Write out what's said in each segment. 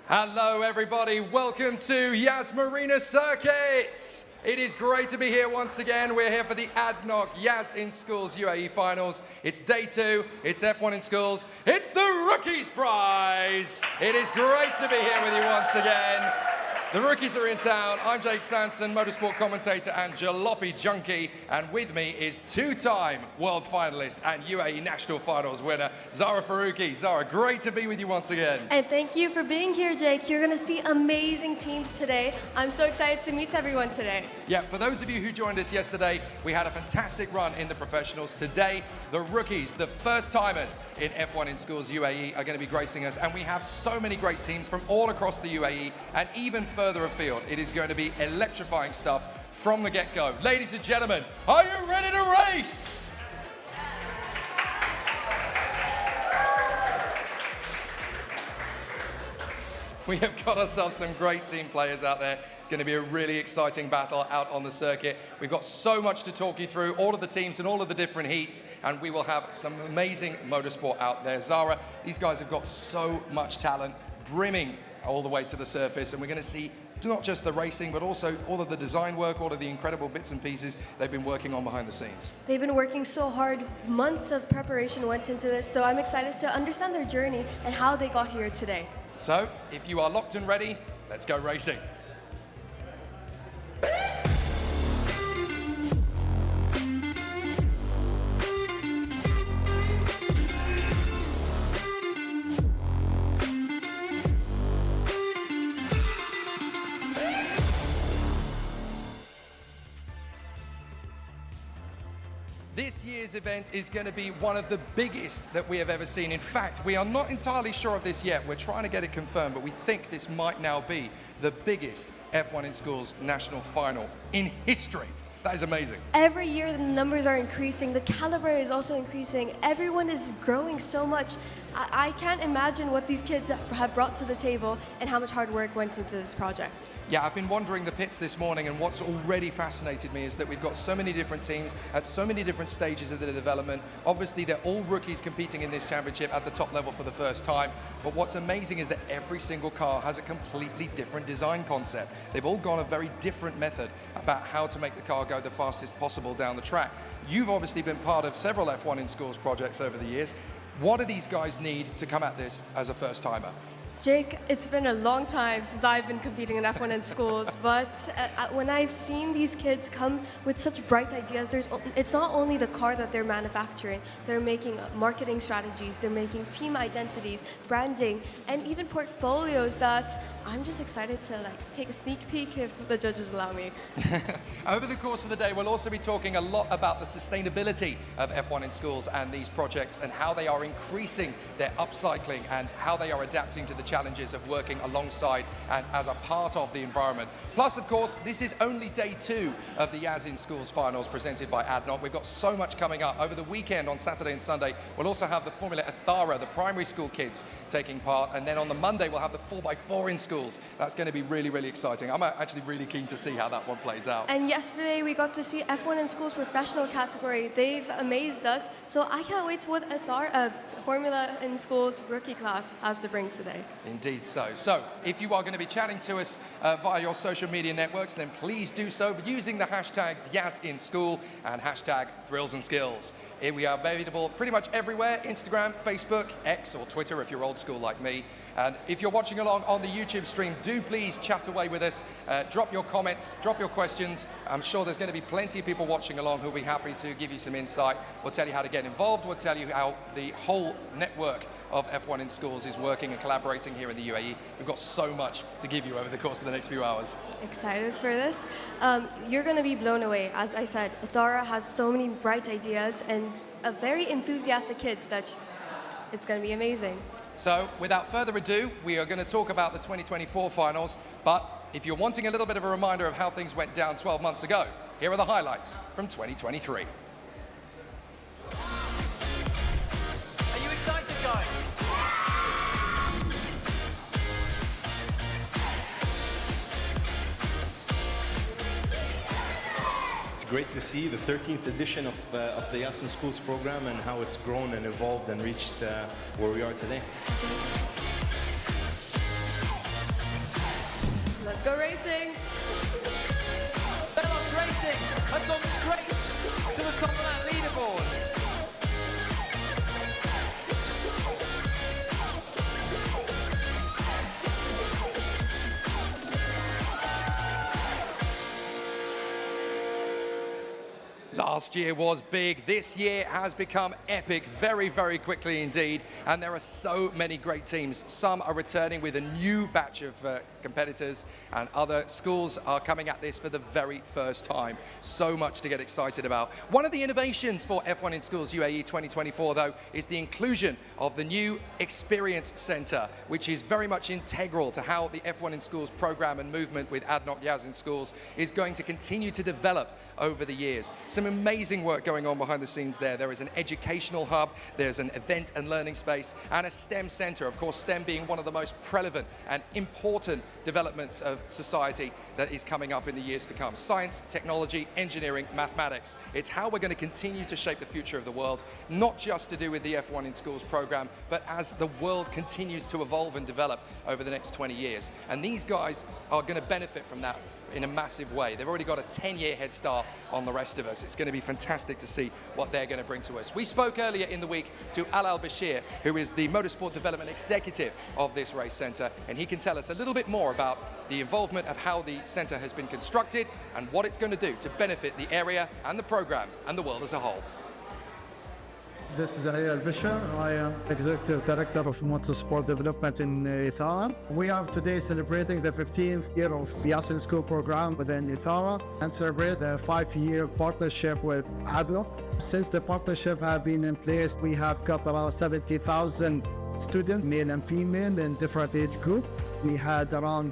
Hello everybody, welcome to YAS Marina Circuit. It is great to be here once again. We're here for the ADNOC Yas in Schools UAE Finals. It's day 2, it's F1 in Schools, it's the Rookies Prize. It is great to be here with you once again. The rookies are in town. I'm Jake Sanson, motorsport commentator and jalopy junkie, and with me is two-time world finalist and UAE National Finals winner, Zara Faruqi. Zara, great to be with you once again. And thank you for being here, Jake. You're going to see amazing teams today. I'm so excited to meet everyone today. Yeah, for those of you who joined us yesterday, we had a fantastic run in the professionals. Today, the rookies, the first-timers in F1 in Schools UAE are going to be gracing us, and we have so many great teams from all across the UAE and even further afield. It is going to be electrifying stuff from the get-go. Ladies and gentlemen, are you ready to race? We have got ourselves some great team players out there. It's going to be a really exciting battle out on the circuit. We've got so much to talk you through, all of the teams and all of the different heats, and we will have some amazing motorsport out there. Zara, these guys have got so much talent, brimming all the way to the surface, and we're going to see not just the racing, but also all of the design work, all of the incredible bits and pieces they've been working on behind the scenes. They've been working so hard. Months of preparation went into this, so I'm excited to understand their journey and how they got here today. So, if you are locked and ready, let's go racing. This year's event is going to be one of the biggest that we have ever seen. In fact, we are not entirely sure of this yet. We're trying to get it confirmed, but we think this might now be the biggest F1 in Schools national final in history. That is amazing. Every year the numbers are increasing, the caliber is also increasing, everyone is growing so much. I can't imagine what these kids have brought to the table and how much hard work went into this project. Yeah, I've been wandering the pits this morning, and what's already fascinated me is that we've got so many different teams at so many different stages of the development. Obviously, they're all rookies competing in this championship at the top level for the first time, but what's amazing is that every single car has a completely different design concept. They've all gone a very different method about how to make the car go the fastest possible down the track. You've obviously been part of several F1 in Schools projects over the years. What do these guys need to come at this as a first-timer? Jake, it's been a long time since I've been competing in F1 in Schools, but when I've seen these kids come with such bright ideas, it's not only the car that they're manufacturing, they're making marketing strategies, they're making team identities, branding, and even portfolios that I'm just excited to take a sneak peek if the judges allow me. Over the course of the day, we'll also be talking a lot about the sustainability of F1 in Schools and these projects and how they are increasing their upcycling and how they are adapting to the challenges of working alongside and as a part of the environment. Plus, of course, this is only day 2 of the YAS in Schools finals presented by ADNOC. We've got so much coming up. Over the weekend on Saturday and Sunday, we'll also have the Formula Athara, the primary school kids taking part, and then on the Monday we'll have the 4x4 in Schools. That's going to be really, really exciting. I'm actually really keen to see how that one plays out. And yesterday we got to see F1 in Schools professional category. They've amazed us, so I can't wait to what Formula in Schools rookie class has to bring today. Indeed so. So, if you are going to be chatting to us via your social media networks, then please do so using the hashtags YASInSchool and hashtag ThrillsandSkills. Here we are available pretty much everywhere: Instagram, Facebook, X, or Twitter if you're old school like me. And if you're watching along on the YouTube stream, do please chat away with us. Drop your comments, drop your questions. I'm sure there's going to be plenty of people watching along who'll be happy to give you some insight. We'll tell you how to get involved. We'll tell you how the whole network of F1 in Schools is working and collaborating here in the UAE. We've got so much to give you over the course of the next few hours. Excited for this. You're going to be blown away. As I said, Athara has so many bright ideas and a very enthusiastic kids that it's going to be amazing. So, without further ado, we are going to talk about the 2024 finals, but if you're wanting a little bit of a reminder of how things went down 12 months ago, here are the highlights from 2023. Are you excited, guys? Great to see the 13th edition of the YAS in Schools program and how it's grown and evolved and reached where we are today. top of that leaderboard. Last year was big. This year has become epic very, very quickly indeed. And there are so many great teams. Some are returning with a new batch of competitors, and other schools are coming at this for the very first time. So much to get excited about. One of the innovations for F1 in Schools UAE 2024, though, is the inclusion of the new Experience Center, which is very much integral to how the F1 in Schools program and movement with ADNOC Yas in Schools is going to continue to develop over the years. Some amazing work going on behind the scenes there. There is an educational hub, there's an event and learning space, and a STEM center. Of course, STEM being one of the most prevalent and important developments of society that is coming up in the years to come. Science, technology, engineering, mathematics. It's how we're going to continue to shape the future of the world, not just to do with the F1 in Schools program, but as the world continues to evolve and develop over the next 20 years. And these guys are going to benefit from that in a massive way. They've already got a 10-year head start on the rest of us. It's going to be fantastic to see what they're going to bring to us. We spoke earlier in the week to Al Bashir, who is the Motorsport Development Executive of this race centre, and he can tell us a little bit more about the involvement of how the centre has been constructed and what it's going to do to benefit the area and the programme and the world as a whole. This is Al Bashir. I am Executive Director of Motorsport Development in Ithara. We are today celebrating the 15th year of YAS School program within Ithara and celebrate the 5-year partnership with ADNOC. Since the partnership has been in place, we have got around 70,000 students, male and female, in different age groups. We had around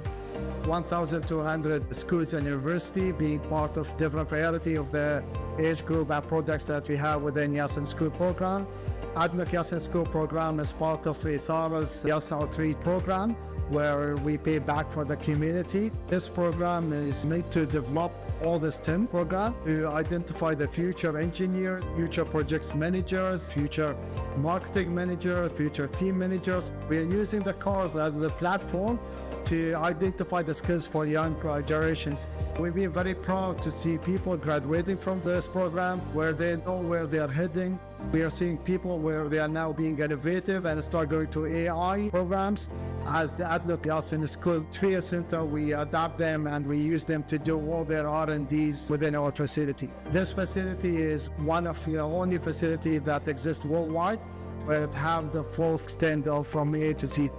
1,200 schools and universities being part of different variety of the age group and products that we have within YAS School program. ADNOC YAS School program is part of Ithara's YAS Outreach program, where we pay back for the community. This program is meant to develop all the STEM program to identify the future engineers, future projects managers, future marketing managers, future team managers. We are using the cars as a platform to identify the skills for young generations. We've been very proud to see people graduating from this program where they know where they are heading. We are seeing people where they are now being innovative and start going to AI programs. As the ADNOC Yas School Experience Center, we adapt them and we use them to do all their R&Ds within our facility. This facility is one of the only facilities that exists worldwide where it have the full extent of from A to Z.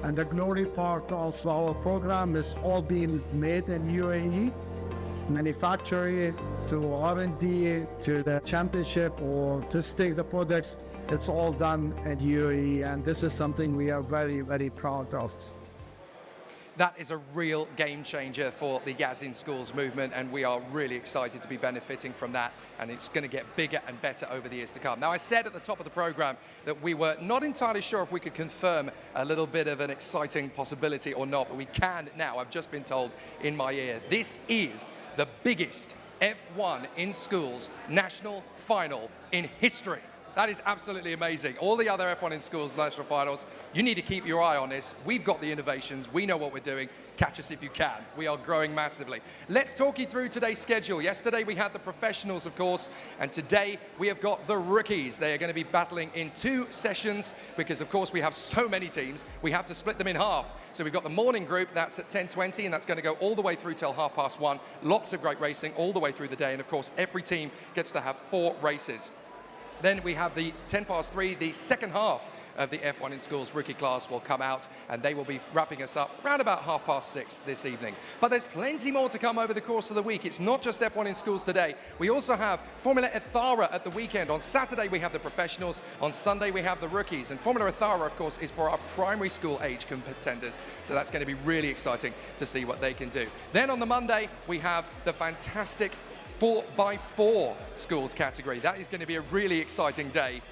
And the glory part of our program is all being made in UAE, manufacturing to R&D to the championship or testing the products. It's all done in UAE, and this is something we are very, very proud of. That is a real game changer for the YAS in Schools movement, and we are really excited to be benefiting from that, and it's going to get bigger and better over the years to come. Now, I said at the top of the program that we were not entirely sure if we could confirm a little bit of an exciting possibility or not, but we can now. I've just been told in my ear. This is the biggest F1 in Schools national final in history. That is absolutely amazing. All the other F1 in Schools national finals, you need to keep your eye on this. We've got the innovations. We know what we're doing. Catch us if you can. We are growing massively. Let's talk you through today's schedule. Yesterday we had the professionals, of course, and today we have got the rookies. They are going to be battling in 2 sessions because, of course, we have so many teams. We have to split them in half. So we've got the morning group, that's at 10:20, and that's going to go all the way through till 1:30. Lots of great racing all the way through the day, and, of course, every team gets to have 4 races. Then we have the 3:10, the second half of the F1 in Schools rookie class will come out, and they will be wrapping us up around about 6:30 this evening. But there's plenty more to come over the course of the week. It's not just F1 in Schools today. We also have Formula Ithara at the weekend. On Saturday we have the professionals. On Sunday we have the rookies. And Formula Ithara, of course, is for our primary school age contenders. So that's going to be really exciting to see what they can do. Then on the Monday we have the fantastic 4x4 schools category. That is going to be a really exciting day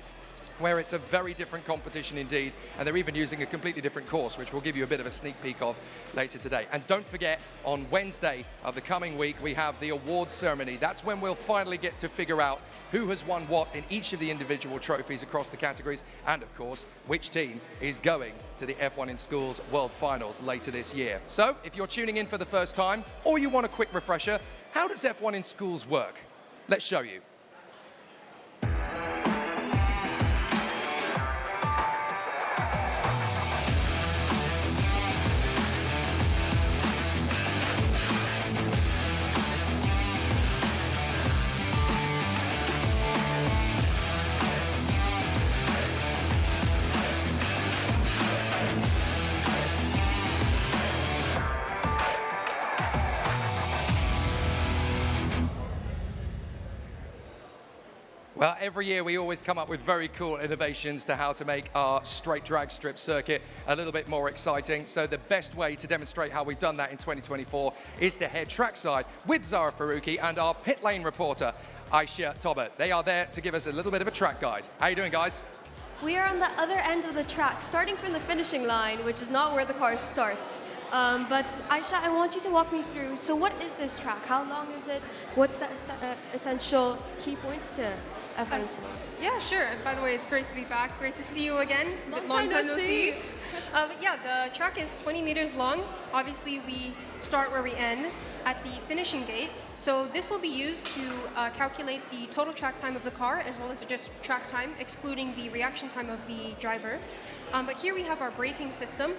where it's a very different competition indeed, and they're even using a completely different course, which we'll give you a bit of a sneak peek of later today. And don't forget, on Wednesday of the coming week, we have the awards ceremony. That's when we'll finally get to figure out who has won what in each of the individual trophies across the categories, and of course, which team is going to the F1 in Schools World Finals later this year. So, if you're tuning in for the first time, or you want a quick refresher, how does F1 in Schools work? Let's show you. Well, every year we always come up with very cool innovations to how to make our straight drag strip circuit a little bit more exciting. So the best way to demonstrate how we've done that in 2024 is to head trackside with Zara Faruqi and our pit lane reporter, Aisha Tobit. They are there to give us a little bit of a track guide. How you doing, guys? We are on the other end of the track, starting from the finishing line, which is not where the car starts. But Aisha, I want you to walk me through. So what is this track? How long is it? What's the essential key points to F1 schools? Yeah, sure. And by the way, it's great to be back. Great to see you again. Long time no see. But yeah, the track is 20 meters long. Obviously, we start where we end at the finishing gate. So this will be used to calculate the total track time of the car, as well as just track time, excluding the reaction time of the driver. But here we have our braking system,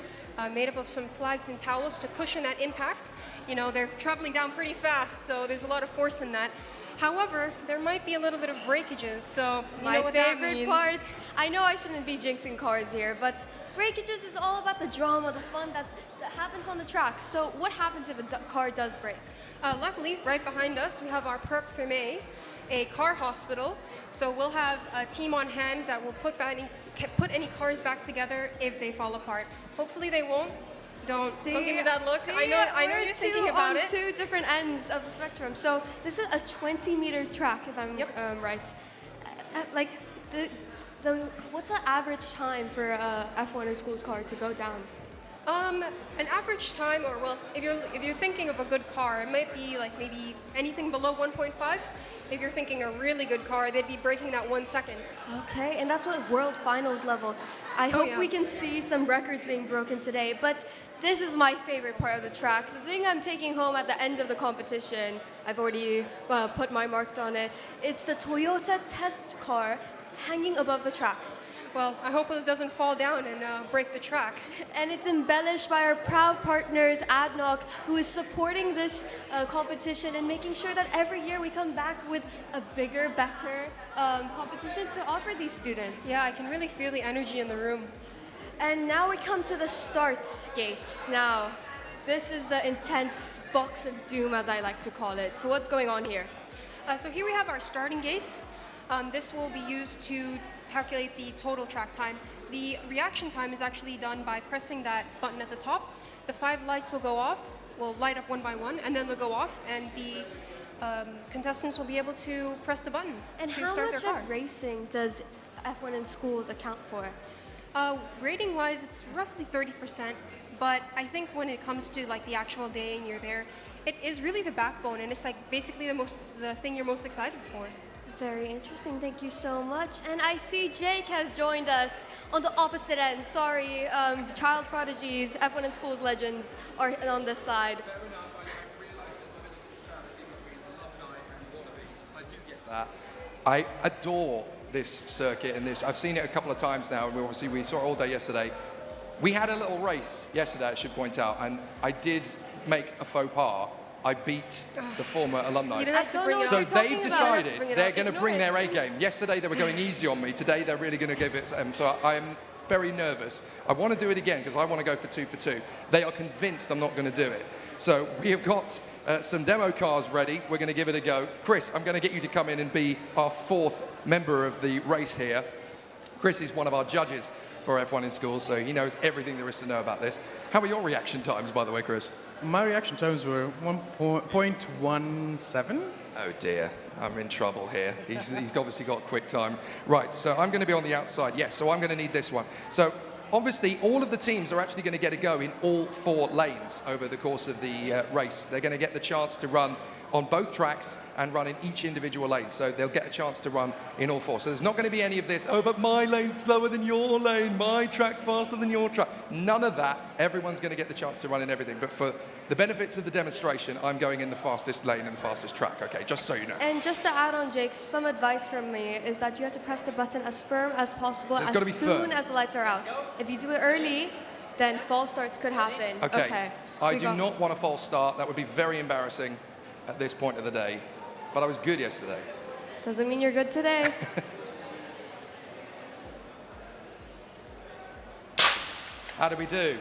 made up of some flags and towels to cushion that impact. You know, they're traveling down pretty fast, so there's a lot of force in that. However, there might be a little bit of breakages, so you know what that means. My favorite part. I know I shouldn't be jinxing cars here, but breakages is all about the drama, the fun that happens on the track. So what happens if a car does break? Luckily, right behind us, we have our Perk Fermé, a car hospital. So we'll have a team on hand that will put any cars back together if they fall apart. Hopefully they won't. Don't give me that look. I know you're thinking about it. We're on two different ends of the spectrum. So this is a 20-meter track, if I'm right. Like, what's the average time for a F1 in schools car to go down? An average time, or well, if you're thinking of a good car, it might be like maybe anything below 1.5. If you're thinking a really good car, they'd be breaking that 1 second. Okay, and that's what world finals level. I hope we can see some records being broken today, but this is my favorite part of the track. The thing I'm taking home at the end of the competition, I've already put my mark on it, it's the Toyota test car hanging above the track. Well, I hope it doesn't fall down and break the track. And it's embellished by our proud partners, ADNOC, who is supporting this competition and making sure that every year we come back with a bigger, better competition to offer these students. Yeah, I can really feel the energy in the room. And now we come to the start gates. Now, this is the intense box of doom, as I like to call it. So what's going on here? So here we have our starting gates. This will be used to calculate the total track time. The reaction time is actually done by pressing that button at the top. The 5 lights will go off, will light up one by one, and then they'll go off, and the contestants will be able to press the button and to start their car. And how much of racing does F1 in schools account for? Rating-wise, it's roughly 30%, but I think when it comes to like the actual day and you're there, it is really the backbone, and it's like basically the thing you're most excited for. Very interesting, thank you so much. And I see Jake has joined us on the opposite end. Sorry, child prodigies, F1 in schools legends are on this side. Fair enough, I realise there's a bit of disparity between alumni and wannabes. I do get that. I adore this circuit and this. I've seen it a couple of times now, and we saw it all day yesterday. We had a little race yesterday, I should point out, and I did make a faux pas. I beat the former alumni. So they've decided they're going to bring their A game. Yesterday they were going easy on me. Today they're really going to give it. So I'm very nervous. I want to do it again because I want to go for 2 for 2. They are convinced I'm not going to do it. So we have got some demo cars ready. We're going to give it a go. Chris, I'm going to get you to come in and be our 4th member of the race here. Chris is one of our judges for F1 in schools, so he knows everything there is to know about this. How were your reaction times, by the way, Chris? My reaction times were 1.17. Oh dear, I'm in trouble here. He's obviously got quick time. Right, so I'm going to be on the outside. Yes, so I'm going to need this one. So obviously all of the teams are actually going to get a go in all 4 lanes over the course of the race. They're going to get the chance to run on both tracks and run in each individual lane. So they'll get a chance to run in all 4. So there's not going to be any of this, oh, but my lane's slower than your lane, my track's faster than your track. None of that. Everyone's going to get the chance to run in everything. But for the benefits of the demonstration, I'm going in the fastest lane and the fastest track, okay, just so you know. And just to add on, Jake, some advice from me is that you have to press the button as firm as possible as soon as the lights are out. If you do it early, then false starts could happen. Okay. I do not want a false start. That would be very embarrassing at this point of the day, but I was good yesterday. Doesn't mean you're good today. How did we do?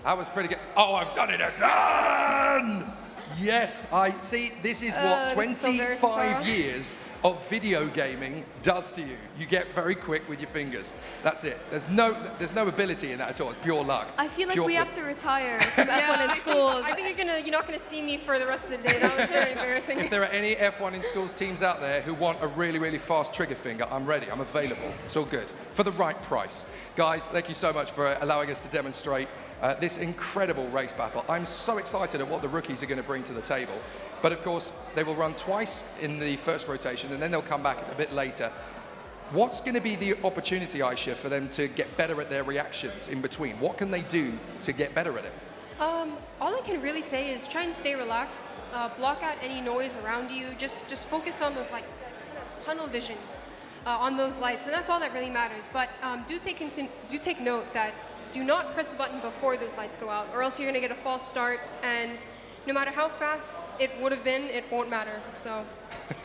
That was pretty good. Oh, I've done it again! Yes, I see, this is what, 25 years of video gaming does to you. You get very quick with your fingers. That's it. There's no ability in that at all. It's pure luck. I feel like Pure we have fluke. to retire from F1 in schools. I think you're not gonna see me for the rest of the day. That was very embarrassing. If there are any F1 in schools teams out there who want a really, really fast trigger finger, I'm ready. I'm available. It's all good. For the right price. Guys, thank you so much for allowing us to demonstrate this incredible race battle. I'm so excited at what the rookies are going to bring to the table. But of course, they will run twice in the first rotation and then they'll come back a bit later. What's going to be the opportunity, Aisha, for them to get better at their reactions in between? What can they do to get better at it? All I can really say is try and stay relaxed, block out any noise around you, just focus on those like tunnel vision on those lights, and that's all that really matters. But do take note that do not press the button before those lights go out, or else you're going to get a false start, and no matter how fast it would have been, it won't matter. So,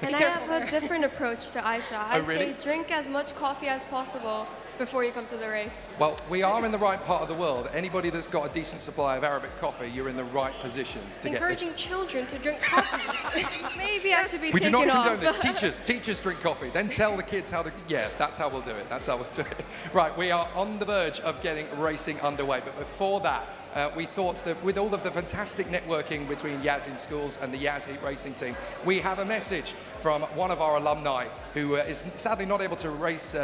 And I have a different approach to Aisha. I really? say drink as much coffee as possible before you come to the race. Well, we are in the right part of the world. Anybody that's got a decent supply of Arabic coffee, you're in the right position to get encouraging this. children to drink coffee. Maybe I should be We do taken not off. condone this. Teachers drink coffee. Then tell the kids how to. Yeah, that's how we'll do it. That's how we'll do it. Right, we are on the verge of getting racing underway. But before that, we thought that with all of the fantastic networking between YAS in schools and the YAS Heat Racing team, we have a message from one of our alumni who is sadly not able to race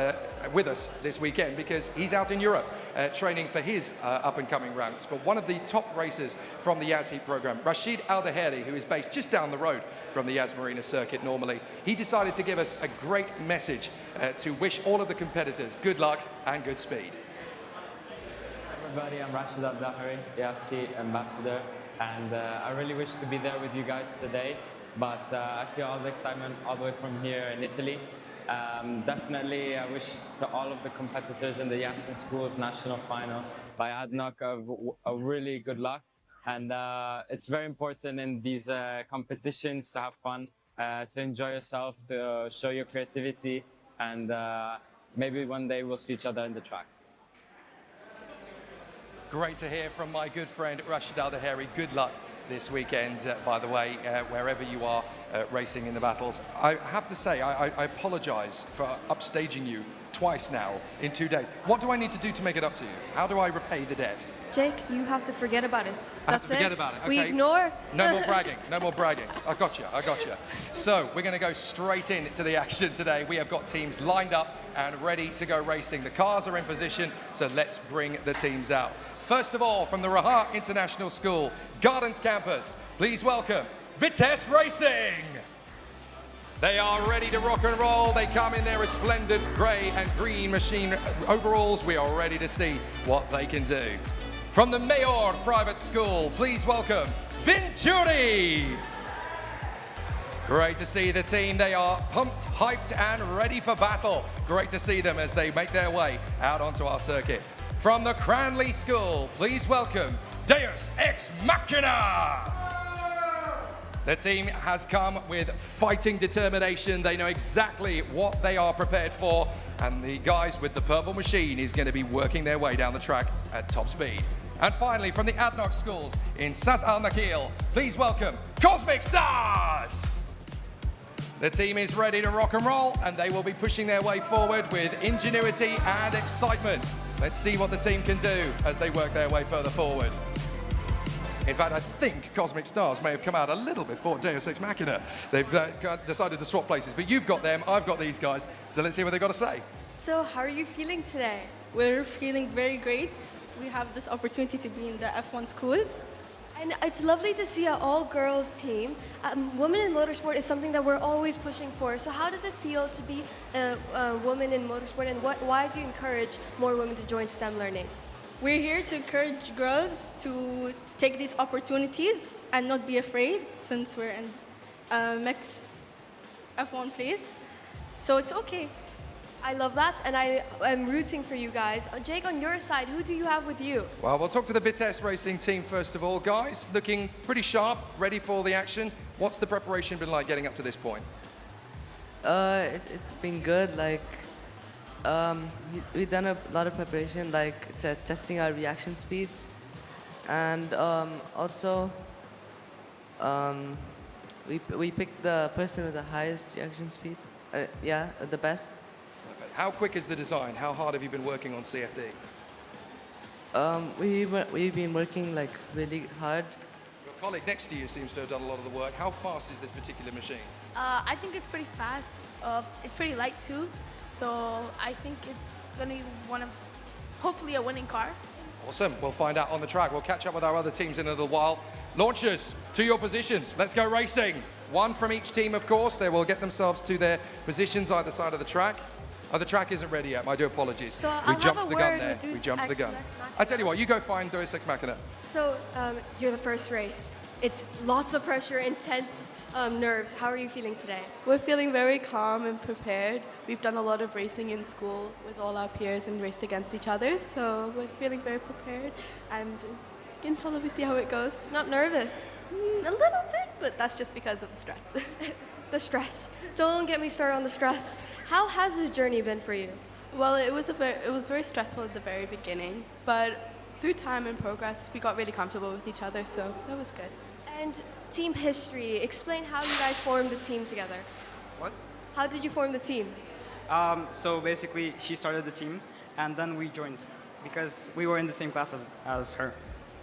with us this weekend because he's out in Europe training for his up-and-coming ranks. But one of the top racers from the YAS Heat program, Rashid Al-Daheri, who is based just down the road from the YAS Marina circuit normally, he decided to give us a great message to wish all of the competitors good luck and good speed. Everybody, I'm Rashid Al-Daheri, YAS Heat ambassador, and I really wish to be there with you guys today, but I feel all the excitement all the way from here in Italy. Definitely, I wish to all of the competitors in the YAS in Schools National Final by ADNOC a really good luck, and it's very important in these competitions to have fun, to enjoy yourself, to show your creativity, and maybe one day we'll see each other in the track. Great to hear from my good friend Rashid Al-Daheri. Good luck this weekend, by the way, wherever you are racing in the battles. I have to say, I apologize for upstaging you twice now in 2 days. What do I need to do to make it up to you? How do I repay the debt? Jake, you have to forget about it. I have That's to forget about it. Okay. We ignore. No more bragging. No more bragging. I got you. I got you. So we're going to go straight into the action today. We have got teams lined up and ready to go racing. The cars are in position, so let's bring the teams out. First of all, from the Raha International School Gardens campus, please welcome Vitesse Racing. They are ready to rock and roll. They come in their resplendent grey and green machine overalls. We are ready to see what they can do. From the Mayor Private School, please welcome Venturi. Great to see the team. They are pumped, hyped, and ready for battle. Great to see them as they make their way out onto our circuit. From the Cranley School, please welcome Deus Ex Machina. The team has come with fighting determination. They know exactly what they are prepared for, and the guys with the purple machine is going to be working their way down the track at top speed. And finally, from the ADNOC schools in Sas Al Nakhil, please welcome Cosmic Stars. The team is ready to rock and roll, and they will be pushing their way forward with ingenuity and excitement. Let's see what the team can do as they work their way further forward. In fact, I think Cosmic Stars may have come out a little before Deus Ex Machina. They've decided to swap places, but you've got them, I've got these guys, so let's see what they've got to say. So how are you feeling today? We're feeling very great. We have this opportunity to be in the F1 schools. And it's lovely to see an all-girls team. Women in motorsport is something that we're always pushing for. So how does it feel to be a woman in motorsport, and why do you encourage more women to join STEM learning? We're here to encourage girls to take these opportunities and not be afraid, since we're in mixed F1 place. So it's okay. I love that, and I am rooting for you guys. Jake, on your side, who do you have with you? Well, we'll talk to the Vitesse Racing team first of all. Guys, looking pretty sharp, ready for the action. What's the preparation been like getting up to this point? It's been good. Like, we've done a lot of preparation, like testing our reaction speeds, and also we picked the person with the highest reaction speed, yeah, the best. Perfect. How quick is the design? How hard have you been working on CFD? We've been working like really hard. Your colleague next to you seems to have done a lot of the work. How fast is this particular machine? I think it's pretty fast. It's pretty light too. So I think it's going to be hopefully a winning car. Awesome. We'll find out on the track. We'll catch up with our other teams in a little while. Launchers, to your positions. Let's go racing. One from each team, of course. They will get themselves to their positions either side of the track. Oh, the track isn't ready yet. My due apologies. So we I'll jumped have a the gun word there. with Deus We jumped the gun. Ex Machina. I tell you what, you go find Deus Ex Machina. So you're the first race. It's lots of pressure, intense nerves. How are you feeling today? We're feeling very calm and prepared. We've done a lot of racing in school with all our peers and raced against each other, so we're feeling very prepared and inshallah we see how it goes. Not nervous? A little bit, but that's just because of the stress. The stress. Don't get me started on the stress. How has this journey been for you? Well, it was very stressful at the very beginning, but through time and progress, we got really comfortable with each other, so that was good. And team history. Explain how you guys formed the team together. What? How did you form the team? So basically, she started the team, and then we joined because we were in the same class as her.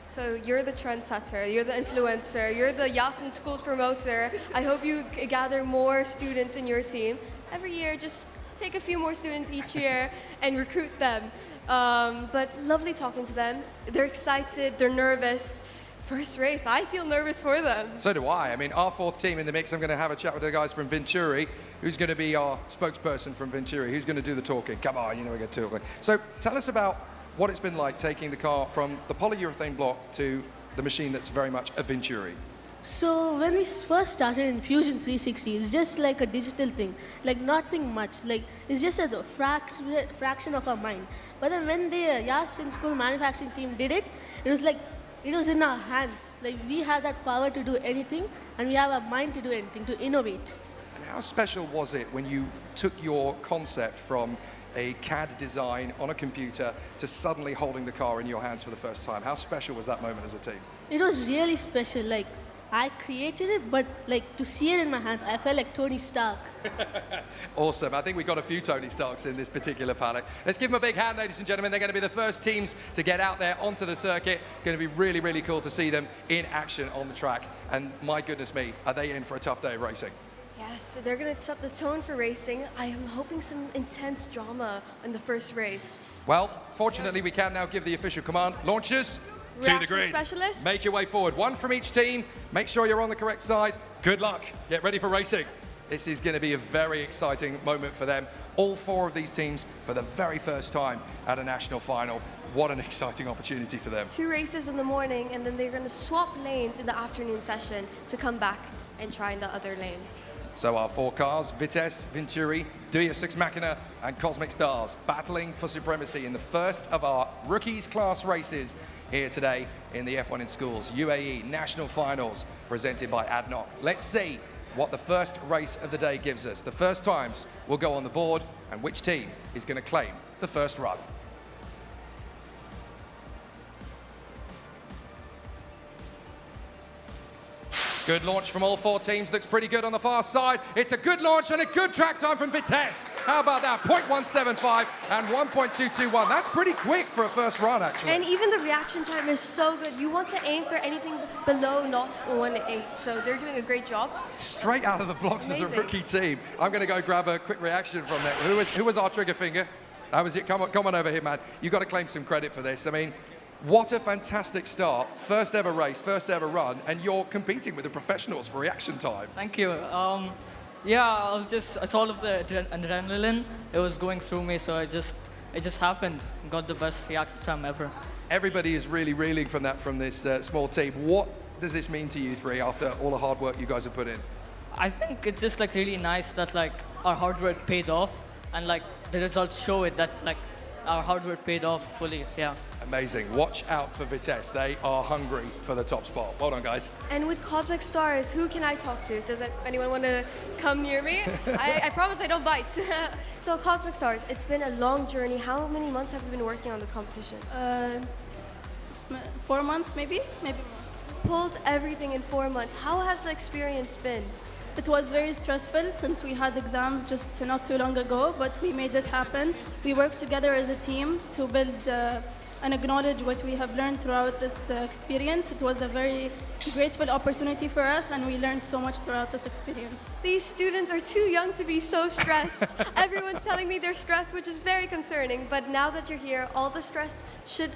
So you're the trendsetter, you're the influencer, you're the YAS in Schools promoter. I hope you gather more students in your team. Every year, just take a few more students each year and recruit them. But lovely talking to them. They're excited, they're nervous. First race, I feel nervous for them. So do I. I mean, our fourth team in the mix, I'm going to have a chat with the guys from Venturi. Who's going to be our spokesperson from Venturi? Who's going to do the talking? Come on, you know we get talking. So tell us about what it's been like taking the car from the polyurethane block to the machine that's very much a Venturi. So when we first started in Fusion 360, it's just like a digital thing, like nothing much, like it's just a fraction of our mind. But then when the YAS in School manufacturing team did it, it was like, it was in our hands. Like we have that power to do anything, and we have a mind to do anything, to innovate. And how special was it when you took your concept from a CAD design on a computer to suddenly holding the car in your hands for the first time? How special was that moment as a team? It was really special. Like I created it, but like to see it in my hands, I felt like Tony Stark. Awesome. I think we've got a few Tony Starks in this particular paddock. Let's give them a big hand, ladies and gentlemen. They're going to be the first teams to get out there onto the circuit. Going to be really, really cool to see them in action on the track. And my goodness me, are they in for a tough day of racing? Yes, they're going to set the tone for racing. I am hoping some intense drama in the first race. Well, fortunately, we can now give the official command. Launchers, to the Reaction green. specialist. Make your way forward. One from each team. Make sure you're on the correct side. Good luck. Get ready for racing. This is going to be a very exciting moment for them. All four of these teams for the very first time at a national final. What an exciting opportunity for them. 2 races in the morning, and then they're going to swap lanes in the afternoon session to come back and try in the other lane. So our 4 cars, Vitesse, Venturi, Deus Ex Machina, and Cosmic Stars, battling for supremacy in the first of our rookies class races here today in the F1 in Schools UAE National Finals, presented by ADNOC. Let's see what the first race of the day gives us. The first times will go on the board, and which team is going to claim the first run. Good launch from all 4 teams. Looks pretty good on the far side. It's a good launch and a good track time from Vitesse. How about that? 0.175 and 1.221. That's pretty quick for a first run, actually. And even the reaction time is so good. You want to aim for anything below 0.18, so they're doing a great job. Straight out of the blocks as a rookie team. I'm going to go grab a quick reaction from them. Who was our trigger finger? That was it. Come on over here, man. You've got to claim some credit for this. I mean, what a fantastic start. First ever race, first ever run, and you're competing with the professionals for reaction time. Thank you. Yeah, it's all of the adrenaline. It was going through me, so it just happened. Got the best reaction time ever. Everybody is really reeling from this small team. What does this mean to you three after all the hard work you guys have put in? I think it's just like really nice that like our hard work paid off, and like the results show it that like our hard work paid off fully. Yeah. Amazing. Watch out for Vitesse. They are hungry for the top spot. Well done, guys. And with Cosmic Stars, who can I talk to? Does anyone want to come near me? I promise I don't bite. So Cosmic Stars, it's been a long journey. How many months have you been working on this competition? 4 months, maybe more. Pulled everything in 4 months. How has the experience been? It was very stressful since we had exams just not too long ago, but we made it happen. We worked together as a team to build and acknowledge what we have learned throughout this experience. It was a very grateful opportunity for us, and we learned so much throughout this experience. These students are too young to be so stressed. Everyone's telling me they're stressed, which is very concerning. But now that you're here, all the stress should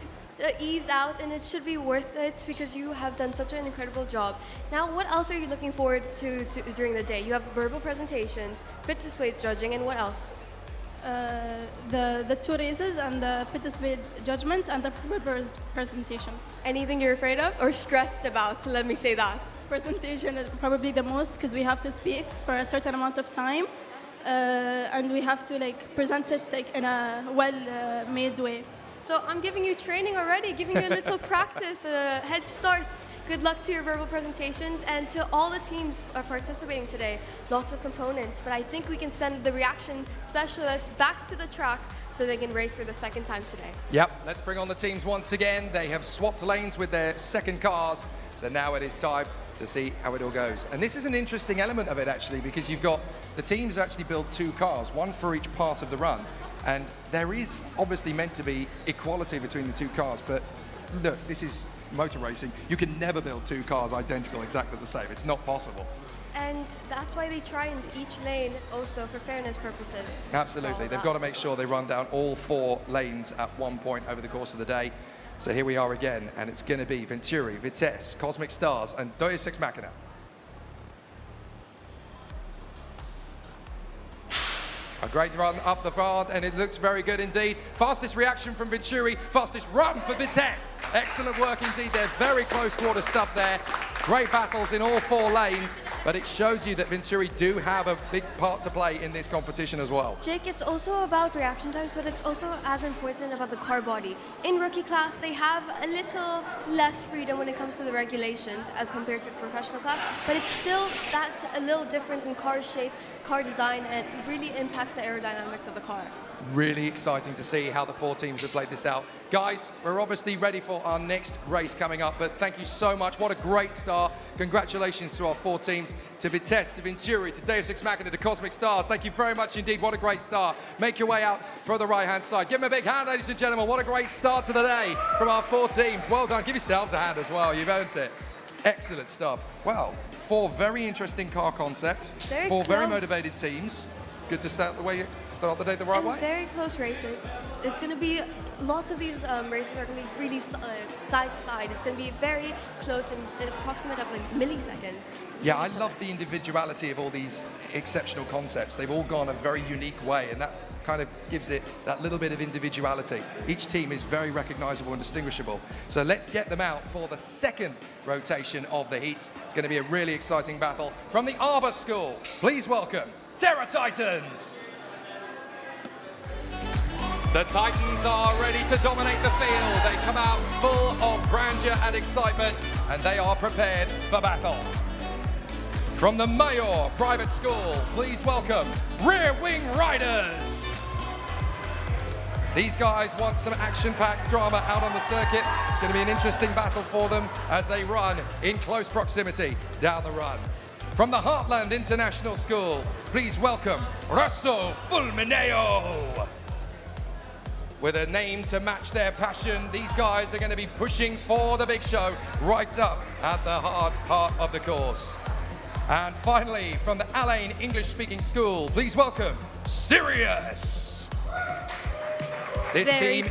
ease out, and it should be worth it because you have done such an incredible job. Now, what else are you looking forward to during the day? You have verbal presentations, pit display judging, and what else? The two races and the pit display judgment and the presentation. Anything you're afraid of or stressed about? Let me say that. Presentation is probably the most because we have to speak for a certain amount of time, and we have to present it in a well-made way. So I'm giving you training already, giving you a little practice, a head start. Good luck to your verbal presentations and to all the teams participating today. Lots of components, but I think we can send the reaction specialists back to the track so they can race for the second time today. Yep, let's bring on the teams once again. They have swapped lanes with their second cars, so now it is time to see how it all goes. And this is an interesting element of it actually, because you've got the teams actually build two cars, one for each part of the run. And there is obviously meant to be equality between the two cars, but look, this is motor racing. You can never build two cars identical, exactly the same. It's not possible. And that's why they try in each lane also for fairness purposes. Absolutely. They've got to make sure they run down all four lanes at one point over the course of the day. So here we are again, and it's going to be Venturi, Vitesse, Cosmic Stars, and Deus Ex Machina. A great run up the front, and it looks very good indeed. Fastest reaction from Venturi, fastest run for Vitesse. Excellent work indeed. They're very close quarter stuff there. Great battles in all four lanes, but it shows you that Venturi do have a big part to play in this competition as well. Jake, it's also about reaction times, but it's also as important about the car body. In rookie class, they have a little less freedom when it comes to the regulations compared to professional class, but it's still that a little difference in car shape, car design, and it really impacts the aerodynamics of the car. Really exciting to see how the four teams have played this out. Guys, we're obviously ready for our next race coming up, but thank you so much. What a great start. Congratulations to our four teams, to Vitesse, to Venturi, to Deus Ex Machina, to Cosmic Stars. Thank you very much indeed. What a great start. Make your way out for the right-hand side. Give them a big hand, ladies and gentlemen. What a great start to the day from our four teams. Well done. Give yourselves a hand as well. You've earned it. Excellent stuff. Well, four very interesting car concepts, four very motivated teams. Good to start the day the right way. Very close races. It's going to be, lots of these races are going to be really side to side. It's going to be very close and approximate of milliseconds. Yeah, I love the individuality of all these exceptional concepts. They've all gone a very unique way, and that kind of gives it that little bit of individuality. Each team is very recognizable and distinguishable. So let's get them out for the second rotation of the heats. It's going to be a really exciting battle. From the Arbor School, please welcome Terra Titans. The Titans are ready to dominate the field. They come out full of grandeur and excitement, and they are prepared for battle. From the Mayor Private School, please welcome Rear Wing Riders. These guys want some action-packed drama out on the circuit. It's going to be an interesting battle for them as they run in close proximity down the run. From the Heartland International School, please welcome Rosso Fulmineo. With a name to match their passion, these guys are going to be pushing for the big show right up at the hard part of the course. And finally, from the Alain English-speaking school, please welcome Sirius. This team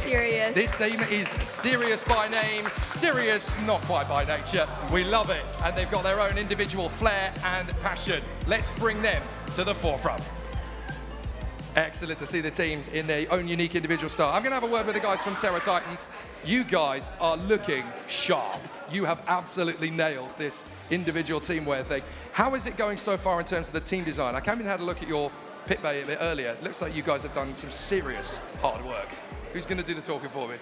is serious by name, serious not quite by nature. We love it, and they've got their own individual flair and passion. Let's bring them to the forefront. Excellent to see the teams in their own unique individual style. I'm going to have a word with the guys from Terra Titans. You guys are looking sharp. You have absolutely nailed this individual teamwear thing. How is it going so far in terms of the team design? I came and had a look at your pit bay a bit earlier. It looks like you guys have done some serious hard work. Who's going to do the talking for me?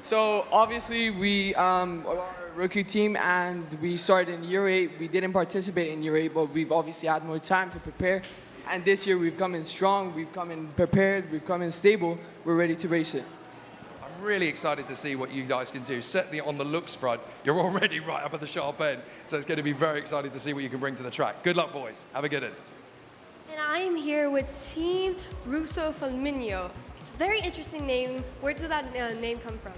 So obviously we are a rookie team, and we started in year 8. We didn't participate in year 8, but we've obviously had more time to prepare. And this year we've come in strong, we've come in prepared, we've come in stable. We're ready to race it. I'm really excited to see what you guys can do. Certainly on the looks front, you're already right up at the sharp end. So it's going to be very exciting to see what you can bring to the track. Good luck, boys. Have a good one. And I am here with Team Russo Fulmineo. Very interesting name. Where did that name come from?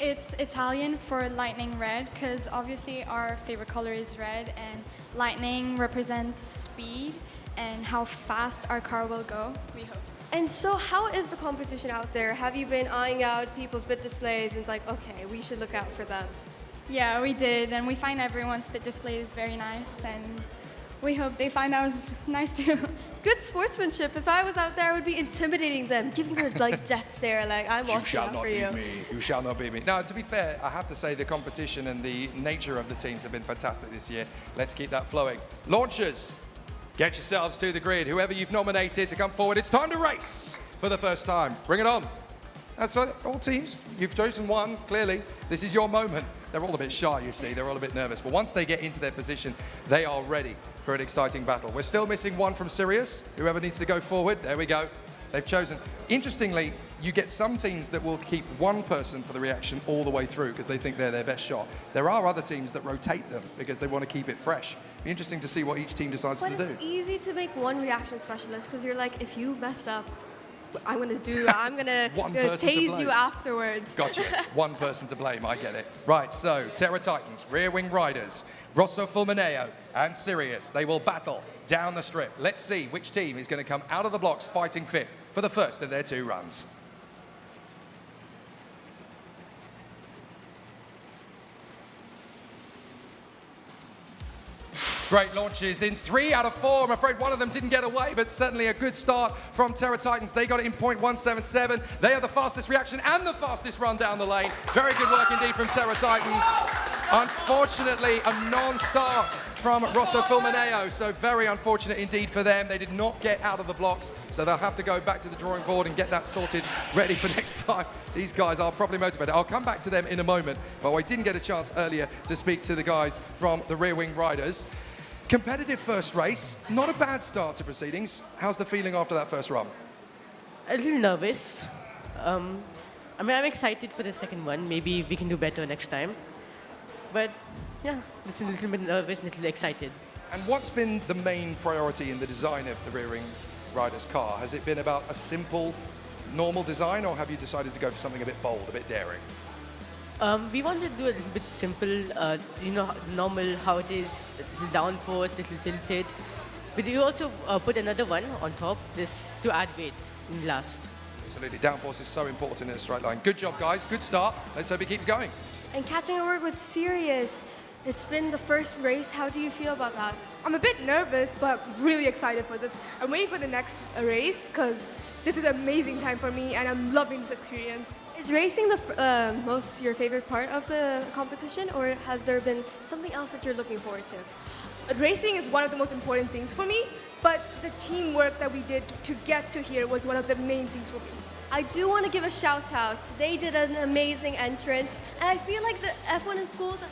It's Italian for lightning red because obviously our favorite color is red and lightning represents speed and how fast our car will go, we hope. And so how is the competition out there? Have you been eyeing out people's bit displays and it's like, okay, we should look out for them? Yeah, we did, and we find everyone's bit display is very nice, and we hope they find ours nice too. Good sportsmanship. If I was out there, I would be intimidating them, giving them like death stare, like I'm watching out for you. You shall not beat me. You shall not beat me. Now, to be fair, I have to say the competition and the nature of the teams have been fantastic this year. Let's keep that flowing. Launchers, get yourselves to the grid. Whoever you've nominated to come forward, it's time to race for the first time. Bring it on. That's right, all teams. You've chosen one, clearly. This is your moment. They're all a bit shy, you see. They're all a bit nervous. But once they get into their position, they are ready for an exciting battle. We're still missing one from Sirius. Whoever needs to go forward, there we go. They've chosen. Interestingly, you get some teams that will keep one person for the reaction all the way through because they think they're their best shot. There are other teams that rotate them because they want to keep it fresh. Be interesting to see what each team decides to do. But it's easy to make one reaction specialist because you're like, if you mess up, I'm gonna tase you afterwards. Gotcha. One person to blame, I get it. Right, so Terra Titans, Rear Wing Riders, Rosso Fulmineo and Sirius. They will battle down the strip. Let's see which team is going to come out of the blocks fighting fit for the first of their two runs. Great launches in 3 out of 4. I'm afraid one of them didn't get away, but certainly a good start from Terra Titans. They got it in .177. They are the fastest reaction and the fastest run down the lane. Very good work indeed from Terra Titans. Unfortunately, a non-start from Rosso Fulmineo, so very unfortunate indeed for them. They did not get out of the blocks, so they'll have to go back to the drawing board and get that sorted, ready for next time. These guys are probably motivated. I'll come back to them in a moment, but I didn't get a chance earlier to speak to the guys from the Rear Wing Riders. Competitive first race, not a bad start to proceedings. How's the feeling after that first run? A little nervous. I mean, I'm excited for the second one. Maybe we can do better next time. But yeah, just a little bit nervous, a little excited. And what's been the main priority in the design of the Rear Wing Riders car? Has it been about a simple, normal design, or have you decided to go for something a bit bold, a bit daring? We wanted to do a little bit simple, you know, normal, how it is, little downforce, little tilted. But we also put another one on top, this to add weight in last. Absolutely, downforce is so important in a straight line. Good job, guys, good start. Let's hope it keeps going. And catching a word with Sirius, it's been the first race. How do you feel about that? I'm a bit nervous, but really excited for this. I'm waiting for the next race because this is an amazing time for me and I'm loving this experience. Is racing the most your favorite part of the competition, or has there been something else that you're looking forward to? Racing is one of the most important things for me, but the teamwork that we did to get to here was one of the main things for me. I do want to give a shout out. They did an amazing entrance, and I feel like the F1 in schools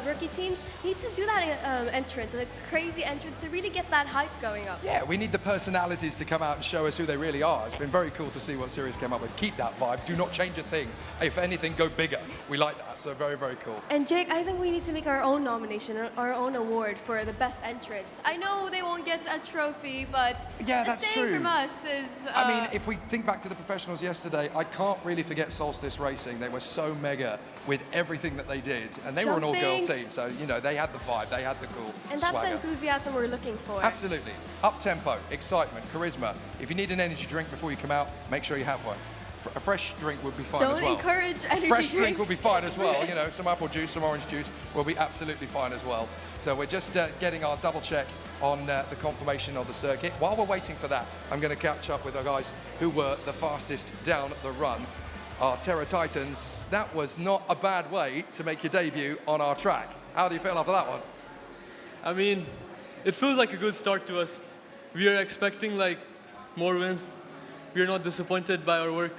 rookie teams need to do that entrance, a crazy entrance, to really get that hype going up. Yeah, we need the personalities to come out and show us who they really are. It's been very cool to see what Sirius came up with. Keep that vibe. Do not change a thing. If anything, go bigger. We like that, so very, very cool. And Jake, I think we need to make our own nomination, our own award for the best entrance. I know they won't get a trophy, but yeah, that's true. from us is... I mean, if we think back to the professionals yesterday, I can't really forget Solstice Racing. They were so mega with everything that they did, and they were an all-girl team, so you know they had the vibe, they had the cool and that's swagger. the enthusiasm we're looking for. Absolutely, up tempo, excitement, charisma. If you need an energy drink before you come out, make sure you have one. A fresh drink would be fine as well. Don't encourage energy Fresh drinks. drink will be fine as well. You know, some apple juice, some orange juice will be absolutely fine as well. So we're just getting our double check on the confirmation of the circuit. While we're waiting for that, I'm going to catch up with our guys who were the fastest down the run. Our Terra Titans, that was not a bad way to make your debut on our track. How do you feel after that one? I mean, it feels like a good start to us. We are expecting like more wins. We are not disappointed by our work.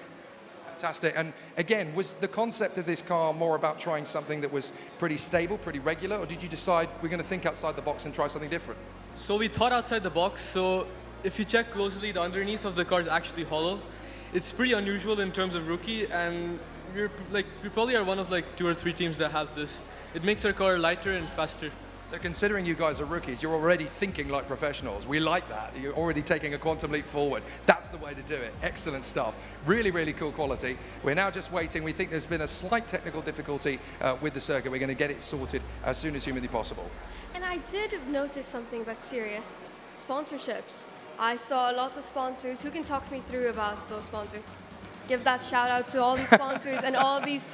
Fantastic. And again, was the concept of this car more about trying something that was pretty stable, pretty regular, or did you decide we're going to think outside the box and try something different? So we thought outside the box. So if you check closely, the underneath of the car is actually hollow. It's pretty unusual in terms of rookie, and we probably are one of like 2 or 3 teams that have this. It makes our car lighter and faster. So considering you guys are rookies, you're already thinking like professionals. We like that. You're already taking a quantum leap forward. That's the way to do it. Excellent stuff. Really, really cool quality. We're now just waiting. We think there's been a slight technical difficulty with the circuit. We're going to get it sorted as soon as humanly possible. And I did notice something about Sirius, sponsorships. I saw lots of sponsors. Who can talk me through about those sponsors? Give that shout out to all these sponsors and all these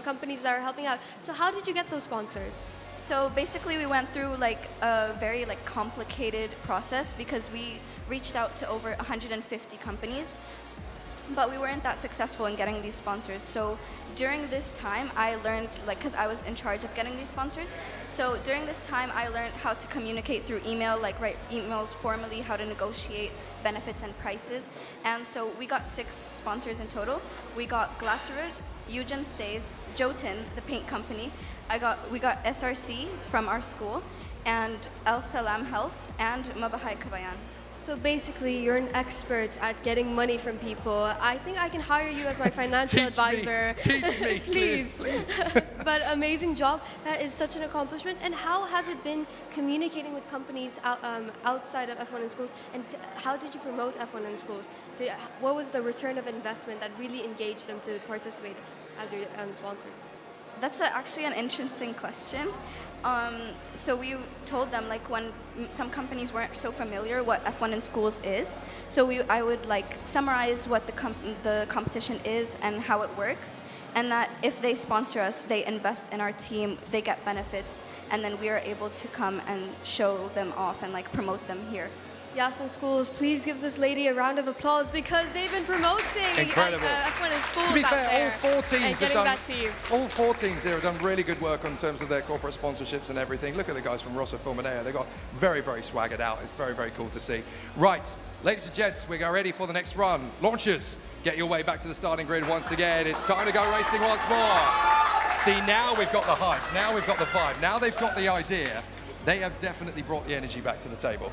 companies that are helping out. So how did you get those sponsors? So basically we went through like a very like complicated process because we reached out to over 150 companies, but we weren't that successful in getting these sponsors. So during this time I learned, like, because I was in charge of getting these sponsors, so during this time I learned how to communicate through email, like write emails formally, how to negotiate benefits and prices. And so we got 6 sponsors in total. We got Glasserud, Eugen Stays, Jotun, the paint company. We got SRC from our school, and El Salam Health, and Mabahay Kabayan. So basically, you're an expert at getting money from people. I think I can hire you as my financial advisor. Teach me, please. But amazing job. That is such an accomplishment. And how has it been communicating with companies outside of F1 in schools? And how did you promote F1 in schools? What was the return of investment that really engaged them to participate as your sponsors? That's actually an interesting question. So we told them, like, when some companies weren't so familiar what F1 in schools is, so I would like summarize what the competition is and how it works, and that if they sponsor us, they invest in our team, they get benefits, and then we are able to come and show them off and like promote them here. YAS in schools, please give this lady a round of applause because they've been promoting F1 in schools. To be fair, out there all 4 teams have done. that team. All 4 teams here have done really good work in terms of their corporate sponsorships and everything. Look at the guys from Rosso Fulmineo. They got very, very swaggered out. It's very, very cool to see. Right, ladies and gents, we are ready for the next run. Launchers, get your way back to the starting grid once again. It's time to go racing once more. See, now we've got the hype. Now we've got the vibe. Now they've got the idea. They have definitely brought the energy back to the table.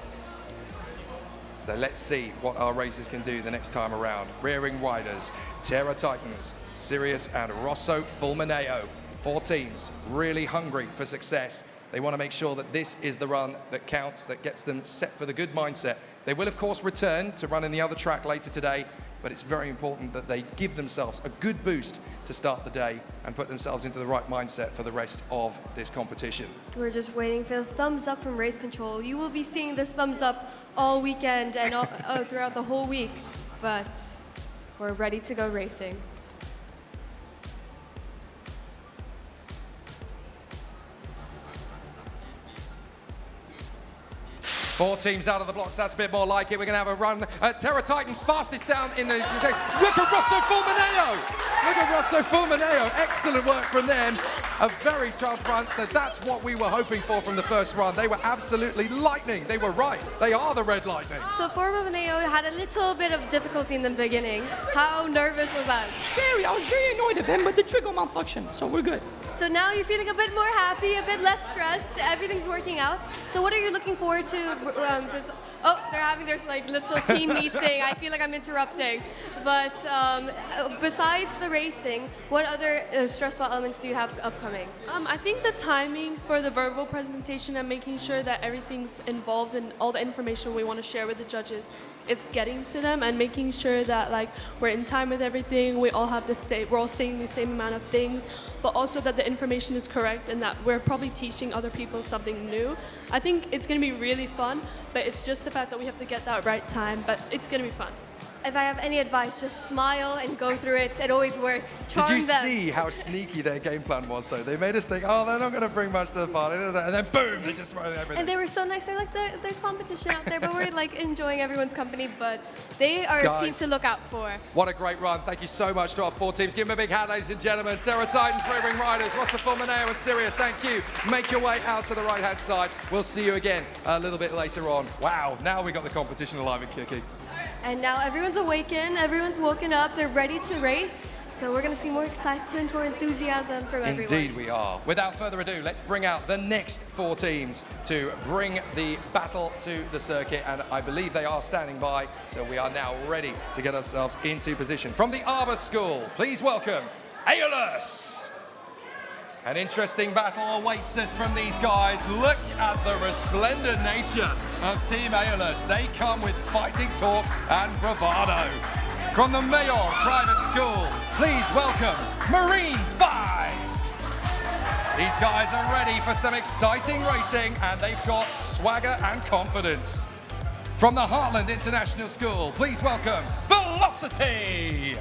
So let's see what our racers can do the next time around. Rearing Riders, Terra Titans, Sirius and Rosso Fulmineo. 4 teams really hungry for success. They want to make sure that this is the run that counts, that gets them set for the good mindset. They will, of course, return to run in the other track later today, but it's very important that they give themselves a good boost to start the day and put themselves into the right mindset for the rest of this competition. We're just waiting for the thumbs up from Race Control. You will be seeing this thumbs up all weekend and throughout the whole week, but we're ready to go racing. Four teams out of the blocks, that's a bit more like it. We're going to have a run. Terra Titans fastest down in the... Look at Rosso Fulmineo! Look at Rosso Fulmineo. Excellent work from them. A very tough front, so that's what we were hoping for from the first run. They were absolutely lightning. They were right. They are the red lightning. So Fulmineo had a little bit of difficulty in the beginning. How nervous was that? Very, I was very annoyed at them, but the trigger malfunctioned, so we're good. So now you're feeling a bit more happy, a bit less stressed. Everything's working out. So what are you looking forward to? They're having their like little team meeting. I feel like I'm interrupting. But besides the racing, what other stressful elements do you have upcoming? I think the timing for the verbal presentation and making sure that everything's involved in all the information we want to share with the judges is getting to them and making sure that like we're in time with everything. We all have we're all saying the same amount of things, but also that the information is correct and that we're probably teaching other people something new. I think it's going to be really fun, but it's just the fact that we have to get that right time, but it's going to be fun. If I have any advice, just smile and go through it. It always works. Charm Did you them. see how sneaky their game plan was, though? They made us think, oh, they're not going to bring much to the party. And then boom, they just wrote everything. And they were so nice. They're like, there's competition out there, but we're like enjoying everyone's company. But they are a team to look out for. What a great run. Thank you so much to our 4 teams. Give them a big hand, ladies and gentlemen. Terra Titans, Rearing Riders, Rosso Fulmineo and Sirius, thank you. Make your way out to the right-hand side. We'll see you again a little bit later on. Wow, now we got the competition alive and kicking. And now everyone's awakened, everyone's woken up, they're ready to race. So we're going to see more excitement, more enthusiasm from everyone. Indeed we are. Without further ado, let's bring out the next 4 teams to bring the battle to the circuit. And I believe they are standing by. So we are now ready to get ourselves into position. From the Arbor School, please welcome Aeolus. An interesting battle awaits us from these guys. Look at the resplendent nature of Team Aeolus. They come with fighting talk and bravado. From the Mayor Private School, please welcome Marines 5. These guys are ready for some exciting racing and they've got swagger and confidence. From the Heartland International School, please welcome Velocity.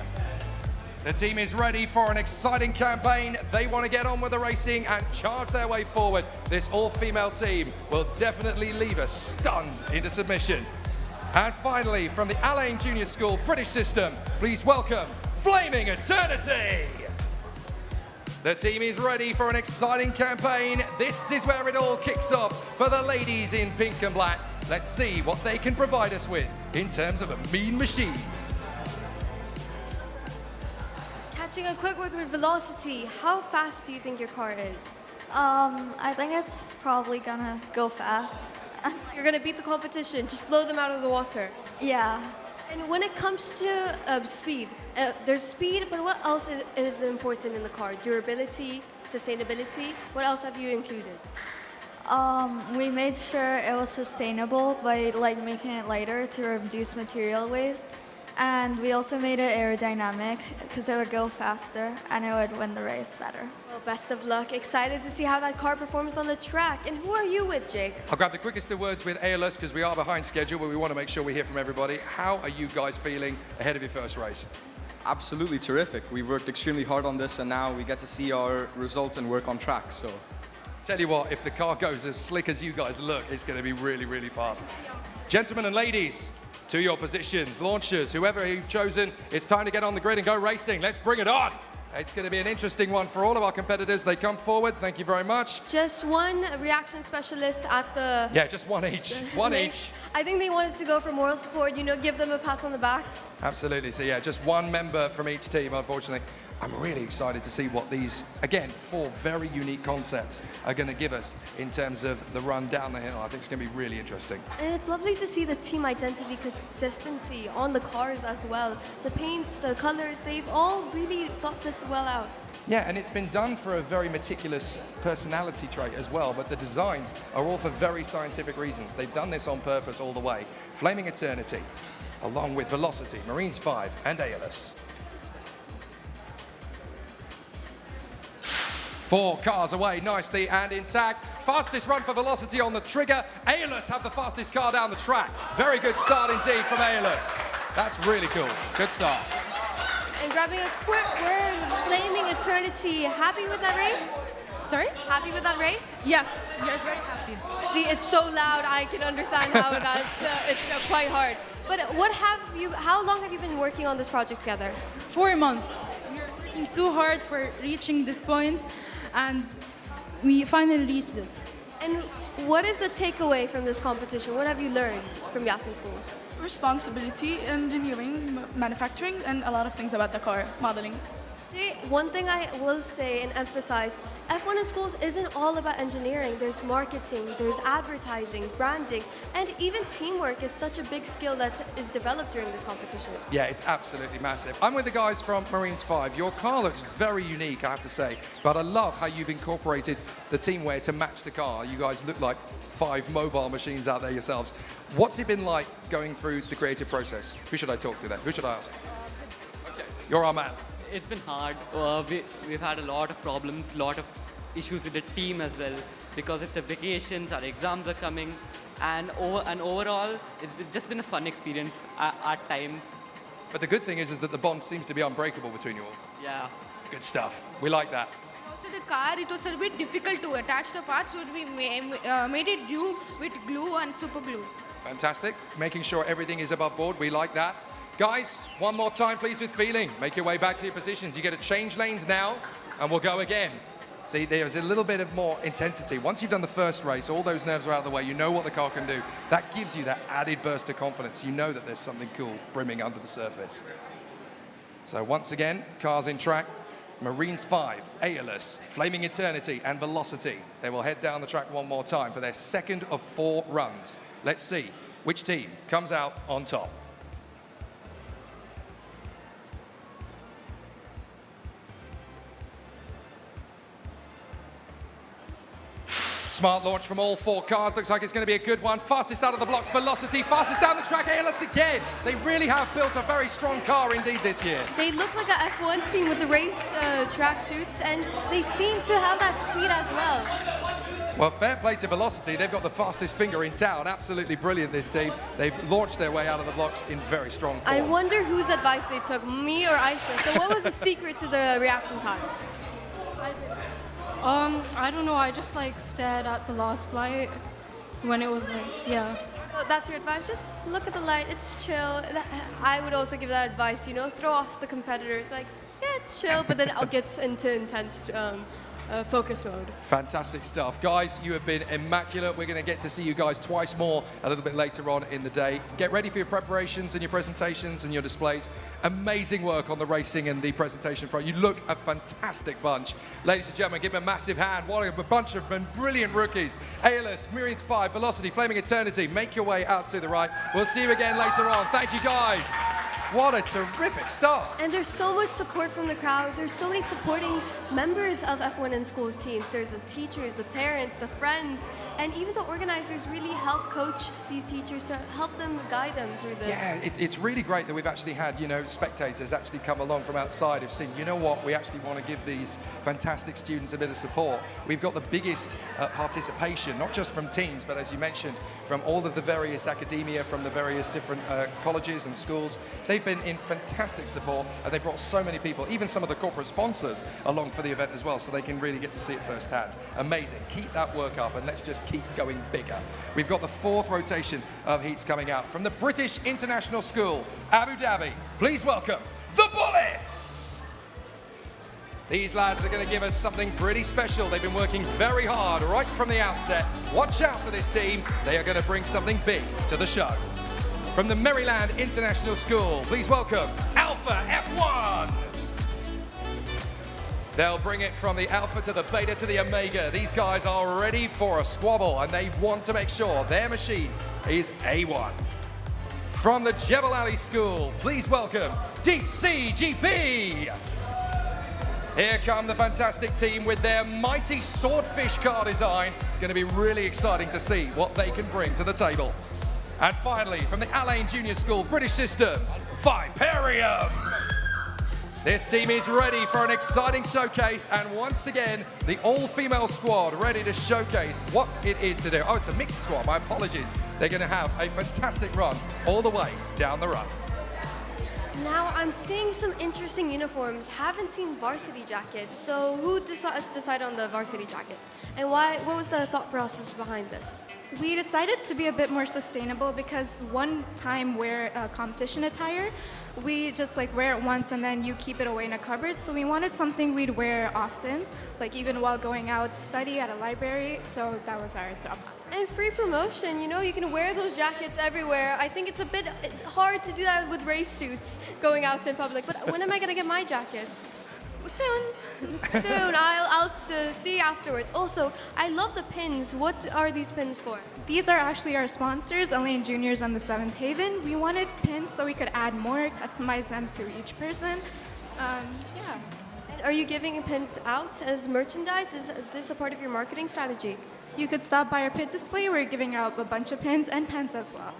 The team is ready for an exciting campaign. They want to get on with the racing and charge their way forward. This all-female team will definitely leave us stunned into submission. And finally, from the Alain Junior School British system, please welcome Flaming Eternity. The team is ready for an exciting campaign. This is where it all kicks off for the ladies in pink and black. Let's see what they can provide us with in terms of a mean machine. Catching a quick word with Velocity, how fast do you think your car is? I think it's probably gonna go fast. You're gonna beat the competition, just blow them out of the water. Yeah. And when it comes to speed, there's speed, but what else is important in the car? Durability, sustainability, what else have you included? We made sure it was sustainable by making it lighter to reduce material waste. And we also made it aerodynamic because it would go faster and it would win the race better. Well, best of luck. Excited to see how that car performs on the track. And who are you with, Jake? I'll grab the quickest of words with Aeolus because we are behind schedule, but we want to make sure we hear from everybody. How are you guys feeling ahead of your first race? Absolutely terrific. We worked extremely hard on this and now we get to see our results and work on track. So, tell you what, if the car goes as slick as you guys look, it's going to be really, really fast. Gentlemen and ladies, to your positions, launchers, whoever you've chosen, it's time to get on the grid and go racing. Let's bring it on. It's going to be an interesting one for all of our competitors. They come forward. Thank you very much. Just one reaction specialist at the... Yeah, just one each. One each. I think they wanted to go for moral support, give them a pat on the back. Absolutely. So yeah, just one member from each team, unfortunately. I'm really excited to see what these, again, 4 very unique concepts are going to give us in terms of the run down the hill. I think it's going to be really interesting. And it's lovely to see the team identity consistency on the cars as well. The paints, the colors, they've all really thought this well out. Yeah, and it's been done for a very meticulous personality trait as well, but the designs are all for very scientific reasons. They've done this on purpose all the way. Flaming Eternity, along with Velocity, Marines 5, and Aeolus. 4 cars away, nicely and intact. Fastest run for Velocity on the trigger. Aeolus have the fastest car down the track. Very good start indeed from Aeolus. That's really cool. Good start. And grabbing a quick word, Flaming Eternity. Happy with that race? Sorry? Happy with that race? Yes, we are very happy. See, it's so loud, I can understand how it's quite hard. But how long have you been working on this project together? 4 months. We're working too hard for reaching this point, and we finally reached it. And what is the takeaway from this competition? What have you learned from YAS schools? Responsibility, engineering, manufacturing, and a lot of things about the car modeling. See, one thing I will say and emphasize, F1 in schools isn't all about engineering. There's marketing, there's advertising, branding, and even teamwork is such a big skill that is developed during this competition. Yeah, it's absolutely massive. I'm with the guys from Marines 5. Your car looks very unique, I have to say, but I love how you've incorporated the teamwear to match the car. You guys look like 5 mobile machines out there yourselves. What's it been like going through the creative process? Who should I talk to then? Who should I ask? Okay, you're our man. It's been hard. We've had a lot of problems, a lot of issues with the team as well, because it's a vacations, our exams are coming, and overall, it's just been a fun experience at times. But the good thing is that the bond seems to be unbreakable between you all. Yeah. Good stuff. We like that. Also the car, it was a bit difficult to attach the parts, so we made it do with glue and super glue. Fantastic. Making sure everything is above board. We like that. Guys, one more time, please, with feeling. Make your way back to your positions. You get to change lanes now, and we'll go again. See, there's a little bit of more intensity. Once you've done the first race, all those nerves are out of the way. You know what the car can do. That gives you that added burst of confidence. You know that there's something cool brimming under the surface. So once again, cars in track. Marines 5, Aeolus, Flaming Eternity, and Velocity. They will head down the track one more time for their second of 4 runs. Let's see which team comes out on top. Smart launch from all 4 cars. Looks like it's going to be a good one. Fastest out of the blocks, Velocity. Fastest down the track, ALS again. They really have built a very strong car indeed this year. They look like a F1 team with the race track suits, and they seem to have that speed as well. Well, fair play to Velocity. They've got the fastest finger in town. Absolutely brilliant, this team. They've launched their way out of the blocks in very strong form. I wonder whose advice they took, me or Aisha. So what was the secret to the reaction time? I don't know. I just like stared at the last light when it was like, yeah. So that's your advice? Just look at the light. It's chill. I would also give that advice, you know, throw off the competitors. Like, yeah, it's chill, but then it gets into intense focus mode. Fantastic stuff. Guys, you have been immaculate. We're going to get to see you guys twice more a little bit later on in the day. Get ready for your preparations and your presentations and your displays. Amazing work on the racing and the presentation front. You look a fantastic bunch. Ladies and gentlemen, give them a massive hand. What a bunch of brilliant rookies. ALS, Myriads 5, Velocity, Flaming Eternity. Make your way out to the right. We'll see you again later on. Thank you, guys. What a terrific start. And there's so much support from the crowd. There's so many supporting members of F1 in Schools teams. There's the teachers, the parents, the friends, and even the organizers really help coach these teachers to help them guide them through this. Yeah, it's really great that we've actually had, you know, spectators actually come along from outside, have seen, you know what, we actually want to give these fantastic students a bit of support. We've got the biggest participation, not just from teams, but as you mentioned, from all of the various academia, from the various different colleges and schools. They've been in fantastic support, and they brought so many people, even some of the corporate sponsors, along for the event as well, so they can really get to see it firsthand. Amazing. Keep that work up, and let's just keep going bigger. We've got the 4th rotation of heats coming out from the British International School, Abu Dhabi. Please welcome the Bullets. These lads are going to give us something pretty special. They've been working very hard right from the outset. Watch out for this team. They are going to bring something big to the show. From the Maryland International School, please welcome Alpha F1. They'll bring it from the Alpha to the Beta to the Omega. These guys are ready for a squabble, and they want to make sure their machine is A1. From the Jebel Ali School, please welcome Deep Sea GP. Here come the fantastic team with their mighty swordfish car design. It's going to be really exciting to see what they can bring to the table. And finally, from the Alain Junior School British system, Viperium. This team is ready for an exciting showcase, and once again, the all-female squad ready to showcase what it is to do. Oh, it's a mixed squad, my apologies. They're going to have a fantastic run all the way down the run. Now I'm seeing some interesting uniforms. Haven't seen varsity jackets. So who decided on the varsity jackets? And why? What was the thought process behind this? We decided to be a bit more sustainable because one time wear competition attire, we just like wear it once and then you keep it away in a cupboard. So we wanted something we'd wear often, like even while going out to study at a library. So that was our thought process. And free promotion, you know, you can wear those jackets everywhere. I think it's a bit hard to do that with race suits going out in public. But when am I gonna get my jackets? Soon. Soon. I'll see afterwards. Also, I love the pins. What are these pins for? These are actually our sponsors, Alain Juniors and the Seventh Haven. We wanted pins so we could add more, customize them to each person. Yeah. And are you giving pins out as merchandise? Is this a part of your marketing strategy? You could stop by our pit display. We're giving out a bunch of pins and pens as well.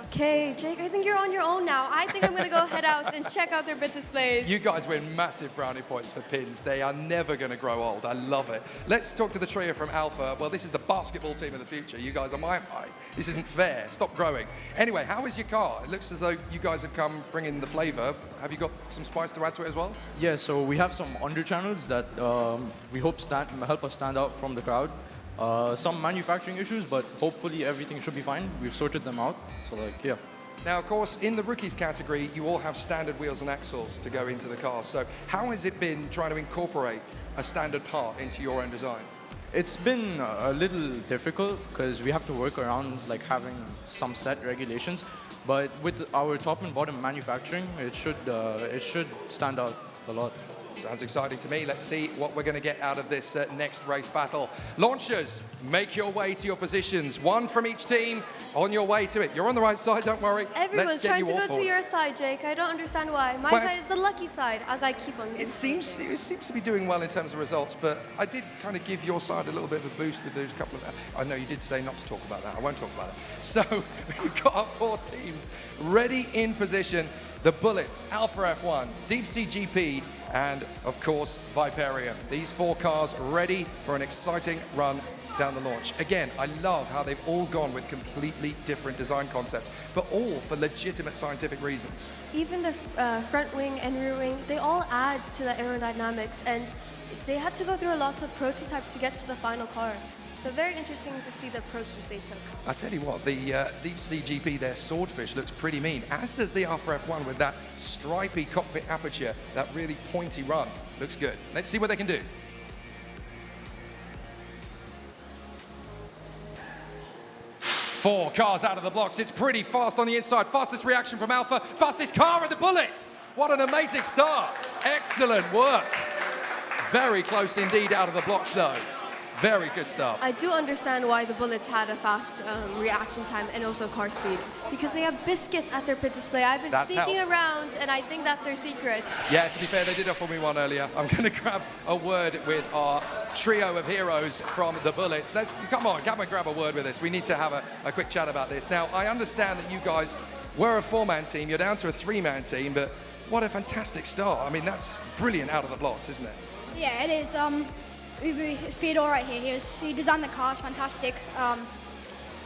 Okay, Jake, I think you're on your own now. I think I'm going to go head out and check out their bit displays. You guys win massive brownie points for pins. They are never going to grow old. I love it. Let's talk to the trio from Alpha. Well, this is the basketball team of the future. You guys are my height. This isn't fair. Stop growing. Anyway, how is your car? It looks as though you guys have come bringing the flavor. Have you got some spice to add to it as well? Yeah, so we have some underchannels that we hope help us stand out from the crowd. Some manufacturing issues, but hopefully everything should be fine. We've sorted them out, so yeah. Now, of course, in the rookies category, you all have standard wheels and axles to go into the car. So how has it been trying to incorporate a standard part into your own design? It's been a little difficult because we have to work around like having some set regulations, but with our top and bottom manufacturing, it should stand out a lot. Sounds exciting to me. Let's see what we're going to get out of this next race battle. Launchers, make your way to your positions. One from each team on your way to it. You're on the right side, don't worry. Everyone's trying to go to your side, Jake. I don't understand why. My side is the lucky side, as I keep on. It seems to be doing well in terms of results, but I did kind of give your side a little bit of a boost with those couple of... I know you did say not to talk about that. I won't talk about it. So we've got our 4 teams ready in position. The Bullets, Alpha F1, Deep Sea GP, and of course, Viperium. These 4 cars ready for an exciting run down the launch. Again, I love how they've all gone with completely different design concepts, but all for legitimate scientific reasons. Even the front wing and rear wing, they all add to the aerodynamics, and they had to go through a lot of prototypes to get to the final car. So very interesting to see the approaches they took. I tell you what, the Deep Sea GP, their Swordfish, looks pretty mean, as does the Alpha F1 with that stripy cockpit aperture, that really pointy run. Looks good. Let's see what they can do. Four cars out of the blocks. It's pretty fast on the inside. Fastest reaction from Alpha. Fastest car at the Bullets. What an amazing start. Excellent work. Very close indeed out of the blocks, though. Very good start. I do understand why the Bullets had a fast reaction time and also car speed, because they have biscuits at their pit display. I've been sneaking around, and I think that's their secret. Yeah, to be fair, they did offer me one earlier. I'm going to grab a word with our trio of heroes from the Bullets. Come on, grab a word with us. We need to have a quick chat about this. Now, I understand that you guys were a 4-man team. You're down to a 3-man team, but what a fantastic start. I mean, that's brilliant out of the blocks, isn't it? Yeah, it is. It's Theodore right here. He designed the cars, fantastic.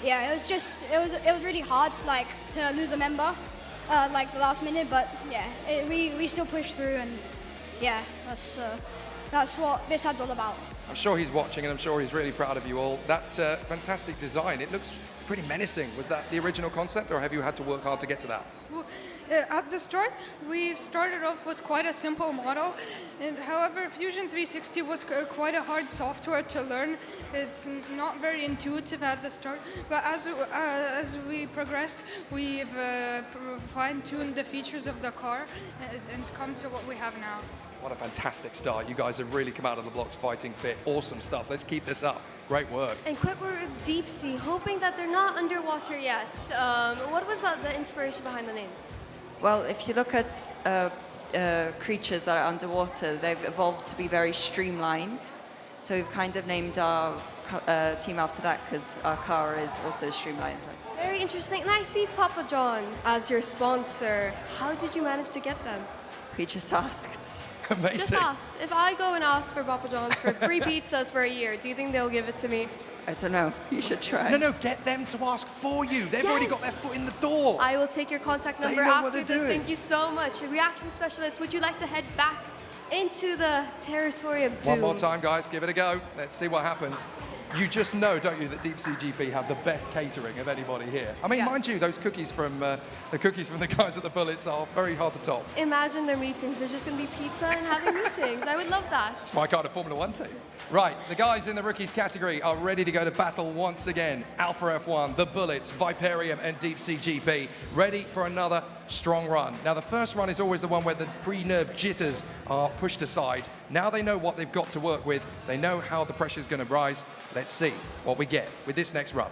Yeah, it was really hard, like, to lose a member, like the last minute. But yeah, we still pushed through, and yeah, that's what this ad's all about. I'm sure he's watching, and I'm sure he's really proud of you all. That fantastic design, it looks pretty menacing. Was that the original concept, or have you had to work hard to get to that? At the start, we started off with quite a simple model, and however, Fusion 360 was quite a hard software to learn. It's not very intuitive at the start, but as we progressed, we've fine-tuned the features of the car and come to what we have now. What a fantastic start. You guys have really come out of the blocks fighting fit. Awesome stuff. Let's keep this up. Great work. And quick word with Deep Sea, hoping that they're not underwater yet. What was about the inspiration behind the name? Well, if you look at creatures that are underwater, they've evolved to be very streamlined. So we've kind of named our team after that, because our car is also streamlined. Very interesting. And I see Papa John as your sponsor. How did you manage to get them? We just asked. Amazing. Just asked. If I go and ask for Papa John's for free pizzas for a year, do you think they'll give it to me? I don't know. You should try. No, get them to ask for you. They've already got their foot in the door. I will take your contact number after this. Thank you so much. Reaction specialist, would you like to head back into the territory of doom? One more time, guys. Give it a go. Let's see what happens. You just know, don't you, that Deep Sea GP have the best catering of anybody here. I mean, mind you, those cookies from the guys at the Bullets are very hard to top. Imagine their meetings. There's just going to be pizza and having meetings. I would love that. It's my kind of Formula 1 team. Right, the guys in the rookies category are ready to go to battle once again. Alpha F1, the Bullets, Viperium, and Deep Sea GP, ready for another strong run. Now, the first run is always the one where the pre-nerve jitters are pushed aside. Now they know what they've got to work with. They know how the pressure is going to rise. Let's see what we get with this next run.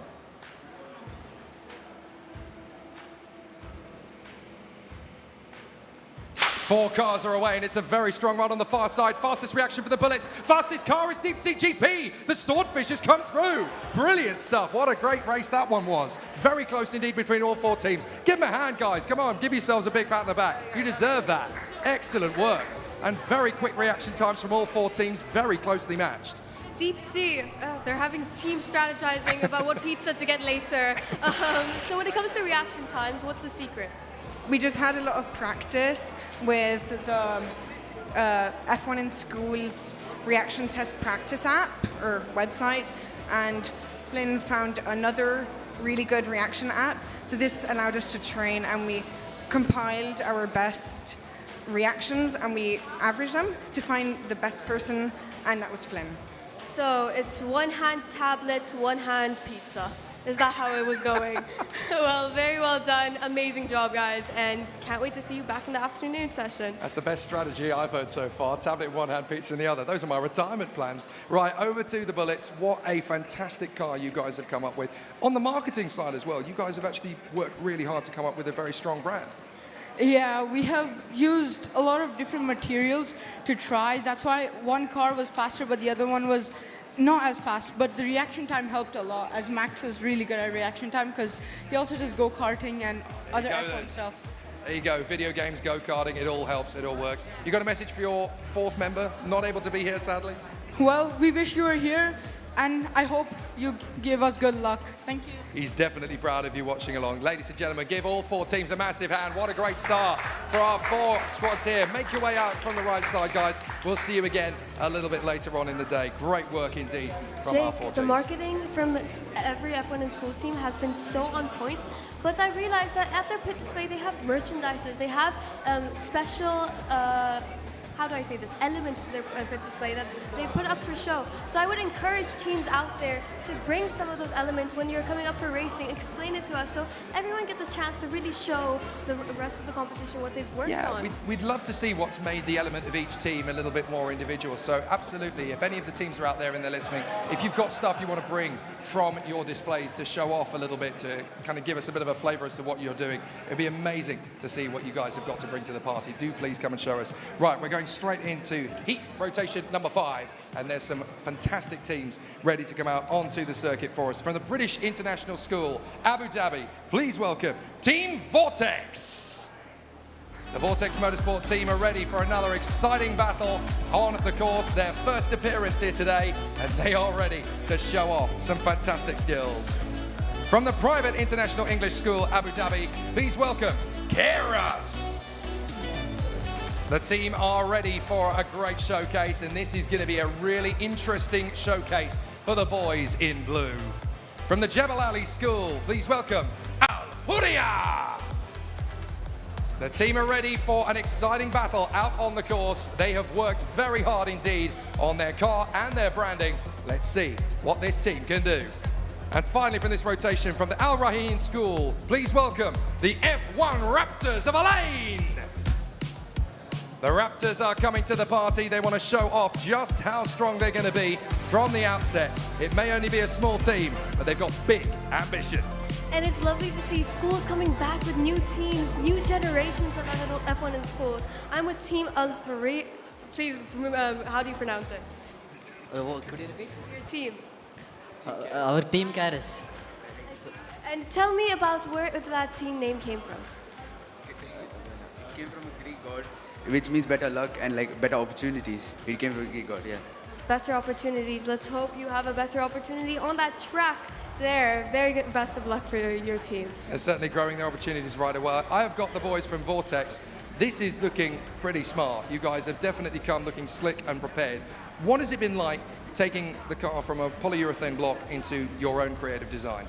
Four cars are away, and it's a very strong run on the far side. Fastest reaction for the Bullets. Fastest car is Deep Sea GP. The Swordfish has come through. Brilliant stuff. What a great race that one was. Very close indeed between all 4 teams. Give them a hand, guys. Come on, give yourselves a big pat on the back. You deserve that. Excellent work. And very quick reaction times from all 4 teams. Very closely matched. Deep Sea, they're having team strategizing about what pizza to get later. So when it comes to reaction times, what's the secret? We just had a lot of practice with the F1 in School's reaction test practice app or website, and Flynn found another really good reaction app. So this allowed us to train, and we compiled our best reactions and we averaged them to find the best person, and that was Flynn. So it's one hand tablet, one hand pizza. Is that how it was going? Well, very well done. Amazing job, guys. And can't wait to see you back in the afternoon session. That's the best strategy I've heard so far. Tablet in one hand, pizza in the other. Those are my retirement plans. Right, over to the Bullets. What a fantastic car you guys have come up with. On the marketing side as well, you guys have actually worked really hard to come up with a very strong brand. Yeah, we have used a lot of different materials to try. That's why one car was faster, but the other one was not as fast. But the reaction time helped a lot, as Max was really good at reaction time because he also does go-karting and other F1 stuff. There you go, video games, go-karting, it all helps, it all works. You got a message for your fourth member, not able to be here sadly? Well, we wish you were here, and I hope you give us good luck. Thank you. He's definitely proud of you watching along. Ladies and gentlemen, give all four teams a massive hand. What a great start for our four squads here. Make your way out from the right side, guys. We'll see you again a little bit later on in the day. Great work indeed from our four teams. The marketing from every F1 in Schools team has been so on point, but I realized that at their pit display they have merchandises, they have special how do I say this, elements to their pit display that they put up for show. So I would encourage teams out there to bring some of those elements when you're coming up for racing, explain it to us so everyone gets a chance to really show the rest of the competition what they've worked on. Yeah, we'd love to see what's made the element of each team a little bit more individual. So absolutely, if any of the teams are out there and they're listening, if you've got stuff you want to bring from your displays to show off a little bit, to kind of give us a bit of a flavor as to what you're doing, it'd be amazing to see what you guys have got to bring to the party. Do please come and show us. Right, we're going straight into heat rotation number 5, and there's some fantastic teams ready to come out onto the circuit for us. From the British International School, Abu Dhabi, please welcome Team Vortex. The Vortex Motorsport team are ready for another exciting battle on the course, their first appearance here today, and they are ready to show off some fantastic skills. From the Private International English School, Abu Dhabi, please welcome Keras. The team are ready for a great showcase, and this is going to be a really interesting showcase for the boys in blue. From the Jebel Ali School, please welcome Al-Huria. The team are ready for an exciting battle out on the course. They have worked very hard indeed on their car and their branding. Let's see what this team can do. And finally, from this rotation, from the Al Raheen School, please welcome the F1 Raptors of Alain. The Raptors are coming to the party. They want to show off just how strong they're going to be from the outset. It may only be a small team, but they've got big ambition. And it's lovely to see schools coming back with new teams, new generations of F1 in schools. I'm with Team Al-Hurri. Please, how do you pronounce it? Could you repeat? Your team. Our team Keras. And tell me about where that team name came from. It came from a Greek god, which means better luck and like better opportunities. It came from a Greek god, yeah. Better opportunities. Let's hope you have a better opportunity on that track there. Very good. Best of luck for your team. They're certainly growing their opportunities right away. I have got the boys from Vortex. This is looking pretty smart. You guys have definitely come looking slick and prepared. What has it been like taking the car from a polyurethane block into your own creative design?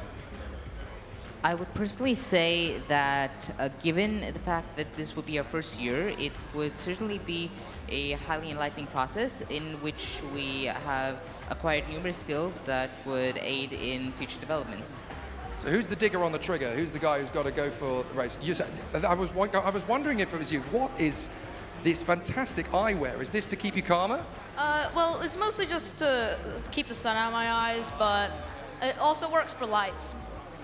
I would personally say that given the fact that this would be our first year, it would certainly be a highly enlightening process in which we have acquired numerous skills that would aid in future developments. So who's the digger on the trigger? Who's the guy who's got to go for the race? You said, I was wondering if it was you. What is this fantastic eyewear? Is this to keep you calmer? Well, it's mostly just to keep the sun out of my eyes, but it also works for lights.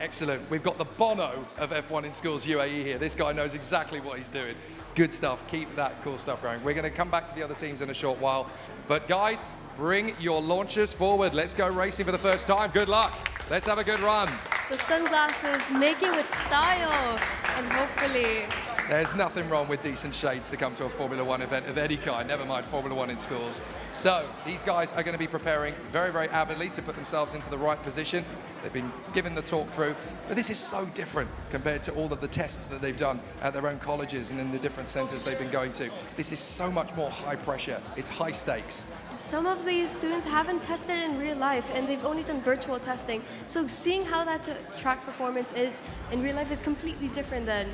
Excellent. We've got the Bono of F1 in Schools UAE here. This guy knows exactly what he's doing. Good stuff. Keep that cool stuff going. We're going to come back to the other teams in a short while. But guys, bring your launchers forward. Let's go racing for the first time. Good luck. Let's have a good run. The sunglasses, make it with style, and hopefully... There's nothing wrong with decent shades to come to a Formula One event of any kind, never mind Formula One in schools. So these guys are going to be preparing very, very avidly to put themselves into the right position. They've been given the talk through, but this is so different compared to all of the tests that they've done at their own colleges and in the different centers they've been going to. This is so much more high pressure. It's high stakes. Some of these students haven't tested in real life and they've only done virtual testing. So seeing how that track performance is in real life is completely different than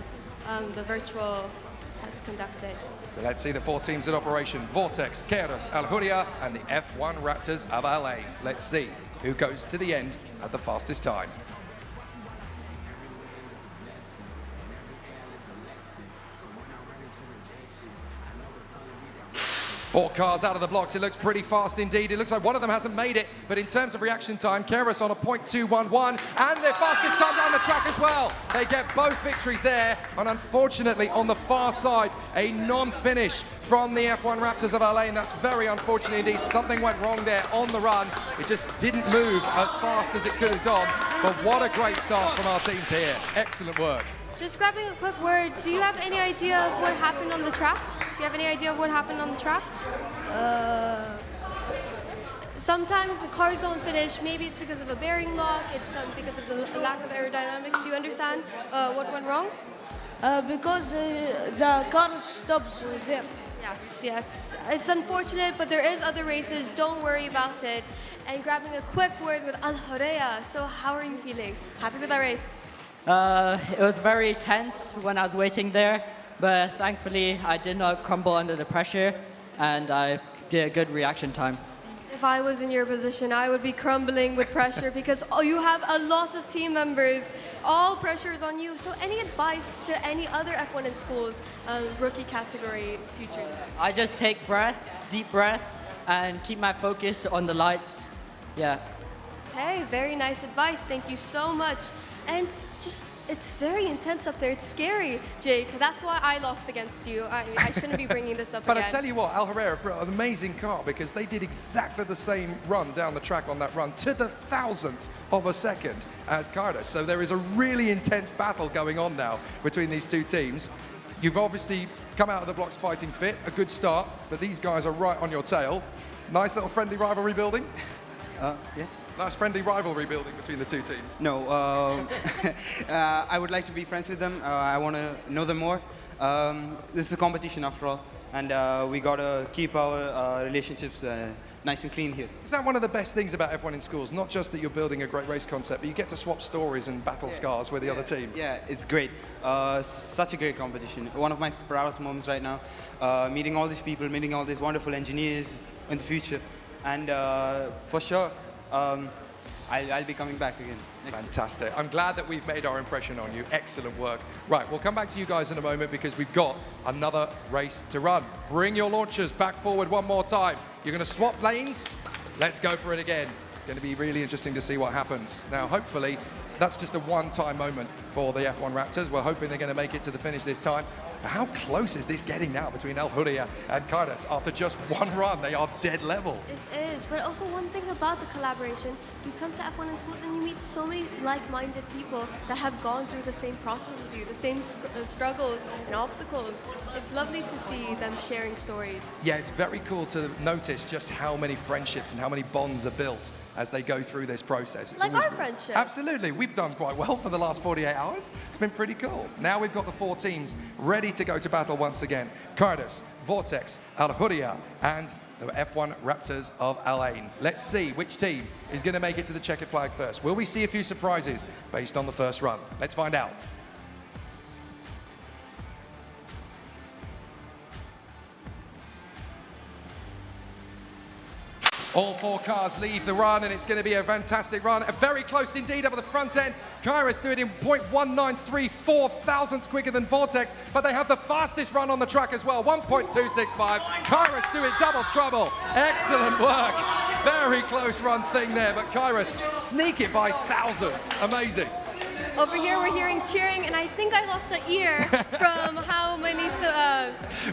the virtual test conducted. So let's see the four teams in operation. Vortex, Keras, Al-Huria, and the F1 Raptors of Alain. Let's see who goes to the end at the fastest time. 4 cars out of the blocks. It looks pretty fast indeed. It looks like one of them hasn't made it, but in terms of reaction time, Keras on a .211, and their fastest time down the track as well. They get both victories there, and unfortunately, on the far side, a non-finish from the F1 Raptors of LA, and that's very unfortunate indeed. Something went wrong there on the run. It just didn't move as fast as it could have done, but what a great start from our teams here. Excellent work. Just grabbing a quick word, do you have any idea of what happened on the track? Do you have any idea of what happened on the track? Sometimes the cars don't finish. Maybe it's because of a bearing lock. It's because of the lack of aerodynamics. Do you understand what went wrong? Because the car stops there. Yes, yes. It's unfortunate, but there is other races. Don't worry about it. And grabbing a quick word with Al-Horeya. So how are you feeling? Happy with that race? It was very tense when I was waiting there, but thankfully I did not crumble under the pressure, and I did a good reaction time. If I was in your position, I would be crumbling with pressure because you have a lot of team members. All pressure is on you. So any advice to any other F1 in schools, rookie category, future? I just take breaths, deep breaths, and keep my focus on the lights. Yeah. Hey, very nice advice. Thank you so much. And just, it's very intense up there. It's scary, Jake. That's why I lost against you. I shouldn't be bringing this up But again. I tell you what, Al Herrera brought an amazing car because they did exactly the same run down the track on that run to the 1,000th of a second as Cardos. So there is a really intense battle going on now between these two teams. You've obviously come out of the blocks fighting fit, a good start, but these guys are right on your tail. Nice little friendly rivalry building. Yeah. Nice friendly rivalry building between the two teams. No, I would like to be friends with them. I want to know them more. This is a competition after all, and we got to keep our relationships nice and clean here. Is that one of the best things about F1 in schools? Not just that you're building a great race concept, but you get to swap stories and battle scars with the other teams. Yeah, it's great. Such a great competition. One of my proudest moments right now, meeting all these people, meeting all these wonderful engineers in the future. And for sure, I'll be coming back again. Fantastic. I'm glad that we've made our impression on you. Excellent work. Right, we'll come back to you guys in a moment because we've got another race to run. Bring your launchers back forward one more time. You're going to swap lanes. Let's go for it again. Going to be really interesting to see what happens. Now, hopefully, that's just a one-time moment for the F1 Raptors. We're hoping they're going to make it to the finish this time. How close is this getting now between El Huria and Cardas? After just one run, they are dead level. It is, but also one thing about the collaboration, you come to F1 in schools and you meet so many like-minded people that have gone through the same process as you, the same struggles and obstacles. It's lovely to see them sharing stories. Yeah, it's very cool to notice just how many friendships and how many bonds are built as they go through this process. It's like our friendship. Absolutely. We've done quite well for the last 48 hours. It's been pretty cool. Now we've got the 4 teams ready to go to battle once again. Cardas, Vortex, Al Huria, and the F1 Raptors of Al Ain. Let's see which team is going to make it to the checkered flag first. Will we see a few surprises based on the first run? Let's find out. All 4 cars leave the run, and it's going to be a fantastic run. Very close indeed up at the front end. Kairos do it in 0.1934 thousandths quicker than Vortex, but they have the fastest run on the track as well, 1.265. Kairos do it double trouble. Excellent work. Very close run thing there, but Kairos sneak it by thousandths. Amazing. Over here, we're hearing cheering, and I think I lost an ear from how many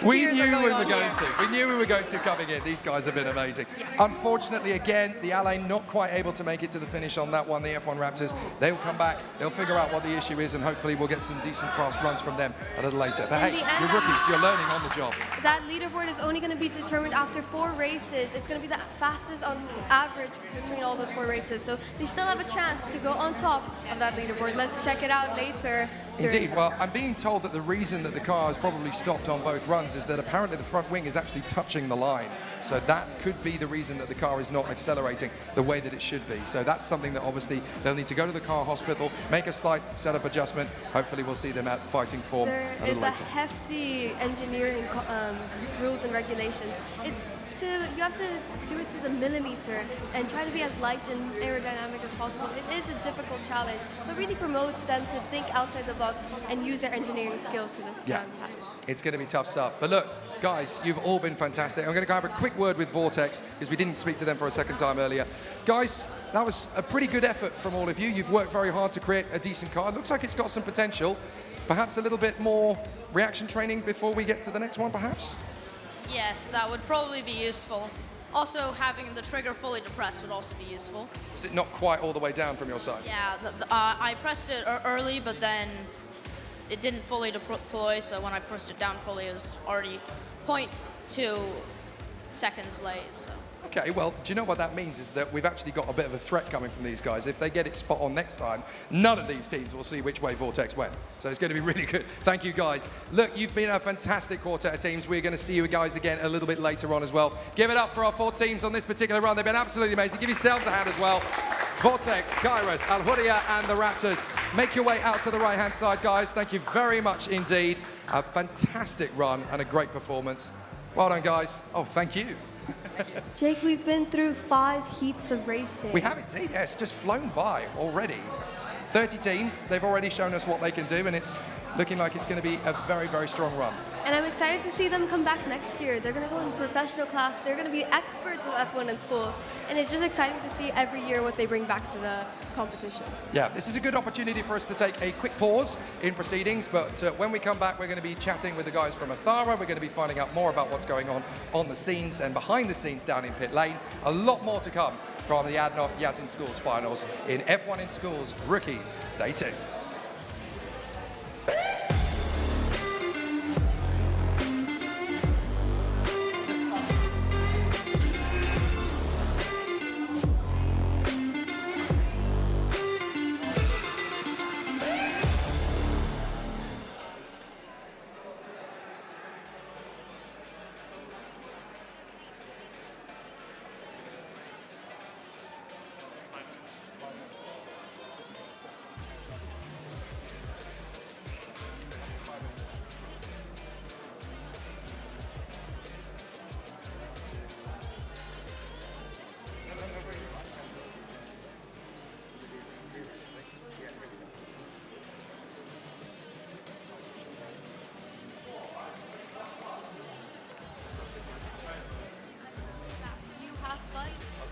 We cheers knew are we going were on going here. to. We knew we were going to coming in. These guys have been amazing. Yes. Unfortunately, again, the Al Ain not quite able to make it to the finish on that one, the F1 Raptors. They'll come back, they'll figure out what the issue is, and hopefully we'll get some decent fast runs from them a little later. But In hey, the end, you're rookies, you're learning on the job. That leaderboard is only going to be determined after 4 races. It's going to be the fastest on average between all those 4 races. So they still have a chance to go on top of that leaderboard. Let's check it out later. Indeed. Well, I'm being told that the reason that the car has probably stopped on both runs is that apparently the front wing is actually touching the line. So that could be the reason that the car is not accelerating the way that it should be. So that's something that obviously they'll need to go to the car hospital, make a slight setup adjustment. Hopefully we'll see them at fighting form There a little is a later. hefty engineering rules and regulations. You have to do it to the millimeter and try to be as light and aerodynamic as possible. It is a difficult challenge, but really promotes them to think outside the box and use their engineering skills to the test. It's going to be tough stuff. But look, guys, you've all been fantastic. I'm going to have a quick word with Vortex because we didn't speak to them for a second time earlier. Guys, that was a pretty good effort from all of you. You've worked very hard to create a decent car. It looks like it's got some potential. Perhaps a little bit more reaction training before we get to the next one, perhaps? Yes, that would probably be useful. Also, having the trigger fully depressed would also be useful. Was it not quite all the way down from your side? Yeah, I pressed it early, but then it didn't fully deploy, so when I pressed it down fully, it was already 0.2 seconds late. So. Okay, well, do you know what that means is that we've actually got a bit of a threat coming from these guys. If they get it spot on next time, none of these teams will see which way Vortex went. So it's going to be really good. Thank you, guys. Look, you've been a fantastic quartet of teams. We're going to see you guys again a little bit later on as well. Give it up for our 4 teams on this particular run. They've been absolutely amazing. Give yourselves a hand as well. Vortex, Kairos, Al Huria, and the Raptors. Make your way out to the right-hand side, guys. Thank you very much indeed. A fantastic run and a great performance. Well done, guys. Oh, thank you. Jake, we've been through 5 heats of racing. We have indeed, yes, just flown by already. 30 teams, they've already shown us what they can do, and it's looking like it's going to be a very, very strong run. And I'm excited to see them come back next year. They're going to go in professional class. They're going to be experts of F1 in schools. And it's just exciting to see every year what they bring back to the competition. Yeah, this is a good opportunity for us to take a quick pause in proceedings, but when we come back, we're going to be chatting with the guys from Athara. We're going to be finding out more about what's going on the scenes and behind the scenes down in pit lane. A lot more to come from the ADNOC Yas in Schools finals in F1 in Schools Rookies Day 2.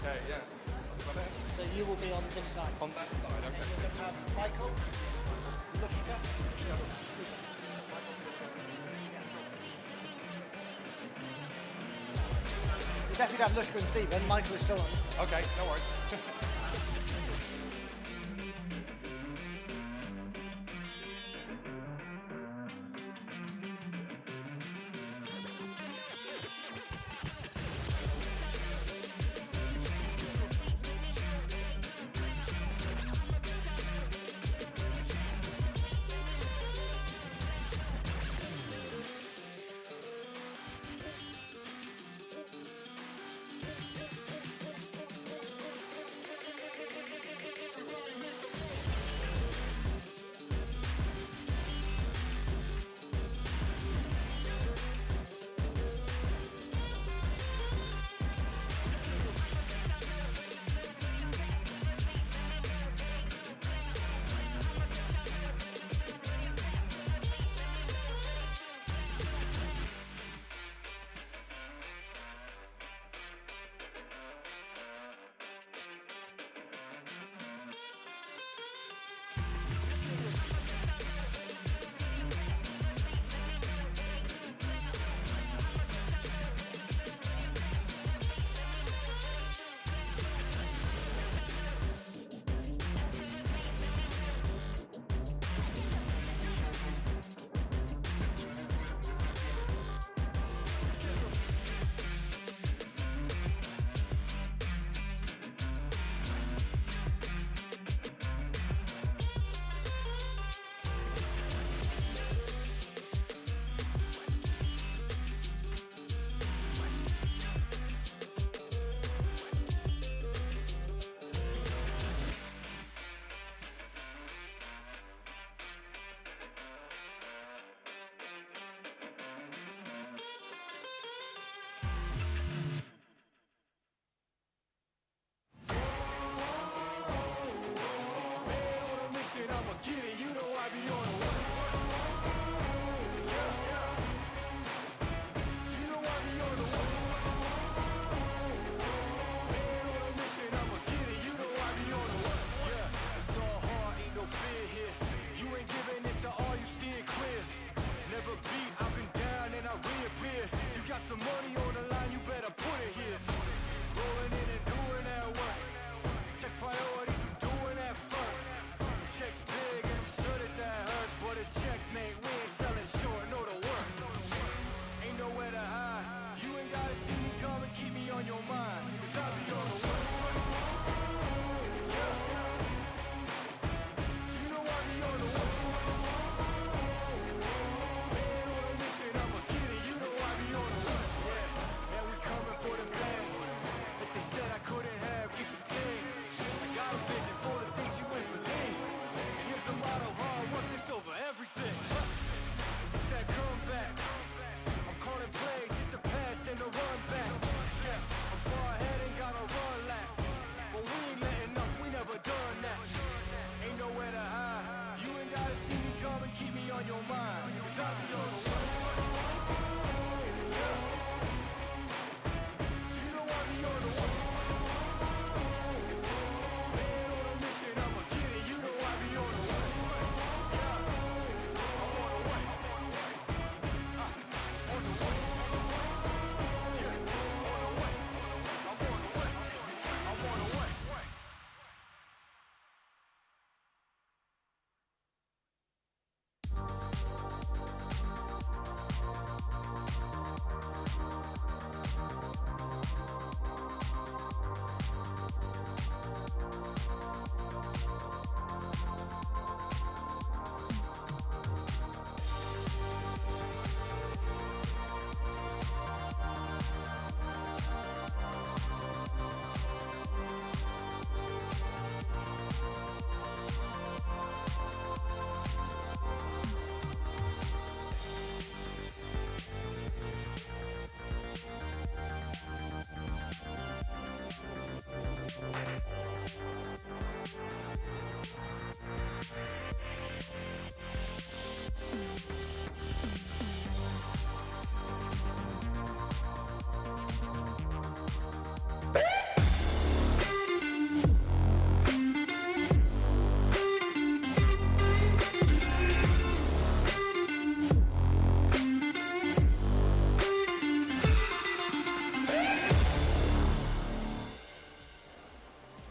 Okay, yeah. So you will be on this side. On that side, okay. And you're going to have Michael, Lushka. You definitely have Lushka and Stephen. Michael is still on. Okay, no worries.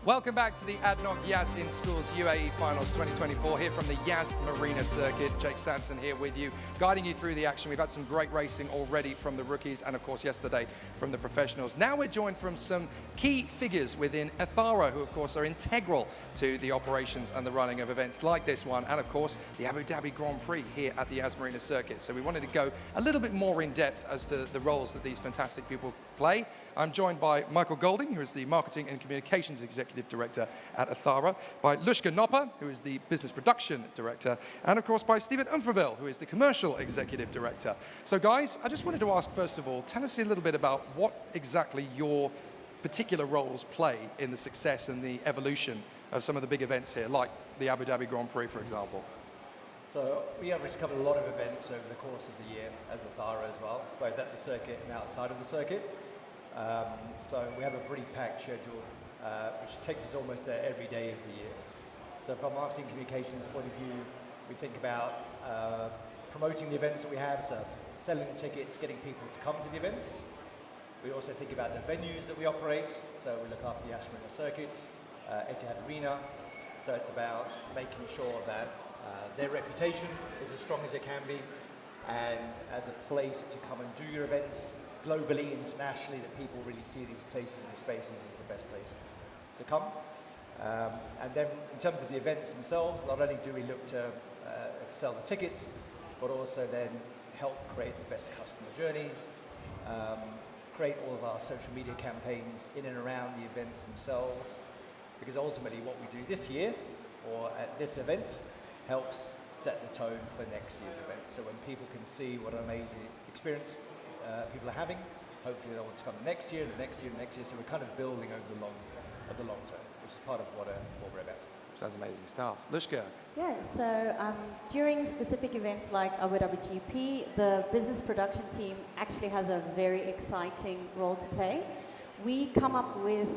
Welcome back to the ADNOC Yas in Schools UAE Finals 2024 here from the Yas Marina Circuit. Jake Sanson here with you, guiding you through the action. We've had some great racing already from the rookies and of course yesterday from the professionals. Now we're joined from some key figures within Athara, who of course are integral to the operations and the running of events like this one, and of course the Abu Dhabi Grand Prix here at the Yas Marina Circuit. So we wanted to go a little bit more in depth as to the roles that these fantastic people play. I'm joined by Michael Golding, who is the Marketing and Communications Executive Director at Athara, by Lushka Nopper, who is the Business Production Director, and of course by Stephen Umfreville, who is the Commercial Executive Director. So guys, I just wanted to ask first of all, tell us a little bit about what exactly your particular roles play in the success and the evolution of some of the big events here, like the Abu Dhabi Grand Prix, for example. So we average cover a lot of events over the course of the year as Athara as well, both at the circuit and outside of the circuit. So we have a pretty packed schedule, which takes us almost there every day of the year. So from a marketing communications point of view, we think about promoting the events that we have, so selling the tickets, getting people to come to the events. We also think about the venues that we operate, so we look after the Yas Marina Circuit, Etihad Arena, so it's about making sure that their reputation is as strong as it can be, and as a place to come and do your events, globally, internationally, that people really see these places and spaces as the best place to come. And then in terms of the events themselves, not only do we look to sell the tickets, but also then help create the best customer journeys, create all of our social media campaigns in and around the events themselves, because ultimately what we do this year, or at this event, helps set the tone for next year's event. So when people can see what an amazing experience people are having, hopefully they'll want to come the next year, the next year, the next year. So we're kind of building over the long term, which is part of what we're about. Sounds amazing stuff. Lushka. Yeah, so during specific events like Abu Dhabi GP, the business production team actually has a very exciting role to play. We come up with,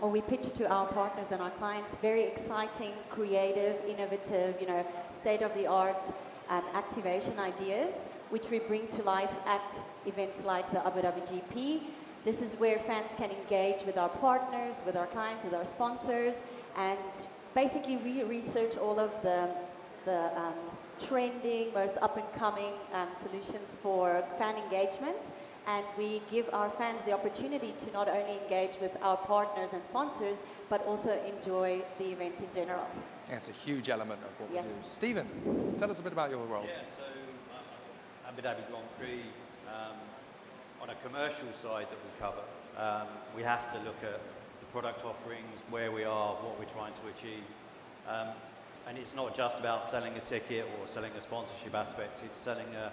or we pitch to our partners and our clients, very exciting, creative, innovative, state-of-the-art activation ideas, which we bring to life at events like the Abu Dhabi GP. This is where fans can engage with our partners, with our clients, with our sponsors, and basically we research all of the trending, most up-and-coming solutions for fan engagement, and we give our fans the opportunity to not only engage with our partners and sponsors, but also enjoy the events in general. Yeah, it's a huge element of what Yes. we do. Stephen, tell us a bit about your role. Yeah, so Abu Dhabi Grand Prix, on a commercial side that we cover, we have to look at the product offerings, where we are, what we're trying to achieve. And it's not just about selling a ticket or selling a sponsorship aspect, it's selling a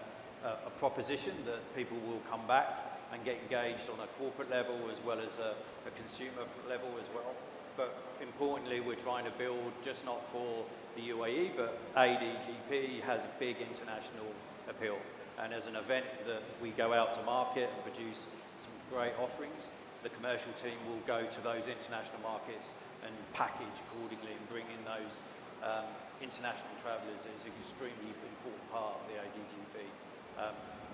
proposition that people will come back and get engaged on a corporate level as well as a consumer level as well. But importantly, we're trying to build just not for the UAE, but ADGP has a big international appeal. And as an event that we go out to market and produce some great offerings, the commercial team will go to those international markets and package accordingly and bring in those international travellers is an extremely important part of the ADGP.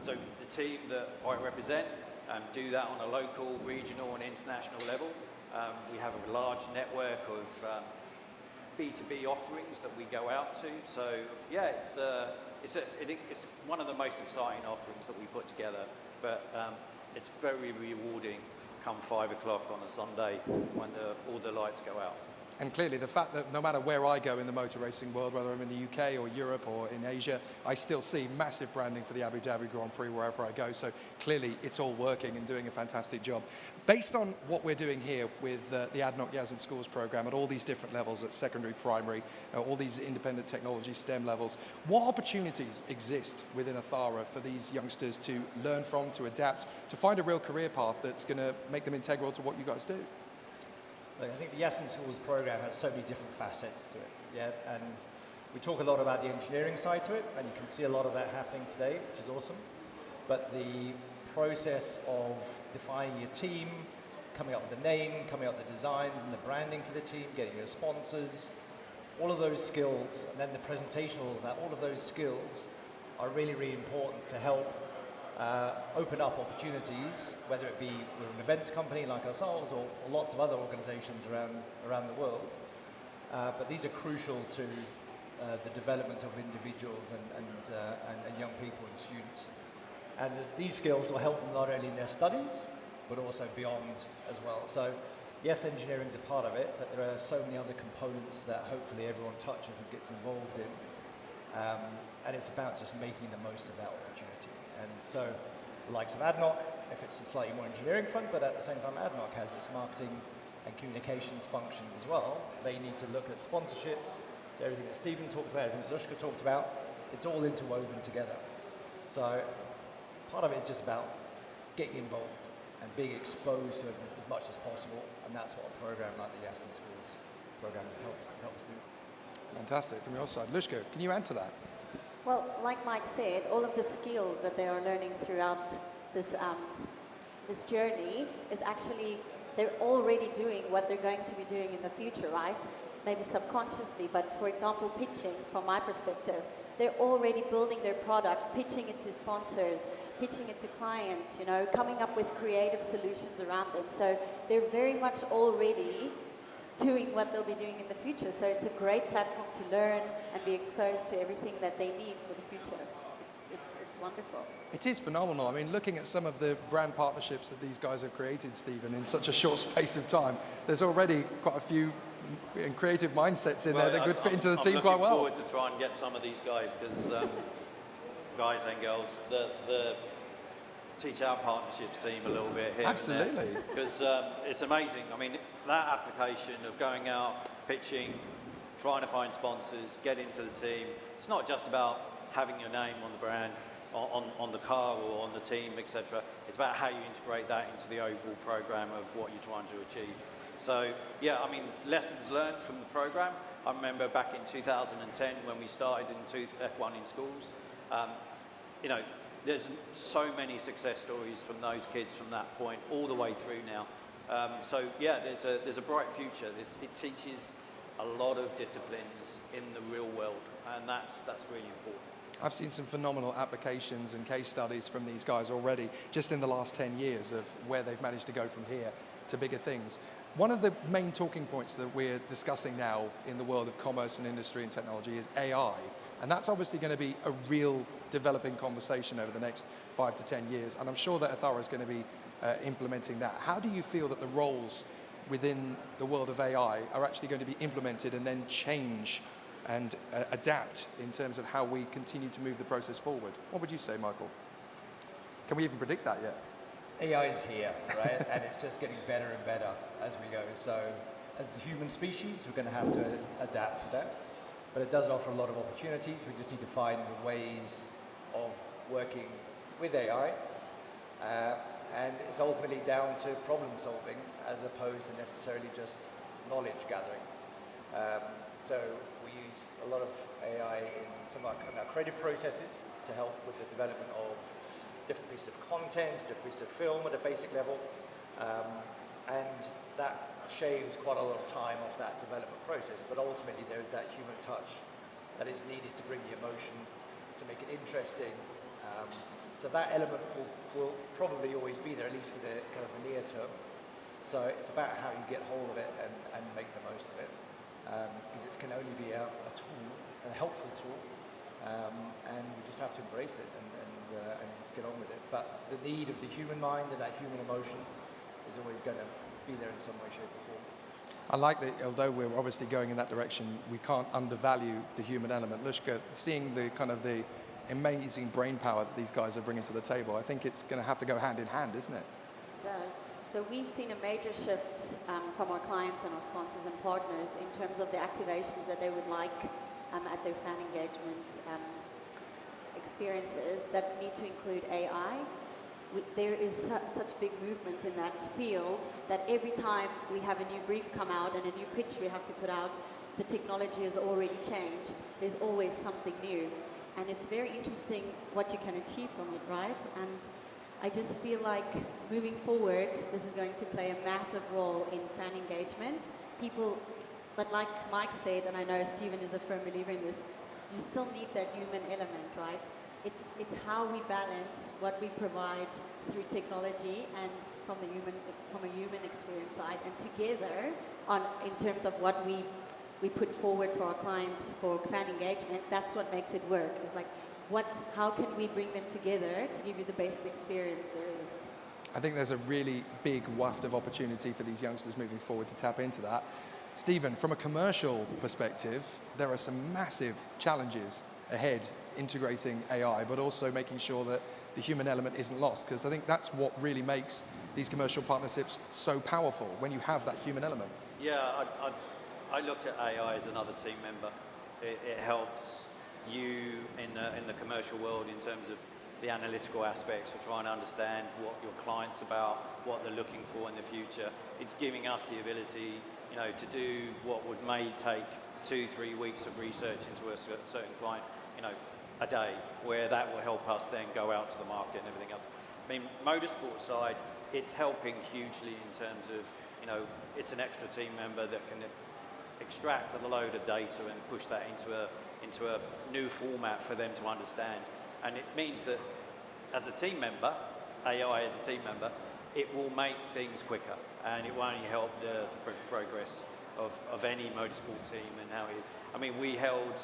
So the team that I represent do that on a local, regional and international level. We have a large network of B2B offerings that we go out to. So yeah, it's one of the most exciting offerings that we put together, but it's very rewarding come 5 o'clock on a Sunday when all the lights go out. And clearly the fact that no matter where I go in the motor racing world, whether I'm in the UK or Europe or in Asia, I still see massive branding for the Abu Dhabi Grand Prix wherever I go. So clearly it's all working and doing a fantastic job. Based on what we're doing here with the ADNOC Yas in Schools program at all these different levels, at secondary, primary, all these independent technology STEM levels, what opportunities exist within Athara for these youngsters to learn from, to adapt, to find a real career path that's going to make them integral to what you guys do? I think the YAS in Schools program has so many different facets to it, yeah, and we talk a lot about the engineering side to it, and you can see a lot of that happening today, which is awesome. But the process of defining your team, coming up with the name, coming up with the designs and the branding for the team, getting your sponsors, all of those skills, and then the presentation of all of that, all of those skills are really, really important to help open up opportunities, whether it be we're an events company like ourselves or lots of other organizations around the world. But these are crucial to the development of individuals and young people and students. And these skills will help them not only in their studies, but also beyond as well. So yes, engineering is a part of it, but there are so many other components that hopefully everyone touches and gets involved in. And it's about just making the most of that opportunity. And so the likes of ADNOC, if it's a slightly more engineering fund, but at the same time ADNOC has its marketing and communications functions as well. They need to look at sponsorships, so everything that Stephen talked about, everything that Lushka talked about, it's all interwoven together. So part of it is just about getting involved and being exposed to it as much as possible, and that's what a program like the YAS in Schools program helps do. Fantastic. From your side, Lushka, can you add to that? Well, like Mike said, all of the skills that they are learning throughout this this journey is actually, they're already doing what they're going to be doing in the future, right? Maybe subconsciously, but for example, pitching, from my perspective, they're already building their product, pitching it to sponsors, pitching it to clients, you know, coming up with creative solutions around them. So they're very much already doing what they'll be doing in the future. So it's a great platform to learn and be exposed to everything that they need for the future. It's wonderful. It is phenomenal. I mean, looking at some of the brand partnerships that these guys have created, Stephen, in such a short space of time, there's already quite a few creative mindsets in there that could fit into the team quite well. I'm looking forward to try and get some of these guys, because guys and girls, the teach our partnerships team a little bit here. Absolutely. Because it's amazing. I mean, that application of going out, pitching, trying to find sponsors, get into the team, it's not just about having your name on the brand, on the car or on the team, etc. It's about how you integrate that into the overall program of what you're trying to achieve. So, yeah, I mean, lessons learned from the program. I remember back in 2010 when we started in F1 in schools, you know, there's so many success stories from those kids from that point all the way through now. So, yeah, there's a bright future. It teaches a lot of disciplines in the real world, and that's really important. I've seen some phenomenal applications and case studies from these guys already, just in the last 10 years, of where they've managed to go from here to bigger things. One of the main talking points that we're discussing now in the world of commerce and industry and technology is AI. And that's obviously going to be a real developing conversation over the next 5 to 10 years. And I'm sure that Athara is going to be implementing that. How do you feel that the roles within the world of AI are actually going to be implemented and then change and adapt in terms of how we continue to move the process forward? What would you say, Michael? Can we even predict that yet? AI is here, right? And it's just getting better and better as we go. So as a human species, we're going to have to adapt to that. But it does offer a lot of opportunities. We just need to find the ways of working with AI. And it's ultimately down to problem solving as opposed to necessarily just knowledge gathering. So we use a lot of AI in some of our creative processes to help with the development of different pieces of content, different pieces of film at a basic level. And that shaves quite a lot of time off that development process, but ultimately there's that human touch that is needed to bring the emotion, to make it interesting. So that element will probably always be there, at least for the kind of the near term. So it's about how you get hold of it and make the most of it, because it can only be a tool, a helpful tool, and we just have to embrace it and get on with it. But the need of the human mind and that human emotion is always going to be there in some way, shape or form. I like that, although we're obviously going in that direction, we can't undervalue the human element. Lushka, seeing the kind of the amazing brain power that these guys are bringing to the table, I think it's going to have to go hand in hand, isn't it? It does. So we've seen a major shift from our clients and our sponsors and partners in terms of the activations that they would like at their fan engagement experiences that need to include AI. There is such big movement in that field that every time we have a new brief come out and a new pitch we have to put out, the technology has already changed. There's always something new. And it's very interesting what you can achieve from it, right? And I just feel like moving forward, this is going to play a massive role in fan engagement. People, but like Mike said, and I know Stephen is a firm believer in this, you still need that human element, right? it's how we balance what we provide through technology and from a human experience side, and together in terms of what we put forward for our clients for fan engagement. That's what makes it work. It's like, how can we bring them together to give you the best experience there is? I think there's a really big waft of opportunity for these youngsters moving forward to tap into that. Stephen, from a commercial perspective, there are some massive challenges ahead integrating AI, but also making sure that the human element isn't lost, because I think that's what really makes these commercial partnerships so powerful, when you have that human element. Yeah, I looked at AI as another team member. It helps you in the commercial world in terms of the analytical aspects of trying to understand what your client's about, what they're looking for in the future. It's giving us the ability, to do what may take 2-3 weeks of research into a certain client, a day, where that will help us then go out to the market and everything else. I mean, motorsport side, it's helping hugely in terms of, it's an extra team member that can extract a load of data and push that into a new format for them to understand. And it means that as a team member, AI as a team member, it will make things quicker, and it will only help the progress of any motorsport team and how it is. I mean, we held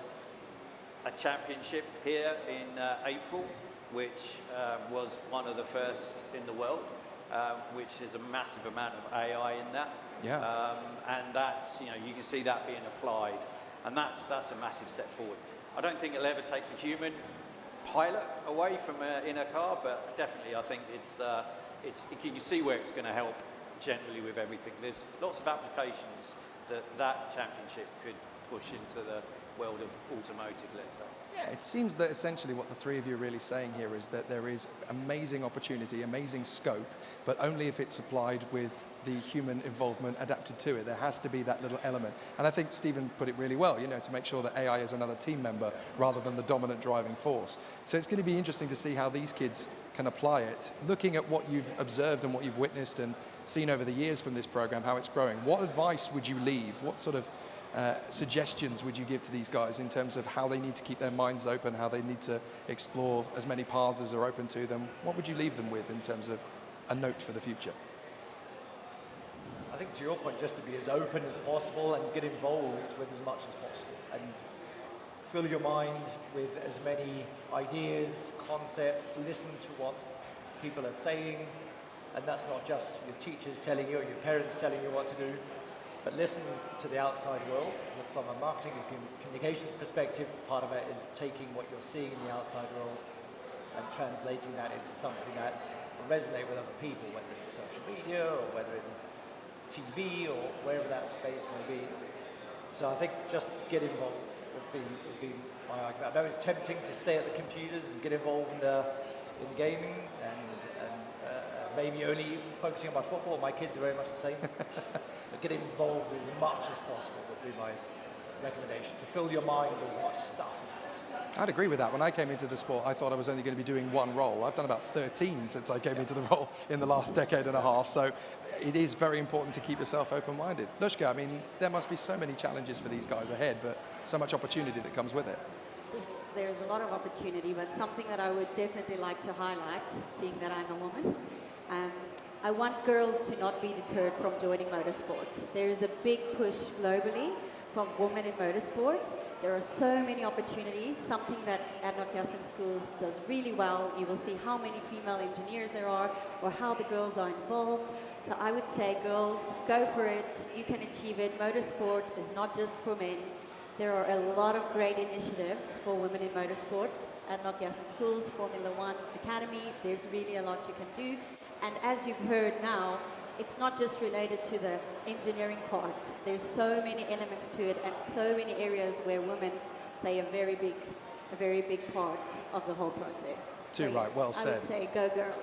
a championship here in April, which was one of the first in the world, which is a massive amount of AI in that. Yeah. And that's, you can see that being applied, and that's a massive step forward. I don't think it'll ever take the human pilot away from in a car, but definitely I think you can see where it's going to help generally with everything. There's lots of applications that championship could push into the world of automotive, let's say. Yeah, it seems that essentially what the three of you are really saying here is that there is amazing opportunity, amazing scope, but only if it's applied with the human involvement adapted to it. There has to be that little element. And I think Stephen put it really well, to make sure that AI is another team member rather than the dominant driving force. So it's going to be interesting to see how these kids can apply it. Looking at what you've observed and what you've witnessed and seen over the years from this program, how it's growing, what advice would you leave? What sort of suggestions would you give to these guys in terms of how they need to keep their minds open, how they need to explore as many paths as are open to them? What would you leave them with in terms of a note for the future? I think to your point, just to be as open as possible and get involved with as much as possible, and fill your mind with as many ideas, concepts, listen to what people are saying, and that's not just your teachers telling you or your parents telling you what to do, but listen to the outside world. So from a marketing and communications perspective, part of it is taking what you're seeing in the outside world and translating that into something that will resonate with other people, whether in social media or whether in TV or wherever that space may be. So I think just get involved would be my argument. I know it's tempting to stay at the computers and get involved in gaming and maybe only focusing on my football. My kids are very much the same. But get involved as much as possible would be my recommendation, to fill your mind with as much stuff as possible. I'd agree with that. When I came into the sport, I thought I was only going to be doing one role. I've done about 13 since I came into the role in the last decade and a half. So it is very important to keep yourself open-minded. Lushka, I mean, there must be so many challenges for these guys ahead, but so much opportunity that comes with it. There's a lot of opportunity, but something that I would definitely like to highlight, seeing that I'm a woman, I want girls to not be deterred from joining motorsport. There is a big push globally from women in motorsport. There are so many opportunities, something that ADNOC Yas in schools does really well. You will see how many female engineers there are or how the girls are involved. So I would say, girls, go for it. You can achieve it. Motorsport is not just for men. There are a lot of great initiatives for women in motorsports. ADNOC Yas in schools, Formula One Academy, there's really a lot you can do. And as you've heard now, it's not just related to the engineering part. There's so many elements to it and so many areas where women play a very big part of the whole process. Too right, well said. I would say go girls.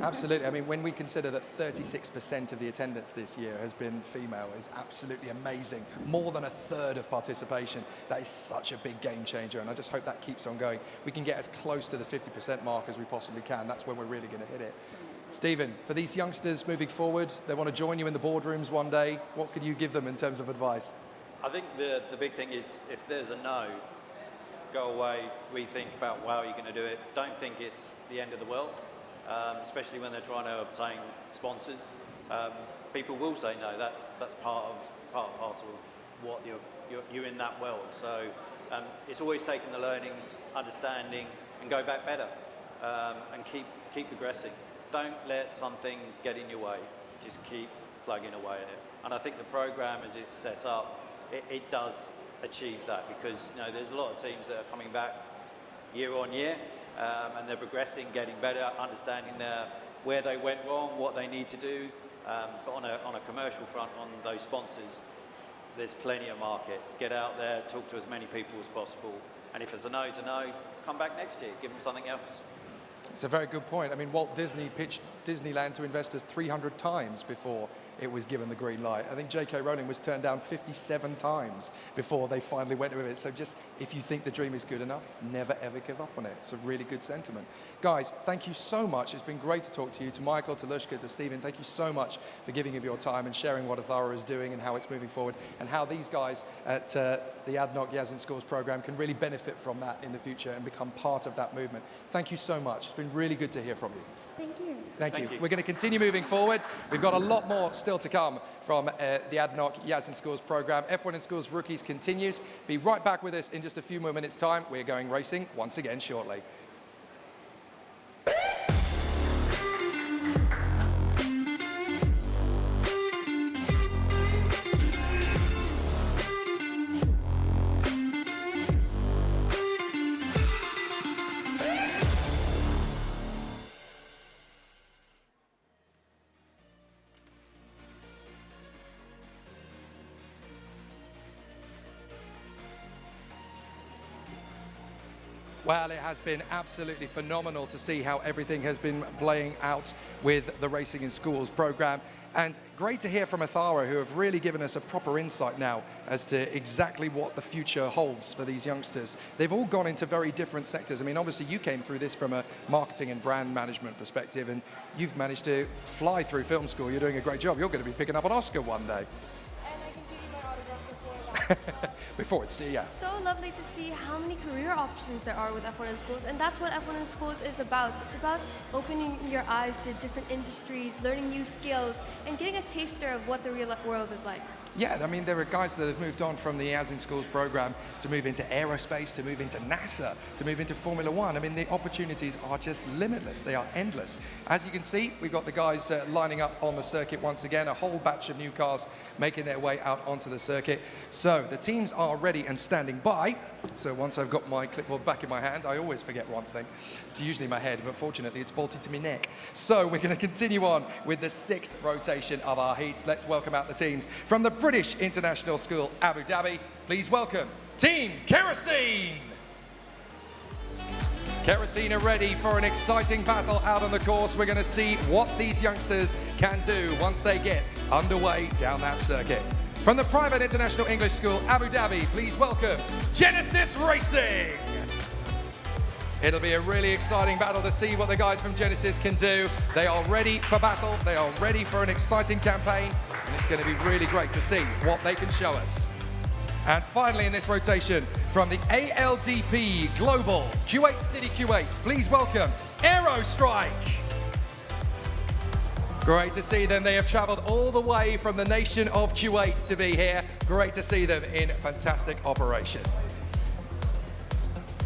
Absolutely. I mean, when we consider that 36% of the attendance this year has been female, is absolutely amazing. More than a third of participation. That is such a big game changer, and I just hope that keeps on going. We can get as close to the 50% mark as we possibly can. That's when we're really going to hit it. Stephen, for these youngsters moving forward, they want to join you in the boardrooms one day. What could you give them in terms of advice? I think the big thing is, if there's a no, go away, rethink about how you're going to do it. Don't think it's the end of the world, especially when they're trying to obtain sponsors. People will say no. That's part and parcel of what you're in that world. So it's always taking the learnings, understanding, and go back better, and keep progressing. Don't let something get in your way. Just keep plugging away at it. And I think the program, as it's set up, it does achieve that, because there's a lot of teams that are coming back year on year, and they're progressing, getting better, understanding where they went wrong, what they need to do. But on a commercial front, on those sponsors, there's plenty of market. Get out there, talk to as many people as possible, and if there's a no to no, come back next year, give them something else. It's a very good point. I mean, Walt Disney pitched Disneyland to investors 300 times before it was given the green light. I think J.K. Rowling was turned down 57 times before they finally went with it. So just, if you think the dream is good enough, never ever give up on it. It's a really good sentiment. Guys, thank you so much. It's been great to talk to you. To Michael, to Lushka, to Stephen, thank you so much for giving of your time and sharing what Athara is doing and how it's moving forward, and how these guys at the ADNOC Yas in Schools program can really benefit from that in the future and become part of that movement. Thank you so much. It's been really good to hear from you. Thank you. Thank you. We're going to continue moving forward. We've got a lot more still to come from the ADNOC Yas in Schools program. F1 in Schools Rookies continues. Be right back with us in just a few more minutes' time. We're going racing once again shortly. Well, it has been absolutely phenomenal to see how everything has been playing out with the Racing in Schools program. And great to hear from Athara, who have really given us a proper insight now as to exactly what the future holds for these youngsters. They've all gone into very different sectors. I mean, obviously you came through this from a marketing and brand management perspective, and you've managed to fly through film school. You're doing a great job. You're going to be picking up an Oscar one day. Before it's, yeah. So lovely to see how many career options there are with F1 in Schools, and that's what F1 in Schools is about. It's about opening your eyes to different industries, learning new skills, and getting a taster of what the real world is like. Yeah, I mean, there are guys that have moved on from the YAS in Schools program to move into aerospace, to move into NASA, to move into Formula One. I mean, the opportunities are just limitless. They are endless. As you can see, we've got the guys lining up on the circuit once again, a whole batch of new cars making their way out onto the circuit. So the teams are ready and standing by. So once I've got my clipboard back in my hand, I always forget one thing. It's usually my head, but fortunately it's bolted to my neck. So we're going to continue on with the 6th rotation of our heats. Let's welcome out the teams from the British International School, Abu Dhabi. Please welcome Team Kerosene. Kerosene are ready for an exciting battle out on the course. We're going to see what these youngsters can do once they get underway down that circuit. From the private international English school, Abu Dhabi, please welcome Genesis Racing. It'll be a really exciting battle to see what the guys from Genesis can do. They are ready for battle. They are ready for an exciting campaign. And it's going to be really great to see what they can show us. And finally in this rotation, from the ALDP Global, Kuwait City, Kuwait, please welcome Aero Strike. Great to see them. They have traveled all the way from the nation of Kuwait to be here. Great to see them in fantastic operation.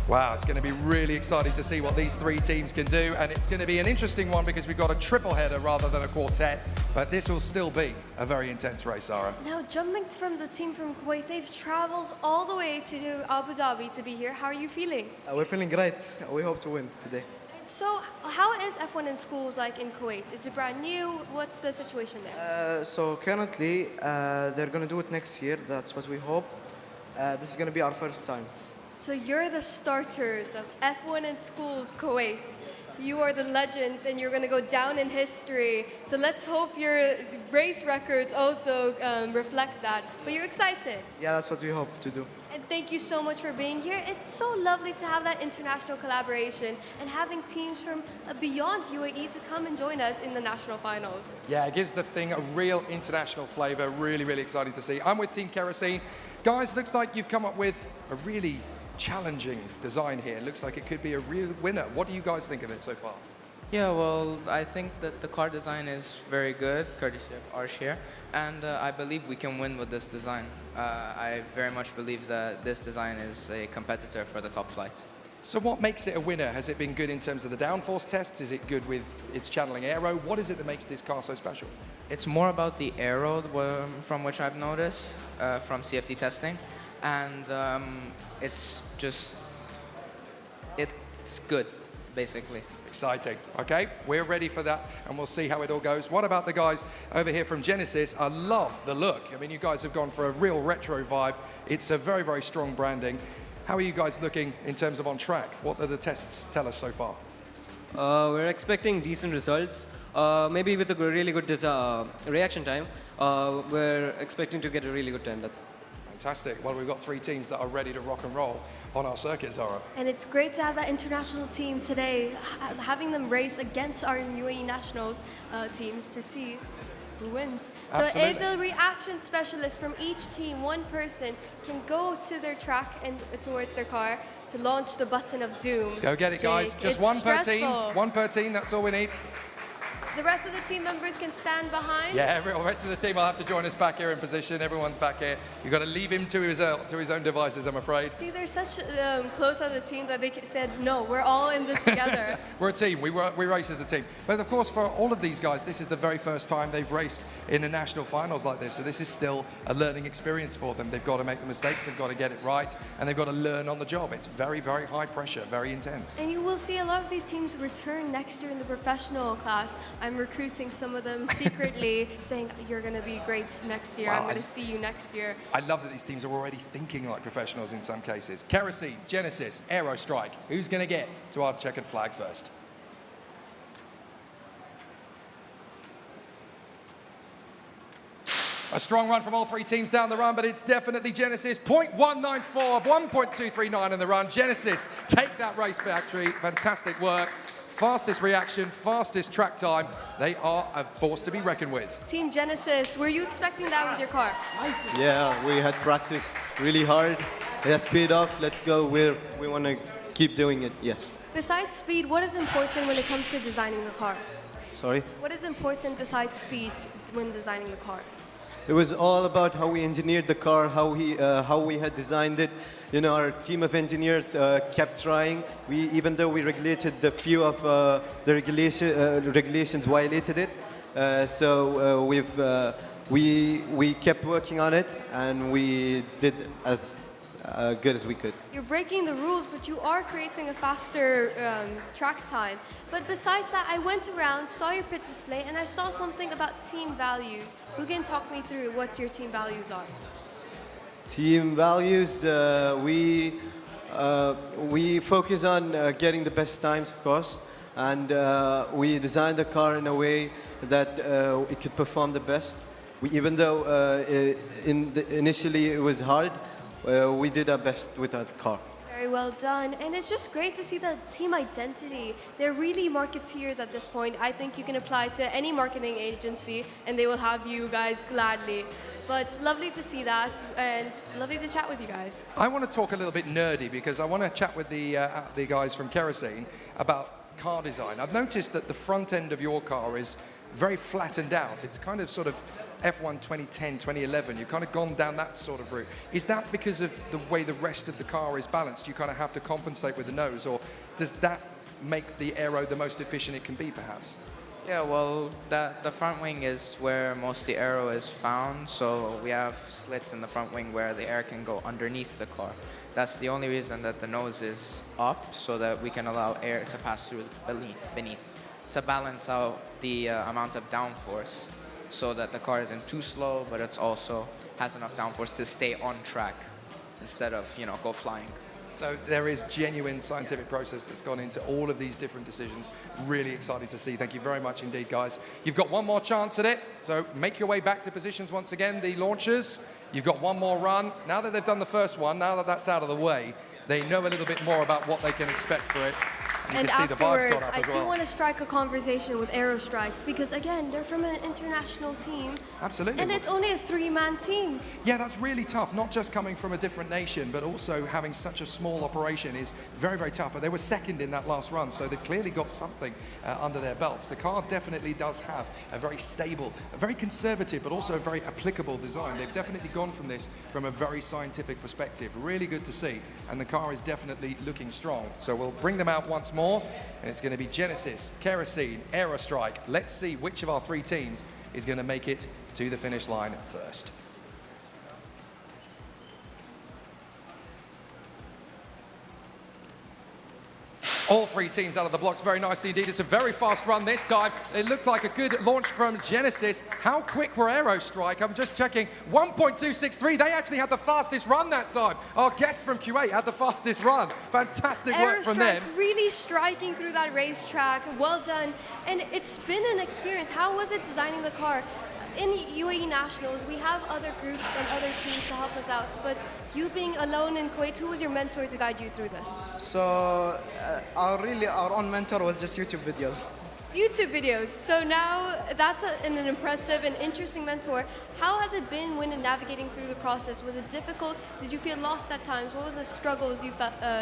Wow, it's going to be really exciting to see what these 3 teams can do, and it's going to be an interesting one because we've got a triple header rather than a quartet, but this will still be a very intense race, Sarah. Now, jumping from the team from Kuwait, they've traveled all the way to Abu Dhabi to be here. How are you feeling? We're feeling great. We hope to win today. So, how is F1 in Schools like in Kuwait? Is it brand new? What's the situation there? So currently, they're going to do it next year. That's what we hope. This is going to be our first time. So you're the starters of F1 in Schools Kuwait. You are the legends and you're going to go down in history. So let's hope your race records also reflect that. But you're excited. Yeah, that's what we hope to do. And thank you so much for being here. It's so lovely to have that international collaboration and having teams from beyond UAE to come and join us in the national finals. Yeah, it gives the thing a real international flavor. Really, really exciting to see. I'm with Team Kerosene. Guys, looks like you've come up with a really challenging design here. Looks like it could be a real winner. What do you guys think of it so far? Yeah, well, I think that the car design is very good, courtesy of Arsh here, and I believe we can win with this design. I very much believe that this design is a competitor for the top flight. So what makes it a winner? Has it been good in terms of the downforce tests? Is it good with its channeling aero? What is it that makes this car so special? It's more about the aero from which I've noticed from CFD testing, and it's just, it's good, basically. Exciting. Okay, we're ready for that, and we'll see how it all goes. What about the guys over here from Genesis? I love the look. I mean, you guys have gone for a real retro vibe. It's a very, very strong branding. How are you guys looking in terms of on track? What do the tests tell us so far? We're expecting decent results. Maybe with a really good reaction time, we're expecting to get a really good time. That's it. Fantastic. Well, we've got 3 teams that are ready to rock and roll on our circuit, Zara. And it's great to have that international team today, having them race against our UAE nationals teams to see who wins. Absolutely. So if the reaction specialist from each team, one person, can go to their track and towards their car to launch the button of doom. Go get it, guys. Just It's one per team. stressful. One per team, that's all we need. The rest of the team members can stand behind. Yeah, the rest of the team will have to join us back here in position. Everyone's back here. You've got to leave him to his own devices, I'm afraid. See, they're such close as a team that they said, no, we're all in this together. We're a team. We race as a team. But of course, for all of these guys, this is the very first time they've raced in a national finals like this. So this is still a learning experience for them. They've got to make the mistakes. They've got to get it right. And they've got to learn on the job. It's very, very high pressure, very intense. And you will see a lot of these teams return next year in the professional class. I'm recruiting some of them secretly, saying, you're going to be great next year. Wow, I'm going to see you next year. I love that these teams are already thinking like professionals in some cases. Kerosene, Genesis, Aero Strike. Who's going to get to our checkered flag first? A strong run from all 3 teams down the run, but it's definitely Genesis. 0.194, 1.239 in the run. Genesis take that race victory. Fantastic work. Fastest reaction, fastest track time. They are a force to be reckoned with. Team Genesis, were you expecting that with your car? Yeah, we had practiced really hard. Yeah, speed up, let's go. We want to keep doing it, yes. Besides speed, what is important when it comes to designing the car? Sorry? What is important besides speed when designing the car? It was all about how we engineered the car, how we had designed it. You know, our team of engineers kept trying. Even though we regulated the few of the regulations violated it. So we kept working on it, and we did as good as we could. You're breaking the rules, but you are creating a faster track time. But besides that, I went around, saw your pit display, and I saw something about team values. Who can talk me through what your team values are? Team values, we focus on getting the best times, of course, and we designed the car in a way that it could perform the best. Even though initially it was hard, we did our best with our car. Very well done, and it's just great to see the team identity. They're really marketeers at this point. I think you can apply to any marketing agency and they will have you guys gladly. But lovely to see that, and lovely to chat with you guys. I want to talk a little bit nerdy because I want to chat with the guys from Kerosene about car design. I've noticed that the front end of your car is very flattened out. It's kind of sort of F1 2010, 2011. You've kind of gone down that sort of route. Is that because of the way the rest of the car is balanced? You kind of have to compensate with the nose, or does that make the aero the most efficient it can be, perhaps? Yeah, well, the front wing is where most of the aero is found, so we have slits in the front wing where the air can go underneath the car. That's the only reason that the nose is up, so that we can allow air to pass through beneath, to balance out the amount of downforce, so that the car isn't too slow, but it's also has enough downforce to stay on track instead of, you know, go flying. So there is genuine scientific process that's gone into all of these different decisions. Really exciting to see. Thank you very much indeed, guys. You've got one more chance at it, so make your way back to positions once again. The launchers, you've got one more run. Now that they've done the first one, now that that's out of the way, they know a little bit more about what they can expect for it. You And can see the vibes afterwards, got up I as do well. want to strike a conversation with Aerostrike because, again, they're from an international team. Absolutely. And it's only a 3-man team. Yeah, that's really tough. Not just coming from a different nation, but also having such a small operation is very, very tough. But they were second in that last run, so they've clearly got something under their belts. The car definitely does have a very stable, a very conservative, but also a very applicable design. They've definitely gone from this from a very scientific perspective. Really good to see. And the car is definitely looking strong. So we'll bring them out once more, and it's going to be Genesis, Kerosene, Aerostrike. Let's see which of our 3 teams is going to make it to the finish line first. All 3 teams out of the blocks very nicely indeed. It's a very fast run this time. It looked like a good launch from Genesis. How quick were Aerostrike? I'm just checking. 1.263. They actually had the fastest run that time. Our guests from Kuwait had the fastest run. Fantastic work from them. Really striking through that racetrack. Well done. And it's been an experience. How was it designing the car? In UAE Nationals, we have other groups and other teams to help us out, but you being alone in Kuwait, who was your mentor to guide you through this? So our own mentor was just YouTube videos. YouTube videos. So now that's an impressive and interesting mentor. How has it been when navigating through the process? Was it difficult? Did you feel lost at times? What was the struggles you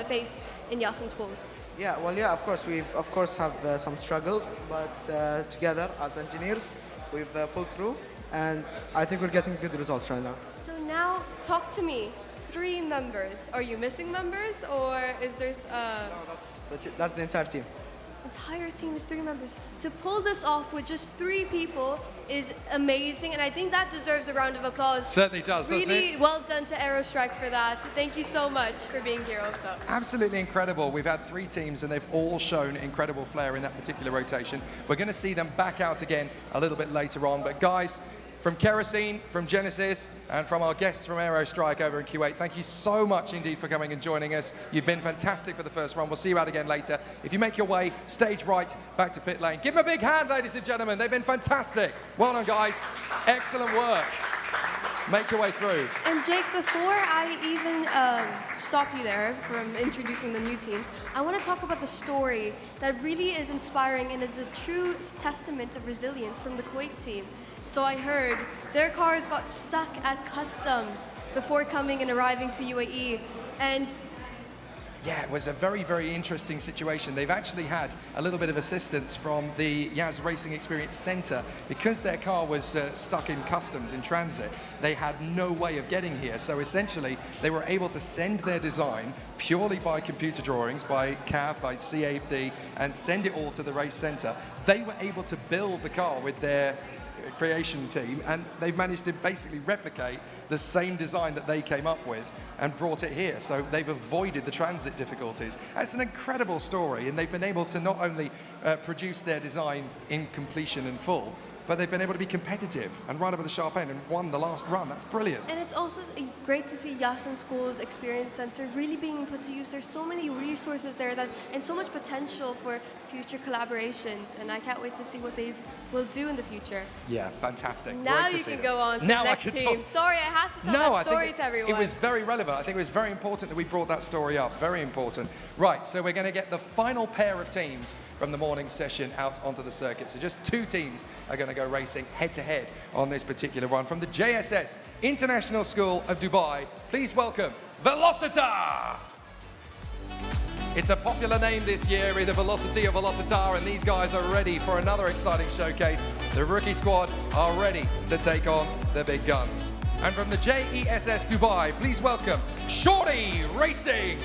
faced in YAS schools? Yeah, well, yeah, of course, we've have some struggles, but together as engineers, we've pulled through, and I think we're getting good results right now. So now, talk to me. 3 members. Are you missing members, or is there? No, that's the entire team. Entire team is 3 members. To pull this off with just 3 people is amazing, and I think that deserves a round of applause. Certainly does, doesn't it? Really well done to Aerostrike for that. Thank you so much for being here also. Absolutely incredible. We've had 3 teams and they've all shown incredible flair in that particular rotation. We're going to see them back out again a little bit later on. But guys, from Kerosene, from Genesis, and from our guests from Aerostrike over in Kuwait, thank you so much indeed for coming and joining us. You've been fantastic for the first run. We'll see you out again later. If you make your way stage right back to pit lane, give them a big hand, ladies and gentlemen. They've been fantastic. Well done, guys. Excellent work. Make your way through. And Jake, before I even stop you there from introducing the new teams, I want to talk about the story that really is inspiring and is a true testament of resilience from the Kuwait team. So I heard their cars got stuck at customs before coming and arriving to UAE. And yeah, it was a very, very interesting situation. They've actually had a little bit of assistance from the YAS Experience Center. Because their car was stuck in customs in transit, they had no way of getting here. So essentially, they were able to send their design purely by computer drawings, by CAD, by CAD, and send it all to the race center. They were able to build the car with their creation team, and they've managed to basically replicate the same design that they came up with and brought it here. So they've avoided the transit difficulties. It's an incredible story, and they've been able to not only produce their design in completion and full, but they've been able to be competitive and right up at the sharp end and won the last run. That's brilliant. And it's also great to see YAS School's Experience Center really being put to use. There's so many resources there and so much potential for future collaborations, and I can't wait to see what they will do in the future. Yeah, fantastic. Now you can go on to the next team. Sorry, I had to tell that story to everyone. It was very relevant. I think it was very important that we brought that story up. Very important. Right, so we're going to get the final pair of teams from the morning session out onto the circuit. So just 2 teams are going to go racing head-to-head on this particular run. From the JSS International School of Dubai, please welcome Velocitar! It's a popular name this year, either Velocity or Velocitar, and these guys are ready for another exciting showcase. The rookie squad are ready to take on the big guns. And from the JESS Dubai, please welcome Shorty Racing.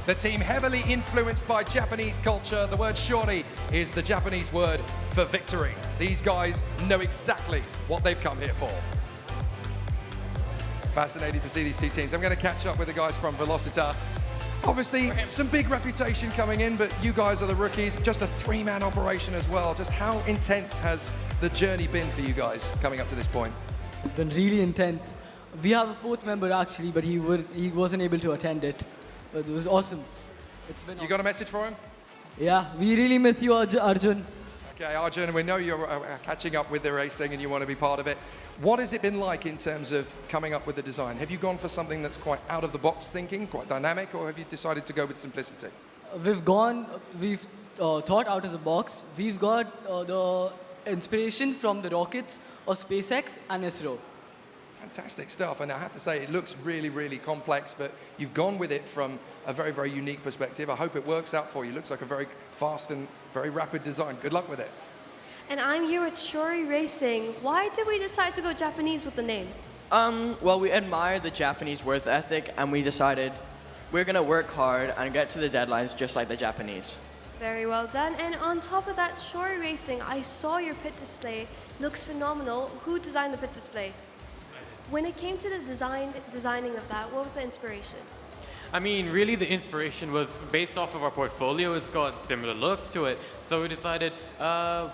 The team heavily influenced by Japanese culture. The word shorty is the Japanese word for victory. These guys know exactly what they've come here for. Fascinating to see these 2 teams. I'm going to catch up with the guys from Velocitar. Obviously, some big reputation coming in, but you guys are the rookies. Just a 3-man operation as well. Just how intense has the journey been for you guys coming up to this point? It's been really intense. We have a 4th member actually, but he wasn't able to attend it. But it was awesome. It's been. You got a message for him? Yeah, we really miss you, Arjun. Okay, Arjun, we know you're catching up with the racing and you want to be part of it. What has it been like in terms of coming up with the design? Have you gone for something that's quite out of the box thinking, quite dynamic, or have you decided to go with simplicity? we've thought out of the box. We've got the inspiration from the rockets of SpaceX and ISRO. Fantastic stuff, and I have to say it looks really, really complex, but you've gone with it from a very, very unique perspective. I hope it works out for you. Looks like a very fast and very rapid design. Good luck with it. And I'm here with Shori Racing. Why did we decide to go Japanese with the name? Well, we admire the Japanese work ethic, and we decided we're going to work hard and get to the deadlines just like the Japanese. Very well done. And on top of that, Shori Racing, I saw your pit display. Looks phenomenal. Who designed the pit display? When it came to the designing of that, what was the inspiration? I mean, really the inspiration was based off of our portfolio. It's got similar looks to it. So we decided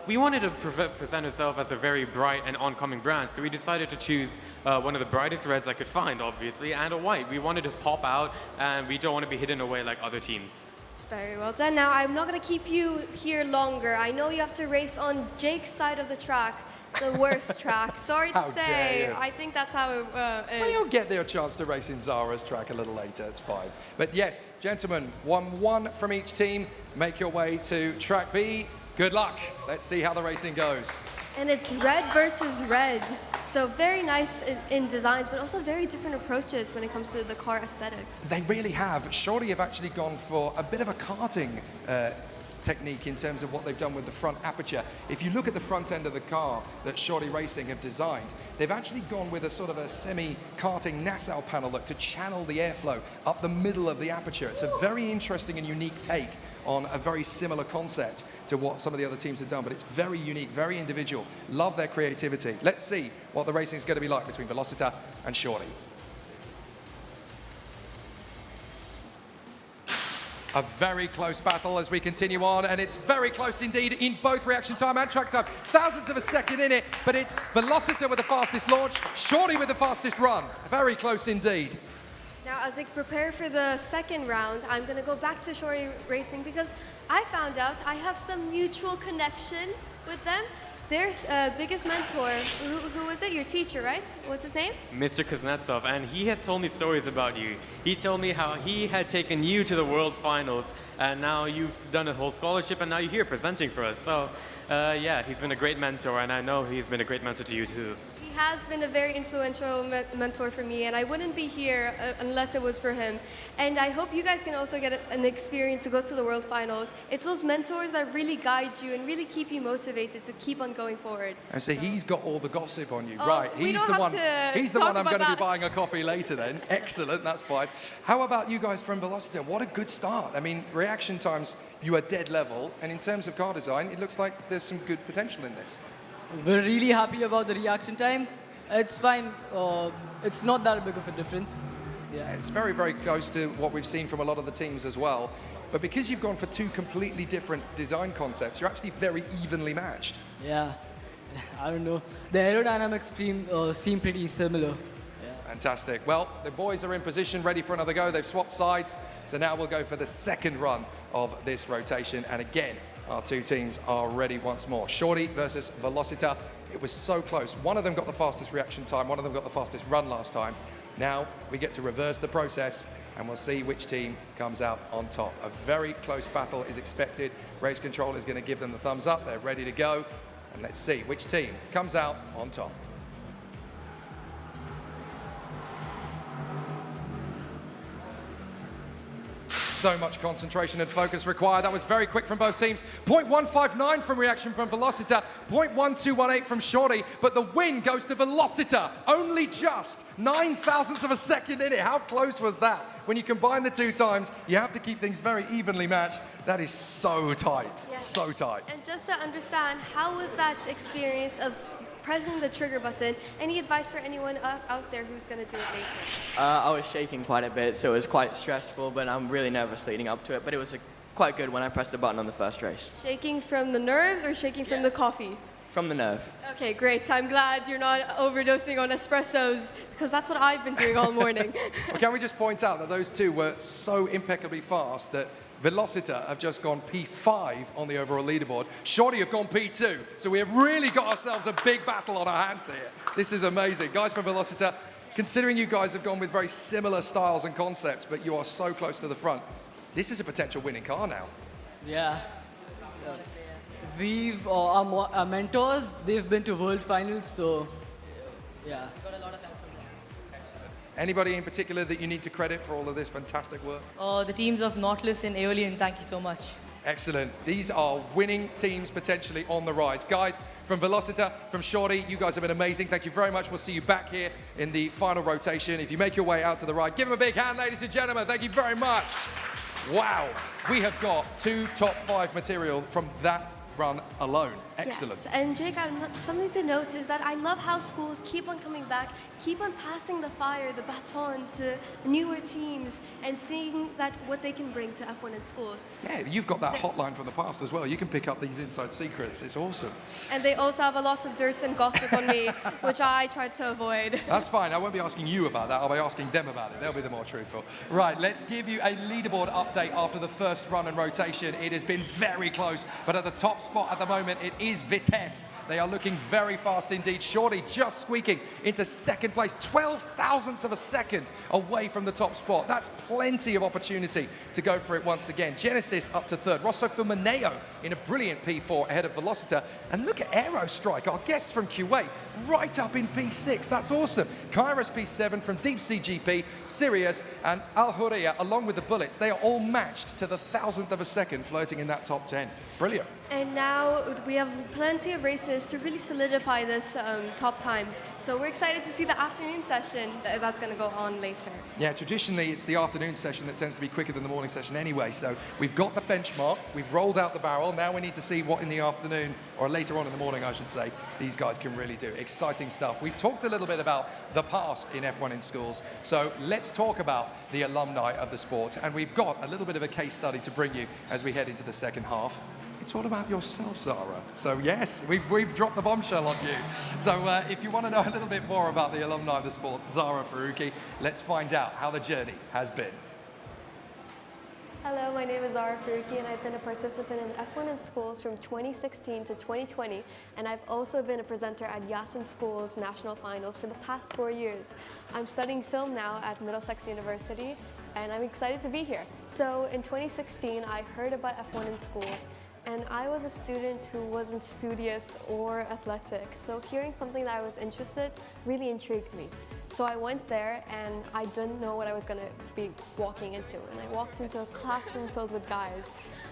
we wanted to present ourselves as a very bright and oncoming brand. So we decided to choose one of the brightest reds I could find, obviously, and a white. We wanted to pop out, and we don't want to be hidden away like other teams. Very well done. Now, I'm not going to keep you here longer. I know you have to race on Jake's side of the track, the worst track. Sorry to say, I think that's how it is. Well, you'll get their chance to race in Zara's track a little later. It's fine. But yes, gentlemen, 1-1 from each team. Make your way to track B. Good luck. Let's see how the racing goes. And it's red versus red. So very nice in designs, but also very different approaches when it comes to the car aesthetics. They really have. Shorty have actually gone for a bit of a karting technique in terms of what they've done with the front aperture. If you look at the front end of the car that Shorty Racing have designed, they've actually gone with a sort of a semi-karting Nassau panel look to channel the airflow up the middle of the aperture. It's a very interesting and unique take on a very similar concept to what some of the other teams have done, but it's very unique, very individual. Love their creativity. Let's see what the racing is going to be like between Velocita and Shorty. A very close battle as we continue on, and it's very close indeed in both reaction time and track time. Thousandths of a second in it, but it's Velocita with the fastest launch, Shorty with the fastest run. Very close indeed. Now, as they prepare for the second round, I'm going to go back to Shorty Racing because I found out I have some mutual connection with them. Their biggest mentor, who is it? Your teacher, right? What's his name? Mr. Kuznetsov, and he has told me stories about you. He told me how he had taken you to the World Finals, and now you've done a whole scholarship, and now you're here presenting for us. So, yeah, he's been a great mentor, and I know he's been a great mentor to you too. He has been a very influential mentor for me, and I wouldn't be here unless it was for him. And I hope you guys can also get an experience to go to the World Finals. It's those mentors that really guide you and really keep you motivated to keep on going forward. And so he's got all the gossip on you, Oh, right? we He's don't the have one. to He's the talk one I'm about going to be that. buying a coffee later. Then, excellent. That's fine. How about you guys from Velocita? What a good start. I mean, reaction times, you are dead level, and in terms of car design, it looks like there's some good potential in this. We're really happy about the reaction time. It's fine. It's not that big of a difference. Yeah, it's very, very close to what we've seen from a lot of the teams as well. But because you've gone for two completely different design concepts, you're actually very evenly matched. Yeah, I don't know. The aerodynamics seem pretty similar. Fantastic. Well, the boys are in position, ready for another go. They've swapped sides. So now we'll go for the second run of this rotation. And again, our two teams are ready once more. Shorty versus Velocita. It was so close. One of them got the fastest reaction time. One of them got the fastest run last time. Now we get to reverse the process, and we'll see which team comes out on top. A very close battle is expected. Race control is going to give them the thumbs up. They're ready to go. And let's see which team comes out on top. So much concentration and focus required. That was very quick from both teams. 0.159 from reaction from Velocita, 0.1218 from Shorty, but the win goes to Velocita. Only just 9 thousandths of a second in it. How close was that? When you combine the two times, you have to keep things very evenly matched. That is so tight, so tight. And just to understand, how was that experience of pressing the trigger button? Any advice for anyone out there who's going to do it later? I was shaking quite a bit, so it was quite stressful, but I'm really nervous leading up to it. But it was quite good when I pressed the button on the first race. Shaking from the nerves or shaking from the coffee? From the nerve. Okay, great. I'm glad you're not overdosing on espressos, because that's what I've been doing all morning. Well, can we just point out that those two were so impeccably fast that Velocita have just gone P5 on the overall leaderboard. Shorty have gone P2. So we have really got ourselves a big battle on our hands here. This is amazing. Guys from Velocita, considering you guys have gone with very similar styles and concepts, but you are so close to the front, This is a potential winning car now. Yeah. Our mentors, they've been to world finals, so yeah. Anybody in particular that you need to credit for all of this fantastic work? The teams of Nautilus and Aeolian, thank you so much. Excellent. These are winning teams potentially on the rise. Guys, from Velocita, from Shorty, you guys have been amazing. Thank you very much. We'll see you back here in the final rotation. If you make your way out to the right, give them a big hand, ladies and gentlemen. Thank you very much. Wow. We have got 2 top 5 material from that run alone. Excellent. Yes, and Jake, something to note is that I love how schools keep on coming back, keep on passing the fire, the baton to newer teams, and seeing that what they can bring to F1 in schools. Yeah, you've got that hotline from the past as well. You can pick up these inside secrets. It's awesome. And they also have a lot of dirt and gossip on me, which I try to avoid. That's fine. I won't be asking you about that. I'll be asking them about it. They'll be the more truthful. Right, let's give you a leaderboard update after the first run and rotation. It has been very close, but at the top spot at the moment, it is Vitesse. They are looking very fast indeed. Shorty just squeaking into second place, 12 thousandths of a second away from the top spot. That's plenty of opportunity to go for it once again. Genesis up to third. Rosso Filmaneo in a brilliant P4 ahead of Velocita. And look at Aerostrike, our guests from Kuwait, right up in P6. That's awesome. Kairos P7 from Deep Sea GP, Sirius, and Al Hurriya, along with the Bullets. They are all matched to the thousandth of a second, flirting in that top 10. Brilliant. And now we have plenty of races to really solidify this top times. So we're excited to see the afternoon session that's going to go on later. Yeah, traditionally it's the afternoon session that tends to be quicker than the morning session anyway. So we've got the benchmark, we've rolled out the barrel. Now we need to see what in the afternoon, or later on in the morning, I should say, these guys can really do. Exciting stuff. We've talked a little bit about the past in F1 in schools. So let's talk about the alumni of the sport. And we've got a little bit of a case study to bring you as we head into the second half. It's all about yourself, Zara. So yes, we've dropped the bombshell on you. So if you want to know a little bit more about the alumni of the sport, Zara Faruqi, let's find out how the journey has been. Hello, my name is Zara Faruqi, and I've been a participant in F1 in schools from 2016 to 2020, and I've also been a presenter at YAS in schools national finals for the past 4 years. I'm studying film now at Middlesex University, and I'm excited to be here. So in 2016, I heard about F1 in schools, and I was a student who wasn't studious or athletic, so hearing something that I was interested really intrigued me. So I went there and I didn't know what I was going to be walking into, and I walked into a classroom filled with guys,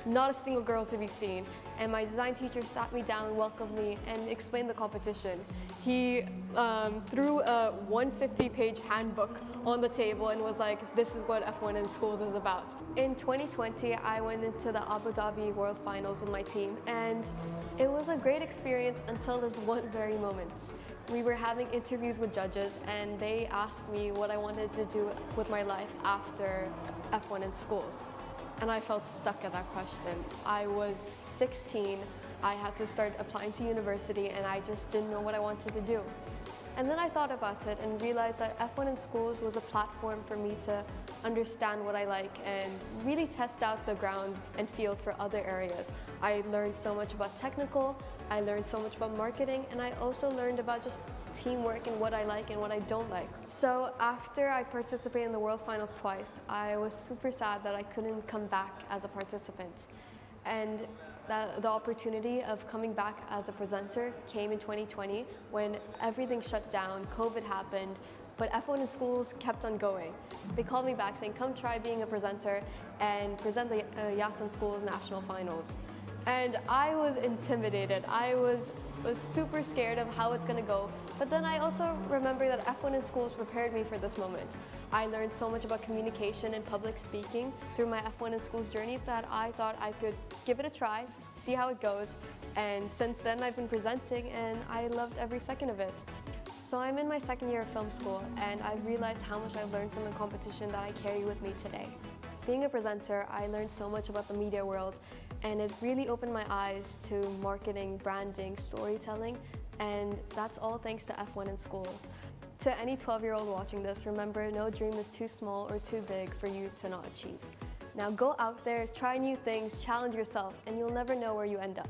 not a single girl to be seen, and my design teacher sat me down, welcomed me, and explained the competition. He threw a 150-page handbook on the table and was like, this is what F1 in schools is about. In 2020, I went into the Abu Dhabi World Finals with my team, and it was a great experience until this one very moment. We were having interviews with judges, and they asked me what I wanted to do with my life after F1 in schools. And I felt stuck at that question. I was 16, I had to start applying to university, and I just didn't know what I wanted to do. And then I thought about it and realized that F1 in schools was a platform for me to understand what I like and really test out the ground and field for other areas. I learned so much about technical, I learned so much about marketing, and I also learned about just teamwork and what I like and what I don't like. So after I participated in the World Finals twice, I was super sad that I couldn't come back as a participant. And the opportunity of coming back as a presenter came in 2020 when everything shut down, COVID happened, but F1 in schools kept on going. They called me back saying, come try being a presenter and present the YAS in schools national finals. And I was intimidated. I was super scared of how it's gonna go. But then I also remember that F1 in schools prepared me for this moment. I learned so much about communication and public speaking through my F1 in schools journey that I thought I could give it a try, see how it goes. And since then I've been presenting and I loved every second of it. So I'm in my second year of film school and I realized how much I've learned from the competition that I carry with me today. Being a presenter, I learned so much about the media world, and it really opened my eyes to marketing, branding, storytelling, and that's all thanks to F1 in schools. To any 12-year-old watching this, remember, no dream is too small or too big for you to not achieve. Now go out there, try new things, challenge yourself, and you'll never know where you end up.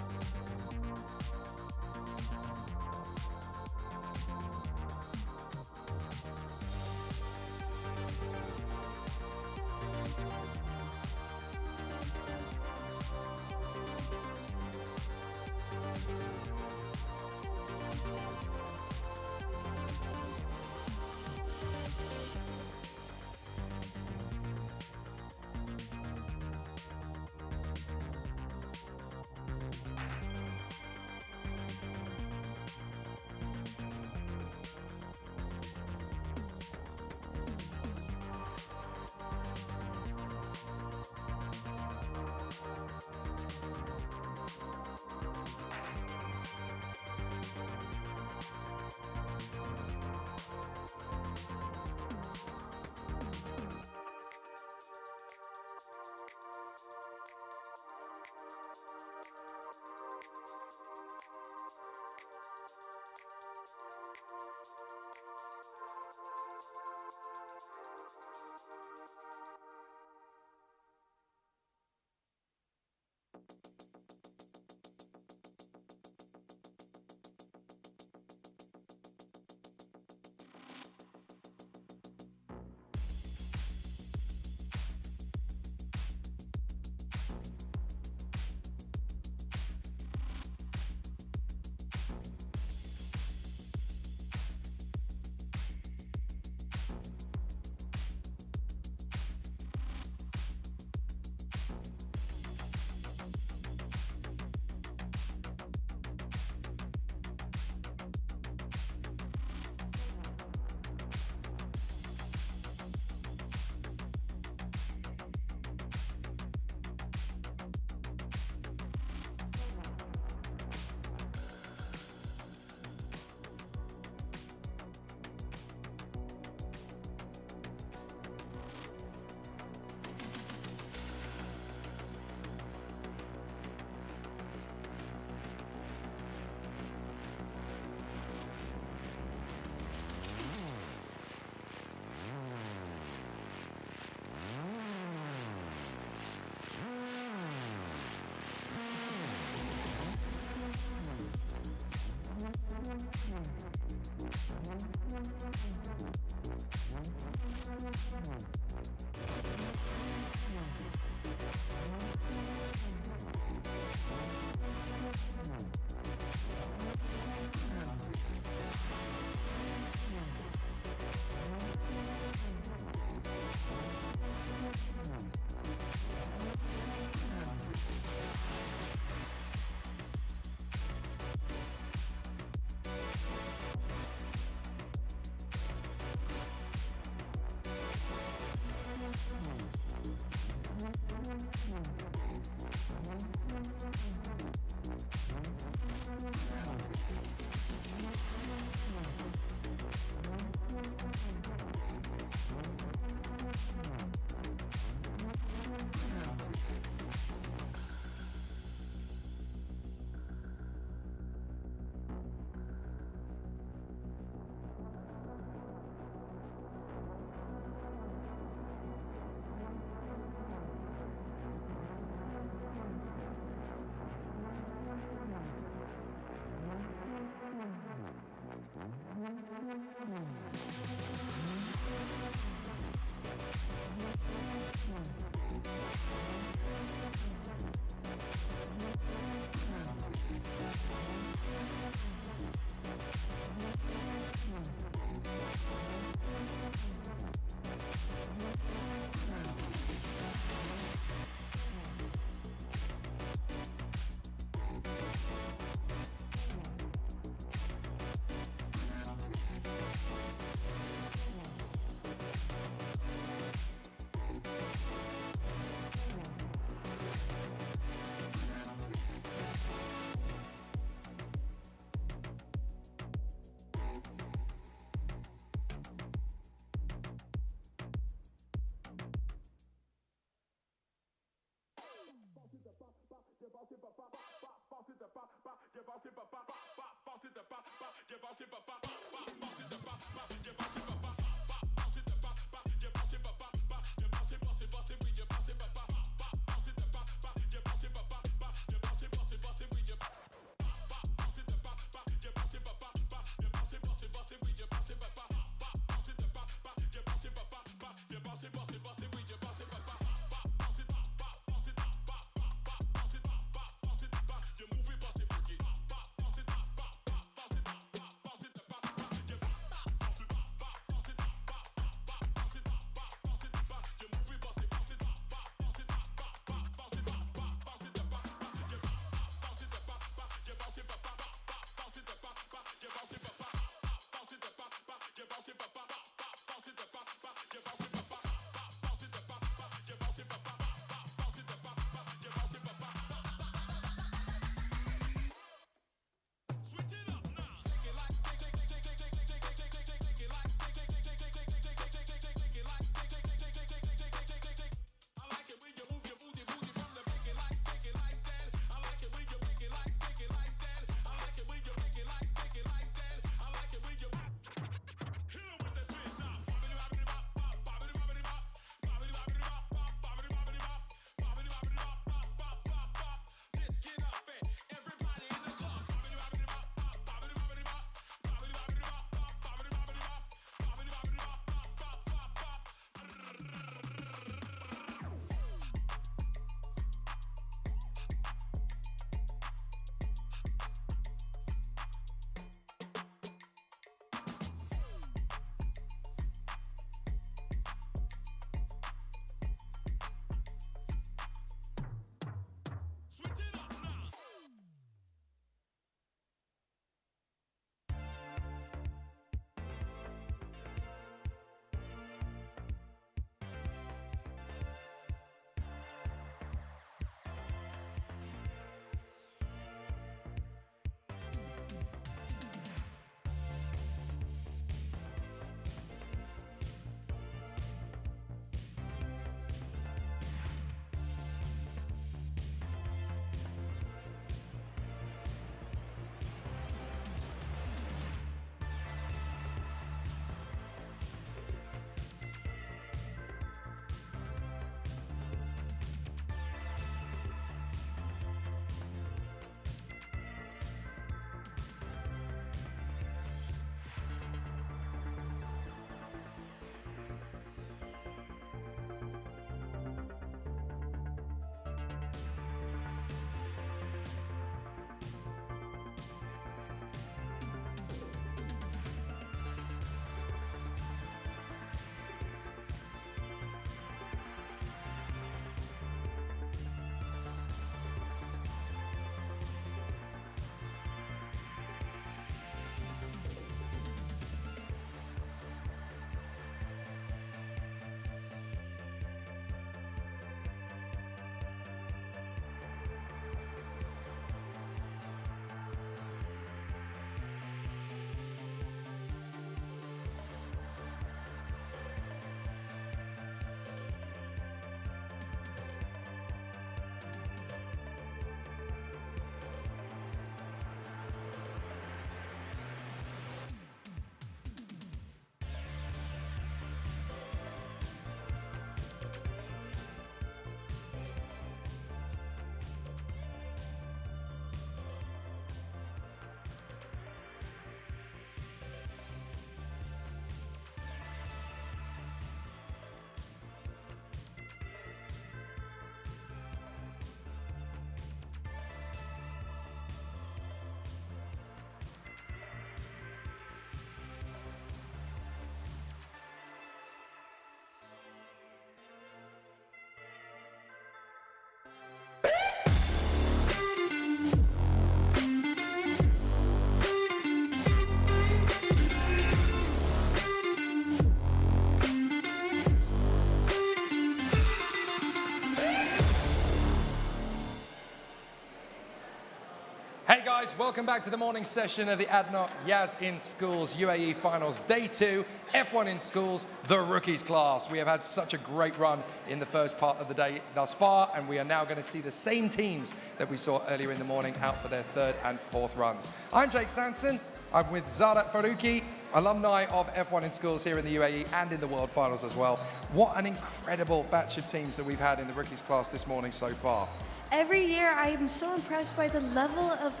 guys, welcome back to the morning session of the ADNOC Yas in Schools UAE Finals Day 2, F1 in Schools, the rookies class. We have had such a great run in the first part of the day thus far, and we are now going to see the same teams that we saw earlier in the morning out for their third and fourth runs. I'm Jake Sanson. I'm with Zara Faruqi, alumni of F1 in Schools here in the UAE and in the World Finals as well. What an incredible batch of teams that we've had in the rookies class this morning so far. Every year, I am so impressed by the level of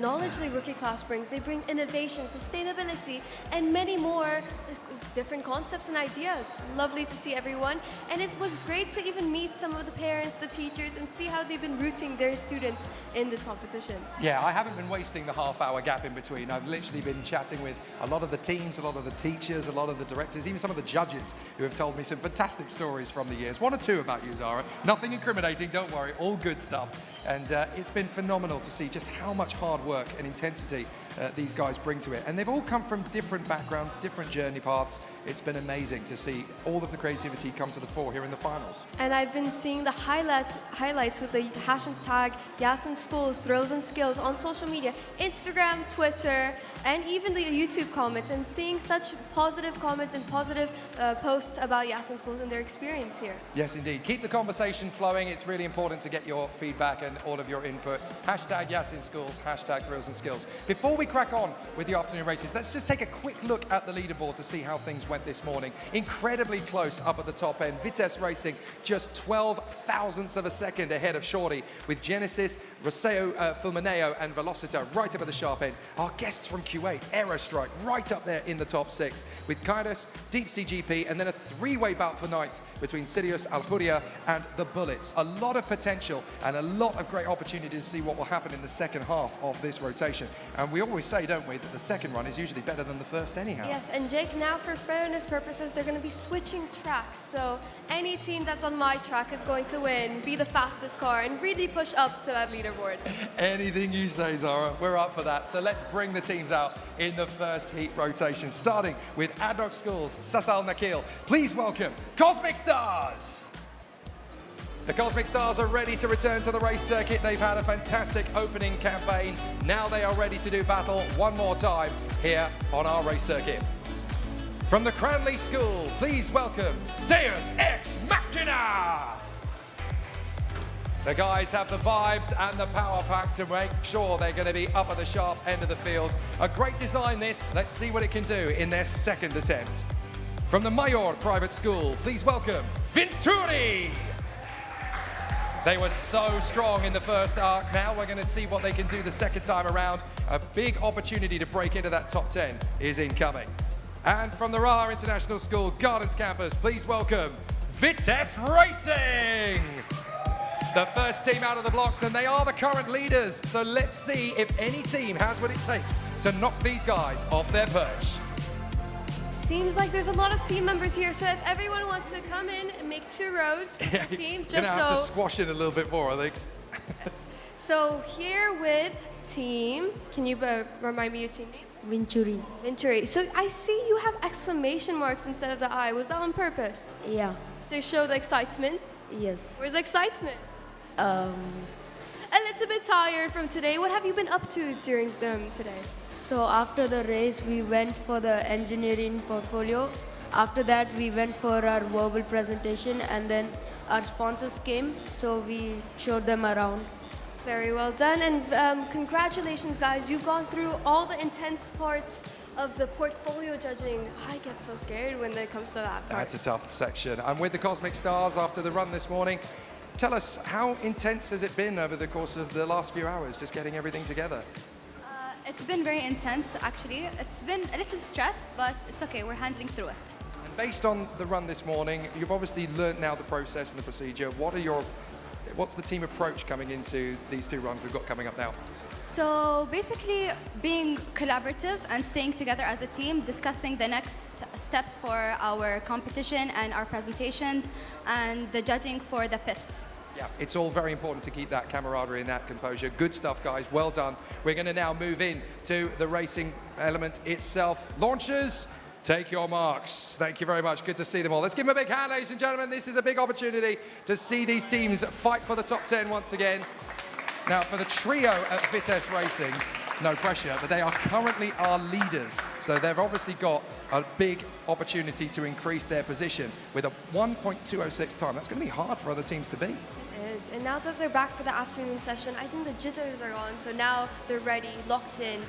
knowledge the rookie class brings. They bring innovation, sustainability, and many more different concepts and ideas. Lovely to see everyone. And it was great to even meet some of the parents, the teachers, and see how they've been rooting their students in this competition. Yeah, I haven't been wasting the half-hour gap in between. I've literally been chatting with a lot of the teams, a lot of the teachers, a lot of the directors, even some of the judges who have told me some fantastic stories from the years. One or two about you, Zara. Nothing incriminating, don't worry, all good stuff. And it's been phenomenal to see just how much hard work and intensity these guys bring to it. And they've all come from different backgrounds, different journey paths. It's been amazing to see all of the creativity come to the fore here in the finals. And I've been seeing the highlights with the hashtag YAS in Schools, Thrills and Skills on social media, Instagram, Twitter, and even the YouTube comments, and seeing such positive comments and positive posts about YAS in Schools and their experience here. Yes, indeed. Keep the conversation flowing. It's really important to get your feedback and all of your input. Hashtag YAS in Schools, hashtag Thrills and Skills. Before we crack on with the afternoon races, let's just take a quick look at the leaderboard to see how things went this morning. Incredibly close up at the top end. Vitesse Racing just 12 thousandths of a second ahead of Shorty, with Genesis, Roseo Fulmineo and Velocita right up at the sharp end. Our guests from Q8, Aerostrike, right up there in the top 6, with Kairos, Deep Sea GP, and then a three-way bout for ninth between Sirius, Al Huria and the Bullets. A lot of potential and a lot of great opportunity to see what will happen in the second half of this rotation. And we always say, don't we, that the second run is usually better than the first anyhow. Yes, and Jake, now for fairness purposes, they're going to be switching tracks. So any team that's on my track is going to win, be the fastest car, and really push up to that leaderboard. Anything you say, Zara. We're up for that. So let's bring the teams out in the first heat rotation, starting with ADNOC Schools, Sasal Nakil. Please welcome Cosmic Stars. The Cosmic Stars are ready to return to the race circuit. They've had a fantastic opening campaign. Now they are ready to do battle one more time here on our race circuit. From the Cranley School, please welcome Deus Ex Machina. The guys have the vibes and the power pack to make sure they're going to be up at the sharp end of the field. A great design this. Let's see what it can do in their second attempt. From the Mayor Private School, please welcome Venturi. They were so strong in the first arc. Now we're going to see what they can do the second time around. A big opportunity to break into that top 10 is incoming. And from the Raha International School Gardens campus, please welcome Vitesse Racing. The first team out of the blocks, and they are the current leaders. So let's see if any team has what it takes to knock these guys off their perch. Seems like there's a lot of team members here, so if everyone wants to come in and make 2 rows with their team, just Gonna have to squash it a little bit more, I think. So here with team, can you remind me your team name? Venturi. Venturi. So I see you have exclamation marks instead of the I. Was that on purpose? Yeah. To show the excitement? Yes. Where's the excitement? A little bit tired from today. What have you been up to during today? So after the race, we went for the engineering portfolio. After that, we went for our verbal presentation, and then our sponsors came, so we showed them around. Very well done, and congratulations, guys. You've gone through all the intense parts of the portfolio judging. I get so scared when it comes to that part. That's a tough section. I'm with the Cosmic Stars after the run this morning. Tell us, how intense has it been over the course of the last few hours, just getting everything together? It's been very intense, actually. It's been a little stressed, but it's okay. We're handling through it. And based on the run this morning, you've obviously learnt now the process and the procedure. What's the team approach coming into these 2 runs we've got coming up now? So basically, being collaborative and staying together as a team, discussing the next steps for our competition and our presentations, and the judging for the pits. Yeah, it's all very important to keep that camaraderie and that composure. Good stuff, guys. Well done. We're going to now move in to the racing element itself. Launchers, take your marks. Thank you very much. Good to see them all. Let's give them a big hand, ladies and gentlemen. This is a big opportunity to see these teams fight for the top 10 once again. Now, for the trio at Vitesse Racing, no pressure, but they are currently our leaders. So they've obviously got a big opportunity to increase their position with a 1.206 time. That's going to be hard for other teams to beat. It is. And now that they're back for the afternoon session, I think the jitters are on. So now they're ready, locked in.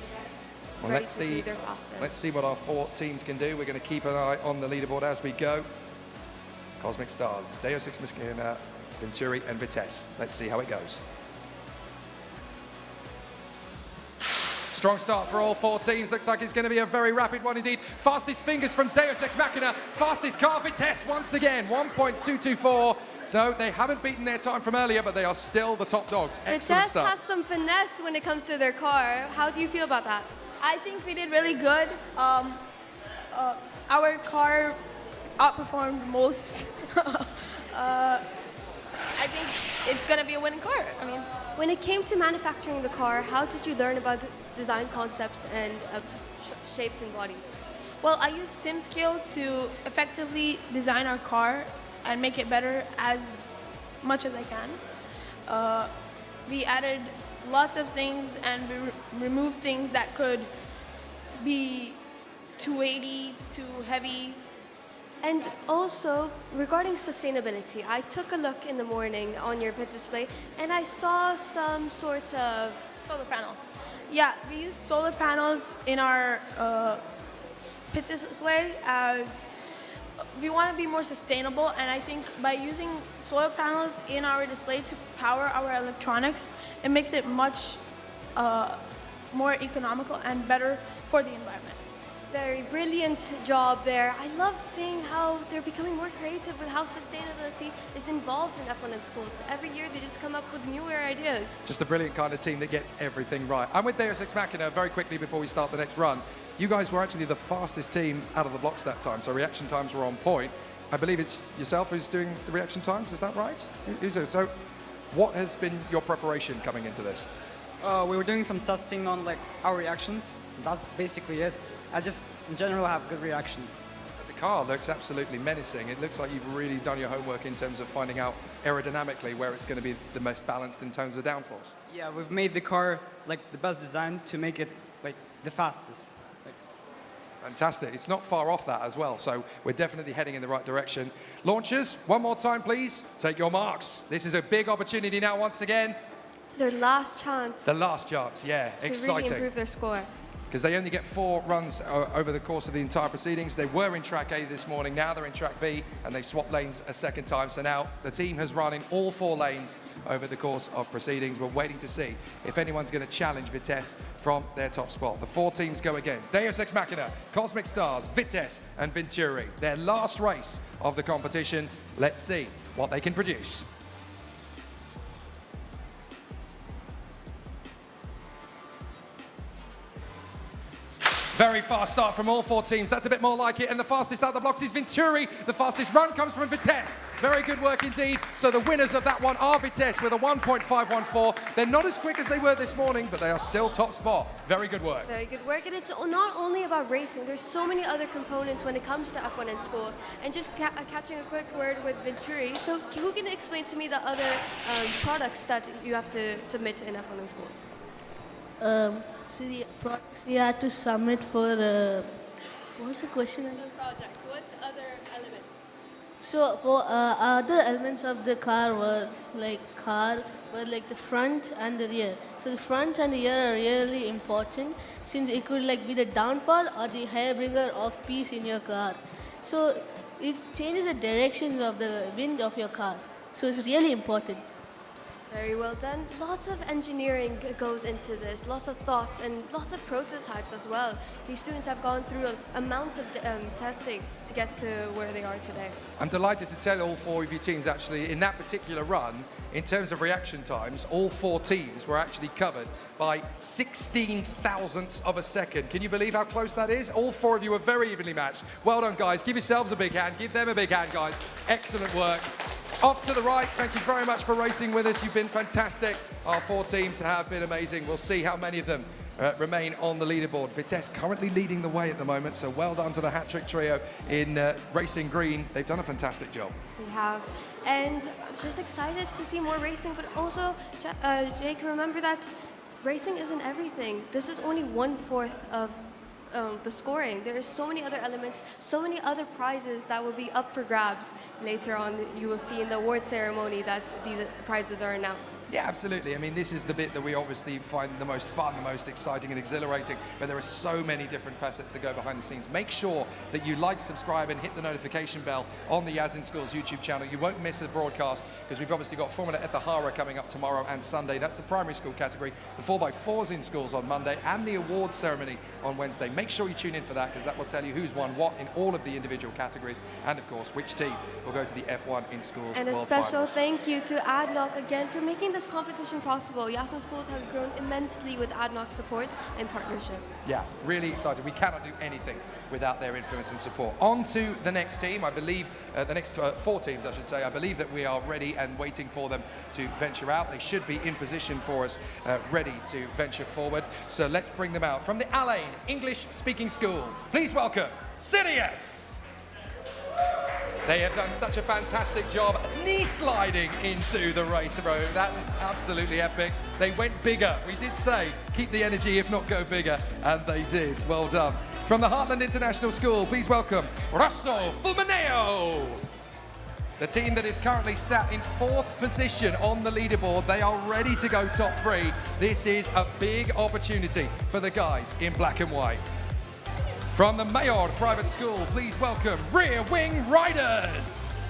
Well, let's see what our 4 teams can do. We're going to keep an eye on the leaderboard as we go. Cosmic Stars, Deus Ex Machina, Venturi and Vitesse. Let's see how it goes. Strong start for all 4 teams. Looks like it's going to be a very rapid one indeed. Fastest fingers from Deus Ex Machina. Fastest car, Vitesse, once again, 1.224. So they haven't beaten their time from earlier, but they are still the top dogs. Excellent Vitesse stuff. has some finesse when it comes to their car. How do you feel about that? I think we did really good. Our car outperformed most. I think it's going to be a winning car. I mean, when it came to manufacturing the car, how did you learn about design concepts and shapes and bodies? Well, I use SimScale to effectively design our car and make it better as much as I can. We added lots of things and we removed things that could be too weighty, too heavy. And also, regarding sustainability, I took a look in the morning on your pit display and I saw some sort of solar panels. Yeah, we use solar panels in our pit display as we want to be more sustainable, and I think by using solar panels in our display to power our electronics, it makes it much more economical and better for the environment. Very brilliant job there. I love seeing how they're becoming more creative with how sustainability is involved in F1 in schools. Every year they just come up with newer ideas. Just a brilliant kind of team that gets everything right. I'm with Deus Ex Machina very quickly before we start the next run. You guys were actually the fastest team out of the blocks that time, so reaction times were on point. I believe it's yourself who's doing the reaction times, is that right? So what has been your preparation coming into this? We were doing some testing on our reactions. That's basically it. I just, in general, have good reaction. The car looks absolutely menacing. It looks like you've really done your homework in terms of finding out aerodynamically where it's going to be the most balanced in terms of downforce. Yeah, we've made the car the best design to make it the fastest. Fantastic. It's not far off that as well, so we're definitely heading in the right direction. Launchers, one more time, please. Take your marks. This is a big opportunity now once again. Their last chance. The last chance, yeah. To really improve their score. Because they only get 4 runs over the course of the entire proceedings. They were in track A this morning, now they're in track B, and they swapped lanes a second time. So now the team has run in all 4 lanes over the course of proceedings. We're waiting to see if anyone's going to challenge Vitesse from their top spot. The 4 teams go again. Deus Ex Machina, Cosmic Stars, Vitesse, and Venturi. Their last race of the competition. Let's see what they can produce. Very fast start from all 4 teams. That's a bit more like it. And the fastest out of the blocks is Venturi. The fastest run comes from Vitesse. Very good work indeed. So the winners of that one are Vitesse with a 1.514. They're not as quick as they were this morning, but they are still top spot. Very good work. Very good work. And it's not only about racing. There's so many other components when it comes to F1 in schools. And just catching a quick word with Venturi. So who can explain to me the other products that you have to submit in F1 in schools? So the products we had to submit for, what was the question again? The project. What other elements? So for other elements of the car were the front and the rear. So the front and the rear are really important since it could be the downfall or the hairbringer of peace in your car. So it changes the directions of the wind of your car. So it's really important. Very well done. Lots of engineering goes into this, lots of thoughts and lots of prototypes as well. These students have gone through amounts of testing to get to where they are today. I'm delighted to tell all 4 of you teams actually in that particular run, in terms of reaction times, all 4 teams were actually covered by 16 thousandths of a second. Can you believe how close that is? All 4 of you are very evenly matched. Well done, guys. Give yourselves a big hand. Give them a big hand, guys. Excellent work. Off to the right, thank you very much for racing with us. You've been fantastic. Our 4 teams have been amazing. We'll see how many of them remain on the leaderboard. Vitesse currently leading the way at the moment, so well done to the hat-trick trio in racing green. They've done a fantastic job. We have. And I'm just excited to see more racing, but also, Jake, remember that racing isn't everything. This is only 1/4 of the scoring. There are so many other elements, so many other prizes that will be up for grabs later on. You will see in the award ceremony that these prizes are announced. Yeah, absolutely. I mean, this is the bit that we obviously find the most fun, the most exciting and exhilarating, but there are so many different facets that go behind the scenes. Make sure that you like, subscribe, and hit the notification bell on the YAS in Schools YouTube channel. You won't miss a broadcast, because we've obviously got Formula Etahara coming up tomorrow and Sunday. That's the primary school category, the 4x4s in schools on Monday, and the awards ceremony on Wednesday. Make sure you tune in for that, because that will tell you who's won what in all of the individual categories, and of course which team will go to the F1 in Schools And a World special Finals. thank you to ADNOC again for making this competition possible. YAS in Schools has grown immensely with ADNOC support and partnership. Yeah, really excited. We cannot do anything without their influence and support. On to the next team. I believe, the next 4 teams, I should say. I believe that we are ready and waiting for them to venture out. They should be in position for us, ready to venture forward. So let's bring them out. From the Alain English Speaking School, please welcome Sirius. They have done such a fantastic job knee sliding into the race road. That was absolutely epic. They went bigger. We did say, keep the energy, if not go bigger, and they did. Well done. From the Heartland International School, please welcome Rosso Fulmineo. The team that is currently sat in 4th position on the leaderboard. They are ready to go top 3. This is a big opportunity for the guys in black and white. From the Mayor Private School, please welcome Rear Wing Riders.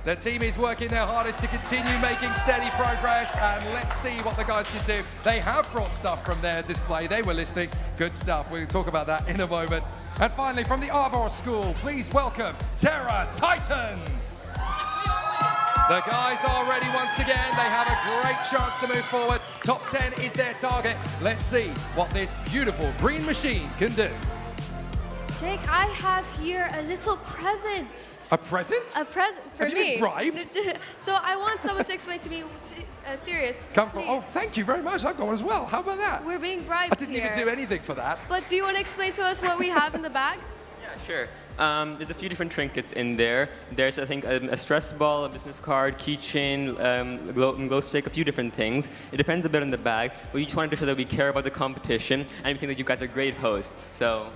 The team is working their hardest to continue making steady progress, and let's see what the guys can do. They have brought stuff from their display. They were listening. Good stuff. We'll talk about that in a moment. And finally, from the Arbor School, please welcome Terra Titans. The guys are ready once again. They have a great chance to move forward. Top 10 is their target. Let's see what this beautiful green machine can do. Jake, I have here a little present. A present? A present for Have me. you been bribed? So I want someone to explain to me, Sirius. Come from, oh, thank you very much. I've got one as well. How about that? We're being bribed I didn't here. even do anything for that. But do you want to explain to us what we have in the bag? Yeah, sure. There's a few different trinkets in there. There's, I think, a stress ball, a business card, keychain, glow stick, a few different things. It depends a bit on the bag. We each wanted to show that we care about the competition, and we think that you guys are great hosts. So.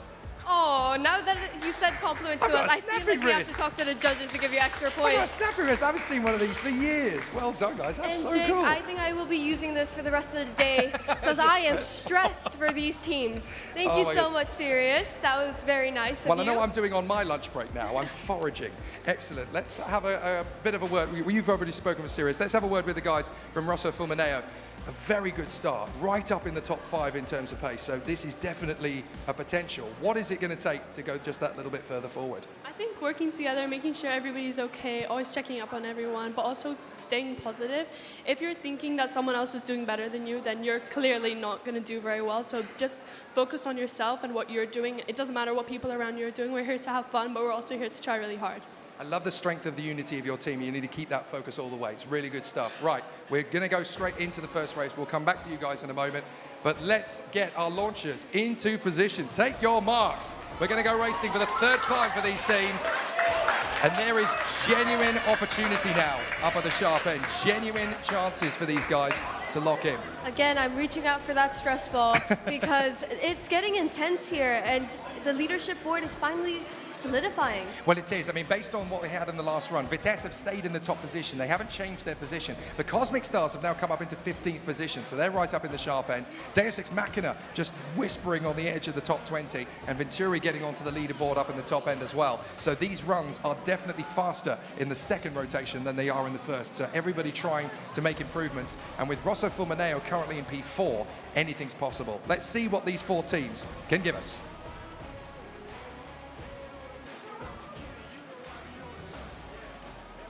Oh, now that you said compliments to us, I feel like we have to talk to the judges to give you extra I points. got a snappy wrist. I haven't seen one of these for years. Well done, guys. That's And so Jake, cool. I think I will be using this for the rest of the day because I am stressed for these teams. Thank Oh you my so goodness. much, Sirius. That was very nice Well, of I you. know what I'm doing on my lunch break now. I'm foraging. Excellent. Let's have a bit of a word. You've already spoken with Sirius. Let's have a word with the guys from Rosso Fulmineo. A very good start, right up in the top 5 in terms of pace. So this is definitely a potential. What is it going to take to go just that little bit further forward? I think working together, making sure everybody's okay, always checking up on everyone, but also staying positive. If you're thinking that someone else is doing better than you, then you're clearly not going to do very well. So just focus on yourself and what you're doing. It doesn't matter what people around you are doing. We're here to have fun, but we're also here to try really hard. I love the strength of the unity of your team. You need to keep that focus all the way. It's really good stuff. Right, we're going to go straight into the first race. We'll come back to you guys in a moment. But let's get our launchers into position. Take your marks. We're going to go racing for the 3rd time for these teams. And there is genuine opportunity now up at the sharp end. Genuine chances for these guys to lock in. Again, I'm reaching out for that stress ball because it's getting intense here and the leadership board is finally solidifying. Well, it is. I mean, based on what they had in the last run, Vitesse have stayed in the top position. They haven't changed their position. The Cosmic Stars have now come up into 15th position, so they're right up in the sharp end. Deus Ex Machina just whispering on the edge of the top 20, and Venturi getting onto the leaderboard up in the top end as well. So these runs are definitely faster in the 2nd rotation than they are in the 1st. So everybody trying to make improvements. And with Rosso Fulmineo currently in P4, anything's possible. Let's see what these 4 teams can give us.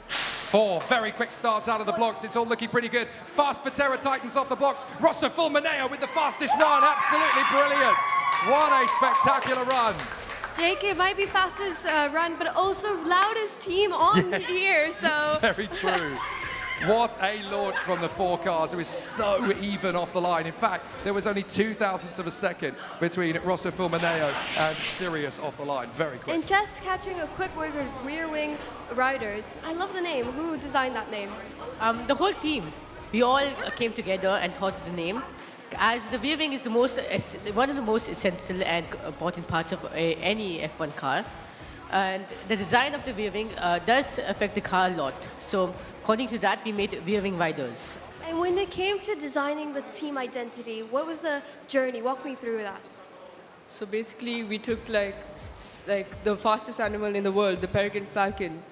4 very quick starts out of the blocks. It's all looking pretty good. Fast for Terra Titans off the blocks. Rosso Fulmineo with the fastest run. Absolutely brilliant. What a spectacular run. Jake, it might be fastest run, but also loudest team on Yes. here, so. Very true. What a launch from the 4 cars. It was so even off the line. In fact, there was only 0.02 of a second between Rosso Fulmineo and Sirius off the line. Very quick. And just catching a quick word with rear wing riders. I love the name. Who designed that name? The whole team. We all came together and thought of the name. As the rear wing is one of the most essential and important parts of any F1 car. And the design of the rear wing does affect the car a lot. So according to that, we made rear wing riders. And when it came to designing the team identity, what was the journey? Walk me through that. So basically, we took like the fastest animal in the world, the peregrine falcon,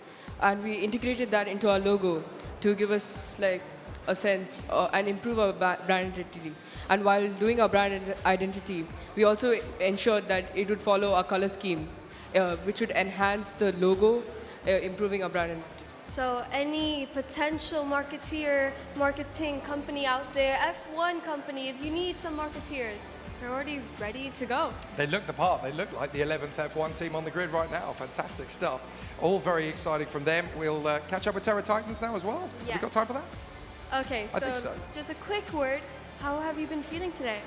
and we integrated that into our logo to give us like a sense and improve our brand identity. And while doing our brand identity, we also ensured that it would follow our color scheme, which would enhance the logo, improving our brand identity. So any potential marketing company out there, F1 company, if you need some marketeers, they're already ready to go. They look the part. They look like the 11th F1 team on the grid right now. Fantastic stuff. All very exciting from them. We'll catch up with Terra Titans now as well. Yes. Have you got time for that? Okay, I think so. Just a quick word. How have you been feeling today?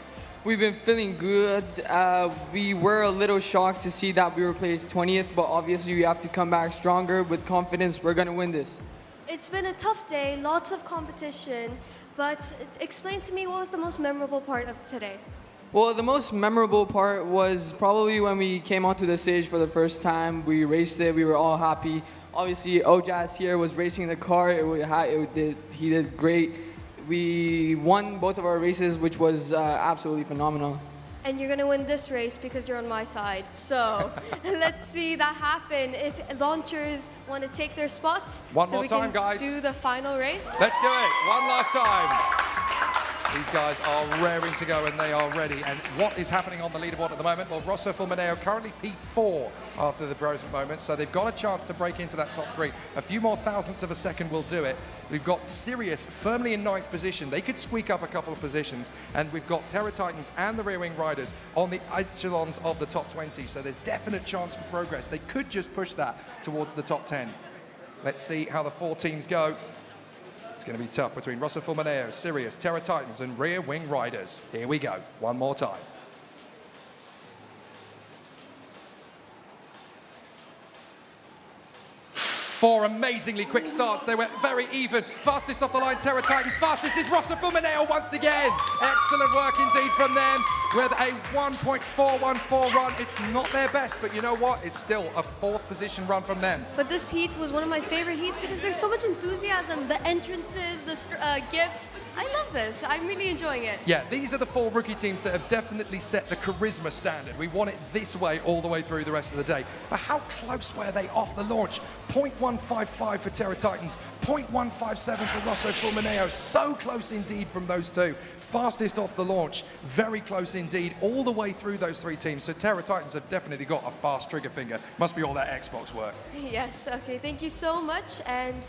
We've been feeling good. We were a little shocked to see that we were placed 20th, but obviously we have to come back stronger with confidence. We're going to win this. It's been a tough day, lots of competition, but explain to me what was the most memorable part of today? Well, the most memorable part was probably when we came onto the stage for the first time. We raced it. We were all happy. Obviously, YAS here was racing the car. He did great. We won both of our races, which was absolutely phenomenal. And you're going to win this race because you're on my side. So let's see that happen. If launchers want to take their spots, One so more we time, can guys. do the final race. Let's do it. One last time. These guys are raring to go and they are ready. And what is happening on the leaderboard at the moment? Well, Rosso Fulmineo currently P4 after the present moment, so they've got a chance to break into that top 3. A few more thousandths of a second will do it. We've got Sirius firmly in 9th position. They could squeak up a couple of positions. And we've got Terra Titans and the rear wing riders on the echelons of the top 20. So there's definite chance for progress. They could just push that towards the top 10. Let's see how the 4 teams go. It's going to be tough between Rosso Fulmineo, Sirius, Terra Titans, and rear wing riders. Here we go, one more time. 4 amazingly quick starts. They were very even. Fastest off the line, Terra Titans. Fastest is Rosso Fulmineo once again. Excellent work indeed from them with a 1.414 run. It's not their best, but you know what? It's still a 4th position run from them. But this heat was one of my favorite heats because there's so much enthusiasm. The entrances, the gifts. I love this. I'm really enjoying it. Yeah, these are the 4 rookie teams that have definitely set the charisma standard. We want it this way all the way through the rest of the day. But how close were they off the launch? 0.155 for Terra Titans, 0.157 for Rosso Fulmineo. So close indeed from those 2. Fastest off the launch, very close indeed, all the way through those 3 teams. So Terra Titans have definitely got a fast trigger finger. Must be all that Xbox work. Yes, okay, thank you so much. And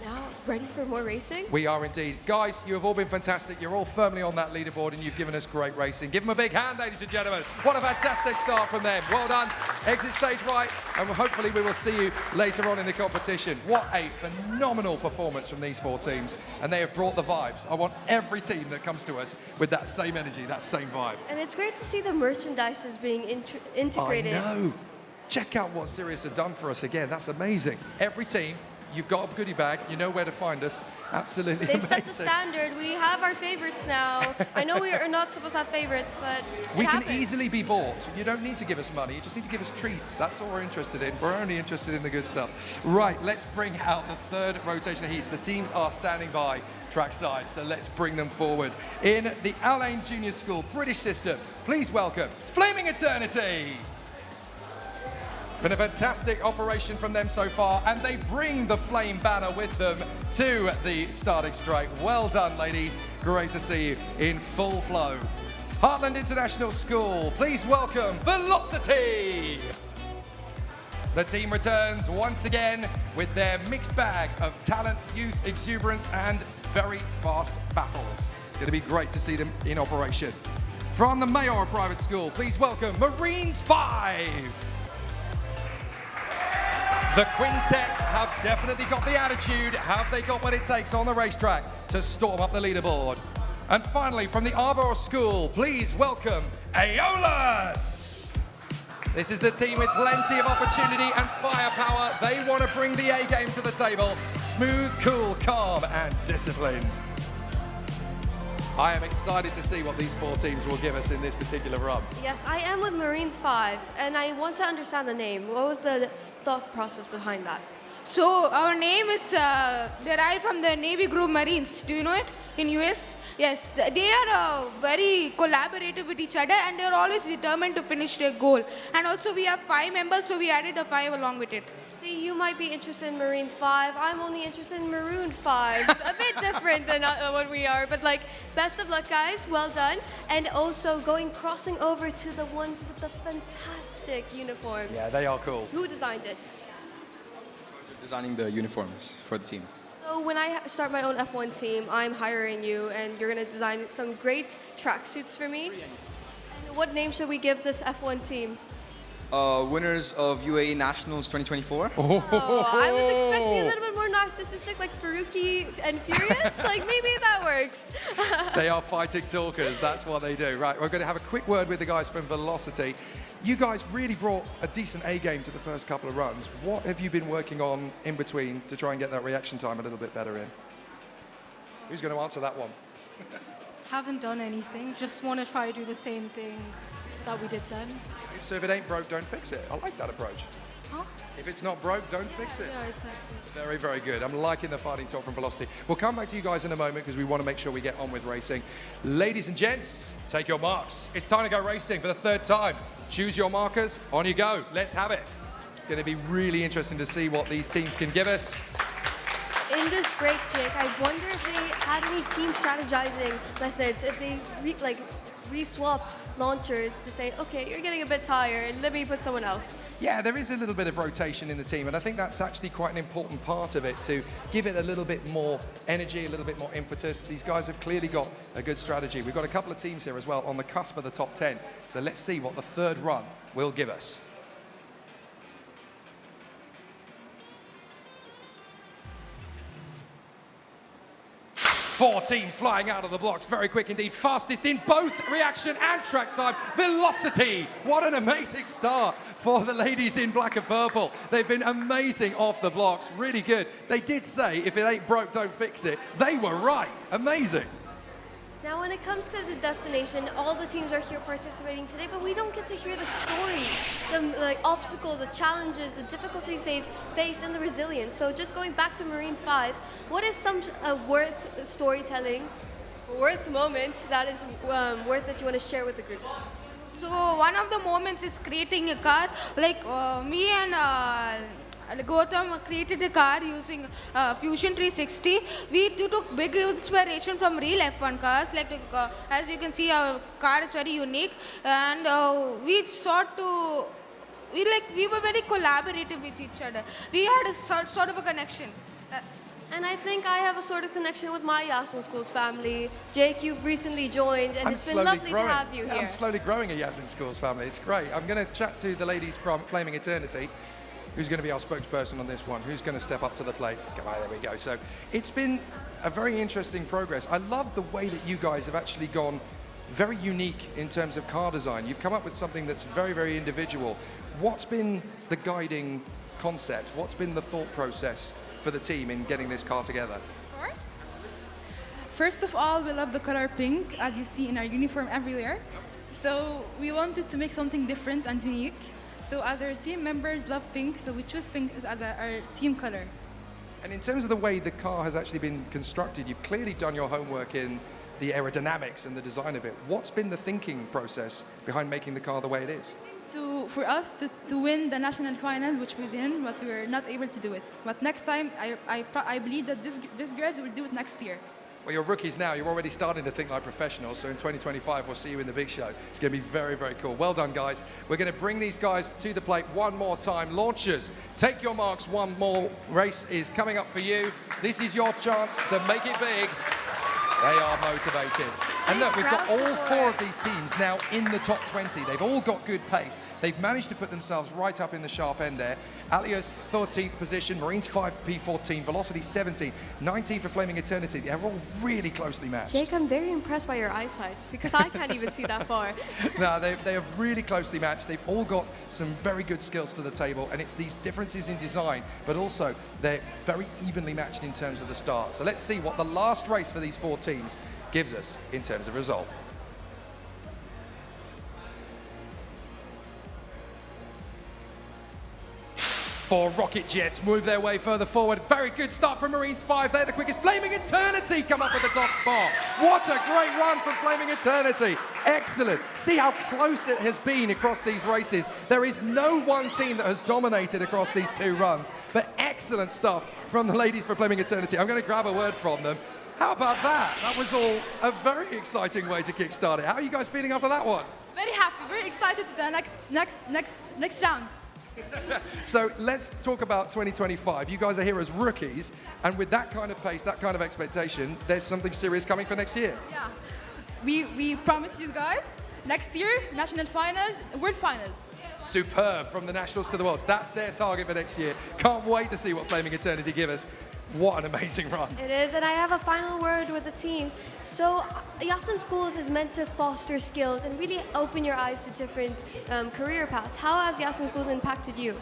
now, ready for more racing? We are indeed. Guys, you have all been fantastic. You're all firmly on that leaderboard and you've given us great racing. Give them a big hand, ladies and gentlemen. What a fantastic start from them. Well done. Exit stage right, and hopefully we will see you later on in the competition. What a phenomenal performance from these 4 teams. And they have brought the vibes. I want every team that comes to us with that same energy, that same vibe. And it's great to see the merchandise is being integrated. I know. Check out what Sirius have done for us again. That's amazing. Every team, you've got a goodie bag. You know where to find us. Absolutely They've amazing. set the standard. We have our favorites now. I know we are not supposed to have favorites, but we can happens. easily be bought. You don't need to give us money. You just need to give us treats. That's all we're interested in. We're only interested in the good stuff. Right, let's bring out the 3rd rotation of heats. The teams are standing by trackside, so let's bring them forward. In the Alumni Junior School British system, please welcome Flaming Eternity. Been a fantastic operation from them so far, and they bring the flame banner with them to the starting straight. Well done, ladies. Great to see you in full flow. Heartland International School, please welcome Velocity. The team returns once again with their mixed bag of talent, youth, exuberance, and very fast battles. It's going to be great to see them in operation. From the Mayor Private School, please welcome Marines 5. The quintet have definitely got the attitude. Have they got what it takes on the racetrack to storm up the leaderboard? And finally, from the Arbor School, please welcome Aeolus. This is the team with plenty of opportunity and firepower. They want to bring the A game to the table. Smooth, cool, calm, and disciplined. I am excited to see what these 4 teams will give us in this particular run. Yes, I am with Marines 5, and I want to understand the name. What was the thought process behind that? So our name is derived from the Navy Group Marines. Do you know it in US? Yes, they are very collaborative with each other, and they are always determined to finish their goal. And also we have 5 members, so we added a 5 along with it. See, you might be interested in Marines 5. I'm only interested in Maroon 5. A bit different than what we are, but like, best of luck, guys. Well done. And also crossing over to the ones with the fantastic uniforms. Yeah, they are cool. Who designed it? Designing the uniforms for the team. So when I start my own F1 team, I'm hiring you, and you're going to design some great tracksuits for me. And what name should we give this F1 team? Winners of UAE Nationals 2024. Oh, I was expecting a little bit more narcissistic, like Faruqi and Furious. Like, maybe that works. They are fighting talkers. That's what they do. Right, we're going to have a quick word with the guys from Velocity. You guys really brought a decent A game to the first couple of runs. What have you been working on in between to try and get that reaction time a little bit better in? Who's going to answer that one? Haven't done anything. Just want to try to do the same thing that we did then. So if it ain't broke, don't fix it. I like that approach. Huh? If it's not broke, don't fix it. Yeah, exactly. Very, very good. I'm liking the fighting talk from Velocity. We'll come back to you guys in a moment because we want to make sure we get on with racing. Ladies and gents, take your marks. It's time to go racing for the 3rd time. Choose your markers. On you go. Let's have it. It's going to be really interesting to see what these teams can give us. In this break, Jake, I wonder if they had any team strategizing methods, if they re-swapped launchers to say, okay, you're getting a bit tired, let me put someone else. Yeah, there is a little bit of rotation in the team, and I think that's actually quite an important part of it, to give it a little bit more energy, a little bit more impetus. These guys have clearly got a good strategy. We've got a couple of teams here as well on the cusp of the top 10, so let's see what the 3rd run will give us. 4 teams flying out of the blocks, very quick indeed, fastest in both reaction and track time. Velocity, what an amazing start for the ladies in black and purple. They've been amazing off the blocks, really good. They did say, if it ain't broke, don't fix it. They were right, amazing. Now, when it comes to the destination, all the teams are here participating today, but we don't get to hear the stories, the obstacles, the challenges, the difficulties they've faced, and the resilience. So just going back to Marines 5, what is some worth storytelling, worth moment that is worth that you want to share with the group? So one of the moments is creating a car. Like me and Gautam created a car using Fusion 360. We took big inspiration from real F1 cars. Like as you can see, our car is very unique, and we sought to. We were very collaborative with each other. We had a sort of a connection. And I think I have a sort of connection with my YAS Schools family. Jake, you've recently joined, and it's been lovely to have you here. I'm slowly growing a YAS Schools family. It's great. I'm going to chat to the ladies from Flaming Eternity. Who's going to be our spokesperson on this one? Who's going to step up to the plate? Come on, there we go. So it's been a very interesting progress. I love the way that you guys have actually gone very unique in terms of car design. You've come up with something that's very, very individual. What's been the guiding concept? What's been the thought process for the team in getting this car together? First of all, we love the color pink, as you see in our uniform everywhere. So we wanted to make something different and unique. So as our team members love pink, so we chose pink as our team color. And in terms of the way the car has actually been constructed, you've clearly done your homework in the aerodynamics and the design of it. What's been the thinking process behind making the car the way it is? For us to win the national finals, which we didn't, but we were not able to do it. But next time, I believe that this girls will do it next year. Well, you're rookies now. You're already starting to think like professionals. So in 2025, we'll see you in the big show. It's going to be very, very cool. Well done, guys. We're going to bring these guys to the plate one more time. Launchers, take your marks. One more race is coming up for you. This is your chance to make it big. They are motivated. And look, we've got all 4 of these teams now in the top 20. They've all got good pace. They've managed to put themselves right up in the sharp end there. Alios, 13th position, Marines 5P14, Velocity 17, 19 for Flaming Eternity. They're all really closely matched. Jake, I'm very impressed by your eyesight because I can't even see that far. No, they are really closely matched. They've all got some very good skills to the table, and it's these differences in design, but also they're very evenly matched in terms of the start. So let's see what the last race for these 4 teams gives us in terms of result. Four rocket jets move their way further forward. Very good start from Marines 5. They're the quickest. Flaming Eternity come up with the top spot. What a great run from Flaming Eternity. Excellent. See how close it has been across these races. There is no one team that has dominated across these 2 runs, but excellent stuff from the ladies for Flaming Eternity. I'm going to grab a word from them. How about that? That was all a very exciting way to kickstart it. How are you guys feeling after that one? Very happy, very excited to the next round. So let's talk about 2025. You guys are here as rookies, and with that kind of pace, that kind of expectation, there's something serious coming for next year. Yeah, we promise you guys next year national finals, world finals. Superb, from the nationals to the worlds. That's their target for next year. Can't wait to see what Flaming Eternity give us. What an amazing run. It is, and I have a final word with the team. So, YAS Schools is meant to foster skills and really open your eyes to different career paths. How has YAS Schools impacted you?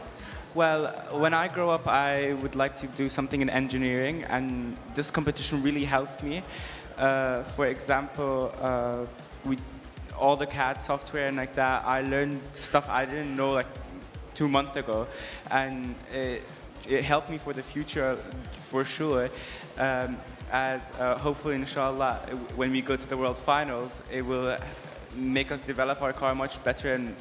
Well, when I grow up, I would like to do something in engineering, and this competition really helped me. For example, all the CAD software and like that, I learned stuff I didn't know like 2 months ago, and it helped me for the future, for sure. As hopefully, inshallah, when we go to the World Finals, it will make us develop our car much better and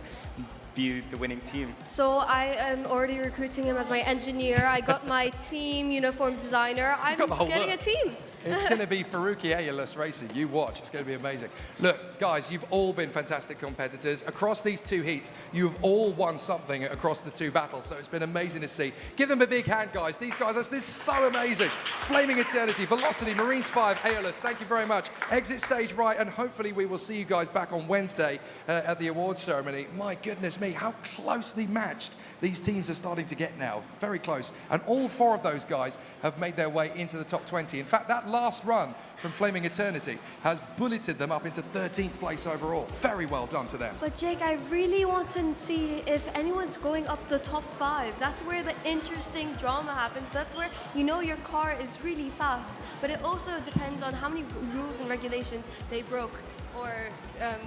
be the winning team. So I am already recruiting him as my engineer. I got my team uniform designer. I'm getting a team. It's going to be Faruqi Ayalus racing. You watch. It's going to be amazing. Look, guys, you've all been fantastic competitors. Across these 2 heats, you've all won something across the 2 battles, so it's been amazing to see. Give them a big hand, guys. These guys have been so amazing. Flaming Eternity, Velocity, Marines 5, Ayalus, thank you very much. Exit stage right, and hopefully we will see you guys back on Wednesday at the awards ceremony. My goodness me, how closely matched these teams are starting to get now. Very close. And all 4 of those guys have made their way into the top 20. In fact, that last run from Flaming Eternity has bulleted them up into 13th place overall. Very well done to them. But Jake, I really want to see if anyone's going up the top 5. That's where the interesting drama happens. That's where you know your car is really fast. But it also depends on how many rules and regulations they broke, or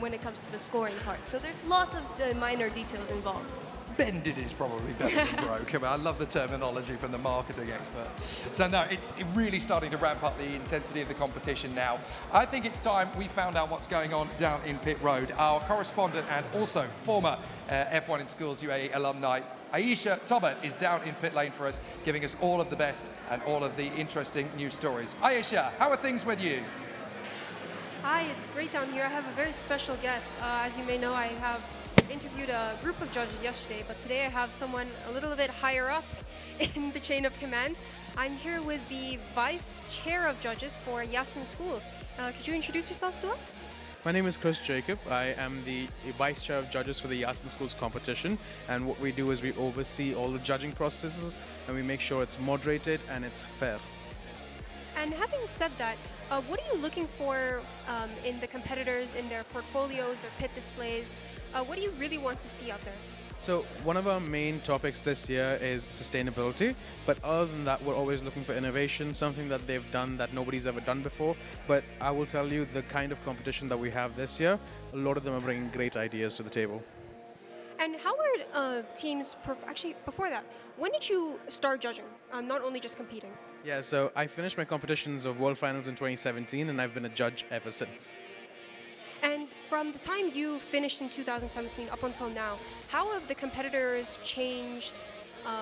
when it comes to the scoring part. So there's lots of minor details involved. Bended is probably better than broke. I mean, I love the terminology from the marketing expert. So no, it's really starting to ramp up the intensity of the competition now. I think it's time we found out what's going on down in pit road. Our correspondent and also former F1 in Schools UAE alumni, Aisha Tobert, is down in pit lane for us, giving us all of the best and all of the interesting news stories. Aisha, how are things with you? Hi, it's great down here. I have a very special guest. As you may know, I have interviewed a group of judges yesterday, but today I have someone a little bit higher up in the chain of command. I'm here with the Vice Chair of Judges for YAS Schools. Could you introduce yourselves to us? My name is Chris Jacob. I am the Vice Chair of Judges for the YAS Schools competition, and what we do is we oversee all the judging processes and we make sure it's moderated and it's fair. And having said that, what are you looking for in the competitors, in their portfolios, their pit displays? What do you really want to see out there? So one of our main topics this year is sustainability, but other than that, we're always looking for innovation, something that they've done that nobody's ever done before. But I will tell you, the kind of competition that we have this year, a lot of them are bringing great ideas to the table. And how are teams, actually before that, when did you start judging, not only just competing? Yeah, so I finished my competitions of World Finals in 2017, and I've been a judge ever since. And from the time you finished in 2017 up until now, how have the competitors changed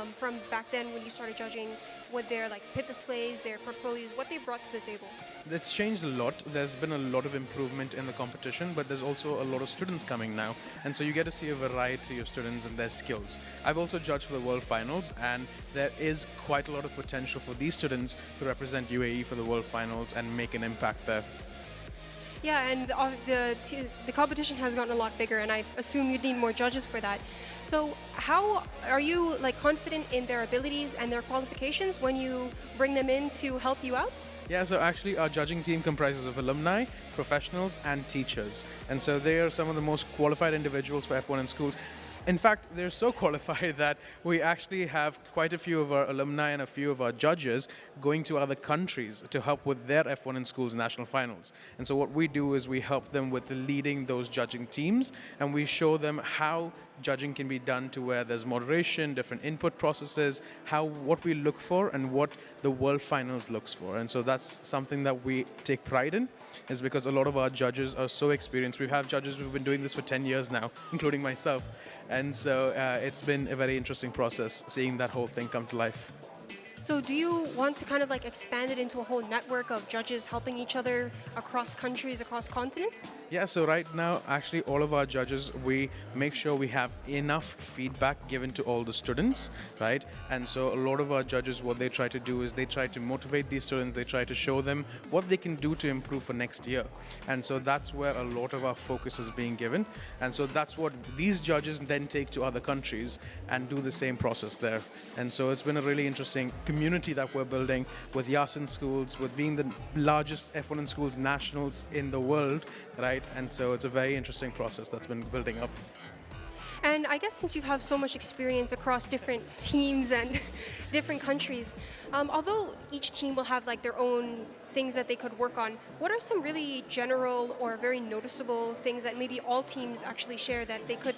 from back then when you started judging, with their pit displays, their portfolios, what they brought to the table? It's changed a lot. There's been a lot of improvement in the competition, but there's also a lot of students coming now. And so you get to see a variety of students and their skills. I've also judged for the World Finals, and there is quite a lot of potential for these students to represent UAE for the World Finals and make an impact there. Yeah, and the competition has gotten a lot bigger, and I assume you'd need more judges for that. So how are you like confident in their abilities and their qualifications when you bring them in to help you out? Yeah, so actually our judging team comprises of alumni, professionals, and teachers. And so they are some of the most qualified individuals for F1 in schools. In fact, they're so qualified that we actually have quite a few of our alumni and a few of our judges going to other countries to help with their F1 in schools national finals. And so what we do is we help them with leading those judging teams, and we show them how judging can be done to where there's moderation, different input processes, what we look for and what the world finals looks for. And so that's something that we take pride in, is because a lot of our judges are so experienced. We have judges who've been doing this for 10 years now, including myself. And so it's been a very interesting process seeing that whole thing come to life. So do you want to kind of like expand it into a whole network of judges helping each other across countries, across continents? Yeah, so right now, actually all of our judges, we make sure we have enough feedback given to all the students, right? And so a lot of our judges, what they try to do is they try to motivate these students, they try to show them what they can do to improve for next year. And so that's where a lot of our focus is being given. And so that's what these judges then take to other countries and do the same process there. And so it's been a really interesting community that we're building with YAS in schools, with being the largest F1 in schools nationals in the world, right? And so it's a very interesting process that's been building up. And I guess since you have so much experience across different teams and different countries, although each team will have like their own things that they could work on, what are some really general or very noticeable things that maybe all teams actually share that they could,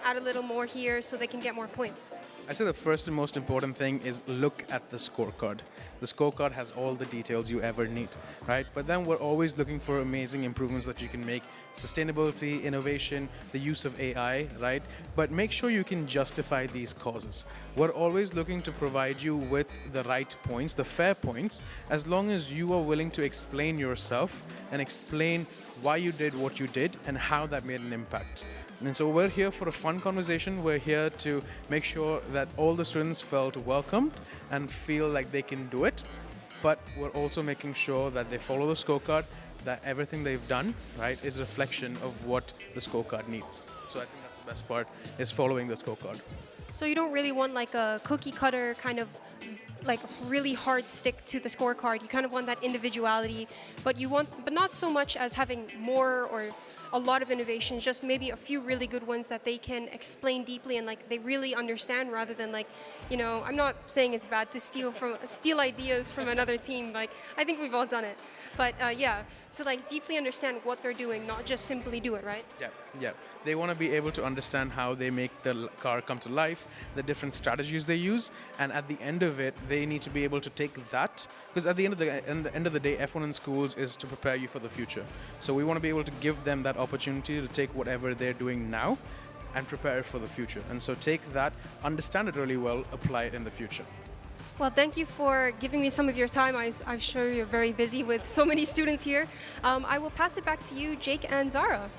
add a little more here so they can get more points? I'd say the first and most important thing is look at the scorecard. The scorecard has all the details you ever need, right? But then we're always looking for amazing improvements that you can make. Sustainability, innovation, the use of AI, right? But make sure you can justify these causes. We're always looking to provide you with the right points, the fair points, as long as you are willing to explain yourself and explain why you did what you did and how that made an impact. And so we're here for a fun conversation. We're here to make sure that all the students felt welcomed and feel like they can do it. But we're also making sure that they follow the scorecard, that everything they've done, right, is a reflection of what the scorecard needs. So I think that's the best part, is following the scorecard. So you don't really want like a cookie cutter kind of like really hard stick to the scorecard. You kind of want that individuality, but not so much as having more or a lot of innovations, just maybe a few really good ones that they can explain deeply and like they really understand, rather than like, I'm not saying it's bad to steal ideas from another team. Like, I think we've all done it. But yeah, so like deeply understand what they're doing, not just simply do it, right? Yeah. They want to be able to understand how they make the car come to life, the different strategies they use, and at the end of it, they need to be able to take that, because at the end of the day, F1 in schools is to prepare you for the future. So we want to be able to give them that opportunity to take whatever they're doing now and prepare it for the future. And so take that, understand it really well, apply it in the future. Well, thank you for giving me some of your time. I'm sure you're very busy with so many students here. I will pass it back to you, Jake and Zara.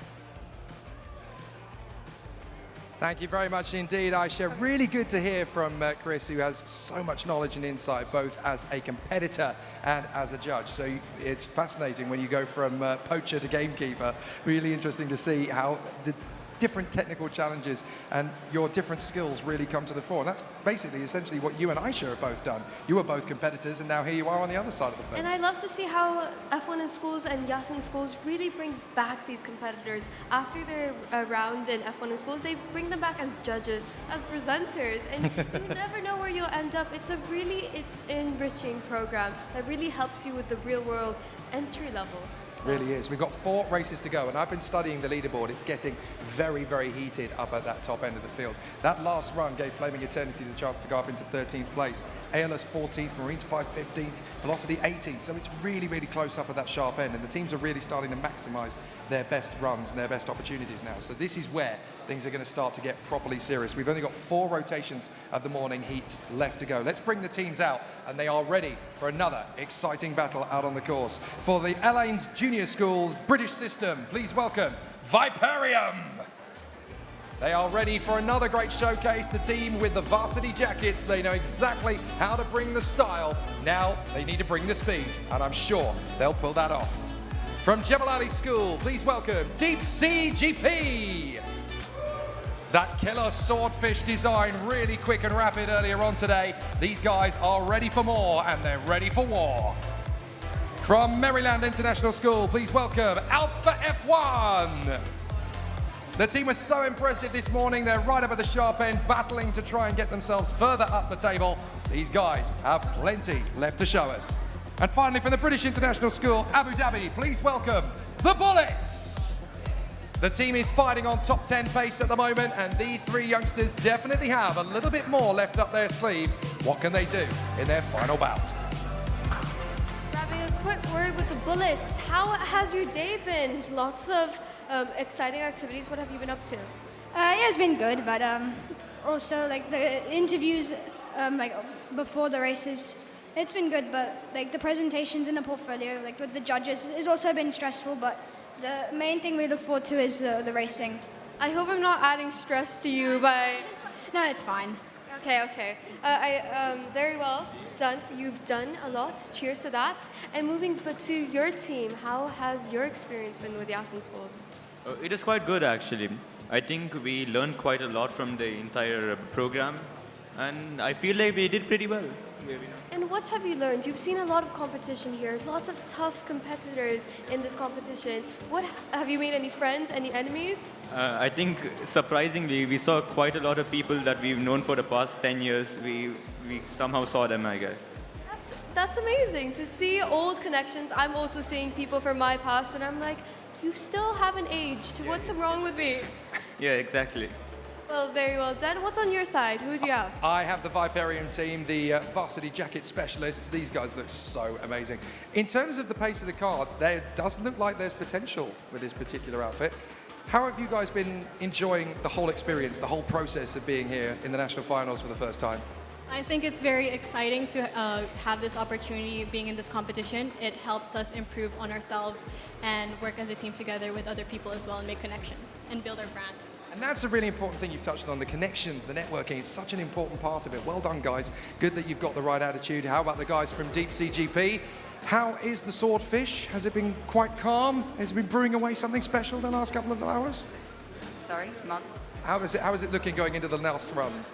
Thank you very much indeed, Aisha. Really good to hear from Chris, who has so much knowledge and insight, both as a competitor and as a judge. So it's fascinating when you go from poacher to gamekeeper. Really interesting to see how the different technical challenges and your different skills really come to the fore. And that's basically essentially what you and Aisha have both done. You were both competitors, and now here you are on the other side of the fence. And I love to see how F1 in schools and YAS in schools really brings back these competitors. After their round in F1 in schools, they bring them back as judges, as presenters, and you never know where you'll end up. It's a really enriching program that really helps you with the real world entry level. Really is. We've got 4 races to go, and I've been studying the leaderboard. It's getting very, very heated up at that top end of the field. That last run gave Flaming Eternity the chance to go up into 13th place. ALS 14th, Marines 5 15th, Velocity 18th. So it's really, really close up at that sharp end, and the teams are really starting to maximize their best runs and their best opportunities now. So this is where things are going to start to get properly serious. We've only got 4 rotations of the morning heats left to go. Let's bring the teams out, and they are ready for another exciting battle out on the course. For the Allains Junior Schools British system, please welcome Viperium. They are ready for another great showcase. The team with the varsity jackets, they know exactly how to bring the style. Now they need to bring the speed, and I'm sure they'll pull that off. From Jebel Ali School, please welcome Deep Sea GP. That killer swordfish design, really quick and rapid earlier on today. These guys are ready for more, and they're ready for war. From Maryland International School, please welcome Alpha F1. The team was so impressive this morning. They're right up at the sharp end, battling to try and get themselves further up the table. These guys have plenty left to show us. And finally, from the British International School, Abu Dhabi, please welcome the Bullets. The team is fighting on top 10 pace at the moment, and these three youngsters definitely have a little bit more left up their sleeve. What can they do in their final bout? Grabbing a quick word with the Bullets. How has your day been? Lots of exciting activities. What have you been up to? Yeah, it's been good, but also like the interviews like before the races, it's been good, but like the presentations in the portfolio, like with the judges, has also been stressful, but the main thing we look forward to is the racing. I hope I'm not adding stress to you by... No, it's fine. Okay. Very well done. You've done a lot. Cheers to that. And moving to your team, how has your experience been with YAS Schools? It is quite good, actually. I think we learned quite a lot from the entire program, and I feel like we did pretty well. And what have you learned? You've seen a lot of competition here, lots of tough competitors in this competition. What have you made any friends, any enemies? I think, surprisingly, we saw quite a lot of people that we've known for the past 10 years. We somehow saw them, I guess. That's amazing to see old connections. I'm also seeing people from my past, and I'm like, you still haven't aged. What's wrong with me? Yeah, exactly. Well, very well done. What's on your side? Who do you have? I have the Viperium team, the varsity jacket specialists. These guys look so amazing. In terms of the pace of the car, there does look like there's potential with this particular outfit. How have you guys been enjoying the whole experience, the whole process of being here in the national finals for the first time? I think it's very exciting to have this opportunity being in this competition. It helps us improve on ourselves and work as a team together with other people as well and make connections and build our brand. And that's a really important thing you've touched on, the connections, the networking. It's such an important part of it. Well done, guys. Good that you've got the right attitude. How about the guys from Deep Sea GP? How is the swordfish? Has it been quite calm? Has it been brewing away something special the last couple of hours? Sorry, Mum? How is it looking going into the last runs?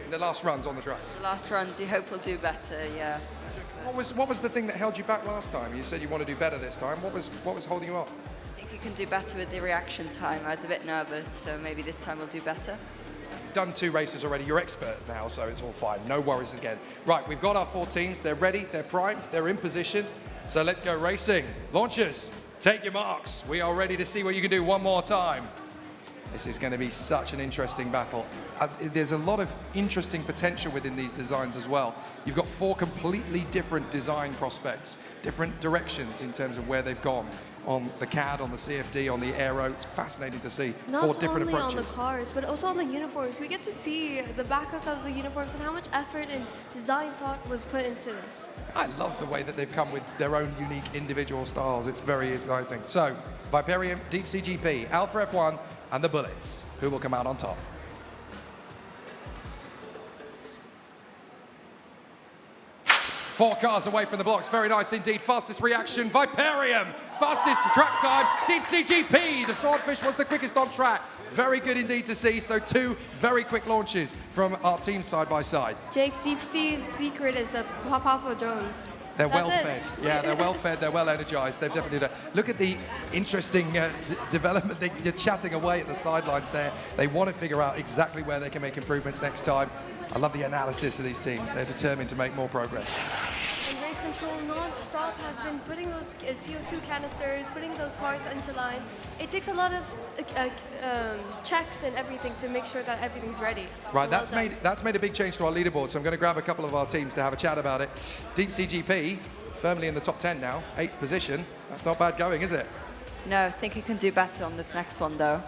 The last runs on the track? The last runs, you hope we'll do better, yeah. What was the thing that held you back last time? You said you want to do better this time. What was holding you up? I think you can do better with the reaction time. I was a bit nervous, so maybe this time we'll do better. You've done 2 races already. You're expert now, so it's all fine. No worries again. Right, we've got our 4 teams. They're ready, they're primed, they're in position. So let's go racing. Launchers, take your marks. We are ready to see what you can do one more time. This is going to be such an interesting battle. There's a lot of interesting potential within these designs as well. You've got 4 completely different design prospects, different directions in terms of where they've gone. On the CAD, on the CFD, on the aero. It's fascinating to see 4 different approaches. Not only on the cars, but also on the uniforms. We get to see the backup of the uniforms and how much effort and design thought was put into this. I love the way that they've come with their own unique individual styles. It's very exciting. So, Viperium, Deep Sea GP, Alpha F1, and the Bullets. Who will come out on top? Four cars away from the blocks. Very nice indeed. Fastest reaction, Viperium. Fastest track time, Deep Sea GP. The Swordfish was the quickest on track. Very good indeed to see. So 2 very quick launches from our teams side by side. Jake, Deep Sea's secret is the Papa Jones. They're well fed. Yeah, they're well fed. They're well energized. They've definitely done. Look at the interesting development. They're chatting away at the sidelines there. They want to figure out exactly where they can make improvements next time. I love the analysis of these teams. They're determined to make more progress. And race control non-stop has been putting those CO2 canisters, putting those cars into line. It takes a lot of checks and everything to make sure that everything's ready. Right, that's made a big change to our leaderboard, so I'm going to grab a couple of our teams to have a chat about it. Deep Sea GP, firmly in the top 10 now, 8th position. That's not bad going, is it? No, I think you can do better on this next one, though.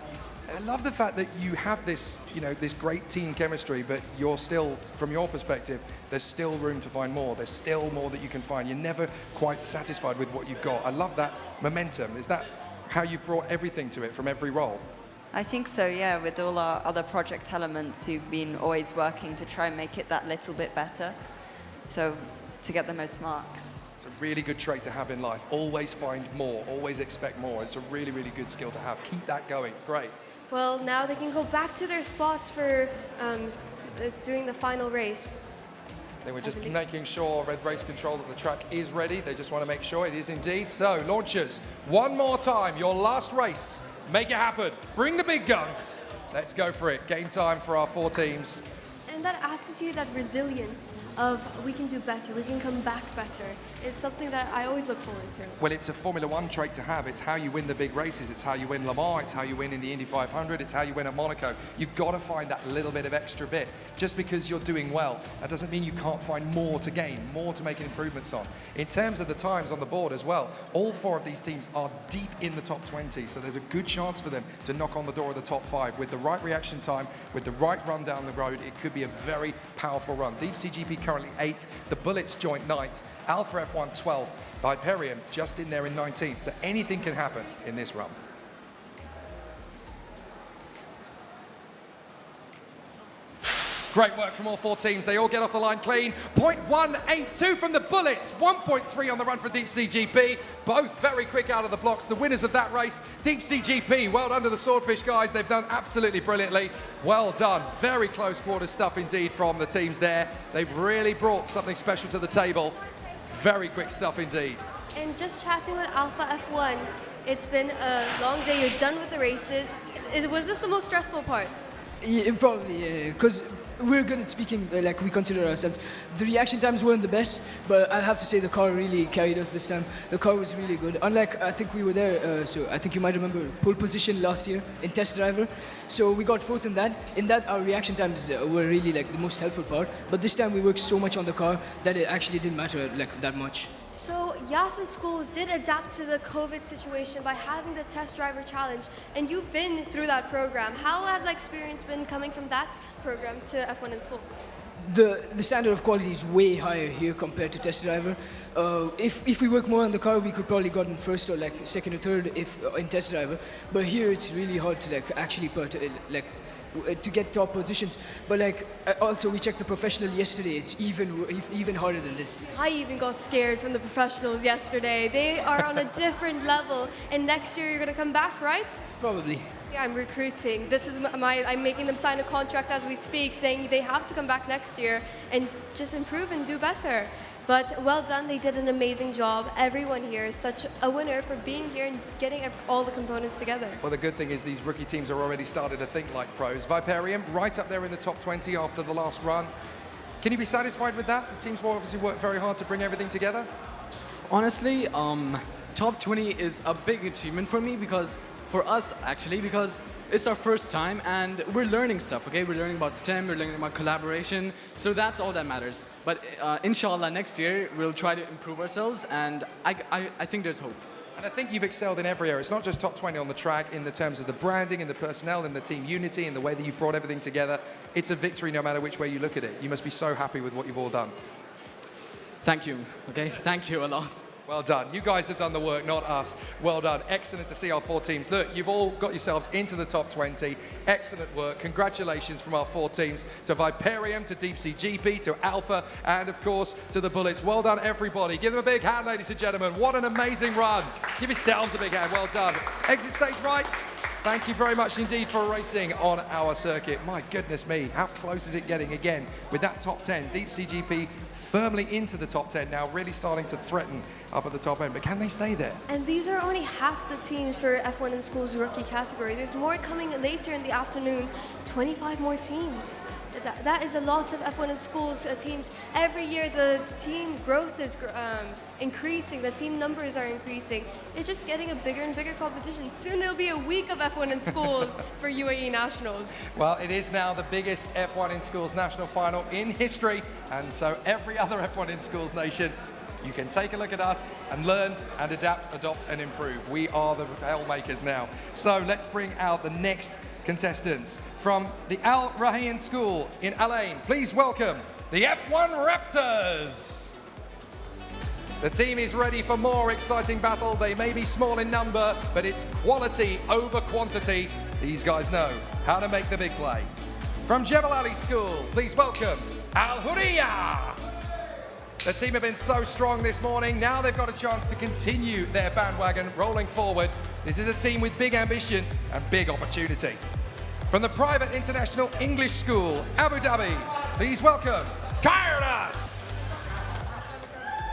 I love the fact that you have this, this great team chemistry, but you're still, from your perspective, there's still room to find more. There's still more that you can find. You're never quite satisfied with what you've got. I love that momentum. Is that how you've brought everything to it from every role? I think so, yeah. With all our other project elements, we've been always working to try and make it that little bit better, so to get the most marks. It's a really good trait to have in life. Always find more, always expect more. It's a really, really good skill to have. Keep that going, it's great. Well, now they can go back to their spots for doing the final race. They were just making sure with race control that the track is ready. They just want to make sure it is indeed. So, launchers, one more time, your last race. Make it happen. Bring the big guns. Let's go for it. Game time for our 4 teams. And that attitude, that resilience of we can do better, we can come back better, is something that I always look forward to. Well, it's a Formula One trait to have. It's how you win the big races. It's how you win Le Mans. It's how you win in the Indy 500. It's how you win at Monaco. You've got to find that little bit of extra bit. Just because you're doing well, that doesn't mean you can't find more to gain, more to make improvements on. In terms of the times on the board as well, all 4 of these teams are deep in the top 20, so there's a good chance for them to knock on the door of the top 5. With the right reaction time, with the right run down the road, it could be a very powerful run. Deep Sea GP currently 8th, the Bullets joint 9th, Alpha F1 12th, Viperium just in there in 19th, so anything can happen in this run. Great work from all 4 teams. They all get off the line clean. 0.182 from the Bullets. 1.3 on the run for Deep Sea GP. Both very quick out of the blocks. The winners of that race, Deep Sea GP. Well done to the Swordfish guys. They've done absolutely brilliantly. Well done. Very close quarter stuff indeed from the teams there. They've really brought something special to the table. Very quick stuff indeed. And just chatting with Alpha F1, it's been a long day. You're done with the races. Was this the most stressful part? Yeah, probably, because we're good at speaking, like we consider ourselves. The reaction times weren't the best, but I'll have to say the car really carried us this time. The car was really good. Unlike, I think we were there, so I think you might remember pole position last year in test driver. So we got 4th in that. In that, our reaction times were really like the most helpful part. But this time we worked so much on the car that it actually didn't matter like that much. So YAS and schools did adapt to the COVID situation by having the test driver challenge, and you've been through that program. How has the experience been coming from that program to F1 in school? The standard of quality is way higher here compared to test driver. If we work more on the car, we could probably gotten 1st or like 2nd or 3rd if in test driver. But here it's really hard to like actually to get top positions. But like also we checked the professional yesterday. It's even harder than this. I even got scared from the professionals yesterday. They are on a different level. And next year you're going to come back, right? Probably. Yeah, I'm recruiting. This is I'm making them sign a contract as we speak, saying they have to come back next year and just improve and do better. But well done, they did an amazing job. Everyone here is such a winner for being here and getting all the components together. Well, the good thing is these rookie teams are already started to think like pros. Viperium, right up there in the top 20 after the last run. Can you be satisfied with that? The teams will obviously work very hard to bring everything together. Honestly, top 20 is a big achievement for me because it's our first time and we're learning stuff, okay? We're learning about STEM, we're learning about collaboration, so that's all that matters. But inshallah, next year, we'll try to improve ourselves and I think there's hope. And I think you've excelled in every area. It's not just top 20 on the track in the terms of the branding, in the personnel, in the team unity, in the way that you've brought everything together. It's a victory no matter which way you look at it. You must be so happy with what you've all done. Thank you, okay? Thank you a lot. Well done. You guys have done the work, not us. Well done. Excellent to see our 4 teams. Look, you've all got yourselves into the top 20. Excellent work. Congratulations from our 4 teams to Viperium, to Deep Sea GP, to Alpha, and of course to the Bullets. Well done, everybody. Give them a big hand, ladies and gentlemen. What an amazing run. Give yourselves a big hand. Well done. Exit stage right. Thank you very much indeed for racing on our circuit. My goodness me, how close is it getting again with that top 10? Deep Sea GP firmly into the top 10 now, really starting to threaten up at the top end, but can they stay there? And these are only half the teams for F1 in Schools rookie category. There's more coming later in the afternoon, 25 more teams. That is a lot of F1 in Schools teams. Every year the team growth is increasing, the team numbers are increasing. It's just getting a bigger and bigger competition. Soon it'll be a week of F1 in Schools for UAE Nationals. Well, it is now the biggest F1 in Schools national final in history, and so every other F1 in Schools nation, you can take a look at us and learn and adapt, adopt and improve. We are the hell makers now. So let's bring out the next contestants from the Al Rahayan School in Al Ain. Please welcome the F1 Raptors. The team is ready for more exciting battle. They may be small in number, but it's quality over quantity. These guys know how to make the big play. From Jebel Ali School, please welcome Al Hurriya. The team have been so strong this morning. Now they've got a chance to continue their bandwagon rolling forward. This is a team with big ambition and big opportunity. From the private international English school, Abu Dhabi, please welcome Kairos.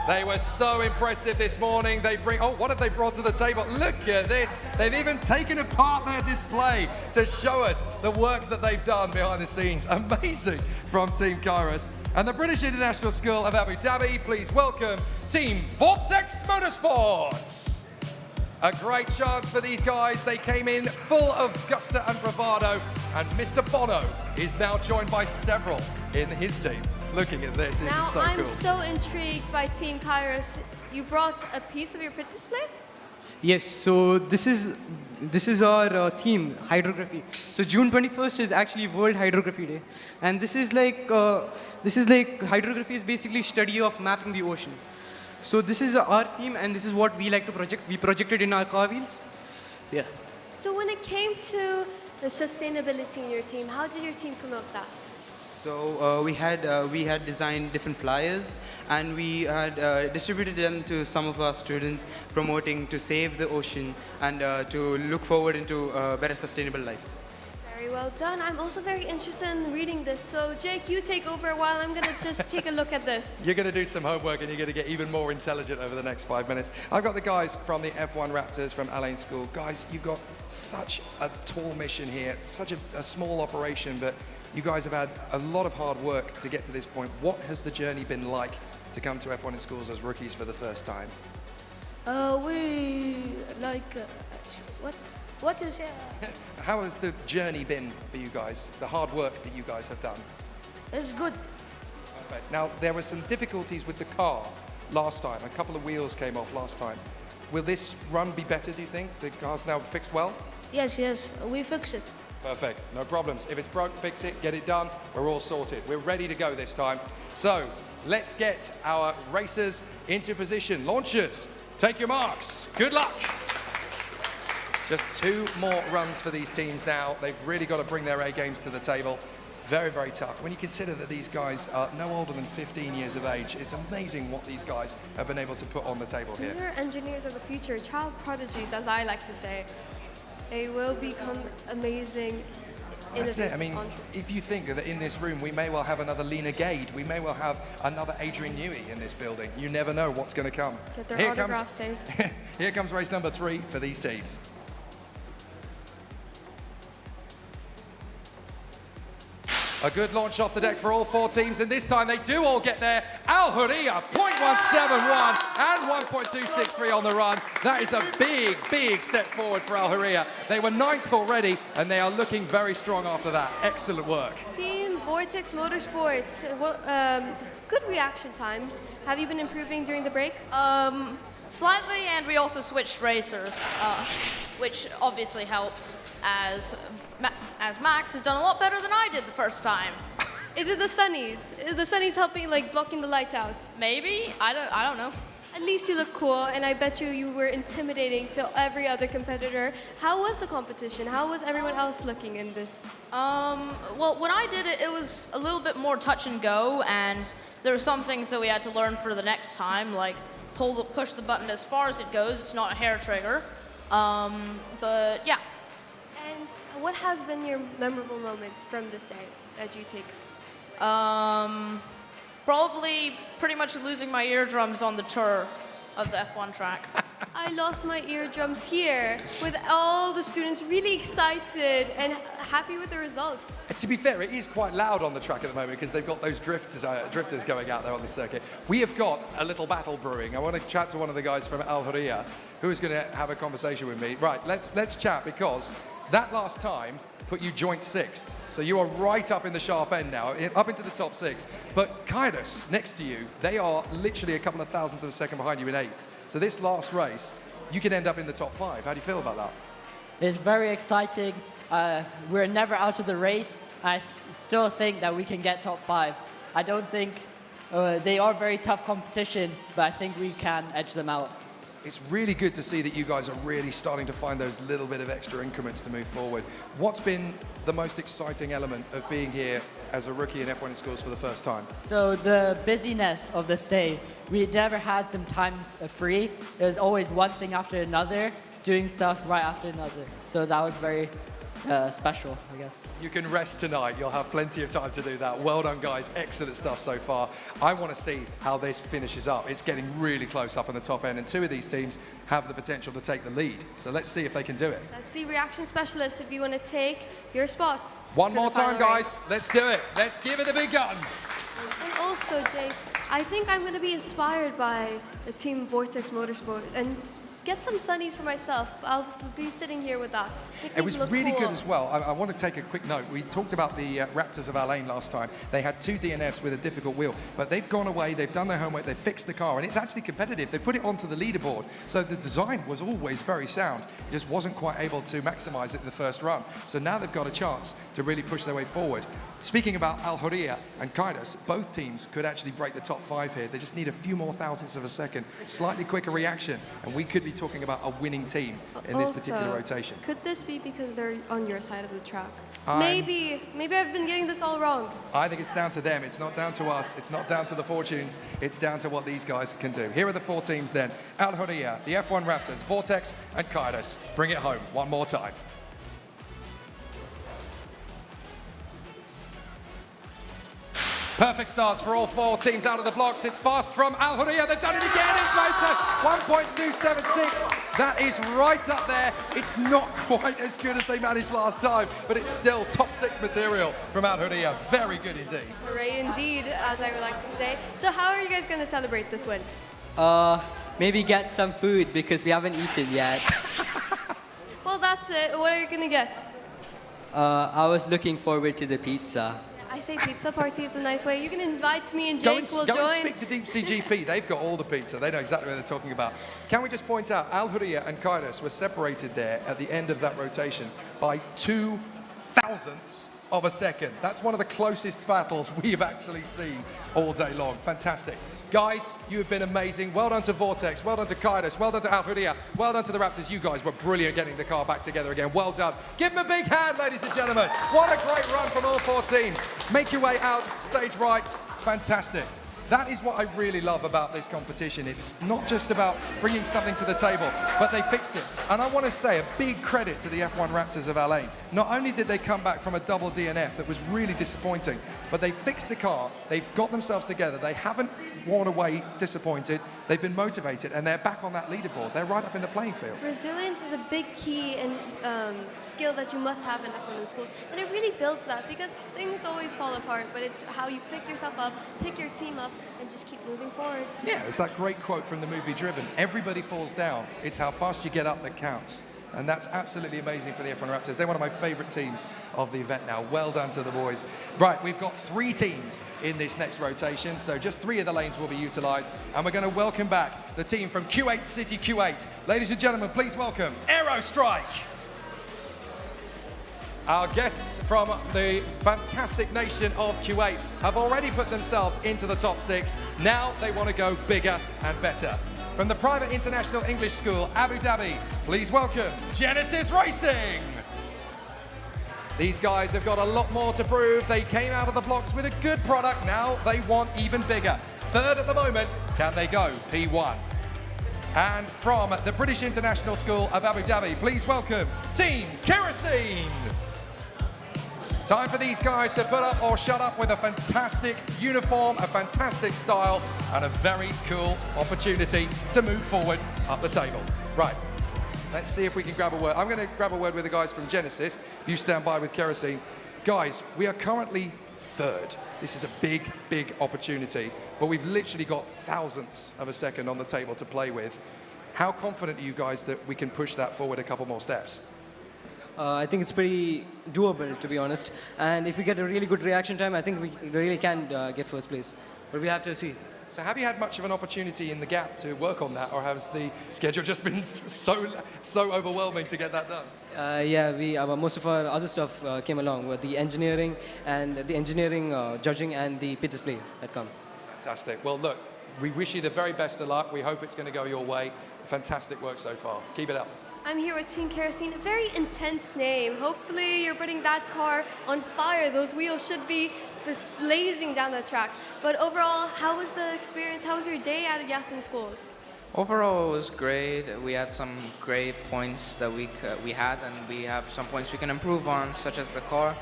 They were so impressive this morning. What have they brought to the table? Look at this. They've even taken apart their display to show us the work that they've done behind the scenes. Amazing from Team Kairos. And the British International School of Abu Dhabi, please welcome Team Vortex Motorsports. A great chance for these guys. They came in full of gusto and bravado, and Mr. Bono is now joined by several in his team. Looking at this is so I'm cool. so intrigued by Team Kairos. You brought a piece of your pit display? Yes, so this is our theme, hydrography. So June 21st is actually World Hydrography Day, and this is like hydrography is basically study of mapping the ocean. So this is our theme, and this is what we like to project. We project it in our car wheels. Yeah. So when it came to the sustainability in your team, how did your team promote that? So we had designed different flyers, and we had distributed them to some of our students, promoting to save the ocean and to look forward into better sustainable lives. Very well done. I'm also very interested in reading this. So Jake, you take over while I'm going to just take a look at this. You're going to do some homework and you're going to get even more intelligent over the next 5 minutes. I've got the guys from the F1 Raptors from Alain School. Guys, you've got such a tall mission here, such a small operation, but you guys have had a lot of hard work to get to this point. What has the journey been like to come to F1 in schools as rookies for the first time? What is it? How has the journey been for you guys, the hard work that you guys have done? It's good. Perfect. Now, there were some difficulties with the car last time. A couple of wheels came off last time. Will this run be better, do you think? The car's now fixed well? Yes, we fix it. Perfect, no problems. If it's broke, fix it, get it done. We're all sorted. We're ready to go this time. So let's get our racers into position. Launchers, take your marks. Good luck. Just 2 more runs for these teams now. They've really got to bring their A games to the table. Very, very tough. When you consider that these guys are no older than 15 years of age, it's amazing what these guys have been able to put on the table here. These are engineers of the future, child prodigies, as I like to say. They will become amazing. That's it. I mean, if you think that in this room we may well have another Lena Gade, we may well have another Adrian Newey in this building. You never know what's going to come. Get their autographs saved. Here comes race number 3 for these teams. A good launch off the deck for all 4 teams, and this time they do all get there. Al Hurriya, 0.171 and 1.263 on the run. That is a big, big step forward for Al Hurriya. They were 9th already, and they are looking very strong after that. Excellent work. Team Vortex Motorsports, good reaction times. Have you been improving during the break? Slightly, and we also switched racers, which obviously helped, as Max has done a lot better than I did the first time. Is it the sunnies? Is the sunnies helping, like, blocking the lights out? Maybe. I don't know. At least you look cool, and I bet you were intimidating to every other competitor. How was the competition? How was everyone else looking in this? Well, when I did it, it was a little bit more touch and go, and there were some things that we had to learn for the next time, like push the button as far as it goes. It's not a hair trigger. But yeah. And what has been your memorable moment from this day that you take? Probably pretty much losing my eardrums on the tour of the F1 track. I lost my eardrums here with all the students really excited and happy with the results. To be fair, it is quite loud on the track at the moment because they've got those drifters going out there on the circuit. We have got a little battle brewing. I want to chat to one of the guys from Al Hurriya who is going to have a conversation with me. Right, let's chat, because that last time put you joint 6th. So you are right up in the sharp end now, up into the top 6. But Kairos, next to you, they are literally a couple of thousandths of a second behind you in 8th. So this last race, you can end up in the top 5. How do you feel about that? It's very exciting. We're never out of the race. I still think that we can get top 5. I don't think they are very tough competition, but I think we can edge them out. it's really good to see that you guys are really starting to find those little bit of extra increments to move forward. What's been the most exciting element of being here as a rookie in F1 in schools for the first time? So the busyness of this day, we never had some times free. It was always one thing after another, doing stuff right after another. So that was very special, I guess. You can rest tonight. You'll have plenty of time to do that. Well done, guys. Excellent stuff so far. I want to see how this finishes up. It's getting really close up on the top end, and two of these teams have the potential to take the lead. So let's see if they can do it. Let's see, reaction specialists, if you want to take your spots. One more time, guys. Race. Let's do it. Let's give it the big guns. And also, Jake, I think I'm going to be inspired by the team Vortex Motorsport and get some sunnies for myself. I'll be sitting here with that. It was really good as well. I want to take a quick note. We talked about the Raptors of Alain last time. They had 2 DNFs with a difficult wheel, but they've gone away, they've done their homework, they've fixed the car, and it's actually competitive. They put it onto the leaderboard. So the design was always very sound. It just wasn't quite able to maximize it in the first run. So now they've got a chance to really push their way forward. Speaking about Al Hurriya and Kairos, both teams could actually break the top 5 here. They just need a few more thousandths of a second, slightly quicker reaction, and we could be talking about a winning team in this particular rotation. Could this be because they're on your side of the track? Maybe I've been getting this all wrong. I think it's down to them. It's not down to us. It's not down to the fortunes. It's down to what these guys can do. Here are the 4 teams then. Al Hurriya, the F1 Raptors, Vortex, and Kairos. Bring it home one more time. Perfect starts for all 4 teams out of the blocks. It's fast from Al Hurriya. They've done it again in later. 1.276. That is right up there. It's not quite as good as they managed last time, but it's still top 6 material from Al Hurriya. Very good indeed. Hooray indeed, as I would like to say. So how are you guys going to celebrate this win? Maybe get some food because we haven't eaten yet. Well, that's it. What are you going to get? I was looking forward to the pizza. I say pizza party is a nice way. You can invite me and Jake will join. Go and speak to Deep Sea GP. They've got all the pizza. They know exactly what they're talking about. Can we just point out, Al Hurriya and Kairos were separated there at the end of that rotation by 2 thousandths of a second. That's one of the closest battles we've actually seen all day long. Fantastic. Guys, you have been amazing. Well done to Vortex, well done to Kairos, well done to Al Hurriya, well done to the Raptors. You guys were brilliant getting the car back together again. Well done. Give them a big hand, ladies and gentlemen. What a great run from all 4 teams. Make your way out, stage right. Fantastic. That is what I really love about this competition. It's not just about bringing something to the table, but they fixed it. And I want to say a big credit to the F1 Raptors of Alain. Not only did they come back from a double DNF that was really disappointing, but they fixed the car, they've got themselves together, they haven't worn away disappointed, they've been motivated, and they're back on that leaderboard. They're right up in the playing field. Resilience is a big key and skill that you must have in F1 in schools, and it really builds that because things always fall apart, but it's how you pick yourself up, pick your team up, and just keep moving forward. Yeah, it's that great quote from the movie Driven. Everybody falls down. It's how fast you get up that counts. And that's absolutely amazing for the F1 Raptors. They're one of my favorite teams of the event now. Well done to the boys. Right, we've got 3 teams in this next rotation, so just 3 of the lanes will be utilized. And we're going to welcome back the team from Q8 City Q8. Ladies and gentlemen, please welcome Aero Strike. Our guests from the fantastic nation of Q8 have already put themselves into the top 6. Now they want to go bigger and better. From the private international English school, Abu Dhabi, please welcome Genesis Racing. These guys have got a lot more to prove. They came out of the blocks with a good product. Now they want even bigger. 3rd at the moment. Can they go P1? And from the British International School of Abu Dhabi, please welcome Team Kerosene. Time for these guys to put up or shut up with a fantastic uniform, a fantastic style, and a very cool opportunity to move forward up the table. Right, let's see if we can grab a word. I'm going to grab a word with the guys from Genesis, if you stand by with Kerosene. Guys, we are currently 3rd. This is a big, big opportunity, but we've literally got thousandths of a second on the table to play with. How confident are you guys that we can push that forward a couple more steps? I think it's pretty doable, to be honest. And if we get a really good reaction time, I think we really can get 1st place. But we have to see. So have you had much of an opportunity in the gap to work on that, or has the schedule just been so overwhelming to get that done? Yeah, most of our other stuff came along with the engineering judging and the pit display that come. Fantastic. Well, look, we wish you the very best of luck. We hope it's going to go your way. Fantastic work so far. Keep it up. I'm here with Team Kerosene, a very intense name. Hopefully you're putting that car on fire. Those wheels should be just blazing down the track. But overall, how was the experience? How was your day at YAS Schools? Overall, it was great. We had some great points that we had, and we have some points we can improve on, such as the car.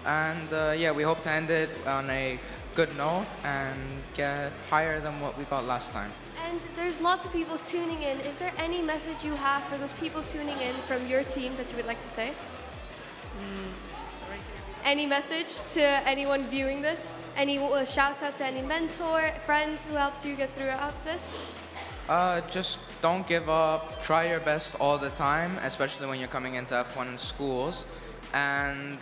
And yeah, we hope to end it on a good note and get higher than what we got last time. And there's lots of people tuning in. Is there any message you have for those people tuning in from your team that you would like to say? Sorry. Any message to anyone viewing this? Any shout out to any mentor, friends who helped you get throughout this? Just don't give up. Try your best all the time, especially when you're coming into F1 in schools. And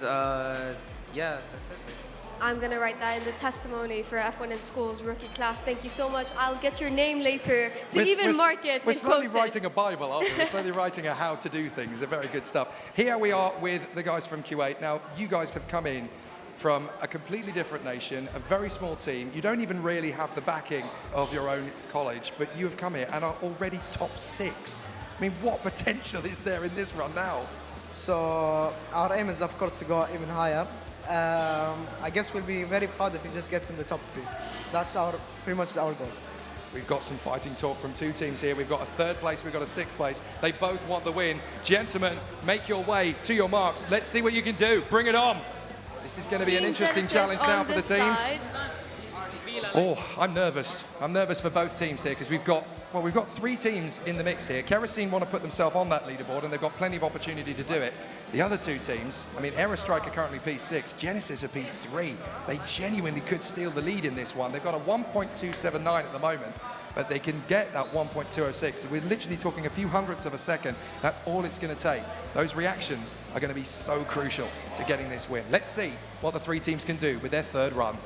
yeah, that's it basically. I'm going to write that in the testimony for F1 in Schools rookie class. Thank you so much. I'll get your name later to mark it. We're slowly writing a Bible, aren't we? We're slowly writing a how to do things. A very good stuff. Here we are with the guys from Q8. Now, you guys have come in from a completely different nation, a very small team. You don't even really have the backing of your own college, but you have come here and are already top 6. I mean, what potential is there in this run now? So our aim is, of course, to go even higher. I guess we'll be very proud if we just get in the top 3. That's pretty much our goal. We've got some fighting talk from 2 teams here. We've got a 3rd place, we've got a 6th place. They both want the win. Gentlemen, make your way to your marks. Let's see what you can do. Bring it on. This is going to be an interesting challenge now for the teams. Oh, I'm nervous. I'm nervous for both teams here because we've got 3 teams in the mix here. Kerosene want to put themselves on that leaderboard and they've got plenty of opportunity to do it. The other 2 teams, I mean, Aerostrike are currently P6, Genesis are P3. They genuinely could steal the lead in this one. They've got a 1.279 at the moment, but they can get that 1.206. We're literally talking a few hundredths of a second. That's all it's going to take. Those reactions are going to be so crucial to getting this win. Let's see what the 3 teams can do with their 3rd run.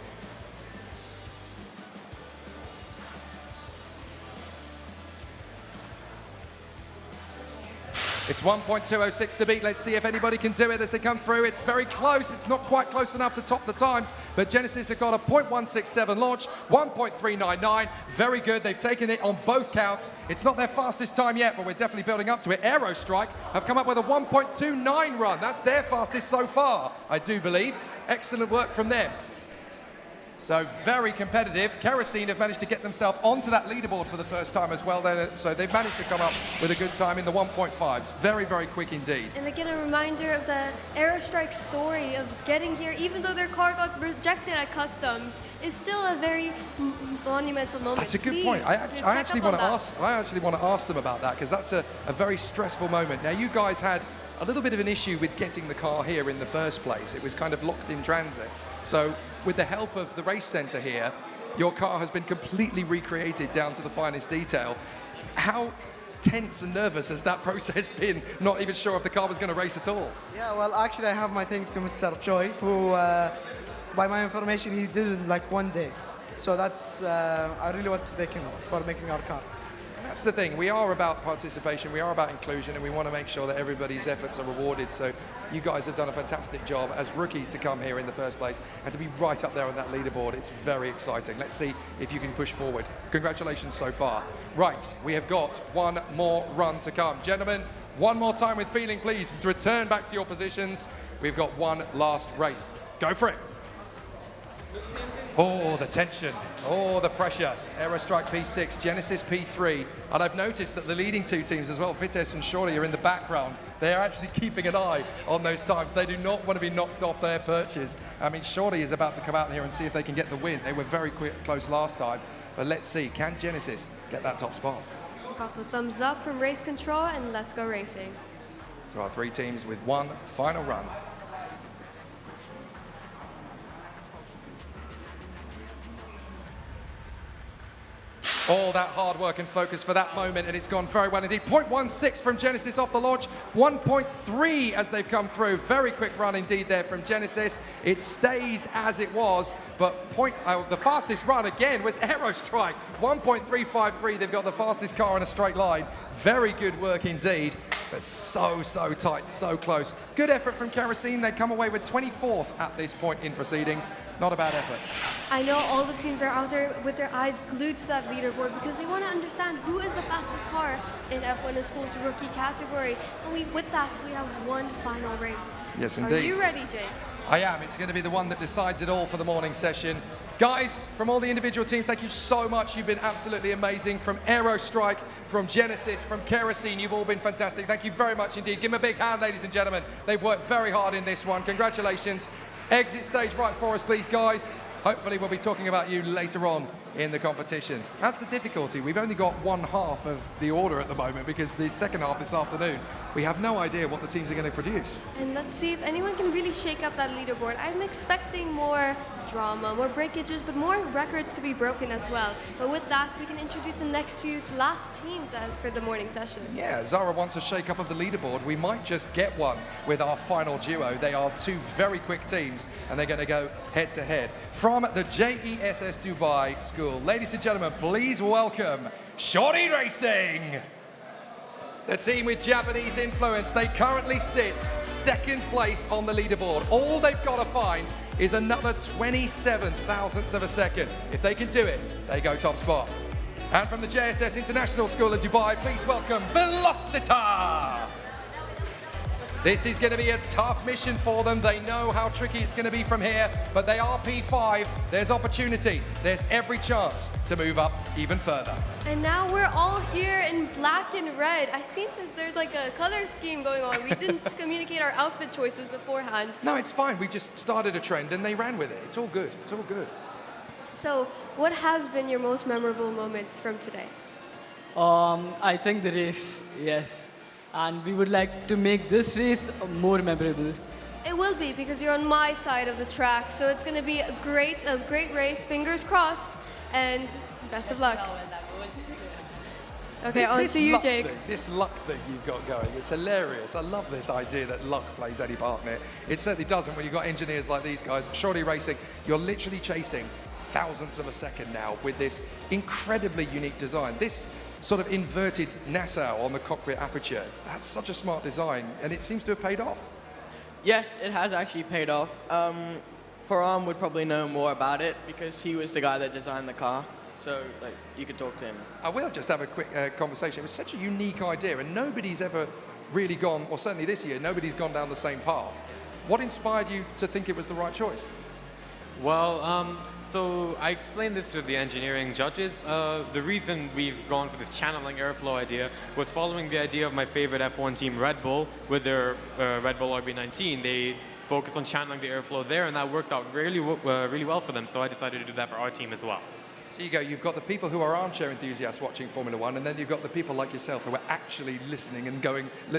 It's 1.206 to beat. Let's see if anybody can do it as they come through. It's very close. It's not quite close enough to top the times, but Genesis have got a 0.167 launch, 1.399. Very good. They've taken it on both counts. It's not their fastest time yet, but we're definitely building up to it. Aerostrike have come up with a 1.29 run. That's their fastest so far, I do believe. Excellent work from them. So very competitive. Kerosene have managed to get themselves onto that leaderboard for the first time as well. So they've managed to come up with a good time in the 1.5s. Very, very quick indeed. And again, a reminder of the Aerostrike story of getting here, even though their car got rejected at customs, is still a very monumental moment. That's a good point. I actually want to ask them about that because that's a very stressful moment. Now, you guys had a little bit of an issue with getting the car here in the first place. It was kind of locked in transit. So with the help of the race center here, your car has been completely recreated down to the finest detail. How tense and nervous has that process been, not even sure if the car was going to race at all? Yeah, well, actually, I have my thanks to Mr. Choi, who, by my information, he did it in like 1 day. So that's, I really want to thank him for making our car. That's the thing. We are about participation, we are about inclusion, and we want to make sure that everybody's efforts are rewarded. So you guys have done a fantastic job as rookies to come here in the first place and to be right up there on that leaderboard. It's very exciting. Let's see if you can push forward. Congratulations so far. Right, we have got 1 more run to come. Gentlemen, 1 more time with feeling, please, to return back to your positions. We've got 1 last race. Go for it. Oh, the tension. Oh, the pressure. Aerostrike P6, Genesis P3. And I've noticed that the leading 2 teams as well, Vitesse and Shorty, are in the background. They are actually keeping an eye on those times. They do not want to be knocked off their perches. I mean, Shorty is about to come out here and see if they can get the win. They were very close last time. But let's see, can Genesis get that top spot? Got the thumbs up from race control, and let's go racing. So our 3 teams with 1 final run. All that hard work and focus for that moment, and it's gone very well indeed. 0.16 from Genesis off the launch, 1.3 as they've come through. Very quick run indeed there from Genesis. It stays as it was, but the fastest run again was Aerostrike, 1.353. They've got the fastest car in a straight line. Very good work indeed. but so tight, so close. Good effort from Kerosene. They come away with 24th at this point in proceedings. Not a bad effort. I know all the teams are out there with their eyes glued to that leaderboard because they want to understand who is the fastest car in F1 in School's rookie category. And with that, we have one final race. Yes, indeed. Are you ready, Jake? I am. It's going to be the one that decides it all for the morning session. Guys, from all the individual teams, thank you so much. You've been absolutely amazing. From Aero Strike, from Genesis, from Kerosene, you've all been fantastic. Thank you very much indeed. Give them a big hand, ladies and gentlemen. They've worked very hard in this one. Congratulations. Exit stage right for us, please, guys. Hopefully we'll be talking about you later on in the competition. That's the difficulty. We've only got one half of the order at the moment because the second half this afternoon, we have no idea what the teams are going to produce. And let's see if anyone can really shake up that leaderboard. I'm expecting more drama, more breakages, but more records to be broken as well. But with that, we can introduce the next few last teams for the morning session. Yeah, Zara wants a shake up of the leaderboard. We might just get one with our final duo. They are two very quick teams, and they're going to go head to head. From the JESS Dubai School, ladies and gentlemen, please welcome Shorty Racing. The team with Japanese influence, they currently sit second place on the leaderboard. All they've got to find is another 27 thousandths of a second. If they can do it, they go top spot. And from the JSS International School of Dubai, please welcome Velocita. This is going to be a tough mission for them. They know how tricky it's going to be from here, but they are P5. There's opportunity. There's every chance to move up even further. And now we're all here in black and red. I see that there's like a color scheme going on. We didn't communicate our outfit choices beforehand. No, it's fine. We just started a trend and they ran with it. It's all good. It's all good. So, what has been your most memorable moment from today? I think the race, yes. And we would like to make this race more memorable. It will be because you're on my side of the track, so it's going to be a great race. Fingers crossed, and best of luck. Okay, on to you, Jake. This luck thing you've got going, it's hilarious. I love this idea that luck plays any part in it. It certainly doesn't when you've got engineers like these guys. Shorty Racing, you're literally chasing thousandths of a second now with this incredibly unique design. This sort of inverted Nassau on the cockpit aperture. That's such a smart design, and it seems to have paid off. Yes, it has actually paid off. Param would probably know more about it because he was the guy that designed the car. So, like, you could talk to him. I will just have a quick conversation. It was such a unique idea, and nobody's ever really gone, or certainly this year, nobody's gone down the same path. What inspired you to think it was the right choice? Well, so I explained this to the engineering judges. The reason we've gone for this channeling airflow idea was following the idea of my favorite F1 team, Red Bull, with their Red Bull RB19. They focused on channeling the airflow there, and that worked out really well for them. So I decided to do that for our team as well. So you go, you've got the people who are armchair enthusiasts watching Formula One, and then you've got the people like yourself who are actually listening and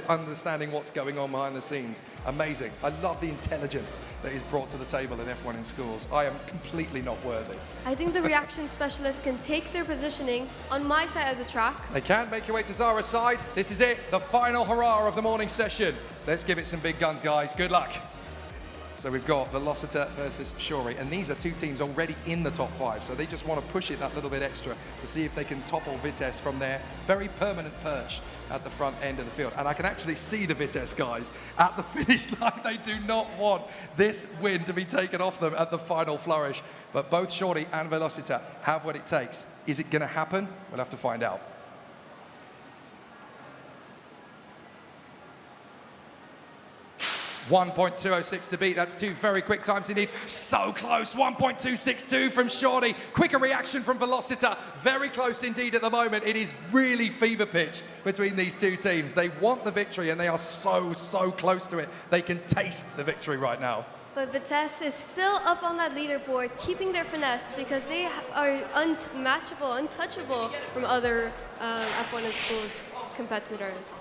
understanding what's going on behind the scenes. Amazing. I love the intelligence that is brought to the table in F1 in schools. I am completely not worthy. I think the reaction specialists can take their positioning on my side of the track. They can make your way to Zara's side. This is it, the final hurrah of the morning session. Let's give it some big guns, guys. Good luck. So we've got Velocita versus Shori, and these are two teams already in the top 5, so they just want to push it that little bit extra to see if they can topple Vitesse from their very permanent perch at the front end of the field. And I can actually see the Vitesse guys at the finish line. They do not want this win to be taken off them at the final flourish. But both Shori and Velocita have what it takes. Is it going to happen? We'll have to find out. 1.206 to beat. That's two very quick times indeed. So close. 1.262 from Shorty. Quicker reaction from Velocita. Very close indeed at the moment. It is really fever pitch between these two teams. They want the victory, and they are so close to it. They can taste the victory right now. But Vitesse is still up on that leaderboard, keeping their finesse because they are unmatchable, untouchable from other F1 in schools competitors.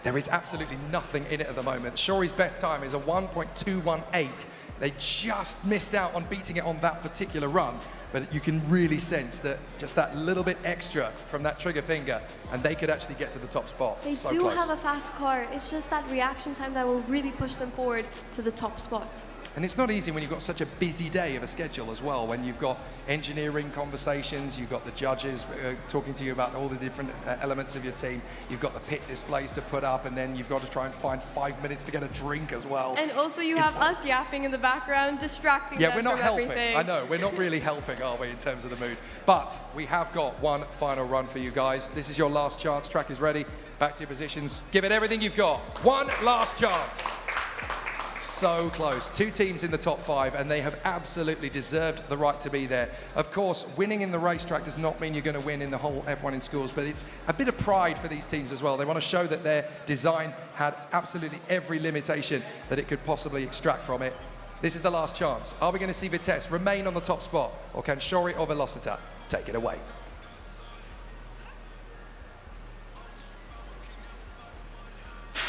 There is absolutely nothing in it at the moment. Shori's best time is a 1.218. They just missed out on beating it on that particular run. but you can really sense that just that little bit extra from that trigger finger, and they could actually get to the top spot. They So do close. have a fast car. It's just that reaction time that will really push them forward to the top spot. And it's not easy when you've got such a busy day of a schedule as well, when you've got engineering conversations, you've got the judges talking to you about all the different elements of your team, you've got the pit displays to put up, and then you've got to try and find 5 minutes to get a drink as well. And also you have us yapping in the background, distracting them we're not from helping. everything. I know, we're not really helping, are we, in terms of the mood? But we have got one final run for you guys. This is your last chance. Track is ready. Back to your positions. Give it everything you've got. One last chance. So close. 2 teams in the top 5, and they have absolutely deserved the right to be there. Of course, winning in the racetrack does not mean you're going to win in the whole F1 in schools, but it's a bit of pride for these teams as well. They want to show that their design had absolutely every limitation that it could possibly extract from it. This is the last chance. Are we going to see Vitesse remain on the top spot, or can Shori or Velocita take it away?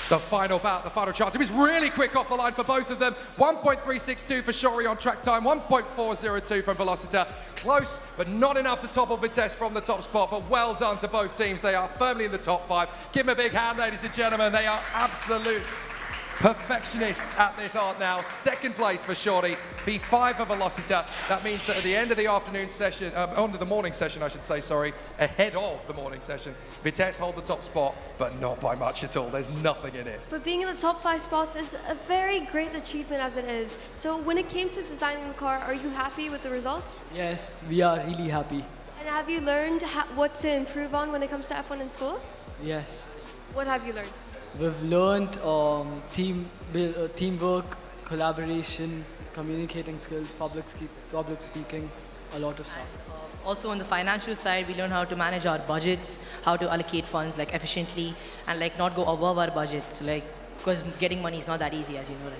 The final bout, the final chance. It was really quick off the line for both of them. 1.362 for Shori on track time, 1.402 from Velocita. Close, but not enough to topple Vitesse from the top spot, but well done to both teams. They are firmly in the top 5. Give them a big hand, ladies and gentlemen. They are absolute perfectionists at this art now. Second place for Shori, P5 for Velocita. That means that at the end of the afternoon session, on the morning session, I should say, sorry, ahead of the morning session, Vitesse hold the top spot, but not by much at all. There's nothing in it. But being in the top 5 spots is a very great achievement as it is. So when it came to designing the car, are you happy with the results? Yes, we are really happy. And have you learned what to improve on when it comes to F1 in schools? Yes. What have you learned? We've learned teamwork, collaboration, communicating skills, public speaking, a lot of stuff. Also on the financial side, we learn how to manage our budgets, how to allocate funds like efficiently, and like not go above our budget. So, like, because getting money is not that easy, as you know. Like.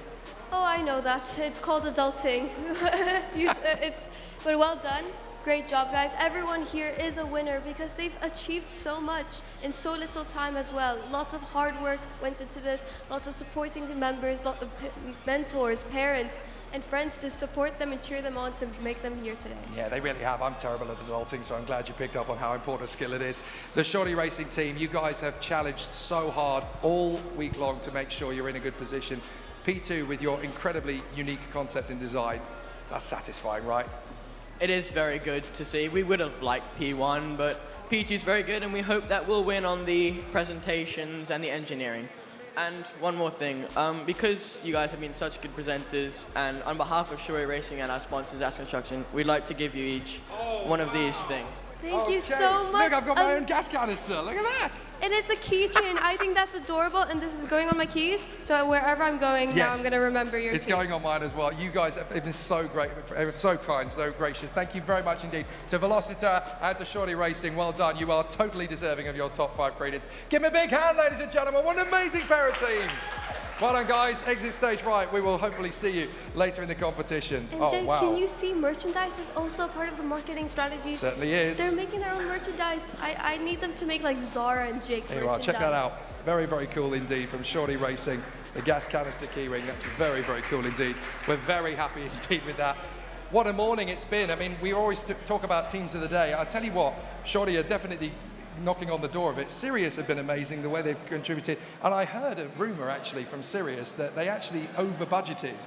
Oh, I know that. It's called adulting. But well done. Great job, guys. Everyone here is a winner because they've achieved so much in so little time as well. Lots of hard work went into this, lots of supporting the members, lots of mentors, parents, and friends to support them and cheer them on to make them here today. Yeah, they really have. I'm terrible at adulting, so I'm glad you picked up on how important a skill it is. The Shori Racing team, you guys have challenged so hard all week long to make sure you're in a good position. P2, with your incredibly unique concept and design, that's satisfying, right? It is very good to see. We would have liked P1, but P2 is very good, and we hope that we'll win on the presentations and the engineering. And one more thing, because you guys have been such good presenters, and on behalf of Shori Racing and our sponsors, YAS Construction, we'd like to give you each one of these things. Thank you so much. Look, I've got my own gas canister. Look at that. And it's a keychain. I think that's adorable, and this is going on my keys. So wherever I'm going, now I'm going to remember your It's team. going on mine as well. You guys have been so great, so kind, so gracious. Thank you very much indeed. To Velocita and to Shori Racing, well done. You are totally deserving of your top 5 credits. Give me a big hand, ladies and gentlemen. What an amazing pair of teams. Well done, guys. Exit stage right. We will hopefully see you later in the competition. And Jay, wow. can you see merchandise is also part of the marketing strategy? Certainly is. They're making their own merchandise. I need them to make like Zara and Jake Here you are. merchandise. Check that out. Very, very cool indeed from Shori Racing. The gas canister keyring. That's very, very cool indeed. We're very happy indeed with that. What a morning it's been. I mean, we always talk about teams of the day. I'll tell you what, Shori are definitely knocking on the door of it. Sirius have been amazing the way they've contributed. And I heard a rumor actually from Sirius that they actually over budgeted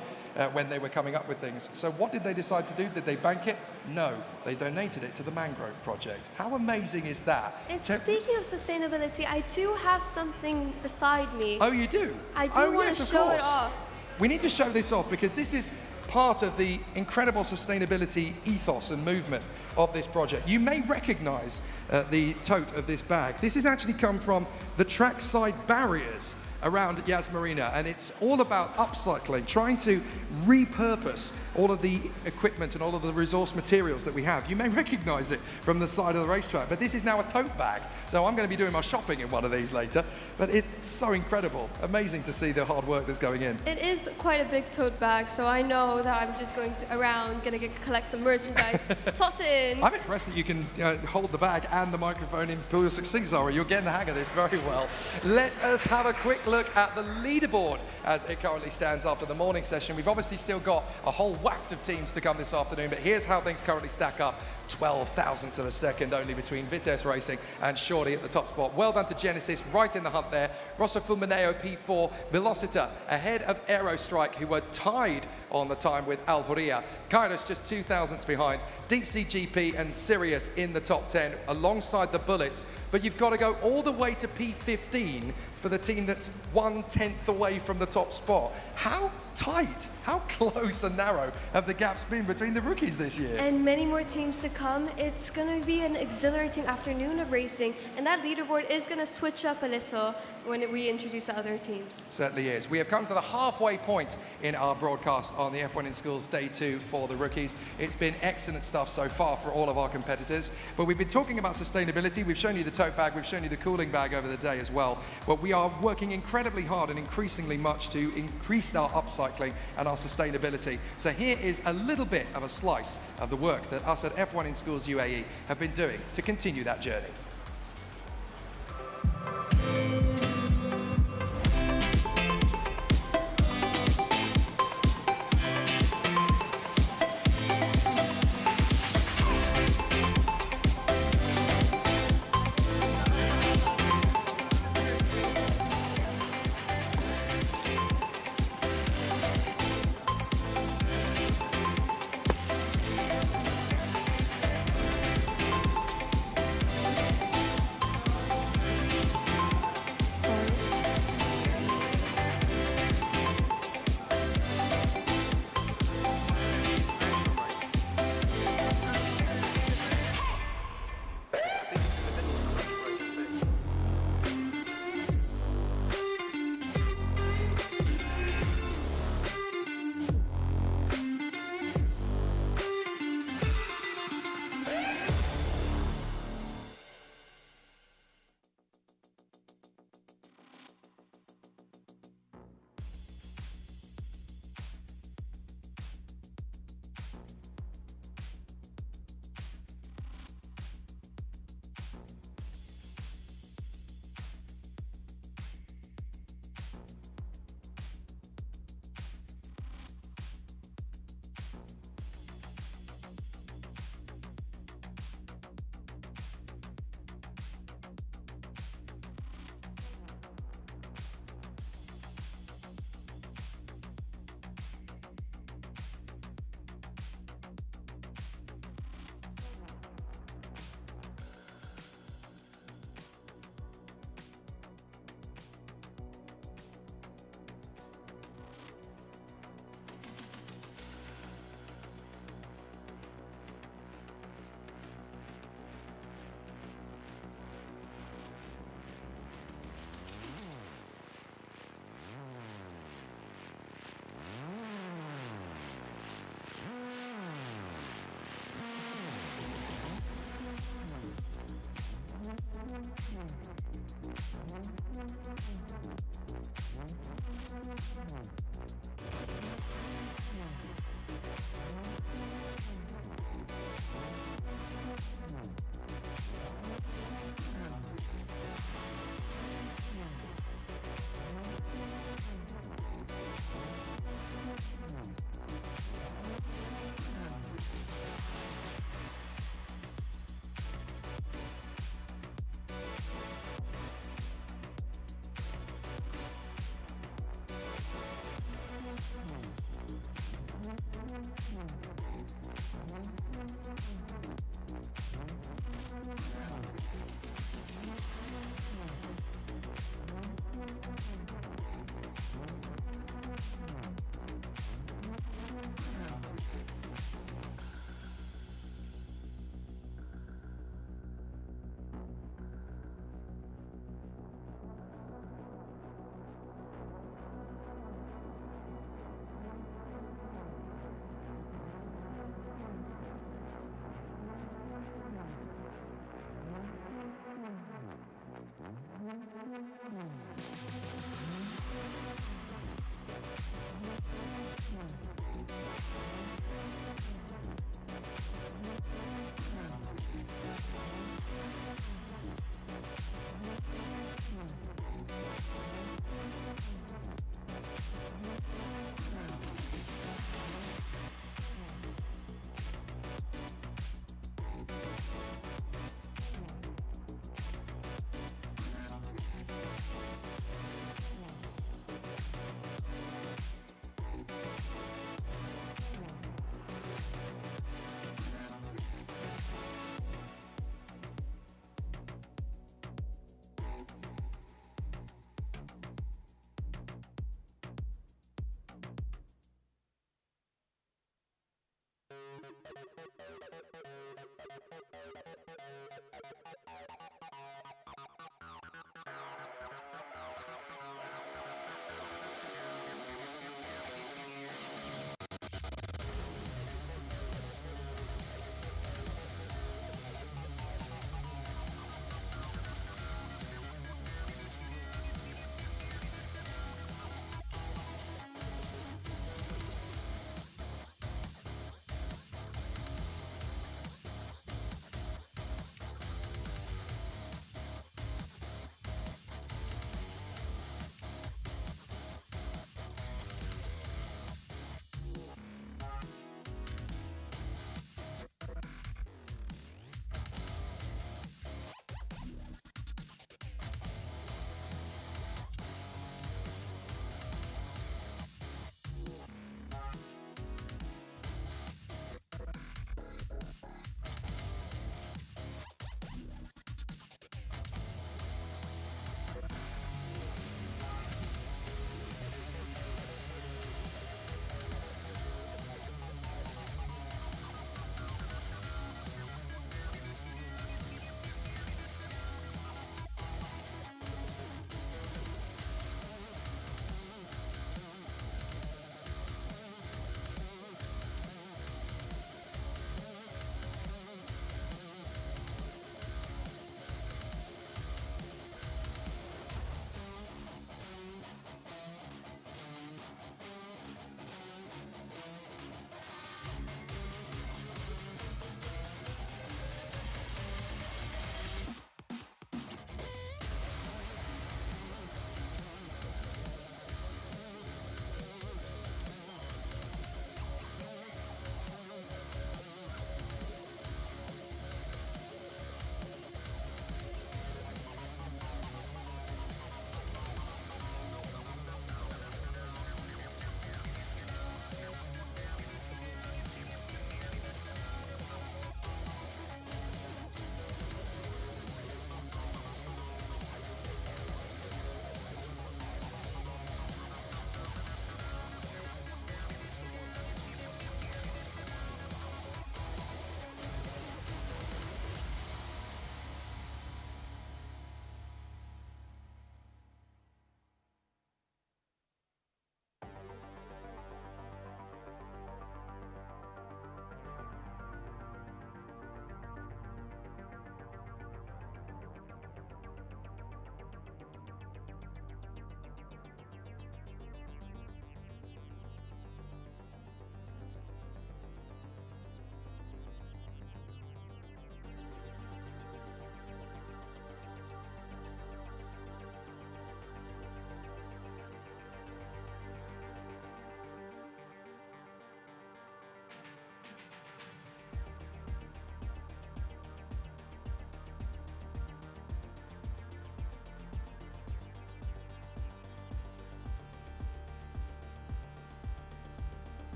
when they were coming up with things. So what did they decide to do? Did they bank it? No, they donated it to the Mangrove Project. How amazing is that? And speaking of sustainability, I do have something beside me. Oh, you do? I do want to show it off. We need to show this off because this is part of the incredible sustainability ethos and movement of this project. You may recognize the tote of this bag. This has actually come from the trackside barriers around Yas Marina, and it's all about upcycling, trying to repurpose all of the equipment and all of the resource materials that we have. You may recognize it from the side of the racetrack, but this is now a tote bag. So I'm going to be doing my shopping in one of these later, but it's so incredible. Amazing to see the hard work that's going in. It is quite a big tote bag, so I know that I'm just going around, going to collect some merchandise, toss it in. I'm impressed that you can hold the bag and the microphone in pure success, Zara. You're getting the hang of this very well. Let us have a quick look at the leaderboard as it currently stands after the morning session. We've obviously still got a whole waft of teams to come this afternoon, but here's how things currently stack up. 12 thousandths of a second only between Vitesse Racing and Shorty at the top spot. Well done to Genesis, right in the hunt there. Rosso Fulmineo P4, Velocita ahead of Aerostrike, who were tied on the time with Al Huria. Kairos just 2 thousandths behind. Deep Sea GP and Sirius in the top 10 alongside the Bullets, but you've got to go all the way to P15 for the team that's 1/10 away from the top spot. How tight, how close and narrow have the gaps been between the rookies this year? And many more teams to come. It's going to be an exhilarating afternoon of racing, and that leaderboard is going to switch up a little when we introduce the other teams. Certainly is. We have come to the halfway point in our broadcast on the F1 in Schools Day 2 for the rookies. It's been excellent stuff so far for all of our competitors, but we've been talking about sustainability. We've shown you the tote bag, we've shown you the cooling bag over the day as well, but we are working incredibly hard and increasingly much to increase our upcycling and our sustainability. So here is a little bit of a slice of the work that us at F1 in Schools UAE have been doing to continue that journey.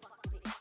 Fuck with it.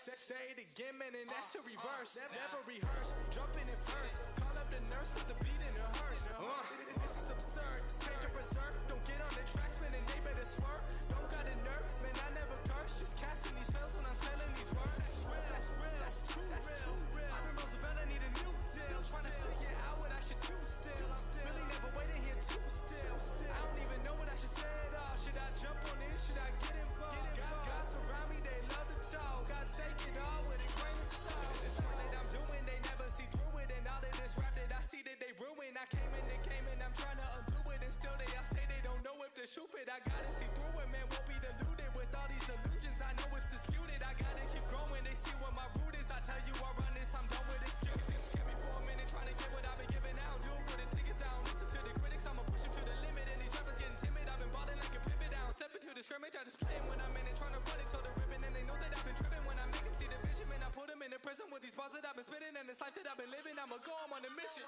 Say it again, man, and that's a reverse. Never rehearse, jumping in first. Call up the nurse, put the beat in a hearse. This is absurd, take to berserk. Don't get on the tracks, man, and they better swerve. Don't got a nerve, man, I never curse. Just casting these spells when I'm spelling these words. That's too real. I've been Roosevelt, I need a new deal. Trying to figure out what I should do still. Really never waited here too still. I don't even know what I should say at all. Should I jump on in? Should I get involved? God surround me, they love to talk. God take it all with a grain of salt. This one that I'm doing, they never see through it. And all of this rap that I see that they ruin. I came in, I'm trying to undo it. And still they all say they don't know if to shoot it. I gotta see through it, man, won't be deluded with all these illusions. I know it's disputed. I gotta keep growing, they see what my root is. I tell you I run this, I'm done with excuses. Give me for a minute, trying to get what I've been giving out. Do it for the tickets, I don't listen to the critics. I'ma push them to the limit. And these rappers getting timid. I've been balling like a pivot. I don't step into the scrimmage. I just play them when I'm in it, trying to run it till the ribbon. And they know that I've been tripping when I make them see the vision. Man, I put them in the prison with these bars that I've been spitting. And this life that I've been living, I'ma go, I'm on a mission.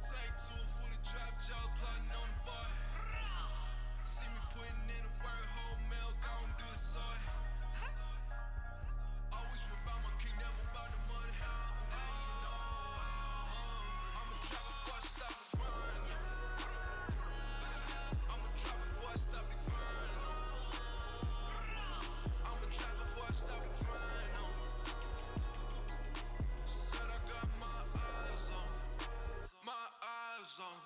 Take two for the drop, jaw plotting on the boy. See me putting in the work, whole milk, I don't do the soy. Always been about my king, never about the money. Now you know, I'm a trap before I stop the grind. I'm a trap before I stop the grind. I'm a trap before I stop the grind. Said I got my eyes on. My eyes on.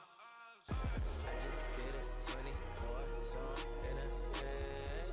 I just did it 24 song in a bed.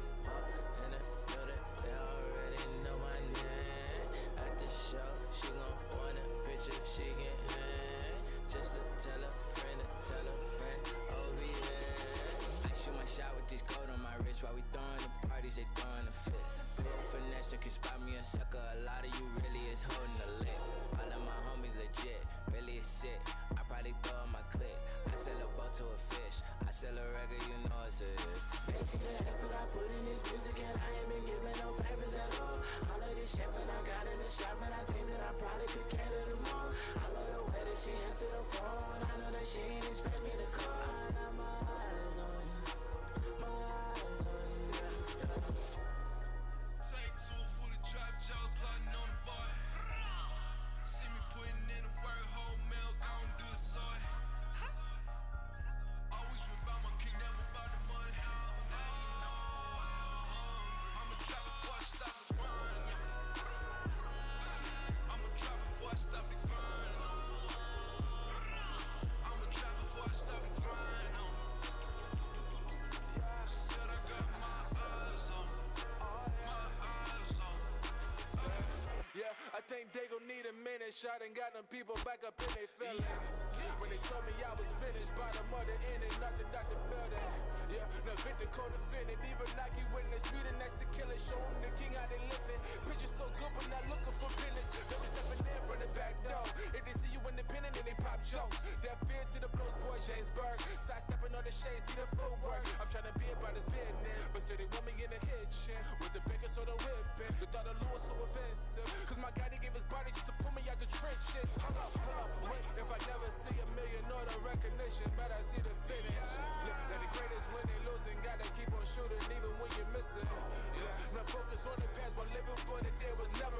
In a building, they already know my name. At the show, she gon' want a picture, she can hang. Just to tell a friend, oh be there. I shoot my shot with this gold on my wrist while we throwing the parties, they throwing the fit. Go finesse, can spot me a sucker. A lot of you really is holding the lip. All of my homies legit, really is sick. I probably throw in my clip. I sell a boat to a fish. I sell a record, you know it's a hit. They see the effort I put in this music, and I ain't been giving no favors at all. All of this chef and I got in the shop, and I think that I probably could cater them all. I love the way that she answered the phone. I know that she ain't expect me to call. I got my eyes on you, my eyes on you, yeah. Take two for the drop, jaw plotting on the boy. See me putting in the work, whole milk, I don't do the soy. Always been about my king, never about the money. Now you know, I'm a trap before I stop the grind. I'm a trap before I stop the grind. I'm a trap before I stop the grind. Said I got my eyes on. My eyes on. Yeah, I think they gon' need a minute. Shot and got them people back up in their feelings. When they told me I was finished by the mother ending, nothing out the building. Yeah, no Victor co-defendant. Even Nike witness, we the next to kill it. Show them the king how they living. Pictures so good, but not looking for business. They be stepping in from the back door. If they see you independent, then they pop jokes. That fear to the blows, boy James Burke. Side stepping on the shade, see the footwork. I'm trying to be about this fitness, but still they want me in the kitchen with the bacon soda whipping. The thought of Lewis so offensive, cause my guy they gave his body just to pull me out the trenches. Hold up, wait. If I never see a million or the recognition, but I see the finish. Yeah, they're the greatest when they losing. Gotta keep on shooting even when you're missing. Yeah, now focus on the past while living for the day was never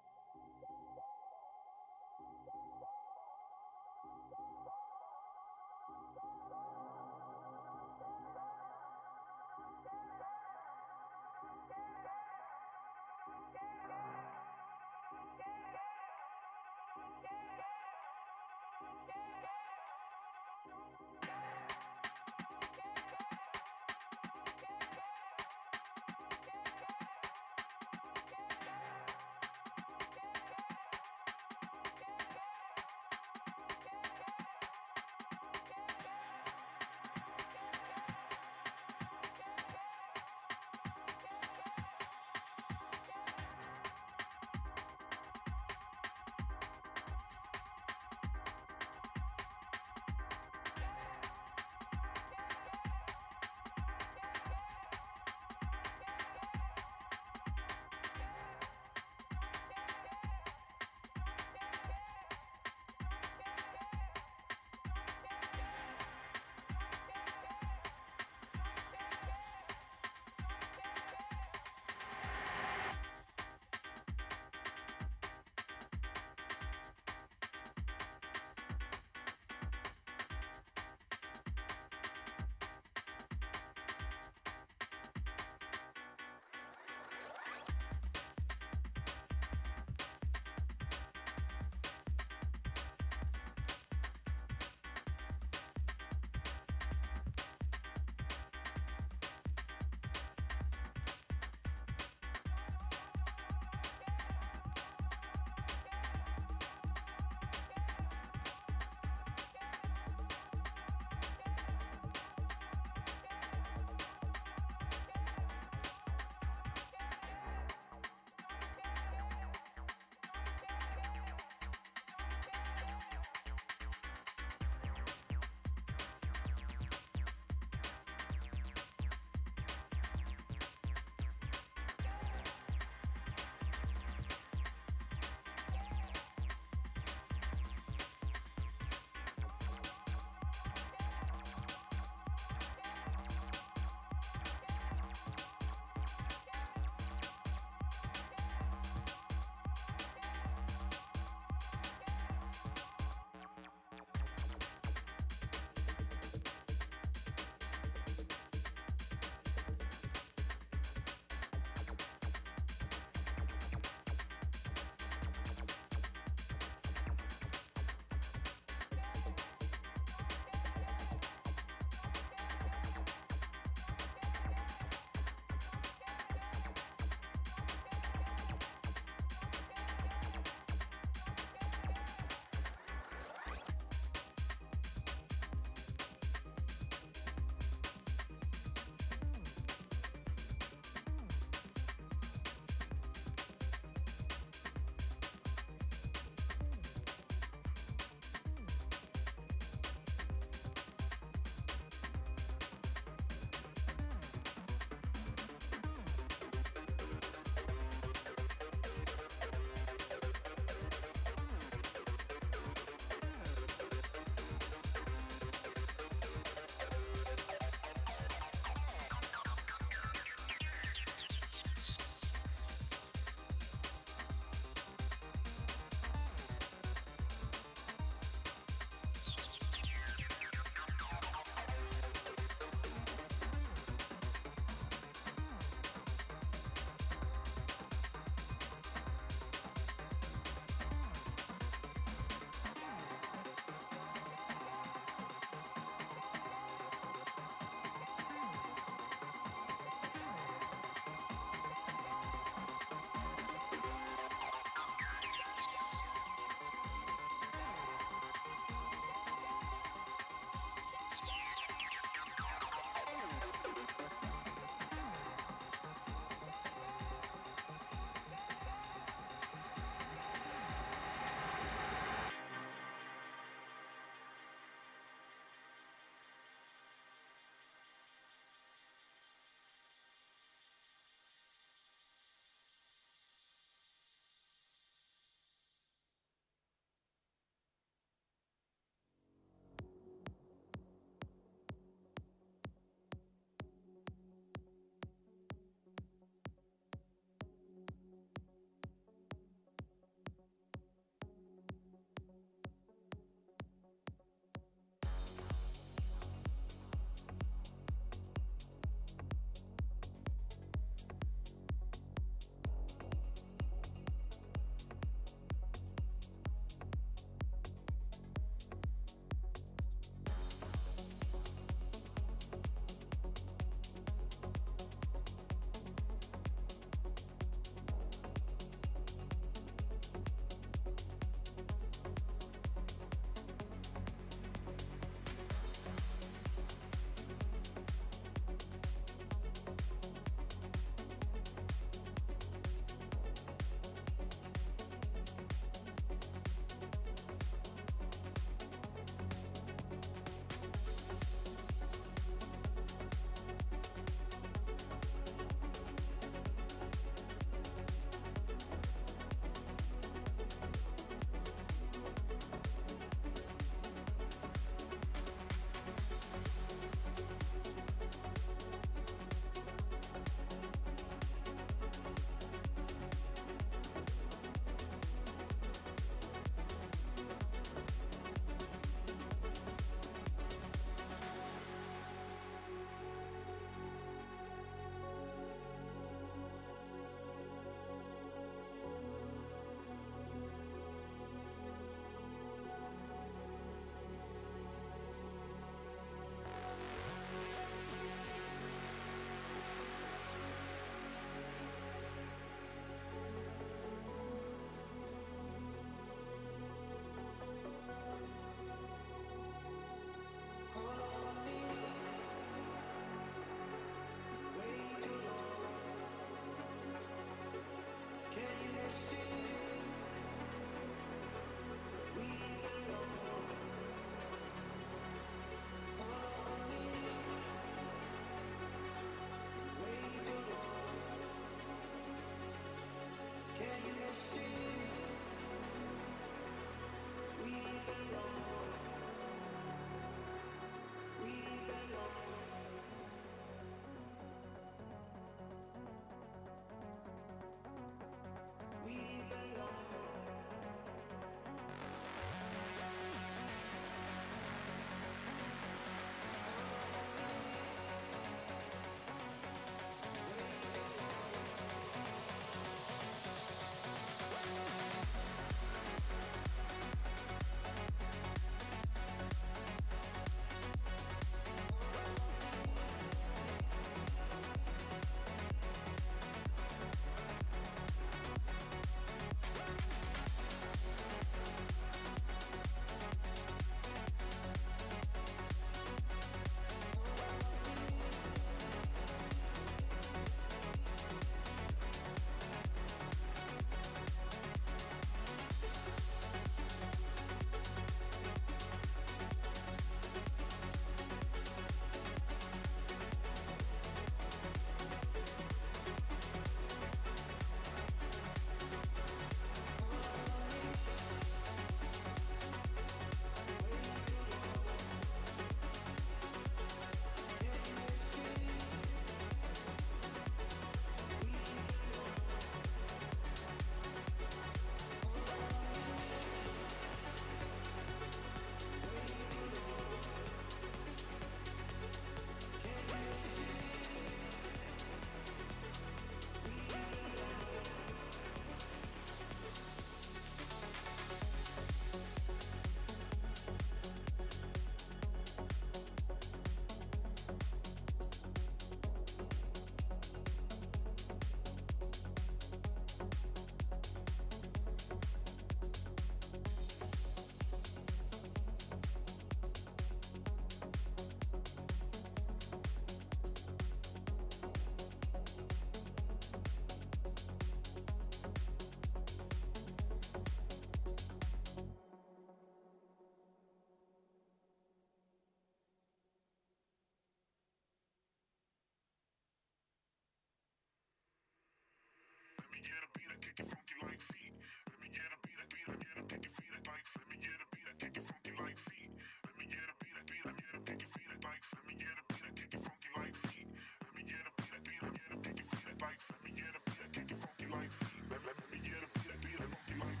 beat, I kick it funky like feet. Let me get a beat, I beat, let me get a kick it feet like bikes. Let me get a beat, I kick it funky like feet. Let me get a beat, I beat, let me get a kick it feet like bikes. Let me get a beat, I kick it funky like feet. Let me get a beat, I beat, let me get a kick it feet like bikes. Let me get a beat, I kick it funky like feet. Let me get a beat, I beat, funky like.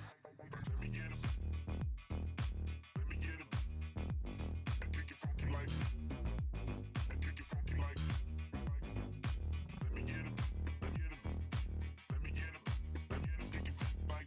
Let me get a, let me get a, I kick it funky like. I kick it funky like. Let me get a, let me get a, let me get a, let me get a kick it funky like.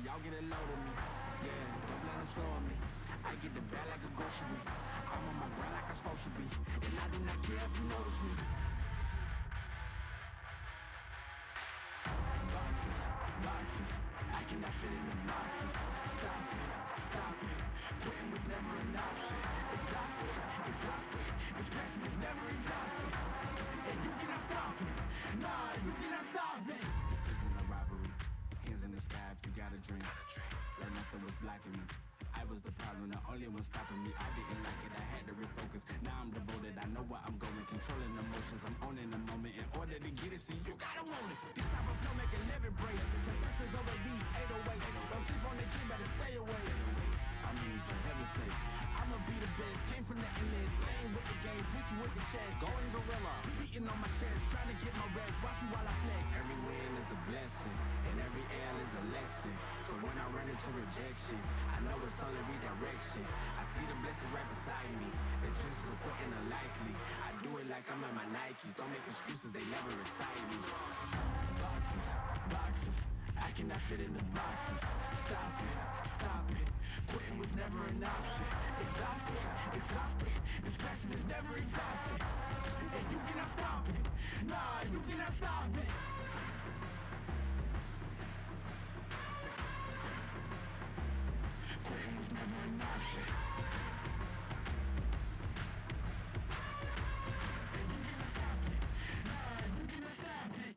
Y'all get a load of me, yeah, don't let them slow on me. I get the bag like a grocery. I'm on my grind like I'm supposed to be, and I do not care if you notice me. Boxes, boxes, I cannot fit in the boxes. Stop it, quitting was never an option. Exhausted, exhausted, this passion is never exhausted. And you cannot stop me, nah, you cannot stop me. This isn't a robbery. Hands in the sky if you got a dream. Learn nothing was blocking me. I was the problem, the only one stopping me. I didn't like it, I had to refocus. Now I'm devoted, I know where I'm going. Controlling emotions, I'm owning the moment. In order to get it, see, you gotta want it. This type of flow make a living break. Professors over these 808s. Don't sleep on the key, better stay away. I mean, for heaven's sakes, I'ma be the best. Came from the endless, playing with the games, bitch with the chest. Going gorilla, beating on my chest. So when I run into rejection, I know it's only redirection. I see the blessings right beside me. The chances of quitting are likely. I do it like I'm at my Nikes. Don't make excuses, they never excite me. Boxes, boxes. I cannot fit in the boxes. Stop it. Quitting was never an option. Exhausted. This passion is never exhausted. And you cannot stop it. Nah, you cannot stop it. Quitting was never an option. And you cannot stop it. Nah, you cannot stop it.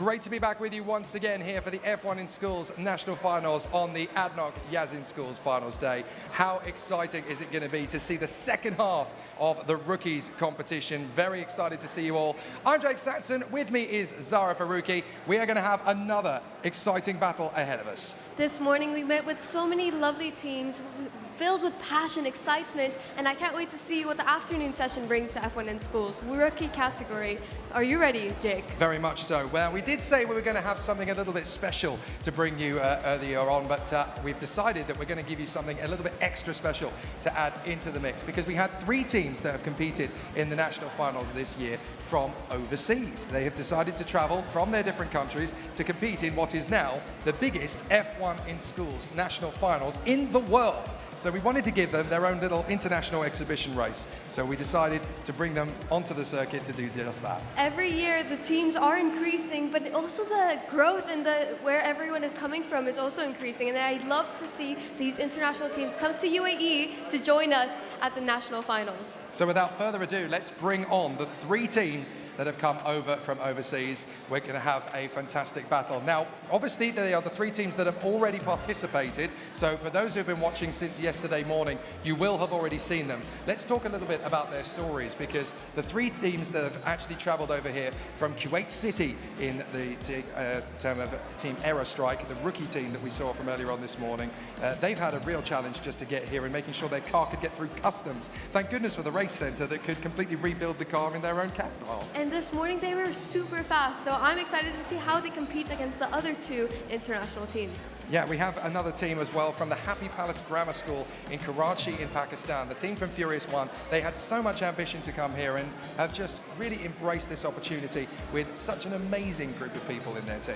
Great to be back with you once again here for the F1 in Schools National Finals on the ADNOC Yas in Schools Finals Day. How exciting is it going to be to see the second half of the Rookies competition? Very excited to see you all. I'm Jake Satson. With me is Zara Faruqi. We are going to have another exciting battle ahead of us. This morning we met with so many lovely teams filled with passion, excitement, and I can't wait to see what the afternoon session brings to F1 in Schools. Rookie category. Are you ready, Jake? Very much so. Well, we did say we were going to have something a little bit special to bring you earlier on, but we've decided that we're going to give you something a little bit extra special to add into the mix, because we had 3 teams that have competed in the national finals this year from overseas. They have decided to travel from their different countries to compete in what is now the biggest F1 in Schools national finals in the world. So we wanted to give them their own little international exhibition race. So we decided to bring them onto the circuit to do just that. Every year the teams are increasing, but also the growth and where everyone is coming from is also increasing. And I'd love to see these international teams come to UAE to join us at the national finals. So without further ado, let's bring on the 3 teams that have come over from overseas. We're going to have a fantastic battle. Now, obviously, they are the 3 teams that have already participated. So for those who've been watching since yesterday morning, you will have already seen them. Let's talk a little bit about their stories, because the 3 teams that have actually traveled over here from Kuwait City in the term of Team Aerostrike, the rookie team that we saw from earlier on this morning, they've had a real challenge just to get here and making sure their car could get through customs. Thank goodness for the race centre that could completely rebuild the car in their own capital. And this morning they were super fast, so I'm excited to see how they compete against the other 2 international teams. Yeah, we have another team as well from the Happy Palace Grammar School in Karachi in Pakistan. The team from Furious One, they had so much ambition to come here and have just really embraced this opportunity with such an amazing group of people in their team.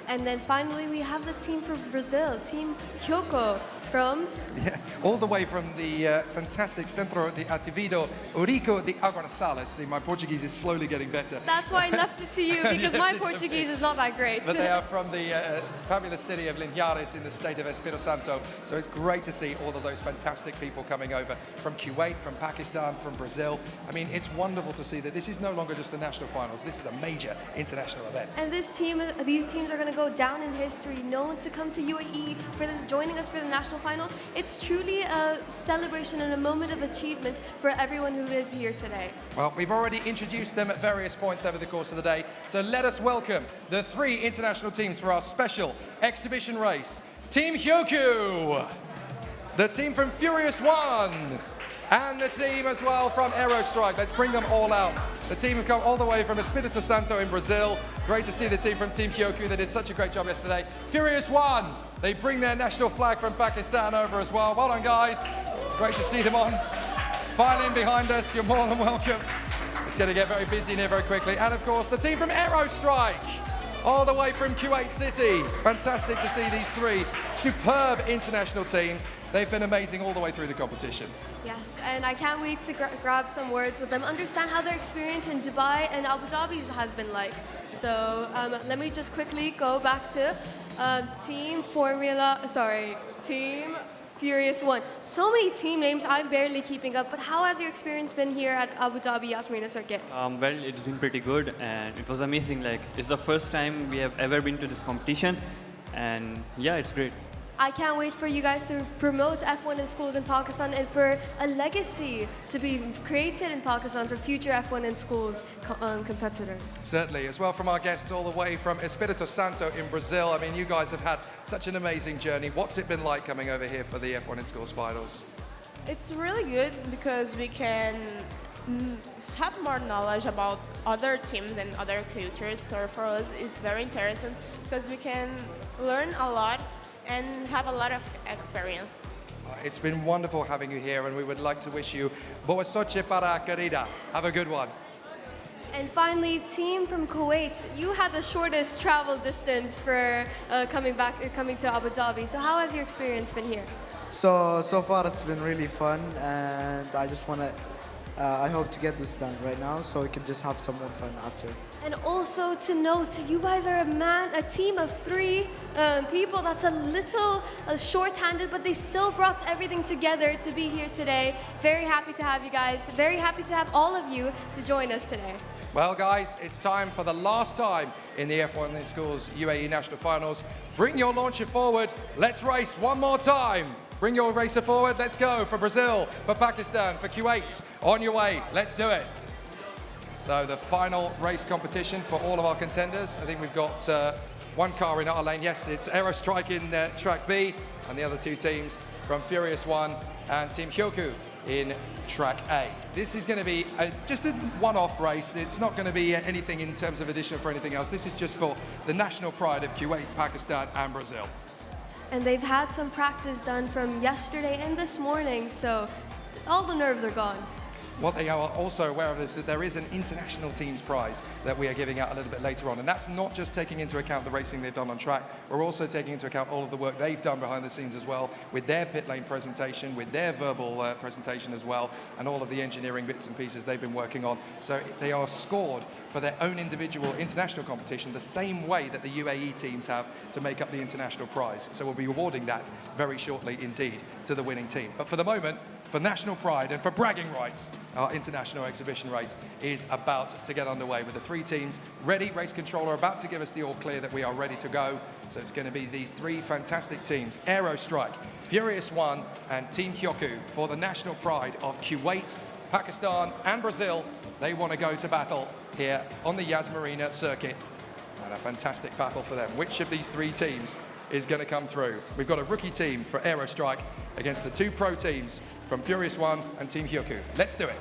And then finally we have the team from Brazil, Team Hyoko from... Yeah, all the way from the fantastic Centro de Atividade Eurico de Aguasales. See, my Portuguese is slowly getting better. That's why I left it to you, because my Portuguese is not that great. But they are from the fabulous city of Linhares in the state of Espírito Santo. So it's great to see all of those fantastic people coming over from Kuwait, from Pakistan, from Brazil. I mean, it's wonderful to see that this is no longer just a national finals. This is a major international event. And these teams are going to go down in history, known to come to UAE for them joining us for the national finals. It's truly a celebration and a moment of achievement for everyone who is here today. Well, we've already introduced them at various points over the course of the day, so let us welcome the 3 international teams for our special exhibition race. Team Hyoku, the team from Furious One, and the team as well from Aerostrike. Let's bring them all out. The team have come all the way from Espírito Santo in Brazil. Great to see the team from Team Hyoku. They did such a great job yesterday. Furious One, they bring their national flag from Pakistan over as well. Well done, guys. Great to see them on. File in behind us. You're more than welcome. It's going to get very busy in here very quickly. And of course, the team from Aerostrike, all the way from Kuwait City. Fantastic to see these 3 superb international teams. They've been amazing all the way through the competition. Yes, and I can't wait to grab some words with them, understand how their experience in Dubai and Abu Dhabi has been like. So let me just quickly go back to Team Furious One. So many team names, I'm barely keeping up, but how has your experience been here at Abu Dhabi Yas Marina Circuit? Well, it's been pretty good, and it was amazing. Like, it's the first time we have ever been to this competition, and yeah, it's great. I can't wait for you guys to promote F1 in schools in Pakistan and for a legacy to be created in Pakistan for future F1 in schools competitors. Certainly, as well from our guests all the way from Espírito Santo in Brazil. I mean, you guys have had such an amazing journey. What's it been like coming over here for the F1 in Schools finals? It's really good because we can have more knowledge about other teams and other cultures. So for us, it's very interesting because we can learn a lot and have a lot of experience. It's been wonderful having you here, and we would like to wish you boa sorte para a corrida. Have a good one. And finally, team from Kuwait, you had the shortest travel distance for coming to Abu Dhabi. So how has your experience been here? So far it's been really fun, and I just want to, I hope to get this done right now so we can just have some more fun after. And also to note, you guys are a team of 3 people. That's a little short-handed, but they still brought everything together to be here today. Very happy to have you guys. Very happy to have all of you to join us today. Well, guys, it's time for the last time in the F1 in Schools UAE National Finals. Bring your launcher forward. Let's race one more time. Bring your racer forward. Let's go for Brazil, for Pakistan, for Kuwait. On your way. Let's do it. So the final race competition for all of our contenders. I think we've got one car in our lane. Yes, it's Aerostrike in track B, and the other two teams from Furious One and Team Hyoku in track A. This is going to be just a one-off race. It's not going to be anything in terms of additional for anything else. This is just for the national pride of Kuwait, Pakistan, and Brazil. And they've had some practice done from yesterday and this morning, so all the nerves are gone. What they are also aware of is that there is an international teams prize that we are giving out a little bit later on. And that's not just taking into account the racing they've done on track. We're also taking into account all of the work they've done behind the scenes as well, with their pit lane presentation, with their verbal presentation as well, and all of the engineering bits and pieces they've been working on. So they are scored for their own individual international competition the same way that the UAE teams have to make up the international prize. So we'll be awarding that very shortly indeed to the winning team. But for the moment, for national pride and for bragging rights, our international exhibition race is about to get underway with the three teams ready. Race controller about to give us the all clear that we are ready to go. So it's going to be these three fantastic teams, Aerostrike, Furious One, and Team Hyoku for the national pride of Kuwait, Pakistan, and Brazil. They want to go to battle here on the YAS Marina circuit. And a fantastic battle for them. Which of these three teams is going to come through? We've got a rookie team for Aerostrike against the two pro teams from Furious One and Team Hyoku. Let's do it.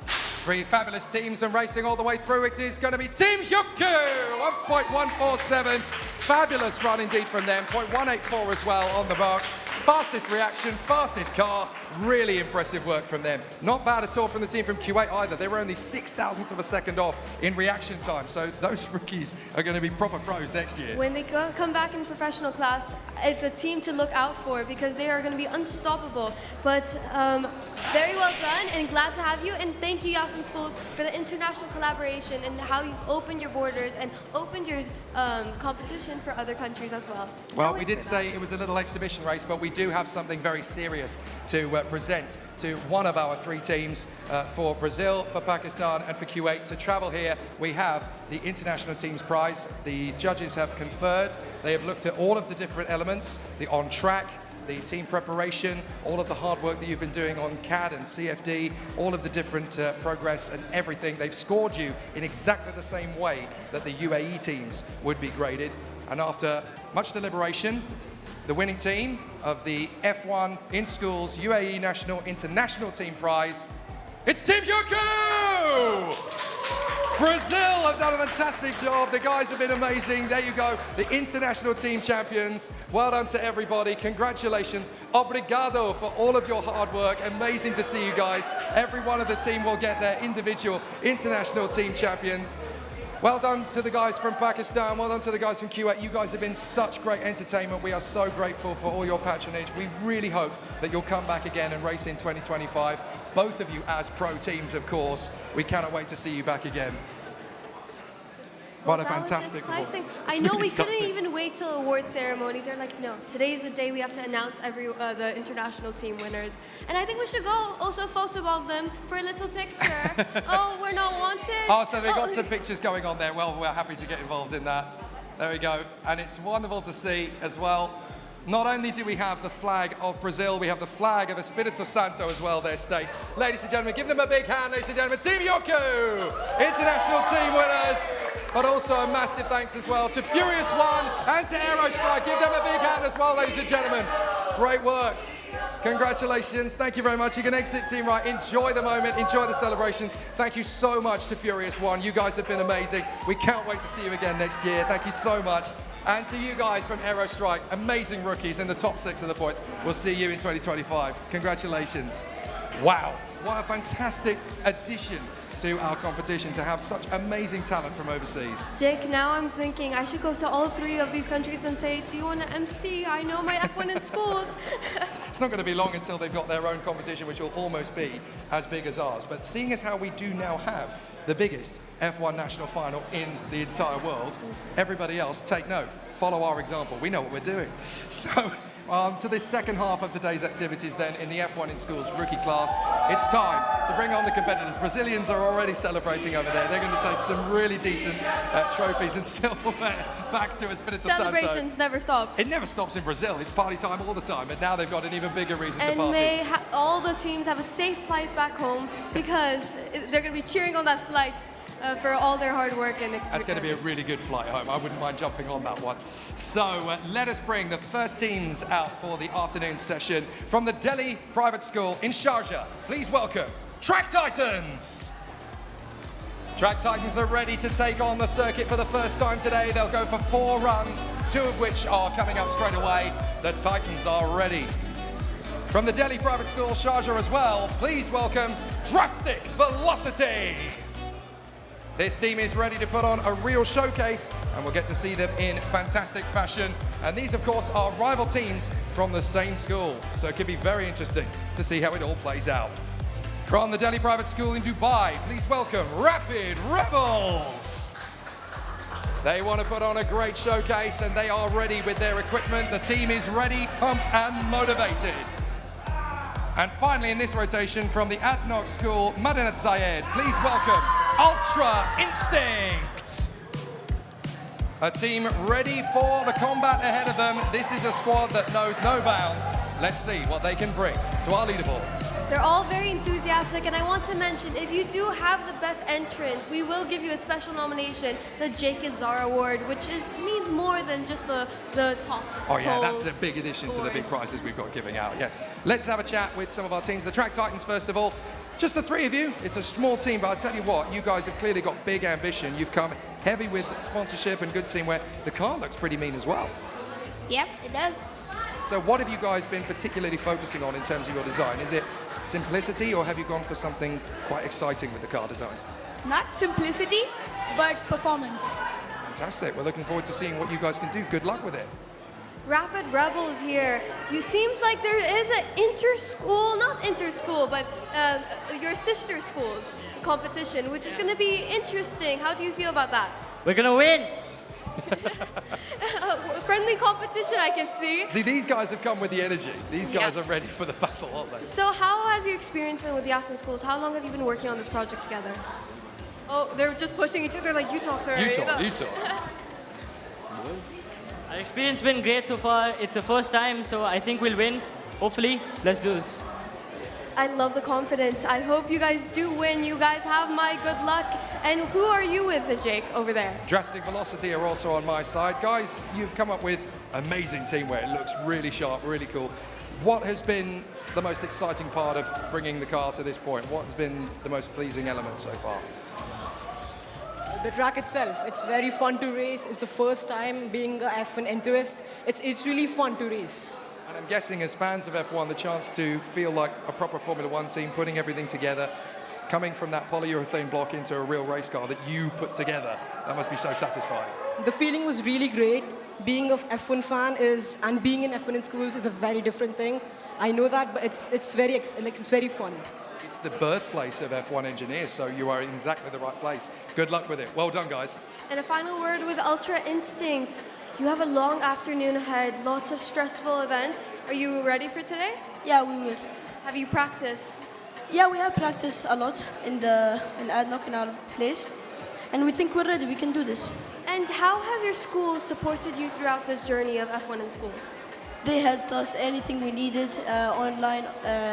Three fabulous teams and racing all the way through. It is going to be Team Hyoku, 1.147. Fabulous run indeed from them, 0.184 as well on the box. Fastest reaction, fastest car, really impressive work from them. Not bad at all from the team from Kuwait either. They were only 0.06 of a second off in reaction time, so those rookies are going to be proper pros next year. When they come back in professional class, it's a team to look out for because they are going to be unstoppable. But very well done and glad to have you. And thank you, YAS Schools, for the international collaboration and how you've opened your borders and opened your competition for other countries as well. Well, we did say it was a little exhibition race, but we do have something very serious to present to one of our three teams for Brazil, for Pakistan, and for Kuwait. To travel here, we have the International Teams Prize. The judges have conferred. They have looked at all of the different elements, the on-track, the team preparation, all of the hard work that you've been doing on CAD and CFD, all of the different progress and everything. They've scored you in exactly the same way that the UAE teams would be graded. And after much deliberation, the winning team of the F1 in Schools UAE National International Team Prize, it's Team Hyoku! Brazil have done a fantastic job. The guys have been amazing. There you go, the international team champions. Well done to everybody. Congratulations. Obrigado for all of your hard work. Amazing to see you guys. Every one of the team will get their individual international team champions. Well done to the guys from Pakistan. Well done to the guys from Kuwait. You guys have been such great entertainment. We are so grateful for all your patronage. We really hope that you'll come back again and race in 2025. Both of you as pro teams, of course. We cannot wait to see you back again. What a fantastic exciting. performance. I It's know really we couldn't exciting. even wait till award ceremony. They're like, no, today's the day we have to announce the international team winners. And I think we should go also photobomb them for a little picture. Oh, we're not wanted. Oh, so they've got some pictures going on there. Well, we're happy to get involved in that. There we go. And it's wonderful to see as well. Not only do we have the flag of Brazil, we have the flag of Espírito Santo as well, their state. Ladies and gentlemen, give them a big hand, ladies and gentlemen. Team Hyoku, international team winners. But also a massive thanks as well to Furious One and to Aerostrike. Give them a big hand as well, ladies and gentlemen. Great works. Congratulations. Thank you very much. You can exit team right. Enjoy the moment. Enjoy the celebrations. Thank you so much to Furious One. You guys have been amazing. We can't wait to see you again next year. Thank you so much. And to you guys from Aerostrike, amazing rookies in the top 6 of the points. We'll see you in 2025. Congratulations. Wow. What a fantastic addition to our competition to have such amazing talent from overseas. Jake, now I'm thinking I should go to all 3 of these countries and say, do you want to MC? I know my F1 in schools. It's not going to be long until they've got their own competition, which will almost be as big as ours. But seeing as how we do now have the biggest F1 national final in the entire world, everybody else, take note. Follow our example. We know what we're doing. So to this second half of the day's activities then in the F1 in Schools rookie class. It's time to bring on the competitors. Brazilians are already celebrating over there. They're going to take some really decent trophies and silverware back to Espírito Santo. Celebrations never stops. It never stops in Brazil. It's party time all the time, and now they've got an even bigger reason to And party. may all the teams have a safe flight back home, because they're going to be cheering on that flight for all their hard work and experience. That's going to be a really good flight home. I wouldn't mind jumping on that one. So let us bring the first teams out for the afternoon session from the Delhi Private School in Sharjah. Please welcome Track Titans. Track Titans are ready to take on the circuit for the first time today. They'll go for 4 runs, 2 of which are coming up straight away. The Titans are ready. From the Delhi Private School, Sharjah as well, please welcome Drastic Velocity. This team is ready to put on a real showcase, and we'll get to see them in fantastic fashion. And these, of course, are rival teams from the same school, so it could be very interesting to see how it all plays out. From the Delhi Private School in Dubai, please welcome Rapid Rebels. They want to put on a great showcase, and they are ready with their equipment. The team is ready, pumped, and motivated. And finally, in this rotation, from the ADNOC School, Madinat Zayed, please welcome Ultra Instinct. A team ready for the combat ahead of them. This is a squad that knows no bounds. Let's see what they can bring to our leaderboard. They're all very enthusiastic, and I want to mention, if you do have the best entrance, we will give you a special nomination, the Jake and Zara Award, which means more than just the top. Oh yeah, pole that's a big addition to the big prizes we've got giving out, yes. Let's have a chat with some of our teams. The Track Titans, first of all. Just the 3 of you. It's a small team, but I'll tell you what, you guys have clearly got big ambition. You've come heavy with sponsorship and good teamwear. The car looks pretty mean as well. Yep, it does. So what have you guys been particularly focusing on in terms of your design? Is it simplicity, or have you gone for something quite exciting with the car design? Not simplicity, but performance. Fantastic. We're looking forward to seeing what you guys can do. Good luck with it. Rapid Rebels here. You seems like there is an inter-school, not inter-school, but your sister schools competition, which is going to be interesting. How do you feel about that? We're going to win. Friendly competition, I can see. See, these guys have come with the energy. These guys are ready for the battle, aren't they? So how has your experience been with YAS Schools? How long have you been working on this project together? Oh, they're just pushing each other like, you talk to her. You talk. Our experience has been great so far. It's the first time, so I think we'll win. Hopefully, let's do this. I love the confidence. I hope you guys do win. You guys have my good luck. And who are you with, Jake, over there? Drastic Velocity are also on my side. Guys, you've come up with amazing teamwear. It looks really sharp, really cool. What has been the most exciting part of bringing the car to this point? What has been the most pleasing element so far? The track itself, it's very fun to race. It's the first time being an F1 enthusiast. It's really fun to race. And I'm guessing as fans of F1, the chance to feel like a proper Formula One team, putting everything together, coming from that polyurethane block into a real race car that you put together, that must be so satisfying. The feeling was really great. Being an F1 fan and being in F1 in schools is a very different thing. I know that, but it's very fun. It's the birthplace of F1 engineers, so you are in exactly the right place. Good luck with it. Well done, guys. And a final word with Ultra Instinct. You have a long afternoon ahead, lots of stressful events. Are you ready for today? Yeah, we will. Have you practiced? Yeah, we have practiced a lot in ADNOC in our place, and we think we're ready. We can do this. And how has your school supported you throughout this journey of F1 in schools? They helped us anything we needed, online,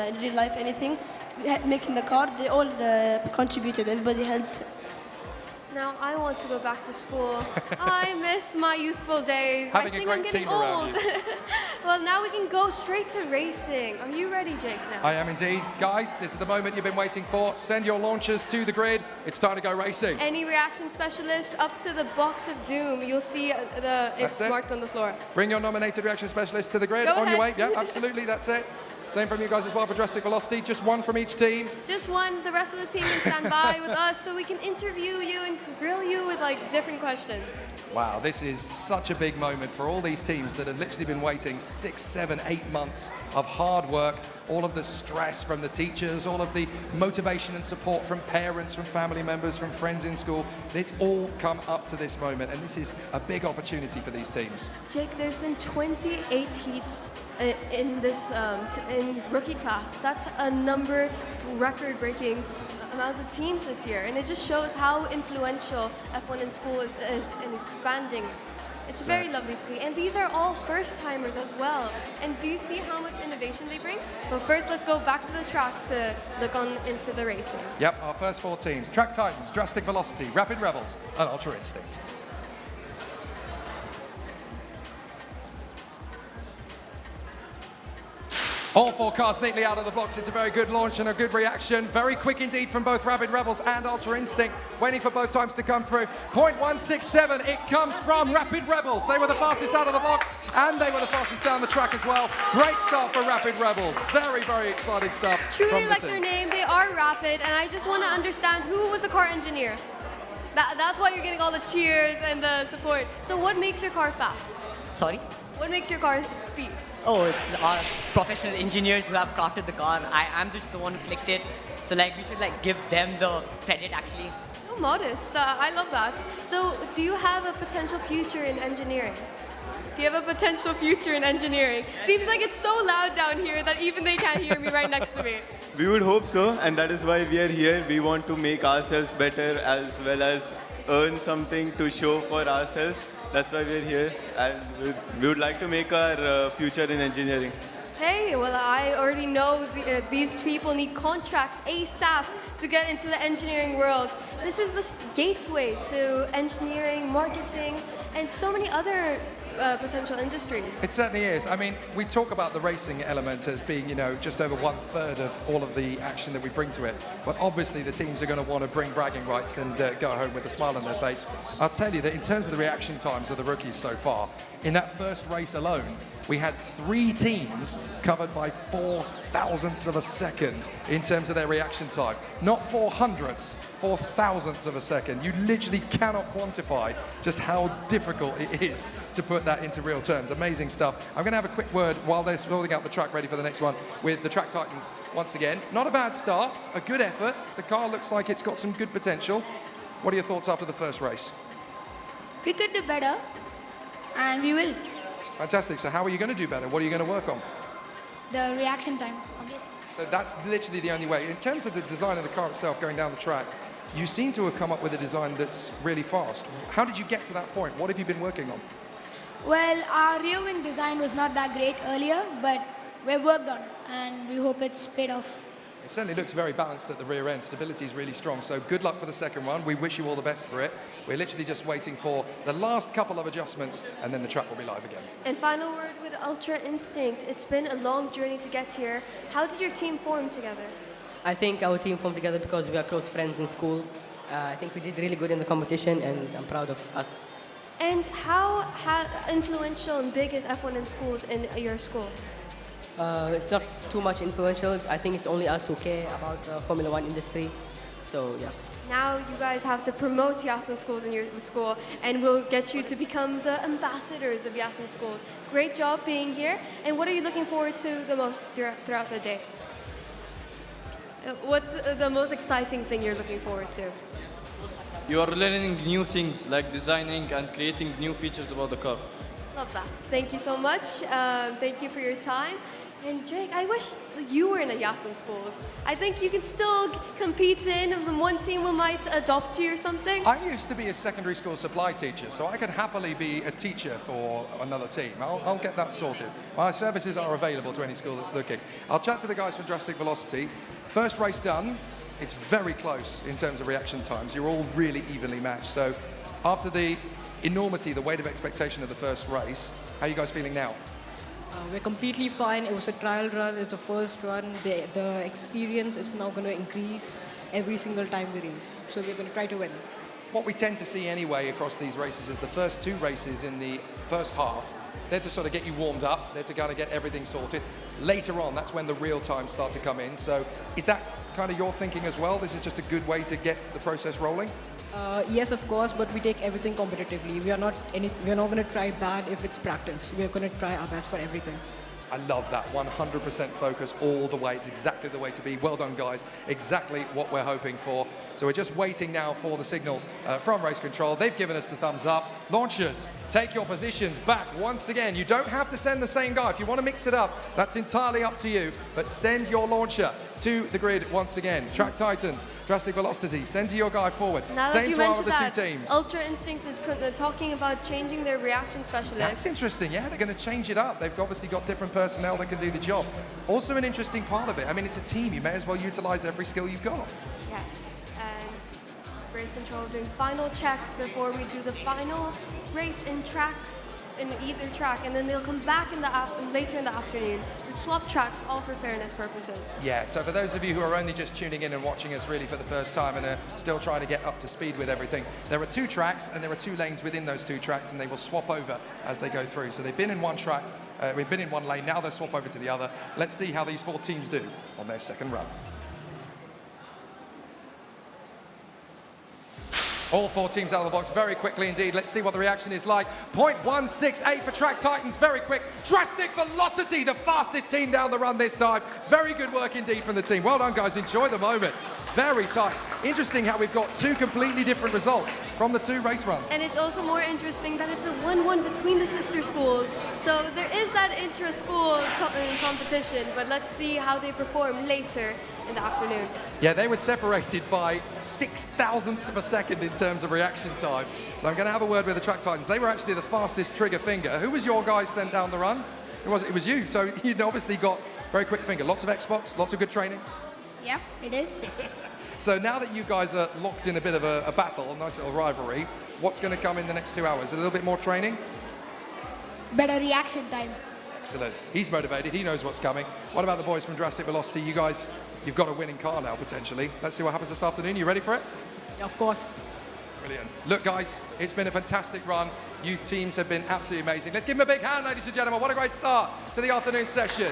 in real life, anything. Making the car, they all contributed. Everybody helped. Now I want to go back to school. I miss my youthful days. Having I think a great I'm getting team around old. you. Well, now we can go straight to racing. Are you ready, Jake? Now? I am indeed. Guys, this is the moment you've been waiting for. Send your launchers to the grid. It's time to go racing. Any reaction specialists up to the box of doom, you'll see it's marked on the floor. Bring your nominated reaction specialist to the grid. Go On your way. ahead. Yeah, absolutely. That's it. Same from you guys as well for Drastic Velocity. Just one from each team. Just one. The rest of the team can stand by with us so we can interview you and grill you with like different questions. Wow, this is such a big moment for all these teams that have literally been waiting 6, 7, 8 months of hard work, all of the stress from the teachers, all of the motivation and support from parents, from family members, from friends in school. It's all come up to this moment, and this is a big opportunity for these teams. Jake, there's been 28 heats in this in rookie class. That's a record-breaking amount of teams this year, and it just shows how influential F1 in school is in expanding. It's very lovely to see, and these are all first-timers as well. And do you see how much innovation they bring? But first, let's go back to the track to look into the racing. Yep, our first 4 teams: Track Titans, Drastic Velocity, Rapid Rebels, and Ultra Instinct. All 4 cars neatly out of the box. It's a very good launch and a good reaction. Very quick indeed from both Rapid Rebels and Ultra Instinct. Waiting for both times to come through. 0.167, it comes from Rapid Rebels. They were the fastest out of the box, and they were the fastest down the track as well. Great start for Rapid Rebels. Very, very exciting stuff. Truly like their name, they are rapid, and I just want to understand who was the car engineer. That's why you're getting all the cheers and the support. So what makes your car fast? Sorry? What makes your car speed? Oh, it's our professional engineers who have crafted the car. I'm just the one who clicked it. So like we should like give them the credit actually. Oh, modest. I love that. So do you have a potential future in engineering? Do you have a potential future in engineering? Seems like it's so loud down here that even they can't hear me right next to me. We would hope so, and that is why we are here. We want to make ourselves better as well as earn something to show for ourselves. That's why we're here, and we would like to make our future in engineering. Hey, well, I already know these people need contracts ASAP to get into the engineering world. This is the gateway to engineering, marketing, and so many other potential industries. It certainly is. I mean, we talk about the racing element as being, you know, just over 1/3 of all of the action that we bring to it. But obviously the teams are going to want to bring bragging rights and go home with a smile on their face. I'll tell you that in terms of the reaction times of the rookies so far, in that first race alone, we had 3 teams covered by 4/1000ths of a second in terms of their reaction time. Not 400ths, 4/1000ths of a second. You literally cannot quantify just how difficult it is to put that into real terms. Amazing stuff. I'm going to have a quick word while they're rolling out the track ready for the next one with the Track Titans once again. Not a bad start, a good effort. The car looks like it's got some good potential. What are your thoughts after the first race? We could do better, and we will. Fantastic. So how are you going to do better? What are you going to work on? The reaction time, obviously. So that's literally the only way. In terms of the design of the car itself going down the track, you seem to have come up with a design that's really fast. How did you get to that point? What have you been working on? Well, our rear wing design was not that great earlier, but we worked on it, and we hope it's paid off. It certainly looks very balanced at the rear end. Stability is really strong. So good luck for the second one. We wish you all the best for it. We're literally just waiting for the last couple of adjustments, and then the track will be live again. And final word with Ultra Instinct. It's been a long journey to get here. How did your team form together? I think our team formed together because we are close friends in school. I think we did really good in the competition, and I'm proud of us. And how influential and big is F1 in schools in your school? It's not too much influential. I think it's only us who care about the Formula One industry. So, yeah. Now you guys have to promote YAS in schools in your school, and we'll get you to become the ambassadors of YAS in schools. Great job being here. And what are you looking forward to the most throughout the day? What's the most exciting thing you're looking forward to? You are learning new things like designing and creating new features about the car. Love that. Thank you so much. Thank you for your time. And Jake, I wish you were in a YAS in schools. I think you can still compete in, and one team might adopt you or something. I used to be a secondary school supply teacher, so I could happily be a teacher for another team. I'll get that sorted. My services are available to any school that's looking. I'll chat to the guys from Drastic Velocity. First race done. It's very close in terms of reaction times. You're all really evenly matched. So after the enormity, the weight of expectation of the first race, how are you guys feeling now? We're completely fine. It was a trial run. It's the first run. The experience is now going to increase every single time we race. So we're going to try to win. What we tend to see anyway across these races is the first 2 races in the first half, they're to sort of get you warmed up. They're to kind of get everything sorted. Later on, that's when the real times start to come in. So is that kind of your thinking as well? This is just a good way to get the process rolling? Yes, of course, but we take everything competitively. We are not going to try bad if it's practice. We are going to try our best for everything. I love that, 100% focus all the way. It's exactly the way to be. Well done, guys. Exactly what we're hoping for. So we're just waiting now for the signal from race control. They've given us the thumbs up. Launchers, take your positions back once again. You don't have to send the same guy. If you want to mix it up, that's entirely up to you. But send your launcher to the grid once again. Track Titans, Drastic Velocity, send your guy forward. Now Same that you to our mentioned other that, two teams. Ultra Instinct is talking about changing their reaction specialist. That's interesting, yeah, they're going to change it up. They've obviously got different personnel that can do the job. Also an interesting part of it, I mean, it's a team. You may as well utilize every skill you've got. Yes, and race control doing final checks before we do the final race in either track, and then they'll come back later in the afternoon to swap tracks, all for fairness purposes. Yeah, so for those of you who are only just tuning in and watching us really for the first time and are still trying to get up to speed with everything, there are 2 tracks and there are 2 lanes within those 2 tracks, and they will swap over as they go through. So they've been in one track, we've been in one lane, now they'll swap over to the other. Let's see how these 4 teams do on their second run. All 4 teams out of the box very quickly indeed. Let's see what the reaction is like. 0.168 for Track Titans, very quick. Drastic Velocity, the fastest team down the run this time. Very good work indeed from the team. Well done, guys, enjoy the moment. Very tight. Interesting how we've got 2 completely different results from the 2 race runs. And it's also more interesting that it's a 1-1 between the sister schools. So there is that intra-school competition, but let's see how they perform later in the afternoon. Yeah, they were separated by 0.006 of a second in terms of reaction time. So I'm going to have a word with the Track Titans. They were actually the fastest trigger finger. Who was your guy sent down the run? It was you. So you'd obviously got very quick finger. Lots of Xbox, lots of good training. Yeah, it is. So now that you guys are locked in a bit of a battle, a nice little rivalry, what's going to come in the next 2 hours? A little bit more training? Better reaction time. Excellent. He's motivated. He knows what's coming. What about the boys from Drastic Velocity? You guys, you've got a winning car now, potentially. Let's see what happens this afternoon. You ready for it? Yeah, of course. Brilliant. Look, guys, it's been a fantastic run. You teams have been absolutely amazing. Let's give them a big hand, ladies and gentlemen. What a great start to the afternoon session.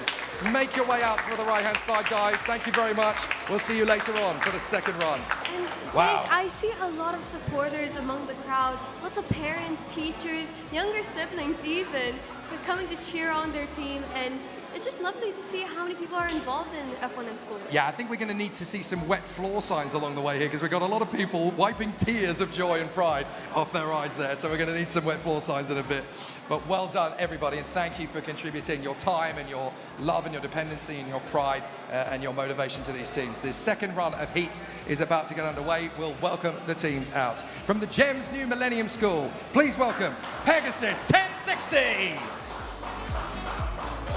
Make your way out for the right-hand side, guys. Thank you very much. We'll see you later on for the second run. And Jake, Wow. I see a lot of supporters among the crowd. Lots of parents, teachers, younger siblings even, coming to cheer on their team. And it's just lovely to see how many people are involved in F1 in schools. Yeah, I think we're going to need to see some wet floor signs along the way here because we've got a lot of people wiping tears of joy and pride off their eyes there. So we're going to need some wet floor signs in a bit. But well done, everybody, and thank you for contributing your time and your love and your dependency and your pride and your motivation to these teams. The second run of heats is about to get underway. We'll welcome the teams out. From the GEMS New Millennium School, please welcome Pegasus 1060.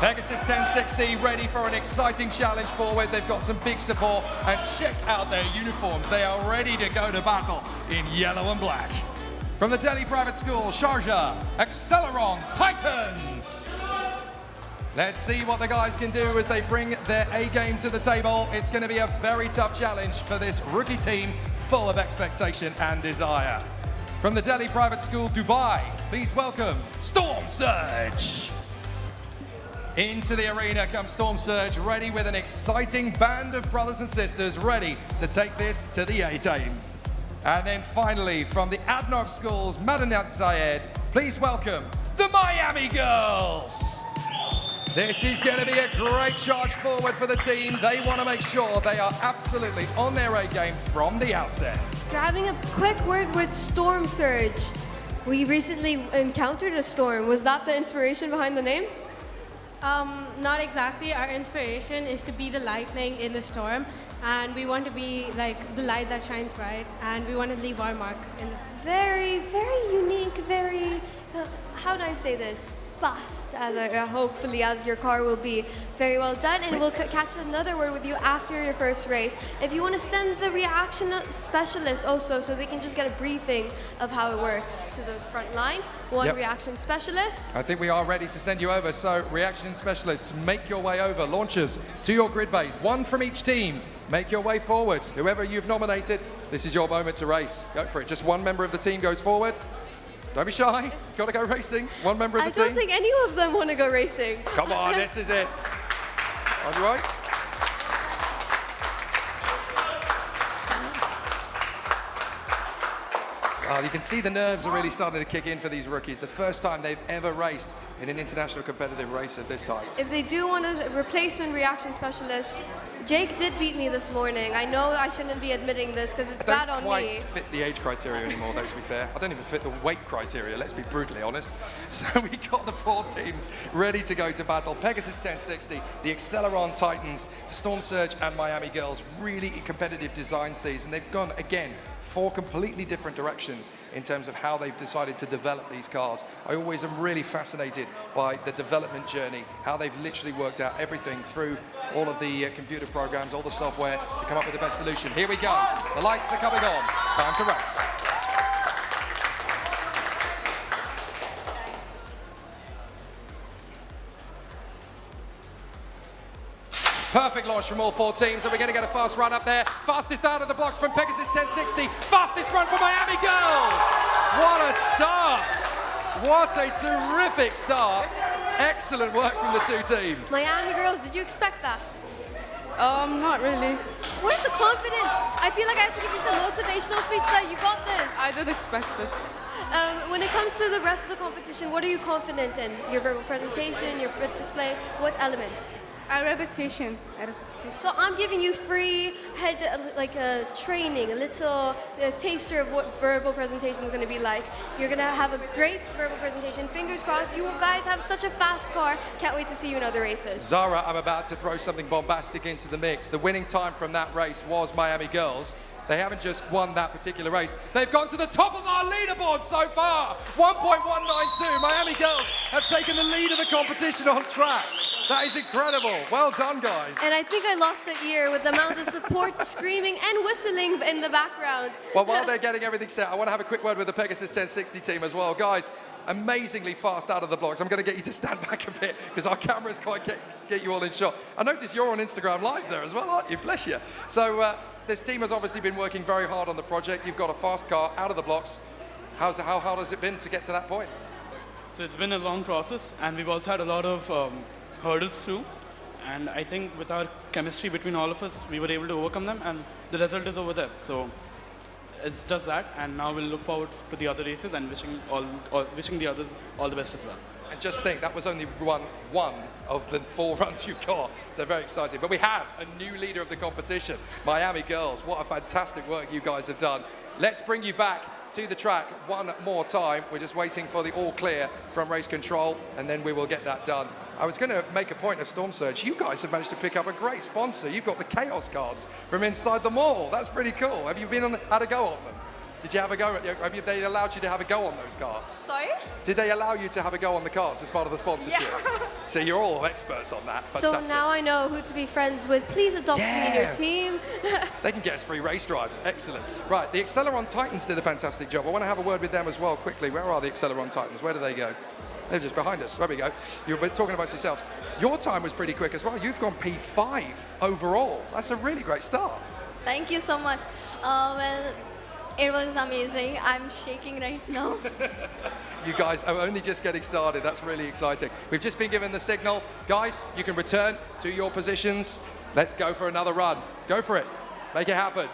Pegasus 1060 ready for an exciting challenge forward. They've got some big support, and check out their uniforms. They are ready to go to battle in yellow and black. From the Delhi Private School, Sharjah, exhilarating Titans. Let's see what the guys can do as they bring their A-game to the table. It's going to be a very tough challenge for this rookie team, full of expectation and desire. From the Delhi Private School, Dubai, please welcome Storm Surge. Into the arena comes Storm Surge, ready with an exciting band of brothers and sisters, ready to take this to the A-team. And then finally, from the ADNOC Schools, Madanat Zayed, please welcome the Miami Girls. This is going to be a great charge forward for the team. They want to make sure they are absolutely on their A-game from the outset. Grabbing a quick word with Storm Surge. We recently encountered a storm. Was that the inspiration behind the name? Not exactly. Our inspiration is to be the lightning in the storm, and we want to be like the light that shines bright, and we want to leave our mark in this. Very, very unique, very, how do I say this? Fast, hopefully as your car will be. Very well done, and we'll catch another word with you after your first race. If you want to send the reaction specialist also, so they can just get a briefing of how it works to the front line. One reaction specialist. I think we are ready to send you over, so reaction specialists, make your way over. Launchers to your grid base, one from each team. Make your way forward. Whoever you've nominated, this is your moment to race. Go for it. Just one member of the team goes forward. Don't be shy. Got to go racing. One member of the team. I don't think any of them want to go racing. Come on, this is it. On your right. Oh, you can see the nerves are really starting to kick in for these rookies. The first time they've ever raced in an international competitive race at this time. If they do want a replacement reaction specialist, Jake did beat me this morning. I know I shouldn't be admitting this because it's bad on I don't me. quite fit the age criteria anymore, though, to be fair. I don't even fit the weight criteria, let's be brutally honest. So we got the 4 teams ready to go to battle. Pegasus 1060, the Acceleron Titans, Storm Surge and Miami Girls. Really competitive designs these, and they've gone, again, 4 completely different directions in terms of how they've decided to develop these cars. I always am really fascinated by the development journey, how they've literally worked out everything through all of the computer programs, all the software to come up with the best solution. Here we go. The lights are coming on. Time to race. Perfect launch from all 4 teams, and we're going to get a fast run up there. Fastest out of the blocks from Pegasus 1060. Fastest run for Miami Girls. What a start. What a terrific start. Excellent work from the 2 teams. Miami Girls, did you expect that? Not really. Where's the confidence? I feel like I have to give you some motivational speech that you got this. I did expect it. When it comes to the rest of the competition, what are you confident in? Your verbal presentation, your display, what elements? Repetition. So I'm giving you free training, a little taster of what verbal presentation is going to be like. You're going to have a great verbal presentation. Fingers crossed. You guys have such a fast car. Can't wait to see you in other races. Zara, I'm about to throw something bombastic into the mix. The winning time from that race was Miami Girls. They haven't just won that particular race. They've gone to the top of our leaderboard so far. 1.192. Miami Girls have taken the lead of the competition on track. That is incredible. Well done, guys. And I think I lost an ear with the amount of support, screaming and whistling in the background. Well, while they're getting everything set, I want to have a quick word with the Pegasus 1060 team as well. Guys, amazingly fast out of the blocks. I'm going to get you to stand back a bit because our cameras can't get you all in shot. I notice you're on Instagram Live there as well, aren't you? Bless you. So this team has obviously been working very hard on the project. You've got a fast car out of the blocks. How hard has it been to get to that point? So it's been a long process, and we've also had a lot of hurdles through, and I think with our chemistry between all of us, we were able to overcome them, and the result is over there. So it's just that, and now we'll look forward to the other races and wishing the others all the best as well. And just think, that was only one of the 4 runs you've got, so very exciting. But we have a new leader of the competition, Miami Girls. What a fantastic work you guys have done. Let's bring you back to the track one more time. We're just waiting for the all clear from race control, and then we will get that done. I was going to make a point of Storm Surge. You guys have managed to pick up a great sponsor. You've got the Chaos cards from inside the mall. That's pretty cool. Have you had a go on them? Did you have a go? They allowed you to have a go on those cards? Sorry? Did they allow you to have a go on the cards as part of the sponsorship? Yeah. So you're all experts on that. Fantastic. So now I know who to be friends with. Please adopt me in your team. They can get us free race drives. Excellent. Right, the Acceleron Titans did a fantastic job. I want to have a word with them as well quickly. Where are the Acceleron Titans? Where do they go? They're just behind us. There we go. You were talking about yourselves. Your time was pretty quick as well. You've gone P5 overall. That's a really great start. Thank you so much. Well, it was amazing. I'm shaking right now. You guys are only just getting started. That's really exciting. We've just been given the signal. Guys, you can return to your positions. Let's go for another run. Go for it. Make it happen.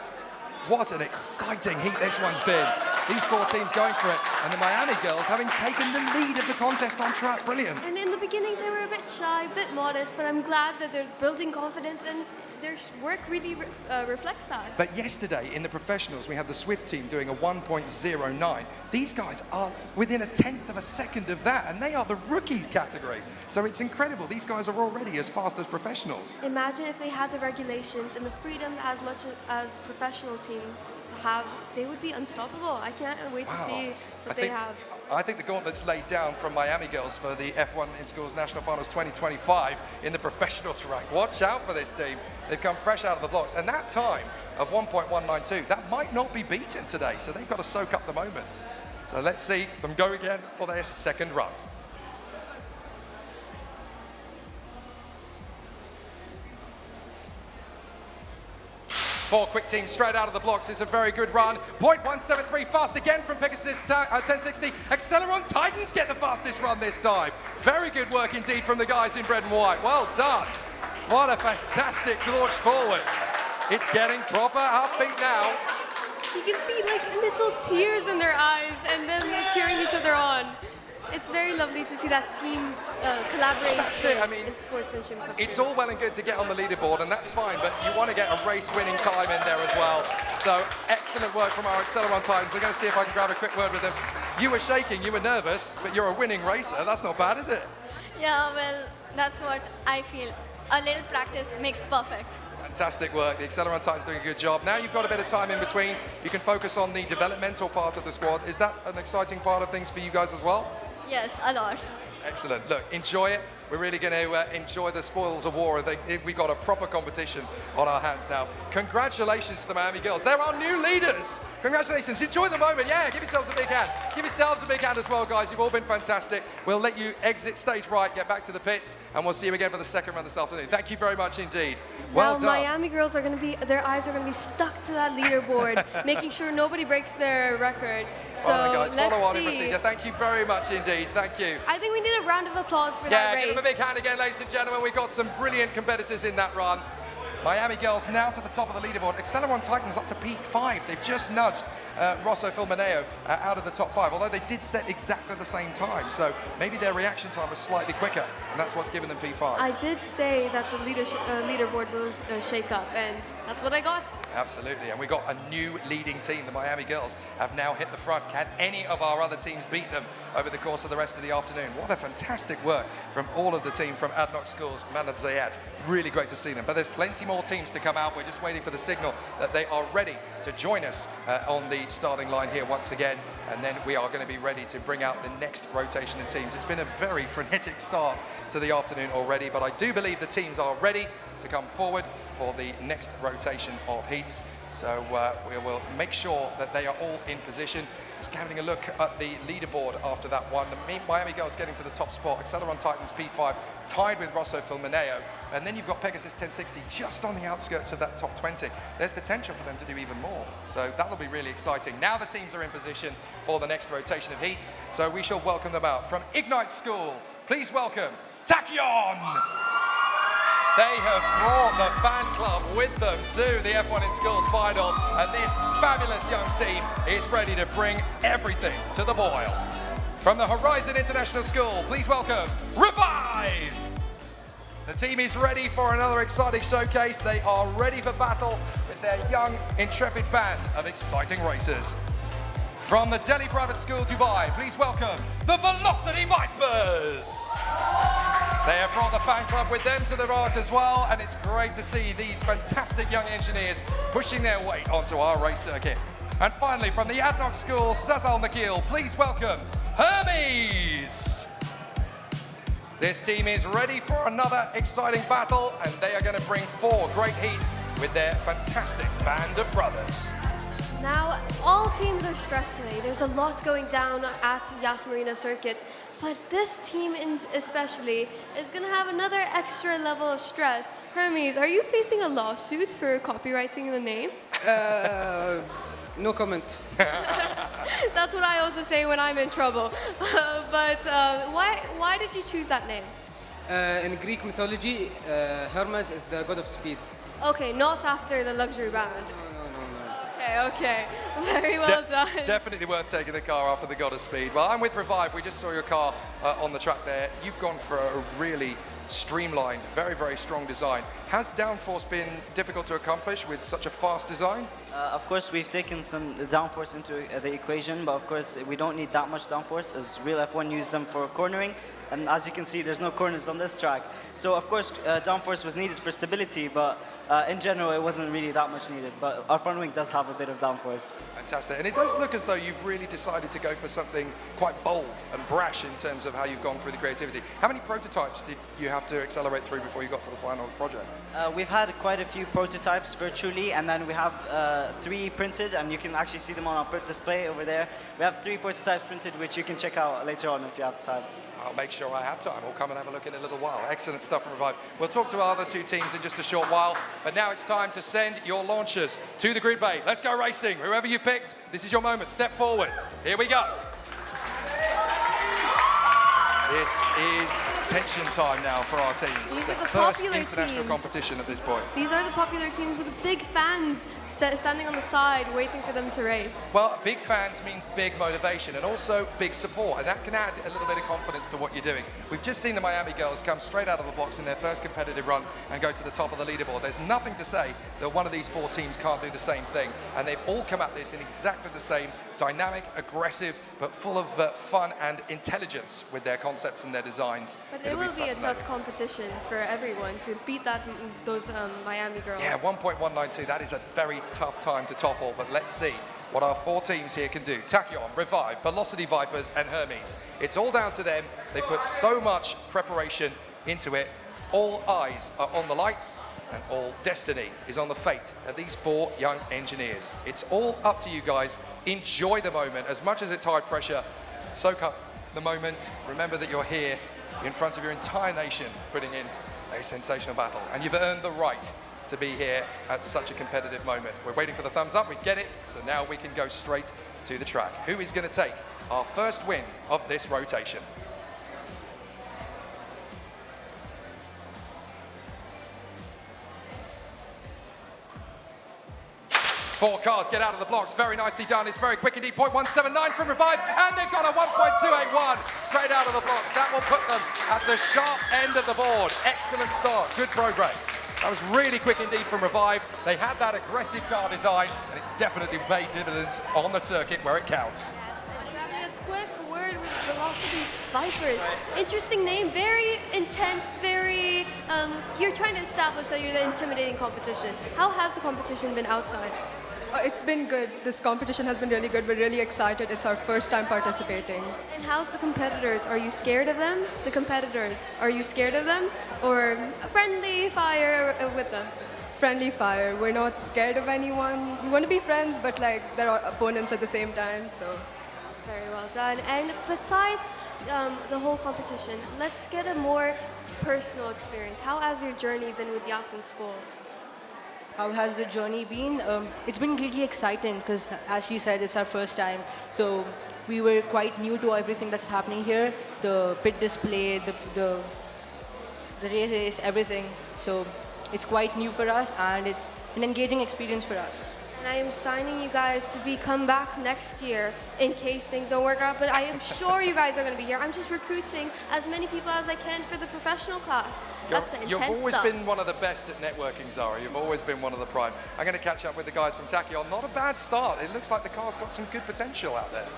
What an exciting heat this one's been. These 4 teams going for it, and the Miami Girls having taken the lead of the contest on track. Brilliant. And in the beginning, they were a bit shy, a bit modest, but I'm glad that they're building confidence, and their work really reflects that. But yesterday, in the professionals, we had the Swift team doing a 1.09. These guys are within a 1/10 of a second of that, and they are the rookies category. So it's incredible. These guys are already as fast as professionals. Imagine if they had the regulations and the freedom as much as professional teams have, they would be unstoppable. I can't wait to see what they have. I think the gauntlet's laid down from Miami Girls for the F1 in Schools National Finals 2025 in the professionals rank. Watch out for this team. They've come fresh out of the blocks. And that time of 1.192, that might not be beaten today. So they've got to soak up the moment. So let's see them go again for their second run. Four quick teams straight out of the blocks. It's a very good run. 0.173 fast again from Pegasus 1060. Acceleron Titans get the fastest run this time. Very good work indeed from the guys in red and white. Well done. What a fantastic launch forward. It's getting proper upbeat now. You can see like little tears in their eyes and then cheering each other on. It's very lovely to see that team collaboration. That's it. I mean, and sportsmanship. it's all well and good to get on the leaderboard, and that's fine, but you want to get a race-winning time in there as well. So excellent work from our Acceleron Titans. I'm going to see if I can grab a quick word with them. You were shaking, you were nervous, but you're a winning racer. That's not bad, is it? Yeah, well, that's what I feel. A little practice makes perfect. Fantastic work. The Acceleron Titans doing a good job. Now you've got a bit of time in between. You can focus on the developmental part of the squad. Is that an exciting part of things for you guys as well? Yes, a lot. Excellent. Look, enjoy it. We're really going to enjoy the spoils of war. I think we've got a proper competition on our hands now. Congratulations to the Miami girls. They're our new leaders. Congratulations. Enjoy the moment. Yeah, give yourselves a big hand. Give yourselves a big hand as well, guys. You've all been fantastic. We'll let you exit stage right, get back to the pits, and we'll see you again for the second round this afternoon. Thank you very much indeed. Well now, done. Miami girls are going to be, their eyes are going to be stuck to that leaderboard, making sure nobody breaks their record. So all right, guys, let's follow on see. in procedure. Thank you very much indeed. Thank you. I think we need a round of applause for that race. Give them a big hand again, ladies and gentlemen. We've got some brilliant competitors in that run. Miami girls now to the top of the leaderboard. Acceleron Titans up to P5. They've just nudged Rosso Filmaneo out of the top 5, although they did set exactly the same time. So maybe their reaction time was slightly quicker, and that's what's given them P5. I did say that the leaderboard will shake up, and that's what I got. Absolutely, and we got a new leading team. The Miami girls have now hit the front. Can any of our other teams beat them over the course of the rest of the afternoon? What a fantastic work from all of the team from ADNOC Schools, Manad Zayat. Really great to see them. But there's plenty more teams to come out. We're just waiting for the signal that they are ready to join us on the starting line here once again. And then we are going to be ready to bring out the next rotation of teams. It's been a very frenetic start to the afternoon already, but I do believe the teams are ready to come forward for the next rotation of heats. So we will make sure that they are all in position. Just having a look at the leaderboard after that one. The Miami girls getting to the top spot. Acceleron Titans P5 tied with Rosso Filmaneo. And then you've got Pegasus 1060 just on the outskirts of that top 20. There's potential for them to do even more. So that'll be really exciting. Now the teams are in position for the next rotation of heats. So we shall welcome them out. From Ignite School, please welcome Tachyon. They have brought the fan club with them to the F1 in Schools final, and this fabulous young team is ready to bring everything to the boil. From the Horizon International School, please welcome Revive! The team is ready for another exciting showcase. They are ready for battle with their young, intrepid band of exciting racers. From the Delhi Private School, Dubai, please welcome the Velocity Vipers! They have brought the fan club with them to the right as well, and it's great to see these fantastic young engineers pushing their weight onto our race circuit. And finally, from the ADNOC School, Sazal Nakhil, please welcome Hermes! This team is ready for another exciting battle, and they are going to bring 4 great heats with their fantastic band of brothers. Now, all teams are stressed today. There's a lot going down at YAS Marina Circuit, but this team especially is going to have another extra level of stress. Hermes, are you facing a lawsuit for copywriting the name? No comment. That's what I also say when I'm in trouble. But why did you choose that name? In Greek mythology, Hermes is the god of speed. Okay, not after the luxury band. Okay, very well done. Definitely worth taking the car after the God of Speed. Well, I'm with Revive. We just saw your car on the track there. You've gone for a really streamlined, very, very strong design. Has downforce been difficult to accomplish with such a fast design? Of course, we've taken some downforce into the equation, but of course, we don't need that much downforce, as real F1 use them for cornering. And as you can see, there's no corners on this track. So of course, downforce was needed for stability, but in general, it wasn't really that much needed. But our front wing does have a bit of downforce. Fantastic. And it does look as though you've really decided to go for something quite bold and brash in terms of how you've gone through the creativity. How many prototypes did you have to accelerate through before you got to the final project? We've had quite a few prototypes virtually, and then we have 3 printed, and you can actually see them on our display over there. We have 3 prototypes printed, which you can check out later on if you have time. I'll make sure I have time. We'll come and have a look in a little while. Excellent stuff from Revive. We'll talk to our other 2 teams in just a short while, but now it's time to send your launchers to the grid bay. Let's go racing. Whoever you picked, this is your moment. Step forward. Here we go. This is tension time now for our teams. These are the first popular international teams. competition at this point. These are the popular teams with big fans standing on the side waiting for them to race. Well, big fans means big motivation and also big support, and that can add a little bit of confidence to what you're doing. We've just seen the Miami girls come straight out of the blocks in their first competitive run and go to the top of the leaderboard. There's nothing to say that one of these four teams can't do the same thing, and they've all come at this in exactly the same dynamic, aggressive, but full of fun and intelligence with their concepts and their designs. But it will be a tough competition for everyone to beat those Miami girls. Yeah, 1.192, that is a very tough time to topple, but let's see what our four teams here can do. Tachyon, Revive, Velocity Vipers, and Hermes. It's all down to them. They put so much preparation into it. All eyes are on the lights, and all destiny is on the fate of these four young engineers. It's all up to you guys. Enjoy the moment. As much as it's high pressure, soak up the moment. Remember that you're here in front of your entire nation putting in a sensational battle, and you've earned the right to be here at such a competitive moment. We're waiting for the thumbs up, we get it, so now we can go straight to the track. Who is going to take our first win of this rotation? Four cars get out of the blocks, very nicely done. It's very quick indeed, 0.179 from Revive, and they've got a 1.281 straight out of the blocks. That will put them at the sharp end of the board. Excellent start, good progress. That was really quick indeed from Revive. They had that aggressive car design, and it's definitely paid dividends on the circuit where it counts. We're having a quick word with Velocity Vipers. Interesting name, very intense, very, you're trying to establish that you're the intimidating competition. How has the competition been outside? It's been good. This competition has been really good. We're really excited. It's our first time participating. And how's the competitors? Are you scared of them? The competitors, are you scared of them? Or friendly fire with them? Friendly fire. We're not scared of anyone. We want to be friends, but like there are opponents at the same time, so. Very well done. And besides the whole competition, let's get a more personal experience. How has your journey been with YAS in schools? How has the journey been? It's been really exciting because, as she said, it's our first time. So we were quite new to everything that's happening here. The pit display, the races, everything. So it's quite new for us, and it's an engaging experience for us. And I am signing you guys to come back next year in case things don't work out, but I am sure you guys are going to be here. I'm just recruiting as many people as I can for the professional class. That's the intense You've always stuff. been one of the best at networking, Zara. You've always been one of the prime. I'm going to catch up with the guys from Tachyon. Not a bad start. It looks like the car's got some good potential out there.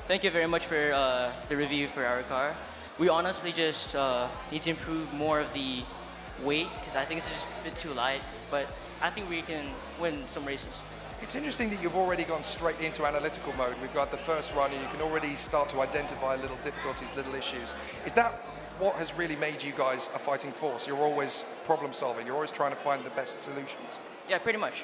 Thank you very much for the review for our car. We honestly just need to improve more of the weight because I think it's just a bit too light, but I think we can win some races. It's interesting that you've already gone straight into analytical mode. We've got the first run and you can already start to identify little difficulties, little issues. Is that what has really made you guys a fighting force? You're always problem solving. You're always trying to find the best solutions. Yeah, pretty much.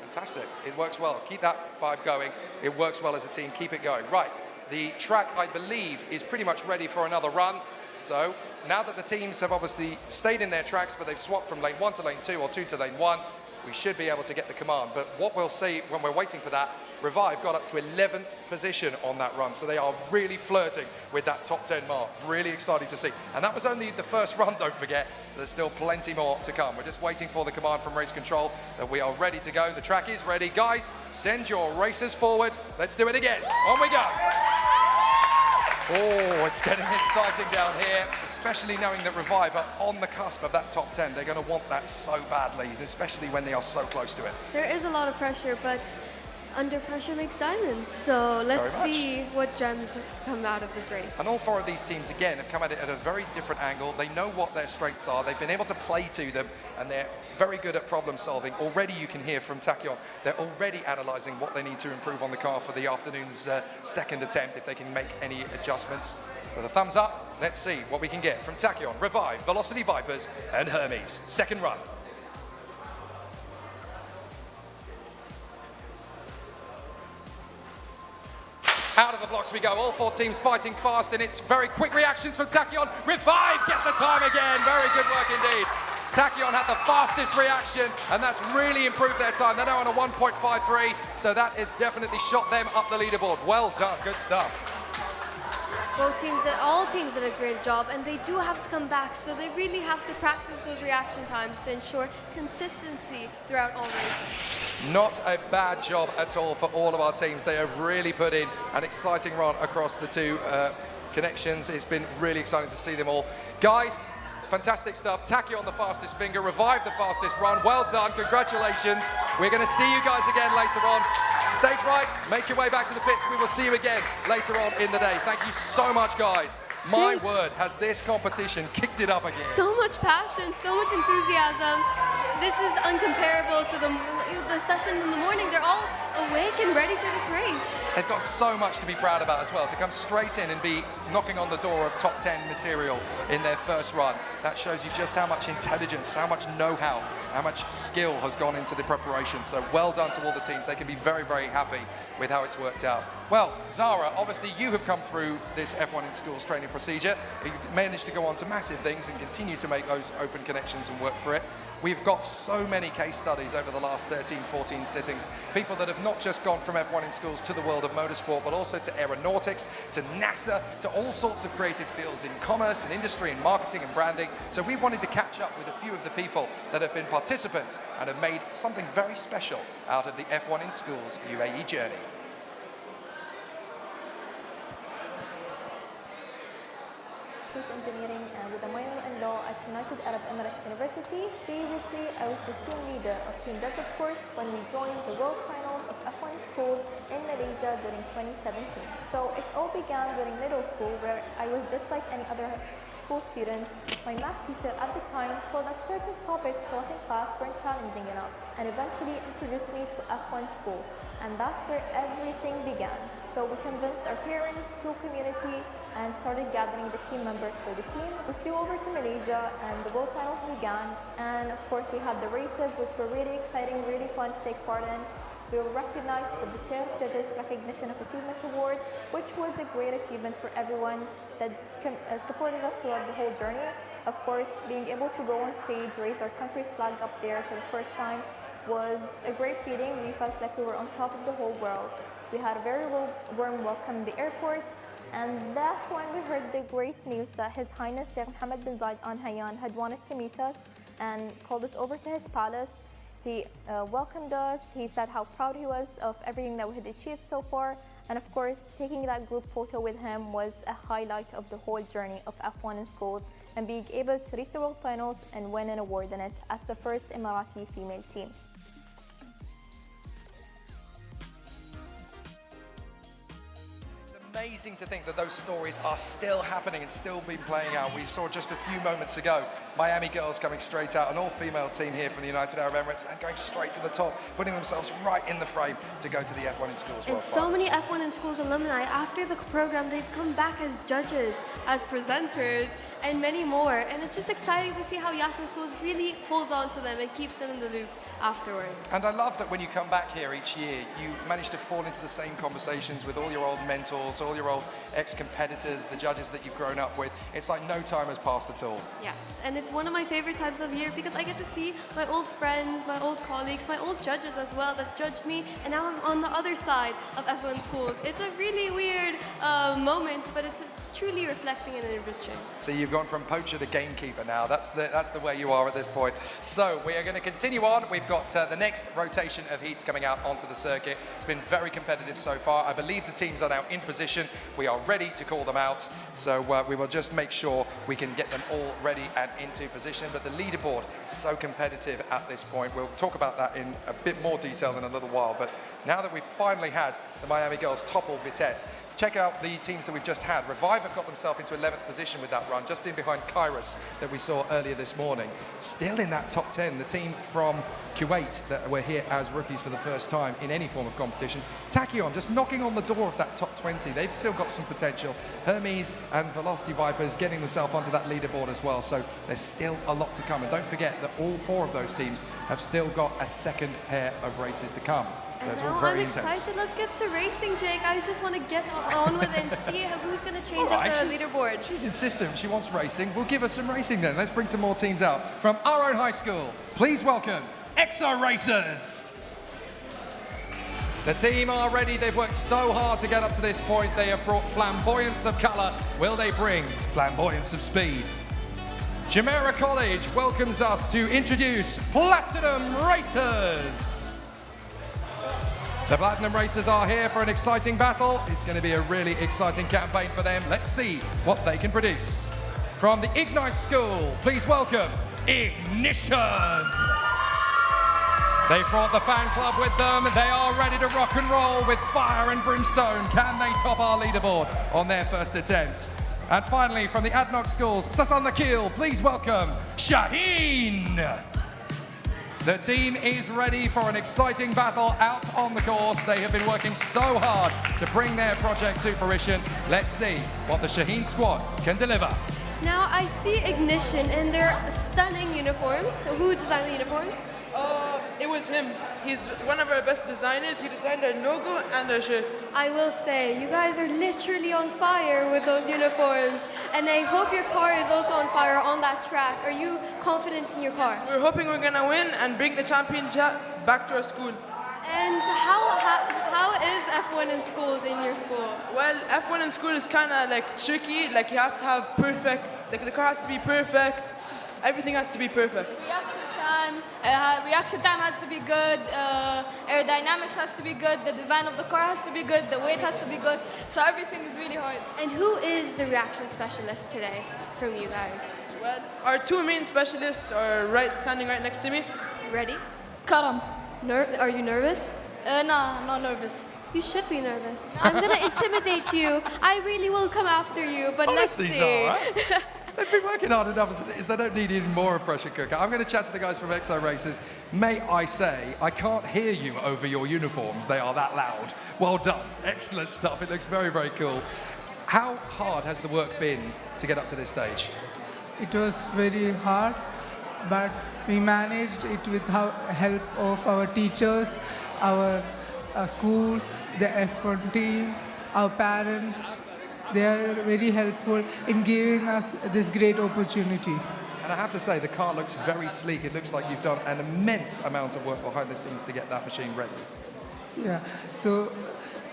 Fantastic. It works well. Keep that vibe going. It works well as a team. Keep it going. Right. The track, I believe, is pretty much ready for another run. So now that the teams have obviously stayed in their tracks, but they've swapped from lane 1 to lane 2 or 2 to lane 1, we should be able to get the command. But what we'll see when we're waiting for that, Revive got up to 11th position on that run. So they are really flirting with that top 10 mark. Really exciting to see. And that was only the first run, don't forget. So there's still plenty more to come. We're just waiting for the command from race control that we are ready to go. The track is ready. Guys, send your racers forward. Let's do it again. On we go. Oh, it's getting exciting down here, especially knowing that Revive are on the cusp of that top 10. They're going to want that so badly, especially when they are so close to it. There is a lot of pressure, but under pressure makes diamonds. So let's see what gems come out of this race. And all four of these teams, again, have come at it at a very different angle. They know what their strengths are. They've been able to play to them, and they're very good at problem solving. Already you can hear from Tachyon, they're already analysing what they need to improve on the car for the afternoon's second attempt, if they can make any adjustments. So the thumbs up, let's see what we can get from Tachyon, Revive, Velocity Vipers, and Hermes. Second run. Out of the blocks we go, all four teams fighting fast, and it's very quick reactions from Tachyon. Revive get the time again, very good work indeed. Tachyon had the fastest reaction, and that's really improved their time. They're now on a 1.53, so that has definitely shot them up the leaderboard. Well done, good stuff. All teams did a great job, and they do have to come back, so they really have to practice those reaction times to ensure consistency throughout all races. Not a bad job at all for all of our teams. They have really put in an exciting run across the two connections. It's been really exciting to see them all. Guys, fantastic stuff. Tachyon the fastest finger, Revive the fastest run. Well done, congratulations. We're going to see you guys again later on. Stage right, make your way back to the pits. We will see you again later on in the day. Thank you so much, guys. My word, has this competition kicked it up again. So much passion, so much enthusiasm. This is uncomparable to the sessions in the morning. They're all awake and ready for this race. They've got so much to be proud about as well. To come straight in and be knocking on the door of top 10 material in their first run. That shows you just how much intelligence, how much know-how, how much skill has gone into the preparation. So well done to all the teams. They can be very, very happy with how it's worked out. Well, Zara, obviously you have come through this F1 in Schools training procedure. You've managed to go on to massive things and continue to make those open connections and work for it. We've got so many case studies over the last 13, 14 sittings. People that have not just gone from F1 in Schools to the world of motorsport, but also to aeronautics, to NASA, to all sorts of creative fields in commerce and industry and marketing and branding. So we wanted to catch up with a few of the people that have been participants and have made something very special out of the F1 in Schools UAE journey. Engineering with a minor in law at United Arab Emirates University. Previously, I was the team leader of Team Desert Force when we joined the World Finals of F1 Schools in Malaysia during 2017. So it all began during middle school, where I was just like any other school student. My math teacher at the time saw that certain topics taught in class weren't challenging enough and eventually introduced me to F1 school. And that's where everything began. So we convinced our parents, school community, and started gathering the team members for the team. We flew over to Malaysia and the World Finals began. And of course we had the races, which were really exciting, really fun to take part in. We were recognized for the Chair of Judges Recognition of Achievement Award, which was a great achievement for everyone that supported us throughout the whole journey. Of course, being able to go on stage, raise our country's flag up there for the first time was a great feeling. We felt like we were on top of the whole world. We had a very warm welcome in the airport, and that's when we heard the great news that His Highness Sheikh Mohammed bin Zayed Al Nahyan had wanted to meet us and called us over to his palace. He welcomed us. He said how proud he was of everything that we had achieved so far. And of course, taking that group photo with him was a highlight of the whole journey of F1 in Schools, and being able to reach the World Finals and win an award in it as the first Emirati female team. Amazing to think that those stories are still happening and still being playing out. We saw just a few moments ago Miami girls coming straight out, an all-female team here from the United Arab Emirates, and going straight to the top, putting themselves right in the frame to go to the F1 in Schools World And so Finals. many F1 in Schools alumni, after the program, they've come back as judges, as presenters, and many more. And it's just exciting to see how YAS in Schools really holds on to them and keeps them in the loop afterwards. And I love that when you come back here each year, you manage to fall into the same conversations with all your old mentors, all your old ex-competitors, the judges that you've grown up with. It's like no time has passed at all. Yes, and it's one of my favorite times of year because I get to see my old friends, my old colleagues, my old judges as well that judged me, and now I'm on the other side of F1 Schools. It's a really weird moment, but it's truly reflecting and enriching. So you've gone from poacher to gamekeeper now. That's the way you are at this point. So we are going to continue on. We've got the next rotation of heats coming out onto the circuit. It's been very competitive so far. I believe the teams are now in position. We are ready to call them out. So we will just make sure we can get them all ready and into position. But the leaderboard is so competitive at this point. We'll talk about that in a bit more detail in a little while. But now that we've finally had the Miami girls topple Vitesse, check out the teams that we've just had. Revive have got themselves into 11th position with that run, just in behind Kairos that we saw earlier this morning. Still in that top 10, the team from Kuwait that were here as rookies for the first time in any form of competition. Tachyon just knocking on the door of that top 20. They've still got some potential. Hermes and Velocity Vipers getting themselves onto that leaderboard as well. So there's still a lot to come. And don't forget that all four of those teams have still got a second pair of races to come. So it's all Now very I'm intense. excited. Let's get to racing, Jake. I just want to get on with it and see who's going to change up the leaderboard. She's insistent. She wants racing. We'll give her some racing then. Let's bring some more teams out. From our own high school, please welcome EXO Racers. The team are ready. They've worked so hard to get up to this point. They have brought flamboyance of colour. Will they bring flamboyance of speed? Jumeirah College welcomes us to introduce Platinum Racers. The Platinum Racers are here for an exciting battle. It's going to be a really exciting campaign for them. Let's see what they can produce. From the Ignite School, please welcome Ignition. They brought the fan club with them. They are ready to rock and roll with fire and brimstone. Can they top our leaderboard on their first attempt? And finally, from the ADNOC schools, Sasan Nakil, please welcome Shaheen. The team is ready for an exciting battle out on the course. They have been working so hard to bring their project to fruition. Let's see what the Shaheen squad can deliver. Now I see Ignition in their stunning uniforms. Who designed the uniforms? It was him. He's one of our best designers. He designed our logo and our shirts. I will say, you guys are literally on fire with those uniforms. And I hope your car is also on fire on that track. Are you confident in your car? Yes, we're hoping we're going to win and bring the championship back to our school. And how is F1 in schools in your school? Well, F1 in school is kind of like tricky. Like you have to have perfect, like the car has to be perfect. Everything has to be perfect. Reaction time has to be good. Aerodynamics has to be good. The design of the car has to be good. The weight has to be good. So everything is really hard. And who is the reaction specialist today from you guys? Well, our two main specialists are standing right next to me. Ready? Karam. Are you nervous? No, not nervous. You should be nervous. I'm gonna intimidate you. I really will come after you, but let's see. All right. They've been working hard enough as it is. They don't need even more of a pressure cooker. I'm going to chat to the guys from Exo Races. May I say, I can't hear you over your uniforms. They are that loud. Well done. Excellent stuff. It looks very, very cool. How hard has the work been to get up to this stage? It was very hard, but we managed it with help of our teachers, our school, the F1 team, our parents. They are very helpful in giving us this great opportunity. And I have to say, the car looks very sleek. It looks like you've done an immense amount of work behind the scenes to get that machine ready. Yeah, so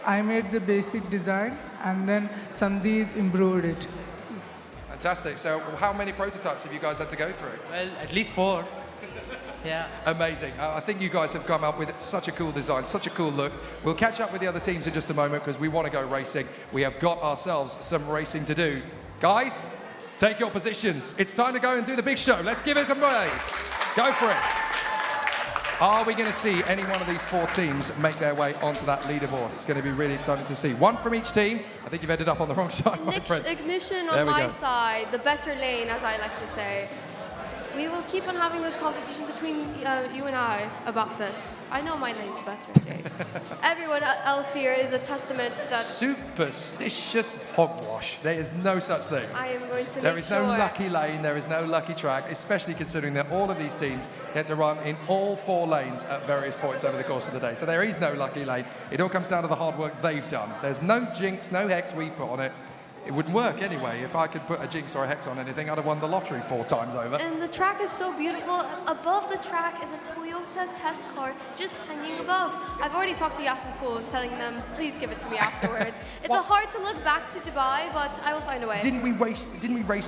I made the basic design and then Sandeep improved it. Fantastic. So how many prototypes have you guys had to go through? Well, at least 4. Yeah. Amazing. I think you guys have come up with such a cool design, such a cool look. We'll catch up with the other teams in just a moment because we want to go racing. We have got ourselves some racing to do. Guys, take your positions. It's time to go and do the big show. Let's give it a play. Go for it. Are we going to see any one of these 4 teams make their way onto that leaderboard? It's going to be really exciting to see. One from each team. I think you've ended up on the wrong side, my friend. Ignition on my side, the better lane, as I like to say. We will keep on having this competition between you and I about this. I know my lane's better, Jake. Everyone else here is a testament that... Superstitious hogwash. There is no such thing. I am going to make sure. There is no lucky lane, there is no lucky track, especially considering that all of these teams get to run in all 4 lanes at various points over the course of the day. So there is no lucky lane. It all comes down to the hard work they've done. There's no jinx, no hex we put on it. It wouldn't work anyway. If I could put a jinx or a hex on anything, I'd have won the lottery 4 times over. And the track is so beautiful. Above the track is a Toyota test car just hanging above. I've already talked to YAS in schools, telling them, please give it to me afterwards. It's hard to look back to Dubai, but I will find a way. Didn't we race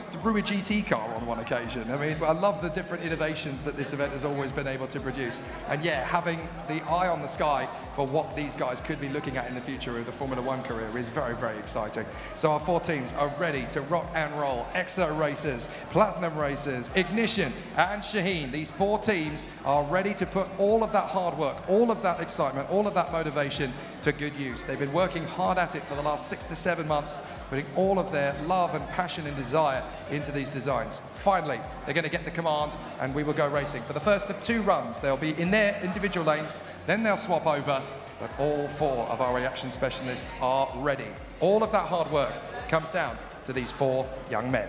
through a GT car on one occasion? I mean, I love the different innovations that this event has always been able to produce. And yeah, having the eye on the sky for what these guys could be looking at in the future of the Formula 1 career is very, very exciting. So our 4 teams are ready to rock and roll. Exo Racers, Platinum Racers, Ignition and Shaheen. These 4 teams are ready to put all of that hard work, all of that excitement, all of that motivation to good use. They've been working hard at it for the last 6 to 7 months, putting all of their love and passion and desire into these designs. Finally, they're going to get the command and we will go racing. For the first of 2 runs, they'll be in their individual lanes, then they'll swap over, but all 4 of our reaction specialists are ready. All of that hard work comes down to these 4 young men.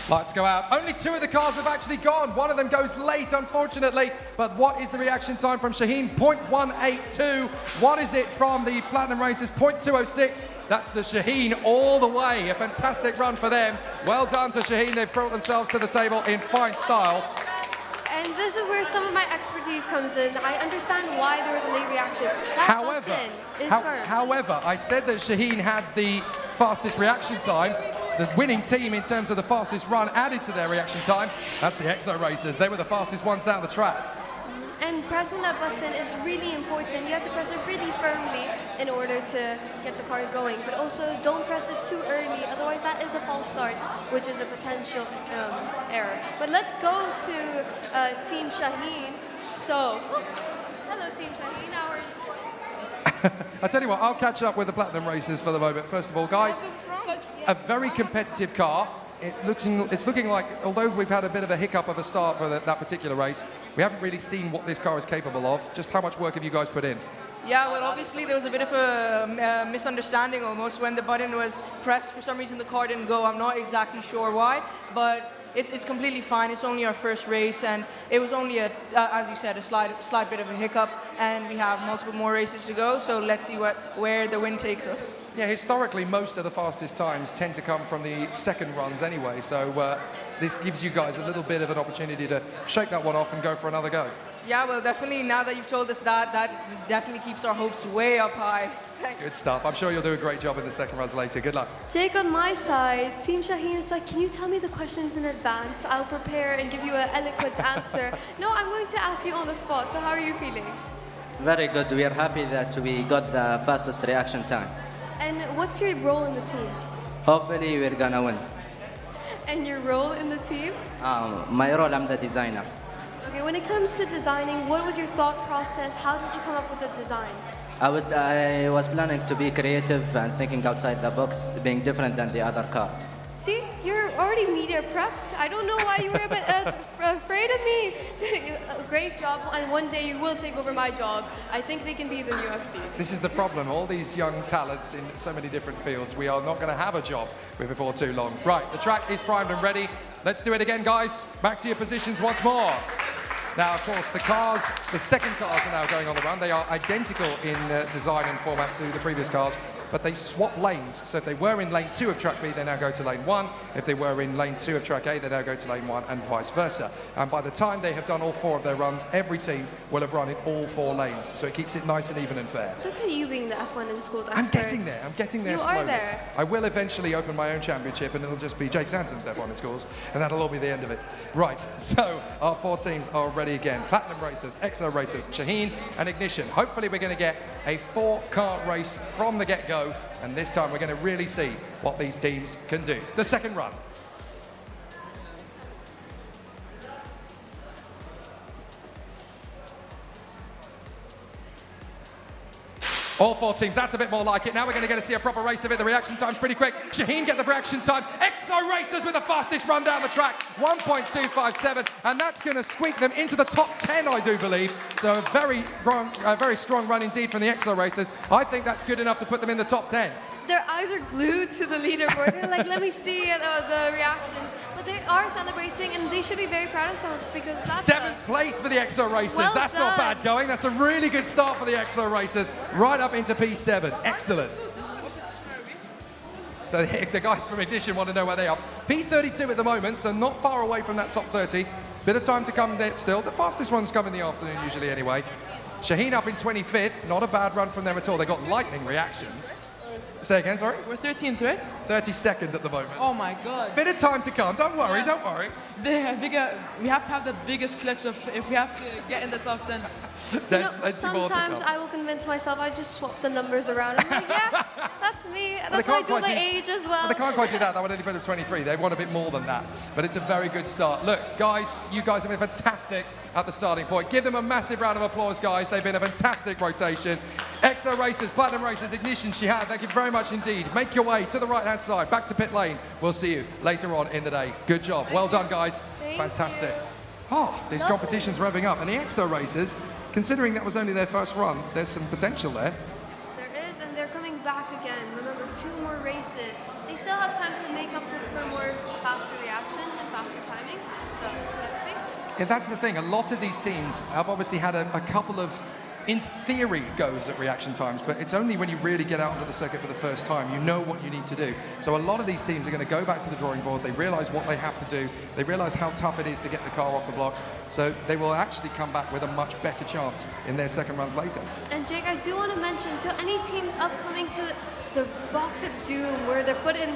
Lights go out. Only 2 of the cars have actually gone. One of them goes late, unfortunately. But what is the reaction time from Shaheen? 0.182. What is it from the Platinum Racers? 0.206. That's the Shaheen all the way. A fantastic run for them. Well done to Shaheen. They've brought themselves to the table in fine style. And this is where some of my expertise comes in. I understand why there was a late reaction. That button is firm. However, I said that Shaheen had the fastest reaction time. The winning team in terms of the fastest run added to their reaction time. That's the Exo Racers. They were the fastest ones down the track. And pressing that button is really important. You have to press it really firmly in order to get the car going. But also, don't press it too early. Otherwise, that is a false start, which is a potential error. But let's go to Team Shaheen. So, hello Team Shaheen, how are you doing? I tell you what, I'll catch up with the Platinum Racers for the moment. First of all, guys, a very competitive car. It's looking like, although we've had a bit of a hiccup of a start for that particular race, we haven't really seen what this car is capable of. Just how much work have you guys put in? Yeah, well, obviously there was a bit of a misunderstanding almost when the button was pressed. For some reason, the car didn't go. I'm not exactly sure why, but it's completely fine. It's only our first race, and it was only as you said, a slight bit of a hiccup, and we have multiple more races to go. So let's see where the wind takes us. Yeah, historically, most of the fastest times tend to come from the second runs anyway. So this gives you guys a little bit of an opportunity to shake that one off and go for another go. Yeah, well, definitely. Now that you've told us that definitely keeps our hopes way up high. Good stuff. I'm sure you'll do a great job in the second runs later. Good luck. Jake, on my side, Team Shaheen is like, can you tell me the questions in advance? I'll prepare and give you an eloquent answer. No, I'm going to ask you on the spot. So how are you feeling? Very good. We are happy that we got the fastest reaction time. And what's your role in the team? Hopefully, we're gonna win. And your role in the team? My role, I'm the designer. Okay, when it comes to designing, what was your thought process? How did you come up with the designs? I was planning to be creative and thinking outside the box, being different than the other cars. See, you're already media prepped. I don't know why you were a bit afraid of me. Great job, and one day you will take over my job. I think they can be the new MCs. This is the problem. All these young talents in so many different fields, we are not going to have a job before too long. Right, the track is primed and ready. Let's do it again, guys. Back to your positions once more. Now, of course, the second cars are now going on the run. They are identical in design and format to the previous cars, but they swap lanes. So if they were in lane 2 of track B, they now go to lane 1. If they were in lane 2 of track A, they now go to lane 1, and vice versa. And by the time they have done all 4 of their runs, every team will have run in all 4 lanes. So it keeps it nice and even and fair. Look at you being the F1 in schools expert. I'm getting there. I'm getting there slowly. You are there. I will eventually open my own championship, and it'll just be Jake Sanson's F1 in schools, and that'll all be the end of it. Right, so our 4 teams are ready again. Platinum Racers, Exo Racers, Shaheen, and Ignition. Hopefully we're going to get a 4-car race from the get-go, and this time we're going to really see what these teams can do. The second run. All 4 teams, that's a bit more like it. Now we're going to get to see a proper race of it. The reaction time's pretty quick. Shaheen get the reaction time. Exo Racers with the fastest run down the track, 1.257, and that's going to squeak them into the top 10, I do believe. So a very strong run indeed from the Exo Racers. I think that's good enough to put them in the top 10. Their eyes are glued to the leaderboard. They're like, let me see the reactions. But they are celebrating, and they should be very proud of themselves because that's 7th place for the Exo Racers. Well that's done. not bad going. That's a really good start for the Exo Racers. Right up into P7. Excellent. So the guys from Ignition want to know where they are. P32 at the moment, so not far away from that top 30. Bit of time to come there still. The fastest ones come in the afternoon usually anyway. Shaheen up in 25th. Not a bad run from them at all. They got lightning reactions. Say again, sorry? We're 13th, right? 32nd at the moment. Oh my God. Bit of time to come. Don't worry, don't worry. We have to have the biggest clutch up if we have to get in the top 10. There's plenty more to sometimes come. I will convince myself I just swap the numbers around. I'm like, yeah, that's me. That's why I do my age as well. They can't quite do that. That would only put them 23. They want a bit more than that. But it's a very good start. Look, guys, you guys have been fantastic at the starting point. Give them a massive round of applause, guys. They've been a fantastic rotation. Exo Racers, Platinum Racers, Ignition, Shihad, thank you very much indeed. Make your way to the right-hand side, back to pit lane. We'll see you later on in the day. Good job. Well done, guys. Fantastic. Oh, this competition's revving up. And the Exo Racers, considering that was only their first run, there's some potential there. Yes, there is, and they're coming back again. Remember, 2 more races. They still have time to make up for more faster reactions and faster timing. So let's see. Yeah, that's the thing. A lot of these teams have obviously had a couple of, in theory, goes at reaction times, but it's only when you really get out onto the circuit for the first time, you know what you need to do. So a lot of these teams are going to go back to the drawing board. They realize what they have to do. They realize how tough it is to get the car off the blocks. So they will actually come back with a much better chance in their second runs later. And Jake, I do want to mention to any teams upcoming to the box of doom where they're put in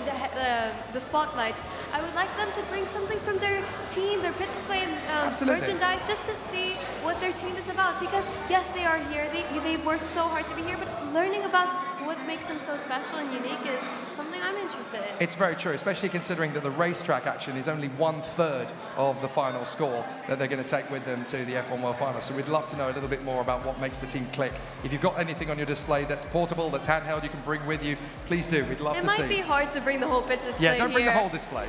the spotlights, I would like them to bring something from their team, their pit display and merchandise, just to see what their team is about. Because yes, they are here, they've worked so hard to be here, but learning about what makes them so special and unique is something I'm interested in. It's very true, especially considering that the racetrack action is only 1/3 of the final score that they're going to take with them to the F1 World Final. So we'd love to know a little bit more about what makes the team click. If you've got anything on your display that's portable, that's handheld, you can bring with you, please do. We'd love to see. It might be hard to bring the whole pit display Yeah, don't bring the here. whole display.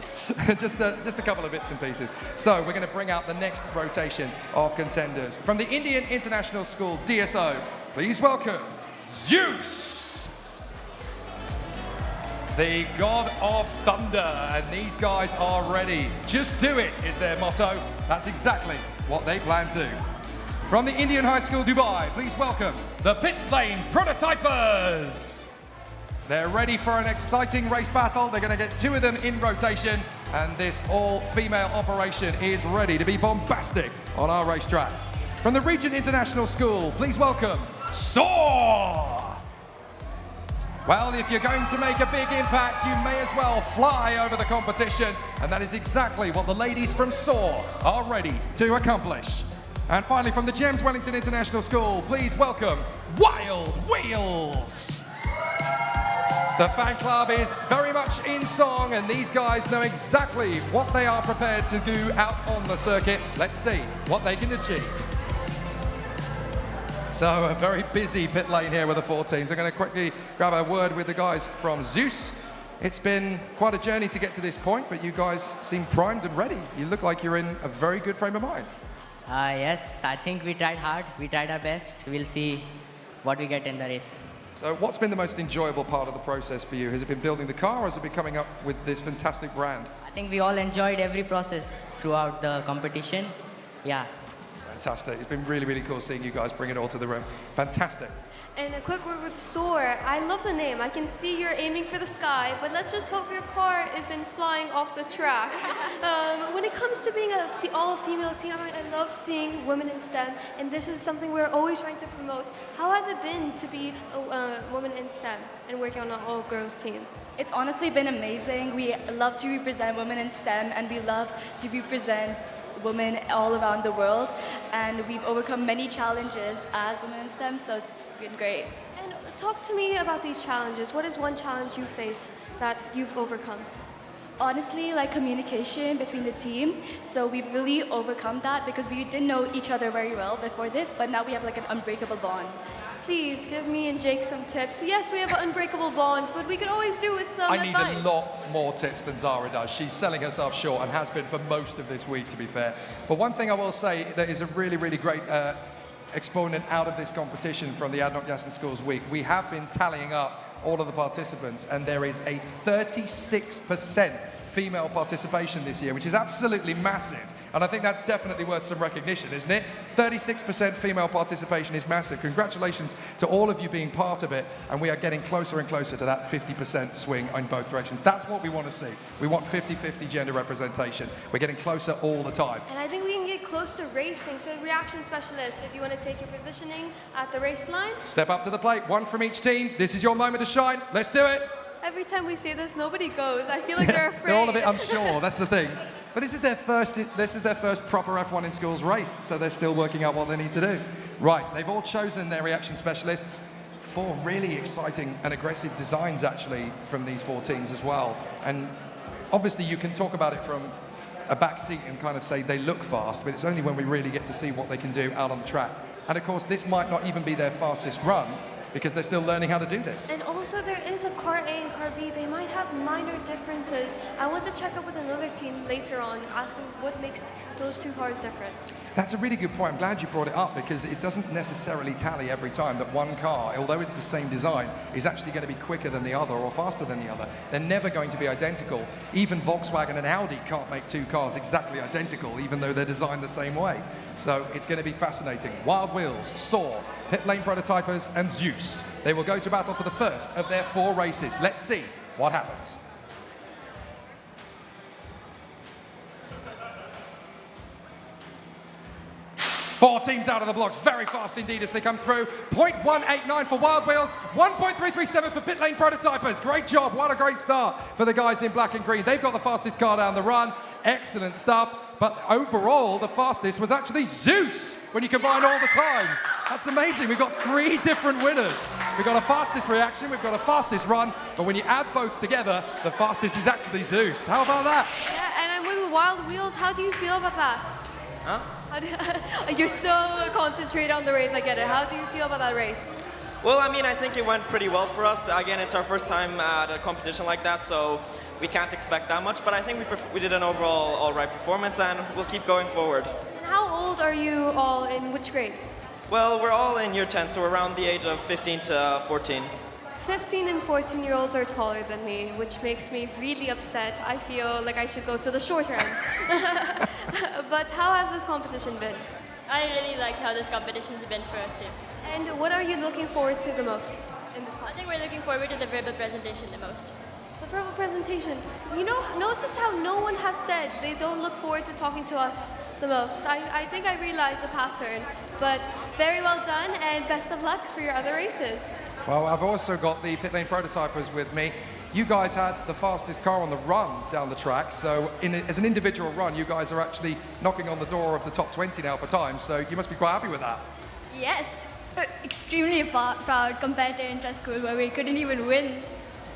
just a couple of bits and pieces. So we're going to bring out the next rotation of contenders. From the Indian International School DSO, please welcome Zeus, the god of thunder. And these guys are ready. Just do it is their motto. That's exactly what they plan to. From the Indian High School Dubai, please welcome the Pit Lane Prototypers. They're ready for an exciting race battle. They're going to get 2 of them in rotation, and this all-female operation is ready to be bombastic on our racetrack. From the Regent International School, please welcome Soar. Well, if you're going to make a big impact, you may as well fly over the competition, and that is exactly what the ladies from Soar are ready to accomplish. And finally, from the James Wellington International School, please welcome Wild Wheels. The fan club is very much in song, and these guys know exactly what they are prepared to do out on the circuit. Let's see what they can achieve. So a very busy pit lane here with the 4 teams. I'm going to quickly grab a word with the guys from Zeus. It's been quite a journey to get to this point, but you guys seem primed and ready. You look like you're in a very good frame of mind. Yes, I think we tried hard. We tried our best. We'll see what we get in the race. So what's been the most enjoyable part of the process for you? Has it been building the car, or has it been coming up with this fantastic brand? I think we all enjoyed every process throughout the competition. Yeah. Fantastic. It's been really, really cool seeing you guys bring it all to the room. Fantastic. And a quick word with Soar. I love the name. I can see you're aiming for the sky, but let's just hope your car isn't flying off the track. When it comes to being an all-female team, I love seeing women in STEM, and this is something we're always trying to promote. How has it been to be a woman in STEM and working on an all-girls team? It's honestly been amazing. We love to represent women in STEM, and we love to represent women all around the world, and we've overcome many challenges as women in STEM, so it's been great. And talk to me about these challenges. What is one challenge you faced that you've overcome? Honestly, like communication between the team. So we've really overcome that because we didn't know each other very well before this, but now we have like an unbreakable bond. Please give me and Jake some tips. Yes, we have an unbreakable bond, but we could always do with some advice. I need a lot more tips than Zara does. She's selling herself short and has been for most of this week, to be fair. But one thing I will say that is a really, really great exponent out of this competition from the ADNOC Yas Schools Week. We have been tallying up all of the participants, and there is a 36% female participation this year, which is absolutely massive. And I think that's definitely worth some recognition, isn't it? 36% female participation is massive. Congratulations to all of you being part of it. And we are getting closer and closer to that 50% swing in both directions. That's what we want to see. We want 50-50 gender representation. We're getting closer all the time. And I think we can get close to racing. So reaction specialists, if you want to take your positioning at the race line. Step up to the plate, 1 from each team. This is your moment to shine. Let's do it. Every time we say this, nobody goes. I feel like they're afraid. They're all a bit unsure, that's the thing. But this is their first proper F1 in schools race, so they're still working out what they need to do. Right, they've all chosen their reaction specialists. 4 really exciting and aggressive designs, actually, from these 4 teams as well. And obviously, you can talk about it from a back seat and kind of say they look fast, but it's only when we really get to see what they can do out on the track. And of course, this might not even be their fastest run, because they're still learning how to do this. And also there is a car A and car B. They might have minor differences. I want to check up with another team later on, asking what makes those two cars different. That's a really good point. I'm glad you brought it up because it doesn't necessarily tally every time that one car, although it's the same design, is actually going to be quicker than the other or faster than the other. They're never going to be identical. Even Volkswagen and Audi can't make two cars exactly identical, even though they're designed the same way. So it's going to be fascinating. Wild Wheels, Saw, Pit Lane Prototypers, and Zeus. They will go to battle for the first of their 4 races. Let's see what happens. Four teams out of the blocks, very fast indeed as they come through. 0.189 for Wild Wheels, 1.337 for Pit Lane Prototypers. Great job, what a great start for the guys in black and green. They've got the fastest car down the run, excellent stuff. But overall, the fastest was actually Zeus when you combine all the times. That's amazing, we've got 3 different winners. We've got a fastest reaction, we've got a fastest run, but when you add both together, the fastest is actually Zeus. How about that? Yeah, and I'm with Wild Wheels. How do you feel about that? Huh? You're so concentrated on the race, I get it. How do you feel about that race? Well, I mean, I think it went pretty well for us. Again, it's our first time at a competition like that, so we can't expect that much, but I think we did an overall all right performance, and we'll keep going forward. And how old are you all, in which grade? Well, we're all in year 10, so we're around the age of 15 to 14. 15 and 14-year-olds are taller than me, which makes me really upset. I feel like I should go to the shorter end. But how has this competition been? I really liked how this competition's been for us too. And what are you looking forward to the most in this competition? I think we're looking forward to the verbal presentation the most. The verbal presentation. You know, notice how no one has said they don't look forward to talking to us the most. I think I realized the pattern, but very well done and best of luck for your other races. Well, I've also got the Pit Lane Prototypers with me. You guys had the fastest car on the run down the track, so as an individual run, you guys are actually knocking on the door of the top 20 now for time, so you must be quite happy with that. Yes, extremely proud compared to intra-school where we couldn't even win.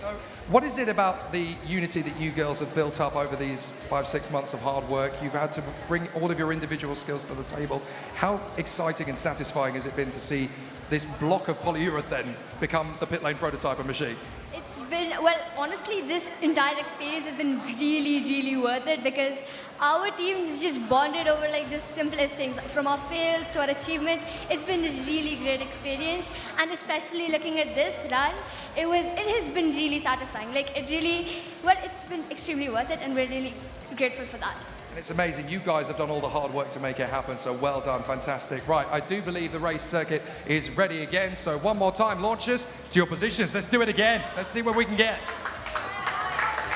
So what is it about the unity that you girls have built up over these 5-6 months of hard work? You've had to bring all of your individual skills to the table. How exciting and satisfying has it been to see this block of polyurethane become the Pit Lane Prototyper machine? It's been, well, honestly, this entire experience has been really, really worth it because our teams just bonded over like the simplest things. From our fails to our achievements, it's been a really great experience. And especially looking at this run, it has been really satisfying. Like it really, well, it's been extremely worth it and we're really grateful for that. And it's amazing, you guys have done all the hard work to make it happen, so well done, fantastic. Right, I do believe the race circuit is ready again, so one more time, launchers, to your positions. Let's do it again. Let's see where we can get.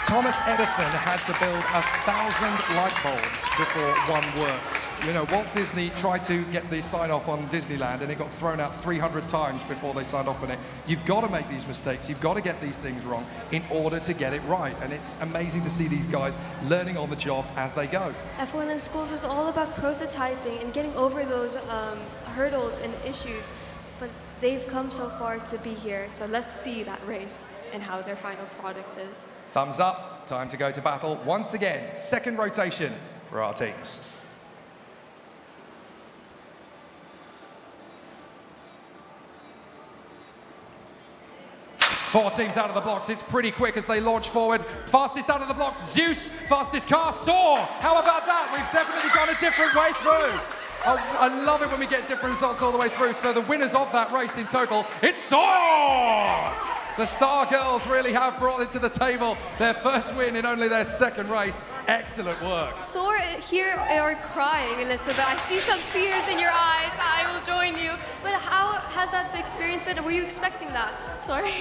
Thomas Edison had to build 1,000 light bulbs before one worked. You know, Walt Disney tried to get the sign-off on Disneyland and it got thrown out 300 times before they signed off on it. You've got to make these mistakes, you've got to get these things wrong in order to get it right. And it's amazing to see these guys learning on the job as they go. F1 in schools is all about prototyping and getting over those hurdles and issues. But they've come so far to be here, so let's see that race and how their final product is. Thumbs up, time to go to battle once again. Second rotation for our teams. Four teams out of the blocks, it's pretty quick as they launch forward. Fastest out of the blocks, Zeus. Fastest car, Saw. How about that? We've definitely gone a different way through. I love it when we get different results all the way through. So the winners of that race in total, it's Saw! The Star Girls really have brought it to the table. Their first win in only their second race. Excellent work. Soar here are crying a little bit. I see some tears in your eyes. I will join you. But how has that experience been? Were you expecting that? Sorry.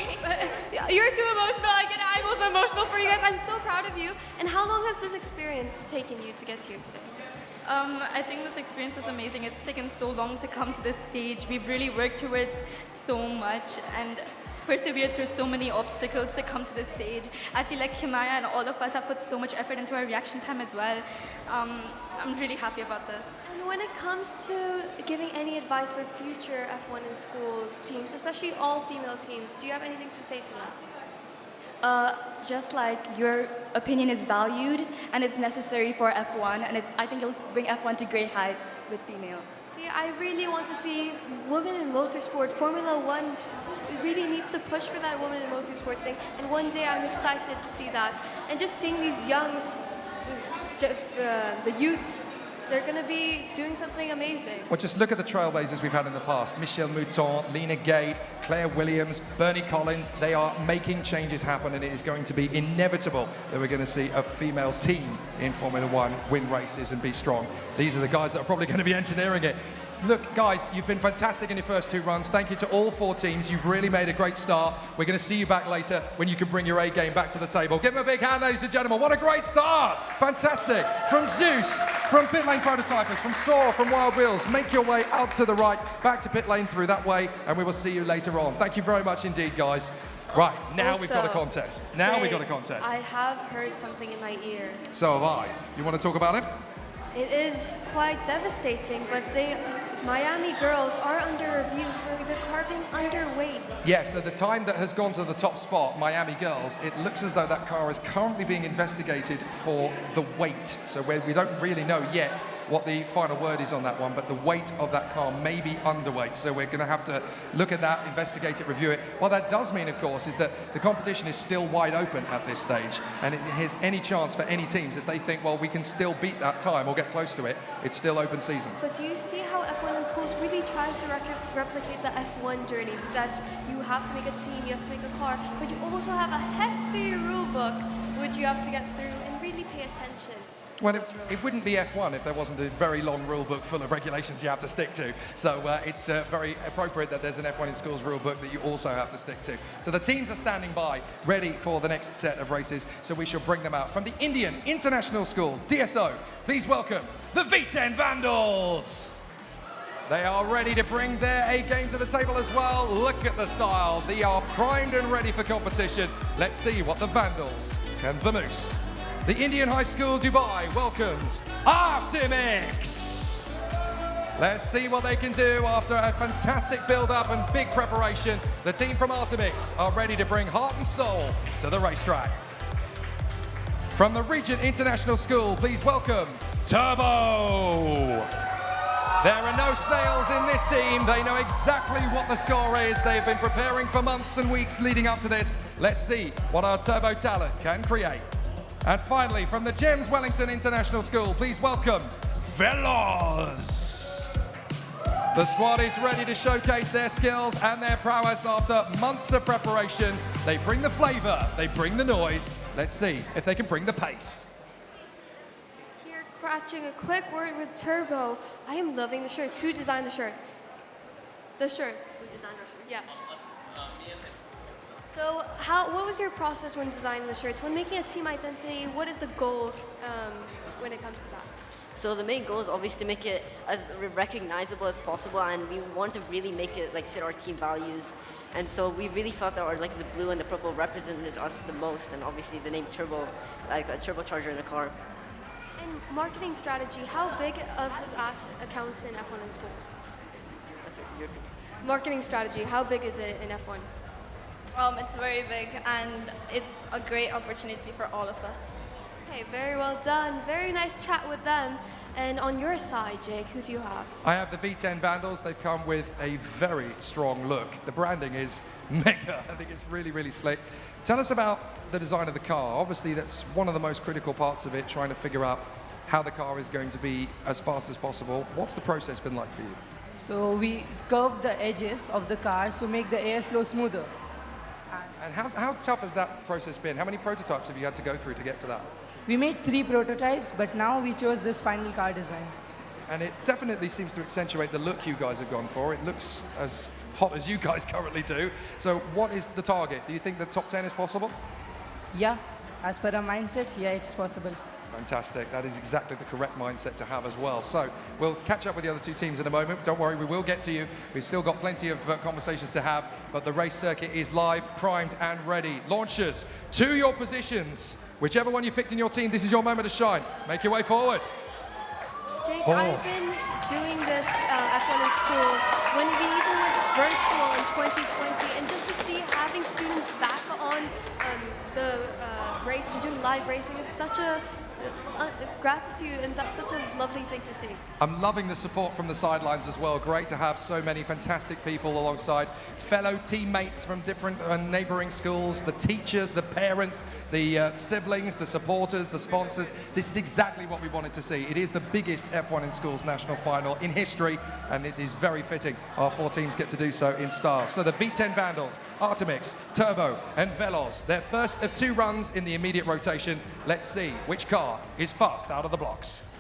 You're too emotional. I get it. I'm also emotional for you guys. I'm so proud of you. And how long has this experience taken you to get here today? I think this experience is amazing. It's taken so long to come to this stage. We've really worked towards so much and persevered through so many obstacles to come to this stage. I feel like Himaya and all of us have put so much effort into our reaction time as well. I'm really happy about this. And when it comes to giving any advice for future F1 in schools teams, especially all female teams, do you have anything to say to them? Just like your opinion is valued and it's necessary for F1, and I think it'll bring F1 to great heights with females. See, I really want to see women in motorsport. Formula One really needs to push for that women in motorsport thing. And one day I'm excited to see that. And just seeing these young, the youth, they're going to be doing something amazing. Well, just look at the trailblazers we've had in the past. Michelle Mouton, Lena Gade, Claire Williams, Bernie Collins. They are making changes happen, and it is going to be inevitable that we're going to see a female team in Formula One win races and be strong. These are the guys that are probably going to be engineering it. Look, guys, you've been fantastic in your first 2 runs. Thank you to all 4 teams. You've really made a great start. We're going to see you back later when you can bring your A game back to the table. Give them a big hand, ladies and gentlemen. What a great start. Fantastic. From Zeus, from Pit Lane Prototypers, from Sora, from Wild Wheels. Make your way out to the right, back to pit lane through that way, and we will see you later on. Thank you very much indeed, guys. Right, now we've got a contest. Now we've got a contest. I have heard something in my ear. So have I. You want to talk about it? It is quite devastating, but Miami girls are under review for their car being underweight. Yeah, so the time that has gone to the top spot, Miami girls, it looks as though that car is currently being investigated for the weight. So we don't really know yet what the final word is on that one, but the weight of that car may be underweight. So we're going to have to look at that, investigate it, review it. What that does mean, of course, is that the competition is still wide open at this stage, and it has any chance for any teams if they think, well, we can still beat that time or get close to it. It's still open season. But do you see how F1 in schools really tries to replicate the F1 journey, that you have to make a team, you have to make a car, but you also have a hefty rule book which you have to get through and really pay attention. Well, it wouldn't be F1 if there wasn't a very long rule book full of regulations you have to stick to. So it's very appropriate that there's an F1 in schools rule book that you also have to stick to. So the teams are standing by, ready for the next set of races. So we shall bring them out. From the Indian International School, DSO, please welcome the V10 Vandals. They are ready to bring their A game to the table as well. Look at the style. They are primed and ready for competition. Let's see what the Vandals can vamoose. The Indian High School Dubai welcomes Artemix. Let's see what they can do after a fantastic build-up and big preparation. The team from Artemix are ready to bring heart and soul to the racetrack. From the Regent International School, please welcome Turbo. There are no snails in this team. They know exactly what the score is. They have been preparing for months and weeks leading up to this. Let's see what our Turbo talent can create. And finally, from the James Wellington International School, please welcome Veloz. The squad is ready to showcase their skills and their prowess after months of preparation. They bring the flavor, they bring the noise. Let's see if they can bring the pace. Here, scratching a quick word with Turbo. I am loving the shirts. Who designed the shirts? The shirts. Who designed our shirts? Yes. So what was your process when designing the shirts? When making a team identity, what is the goal when it comes to that? So the main goal is obviously to make it as recognizable as possible, and we want to really make it fit our team values. And so we really felt that the blue and the purple represented us the most, and obviously the name Turbo, like a turbocharger in a car. And marketing strategy, how big of that accounts in F1 in schools? That's your opinion. Marketing strategy, how big is it in F1? It's very big, and it's a great opportunity for all of us. Okay, very well done. Very nice chat with them. And on your side, Jake, who do you have? I have the V10 Vandals. They've come with a very strong look. The branding is mega. I think it's really, really slick. Tell us about the design of the car. Obviously, that's one of the most critical parts of it, trying to figure out how the car is going to be as fast as possible. What's the process been like for you? So we curved the edges of the car to make the airflow smoother. And how tough has that process been? How many prototypes have you had to go through to get to that? We made 3 prototypes, but now we chose this final car design. And it definitely seems to accentuate the look you guys have gone for. It looks as hot as you guys currently do. So what is the target? Do you think the top 10 is possible? Yeah, as per our mindset, yeah, it's possible. Fantastic. That is exactly the correct mindset to have as well. So we'll catch up with the other 2 teams in a moment. Don't worry, we will get to you. We've still got plenty of conversations to have, but the race circuit is live, primed and ready. Launchers, to your positions. Whichever one you've picked in your team, this is your moment to shine. Make your way forward. Jake, I've been doing this F1 in schools when we even went virtual in 2020, and just to see having students back on the race and doing live racing is such a gratitude, and that's such a lovely thing to see. I'm loving the support from the sidelines as well. Great to have so many fantastic people alongside fellow teammates from different neighboring schools, the teachers, the parents, the siblings, the supporters, the sponsors. This is exactly what we wanted to see. It is the biggest F1 in Schools national final in history, and it is very fitting our 4 teams get to do so in stars. So the V10 Vandals, Artemix, Turbo, and Veloz, their first of 2 runs in the immediate rotation. Let's see which car is fast out of the blocks.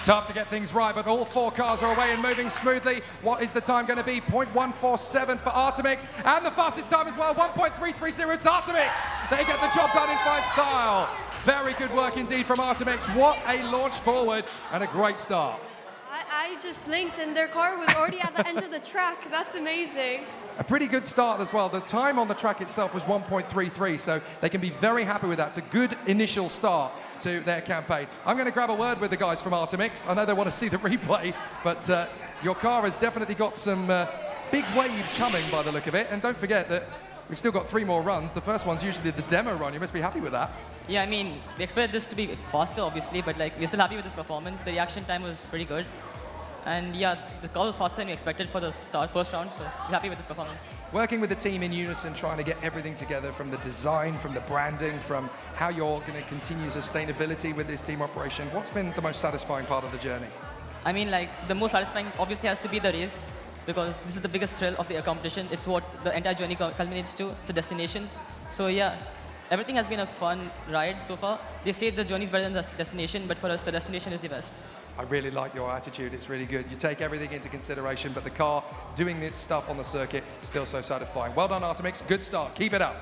Tough to get things right, but all 4 cars are away and moving smoothly. What is the time going to be? 0.147 for Artemix, and the fastest time as well, 1.330. It's Artemix. They get the job done in fine style. Very good work indeed from Artemix. What a launch forward and a great start. I just blinked and their car was already at the end of the track. That's amazing. A pretty good start as well. The time on the track itself was 1.33, so they can be very happy with that. It's a good initial start to their campaign. I'm going to grab a word with the guys from Artemix. I know they want to see the replay, but your car has definitely got some big waves coming by the look of it. And don't forget that we've still got 3 more runs. The first one's usually the demo run. You must be happy with that. Yeah, I mean, we expected this to be faster, obviously, but like we're still happy with this performance. The reaction time was pretty good. And yeah, the car was faster than we expected for the first round, so we're happy with this performance. Working with the team in unison, trying to get everything together, from the design, from the branding, from how you're going to continue sustainability with this team operation. What's been the most satisfying part of the journey? I mean, like, the most satisfying obviously has to be the race, because this is the biggest thrill of the competition. It's what the entire journey culminates to. It's a destination. So yeah, everything has been a fun ride so far. They say the journey is better than the destination, but for us, the destination is the best. I really like your attitude. It's really good. You take everything into consideration, but the car doing its stuff on the circuit, still so satisfying. Well done, Artemix. Good start. Keep it up.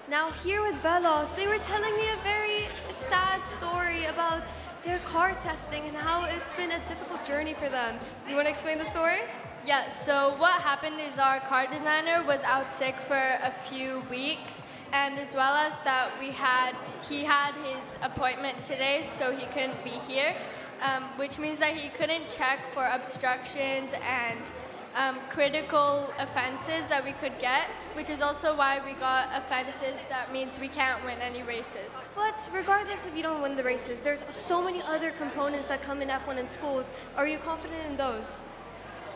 Now here with Veloz, they were telling me a very sad story about their car testing and how it's been a difficult journey for them. You want to explain the story? Yeah, so what happened is our car designer was out sick for a few weeks, and as well as that he had his appointment today, so he couldn't be here. Which means that he couldn't check for obstructions and critical offenses that we could get, which is also why we got offenses. That means we can't win any races. But regardless if you don't win the races, there's so many other components that come in F1 in schools. Are you confident in those?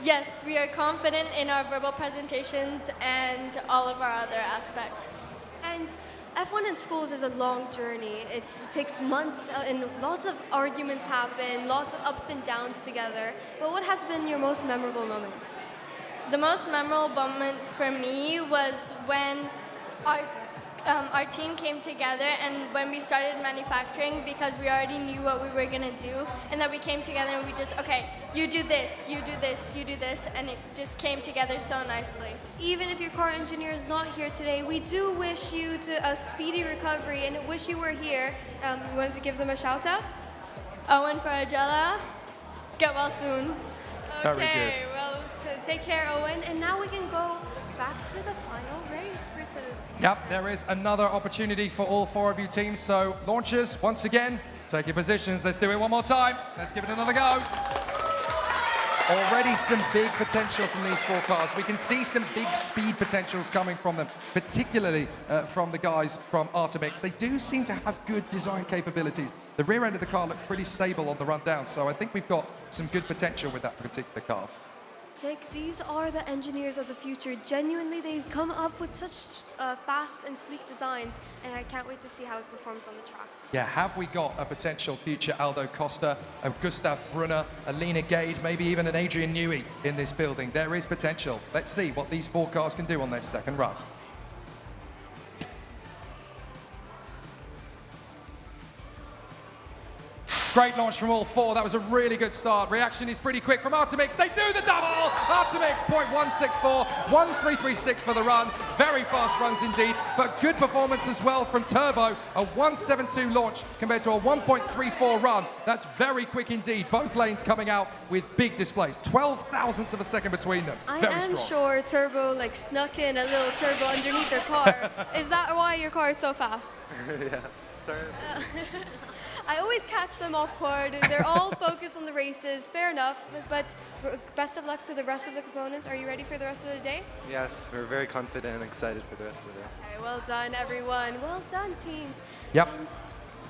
Yes, we are confident in our verbal presentations and all of our other aspects. And F1 in schools is a long journey. It takes months and lots of arguments happen, lots of ups and downs together. But what has been your most memorable moment? The most memorable moment for me was when our team came together and when we started manufacturing, because we already knew what we were going to do, and that we came together and we just, okay, you do this, you do this, you do this, and it just came together so nicely. Even if your car engineer is not here today, we do wish you a speedy recovery and wish you were here. You wanted to give them a shout out? Owen Faragella, get well soon. Okay, well, take care, Owen. And now we can go back to the final race for today. Yep, there is another opportunity for all 4 of you teams. So launchers, once again, take your positions. Let's do it one more time. Let's give it another go. Already some big potential from these 4 cars. We can see some big speed potentials coming from them, particularly from the guys from Artemix. They do seem to have good design capabilities. The rear end of the car looked pretty stable on the run down, so I think we've got some good potential with that particular car. Jake, these are the engineers of the future. Genuinely, they come up with such fast and sleek designs, and I can't wait to see how it performs on the track. Yeah, have we got a potential future Aldo Costa, a Gustav Brunner, a Lena Gade, maybe even an Adrian Newey in this building? There is potential. Let's see what these 4 cars can do on their second run. Great launch from all 4. That was a really good start. Reaction is pretty quick from Artemix. They do the double! Artemix, 0.164, 1.336 for the run. Very fast runs indeed, but good performance as well from Turbo. A 1.72 launch compared to a 1.34 run. That's very quick indeed. Both lanes coming out with big displays. 12 thousandths of a second between them. I Very am strong. sure Turbo snuck in a little turbo underneath their car. Is that why your car is so fast? Yeah, sorry. I always catch them off court. They're all focused on the races. Fair enough. But best of luck to the rest of the components. Are you ready for the rest of the day? Yes, we're very confident and excited for the rest of the day. Okay, well done, everyone. Well done, teams. Yep. And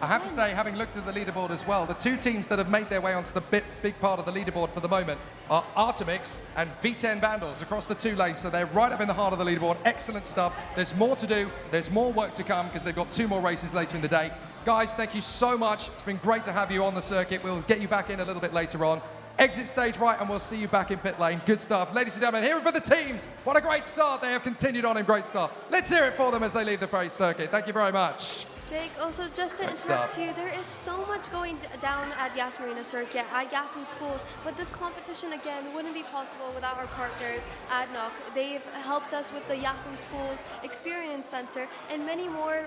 I have to say, having looked at the leaderboard as well, the two teams that have made their way onto the big part of the leaderboard for the moment are Artemix and V10 Vandals across the 2 lanes. So they're right up in the heart of the leaderboard. Excellent stuff. There's more to do. There's more work to come because they've got 2 more races later in the day. Guys, thank you so much. It's been great to have you on the circuit. We'll get you back in a little bit later on. Exit stage right, and we'll see you back in pit lane. Good stuff. Ladies and gentlemen, here for the teams. What a great start. They have continued on in great stuff. Let's hear it for them as they leave the race circuit. Thank you very much. Jake, also just to interrupt you, there is so much going down at YAS Marina Circuit, at YAS in schools, but this competition, again, wouldn't be possible without our partners, ADNOC. They've helped us with the YAS in Schools Experience Center and many more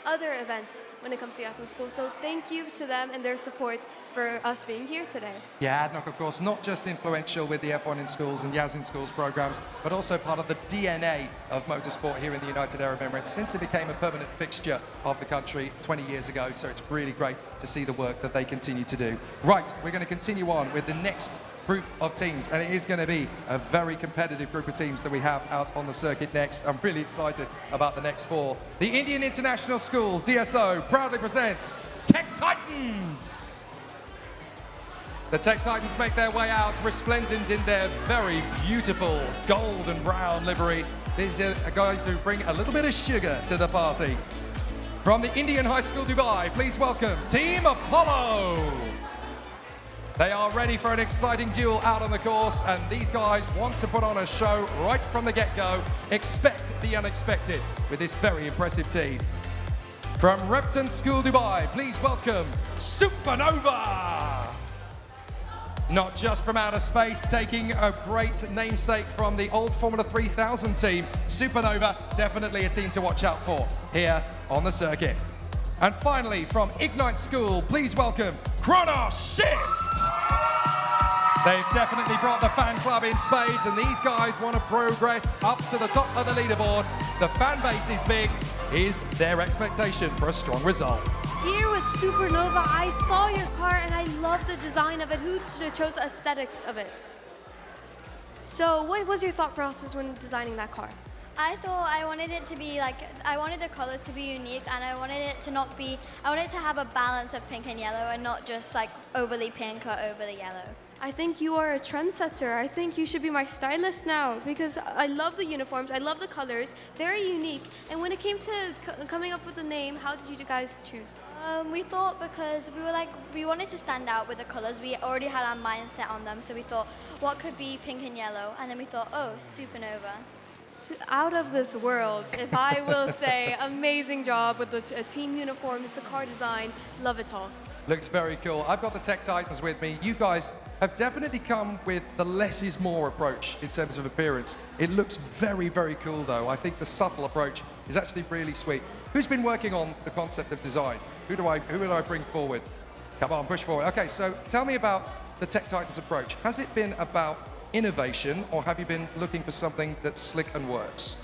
other events when it comes to YAS in Schools. So thank you to them and their support for us being here today. Yeah, ADNOC, of course, not just influential with the F1 in Schools and YAS in Schools programs, but also part of the DNA of motorsport here in the United Arab Emirates since it became a permanent fixture of the country 20 years ago. So it's really great to see the work that they continue to do. Right, we're going to continue on with the next group of teams, and it is going to be a very competitive group of teams that we have out on the circuit next. I'm really excited about the next 4. The Indian International School, DSO, proudly presents Tech Titans. The Tech Titans make their way out, resplendent in their very beautiful gold and brown livery. These are guys who bring a little bit of sugar to the party. From the Indian High School Dubai, please welcome Team Apollo. They are ready for an exciting duel out on the course, and these guys want to put on a show right from the get-go. Expect the unexpected with this very impressive team. From Repton School Dubai, please welcome Supernova. Not just from outer space, taking a great namesake from the old Formula 3000 team, Supernova, definitely a team to watch out for here on the circuit. And finally, from Ignite School, please welcome Chronos Shift. They've definitely brought the fan club in spades, and these guys want to progress up to the top of the leaderboard. The fan base is big. Is their expectation for a strong result. Here with Supernova, I saw your car and I love the design of it. Who chose the aesthetics of it? So what was your thought process when designing that car? I thought I wanted it to be like, I wanted the colors to be unique, and I wanted it to not be, I wanted it to have a balance of pink and yellow and not just like overly pink or overly yellow. I think you are a trendsetter. I think you should be my stylist now because I love the uniforms, I love the colors, very unique. And when it came to coming up with the name, how did you guys choose? We thought because we wanted to stand out with the colors. We already had our mindset on them, so we thought, what could be pink and yellow? And then we thought, oh, Supernova. Out of this world, if I will say. Amazing job with the team uniforms, the car design, love it all. Looks very cool. I've got the Tech Titans with me. You guys have definitely come with the less is more approach in terms of appearance. It looks very, very cool though. I think the subtle approach is actually really sweet. Who's been working on the concept of design? Who do I bring forward? Come on, push forward. Okay, so tell me about the Tech Titans approach. Has it been about innovation, or have you been looking for something that's slick and works?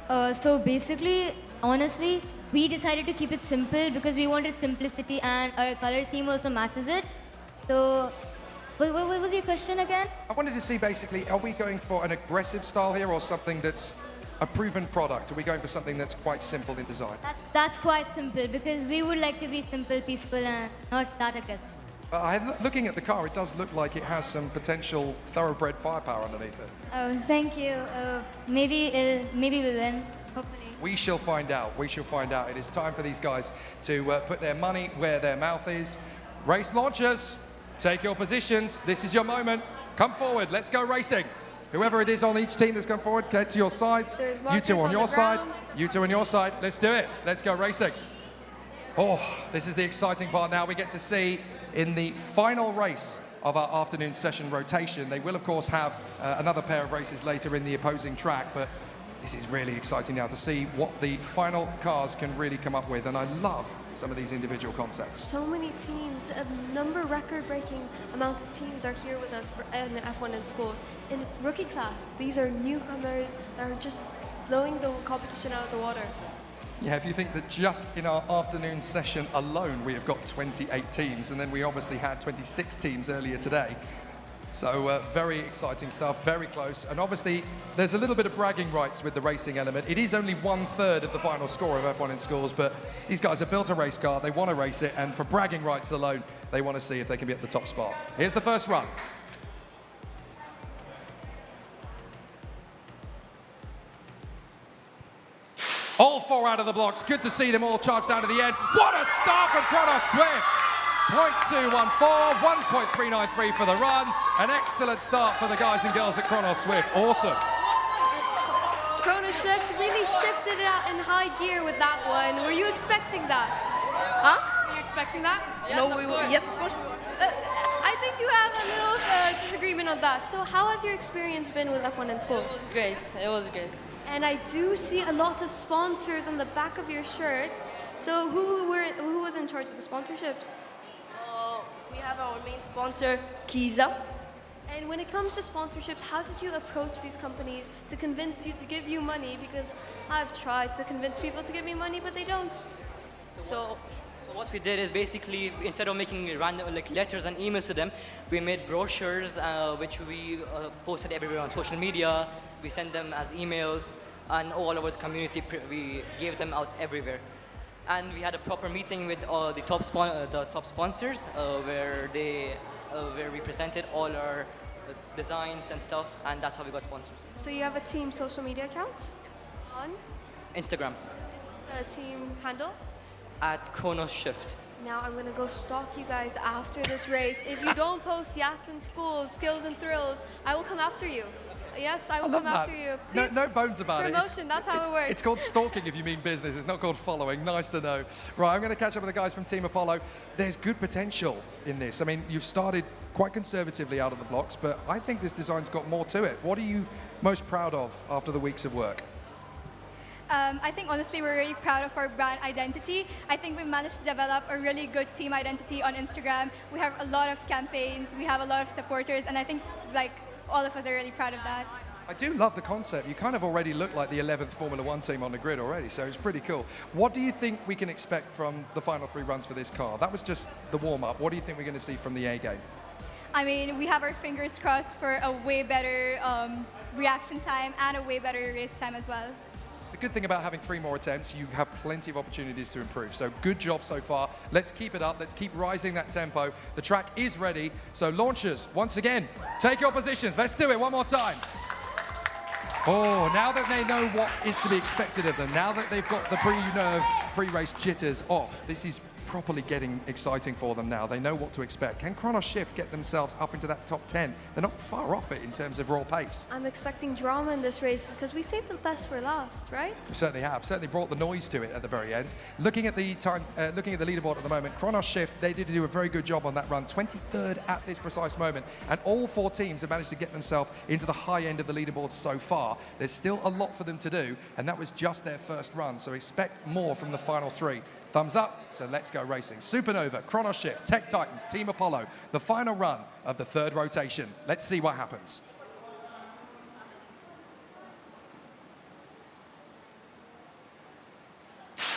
So basically, honestly, we decided to keep it simple because we wanted simplicity, and our color theme also matches it. So, what was your question again? I wanted to see basically, are we going for an aggressive style here or something that's a proven product? Are we going for something that's quite simple in design? That's quite simple because we would like to be simple, peaceful, and not that aggressive. Looking at the car, it does look like it has some potential thoroughbred firepower underneath it. Oh, thank you. Maybe we'll win, hopefully. We shall find out. We shall find out. It is time for these guys to put their money where their mouth is. Race launchers, take your positions. This is your moment. Come forward. Let's go racing. Whoever it is on each team that's come forward, get to your sides. You two on your side. You two on your side. Let's do it. Let's go racing. Oh, this is the exciting part now. We get to see in the final race of our afternoon session rotation. They will, of course, have another pair of races later in the opposing track, but this is really exciting now to see what the final cars can really come up with, and I love some of these individual concepts. So many teams, a record-breaking amount of teams are here with us in F1 in Schools. In rookie class, these are newcomers that are just blowing the competition out of the water. Yeah, if you think that just in our afternoon session alone, we have got 28 teams, and then we obviously had 26 teams earlier today. So very exciting stuff, very close. And obviously, there's a little bit of bragging rights with the racing element. It is only 1/3 of the final score of F1 in schools, but these guys have built a race car, they want to race it, and for bragging rights alone, they want to see if they can be at the top spot. Here's the first run. All 4 out of the blocks. Good to see them all charged down to the end. What a start from Kronos Swift! 0.214, 1.393 for the run. An excellent start for the guys and girls at Kronos Swift. Awesome. Kronos Swift really shifted it out in high gear with that one. Were you expecting that? Huh? Were you expecting that? Yes, no, we were. Yes, of course we were. I think you have a little disagreement on that. So how has your experience been with F1 in schools? It was great. It was great. And I do see a lot of sponsors on the back of your shirts. So who was in charge of the sponsorships? We have our main sponsor, Kiza. And when it comes to sponsorships, how did you approach these companies to convince you to give you money? Because I've tried to convince people to give me money, but they don't. So what we did is basically, instead of making random letters and emails to them, we made brochures which we posted everywhere on social media. We sent them as emails, and all over the community we gave them out everywhere. And we had a proper meeting with the top sponsors where we presented all our designs and stuff, and that's how we got sponsors. So you have a team social media account on Instagram. A team handle? At Kronos Shift. Now I'm gonna go stalk you guys after this race. If you don't post YAS in schools, skills and thrills, I will come after you. Yes, I will come after you. See? No bones about it. Promotion, that's how it works. It's called stalking if you mean business. It's not called following. Nice to know. Right, I'm going to catch up with the guys from Team Apollo. There's good potential in this. I mean, you've started quite conservatively out of the blocks, but I think this design's got more to it. What are you most proud of after the weeks of work? I think honestly we're really proud of our brand identity. I think we've managed to develop a really good team identity on Instagram. We have a lot of campaigns, we have a lot of supporters, and I think like all of us are really proud of that. I do love the concept. You kind of already look like the 11th Formula One team on the grid already, so it's pretty cool. What do you think we can expect from the final 3 runs for this car? That was just the warm-up. What do you think we're going to see from the A game? I mean, we have our fingers crossed for a way better reaction time and a way better race time as well. It's the good thing about having 3 more attempts. You have plenty of opportunities to improve. So good job so far. Let's keep it up. Let's keep rising that tempo. The track is ready. So launchers, once again, take your positions. Let's do it one more time. Oh, now that they know what is to be expected of them, now that they've got the pre-race jitters off, this is properly getting exciting for them now. They know what to expect. Can Kronos Shift get themselves up into that top 10? They're not far off it in terms of raw pace. I'm expecting drama in this race because we saved the best for last, right? We certainly have. Certainly brought the noise to it at the very end. Looking at the time, looking at the leaderboard at the moment, Kronos Shift, they did do a very good job on that run. 23rd at this precise moment. And all 4 teams have managed to get themselves into the high end of the leaderboard so far. There's still a lot for them to do, and that was just their first run. So expect more from the final 3. Thumbs up, so let's go racing. Supernova, Kronos Shift, Tech Titans, Team Apollo, the final run of the 3rd rotation. Let's see what happens.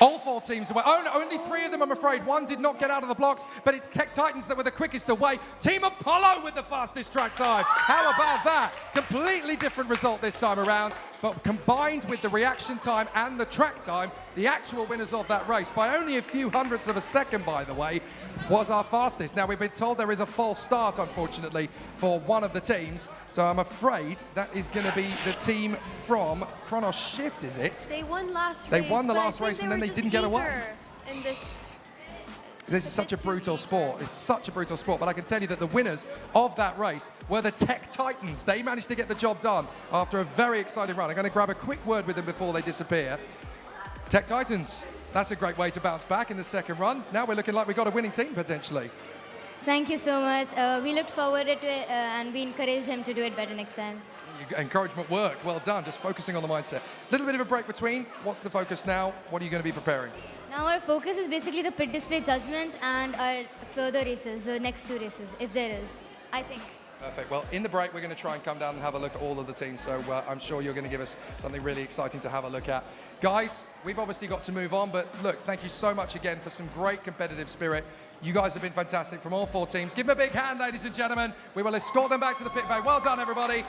All 4 teams away. Only 3 of them, I'm afraid. 1 did not get out of the blocks, but it's Tech Titans that were the quickest away. Team Apollo with the fastest track time. How about that? Completely different result this time around, but combined with the reaction time and the track time, the actual winners of that race, by only a few hundredths of a second, by the way, was our fastest. Now, we've been told there is a false start, unfortunately, for one of the teams, so I'm afraid that is going to be the team from Kronos Shift, is it? They won last race. They won the last race and then they didn't get away. In this is such a brutal sport. It's such a brutal sport. But I can tell you that the winners of that race were the Tech Titans. They managed to get the job done after a very exciting run. I'm going to grab a quick word with them before they disappear. Tech Titans, that's a great way to bounce back in the 2nd run. Now we're looking like we've got a winning team potentially. Thank you so much. We looked forward to it and we encouraged him to do it better next time. Encouragement worked. Well done. Just focusing on the mindset. Little bit of a break between. What's the focus now? What are you going to be preparing? Now our focus is basically the pit display judgment and our further races, the next 2 races, if there is, I think. Perfect. Well, in the break, we're going to try and come down and have a look at all of the teams. So I'm sure you're going to give us something really exciting to have a look at. Guys, we've obviously got to move on, but look, thank you so much again for some great competitive spirit. You guys have been fantastic from all 4 teams. Give them a big hand, ladies and gentlemen. We will escort them back to the pit bay. Well done, everybody.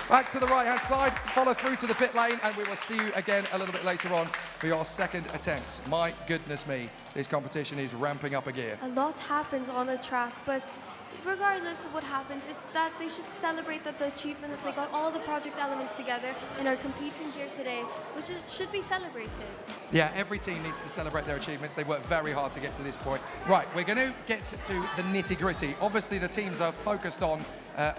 Back to the right-hand side, follow through to the pit lane, and we will see you again a little bit later on for your second attempts. My goodness me, this competition is ramping up a gear. A lot happens on the track, but regardless of what happens, it's that they should celebrate that the achievement that they got all the project elements together and are competing here today, which should be celebrated. Yeah, every team needs to celebrate their achievements. They worked very hard to get to this point. Right, we're going to get to the nitty-gritty. Obviously, the teams are focused on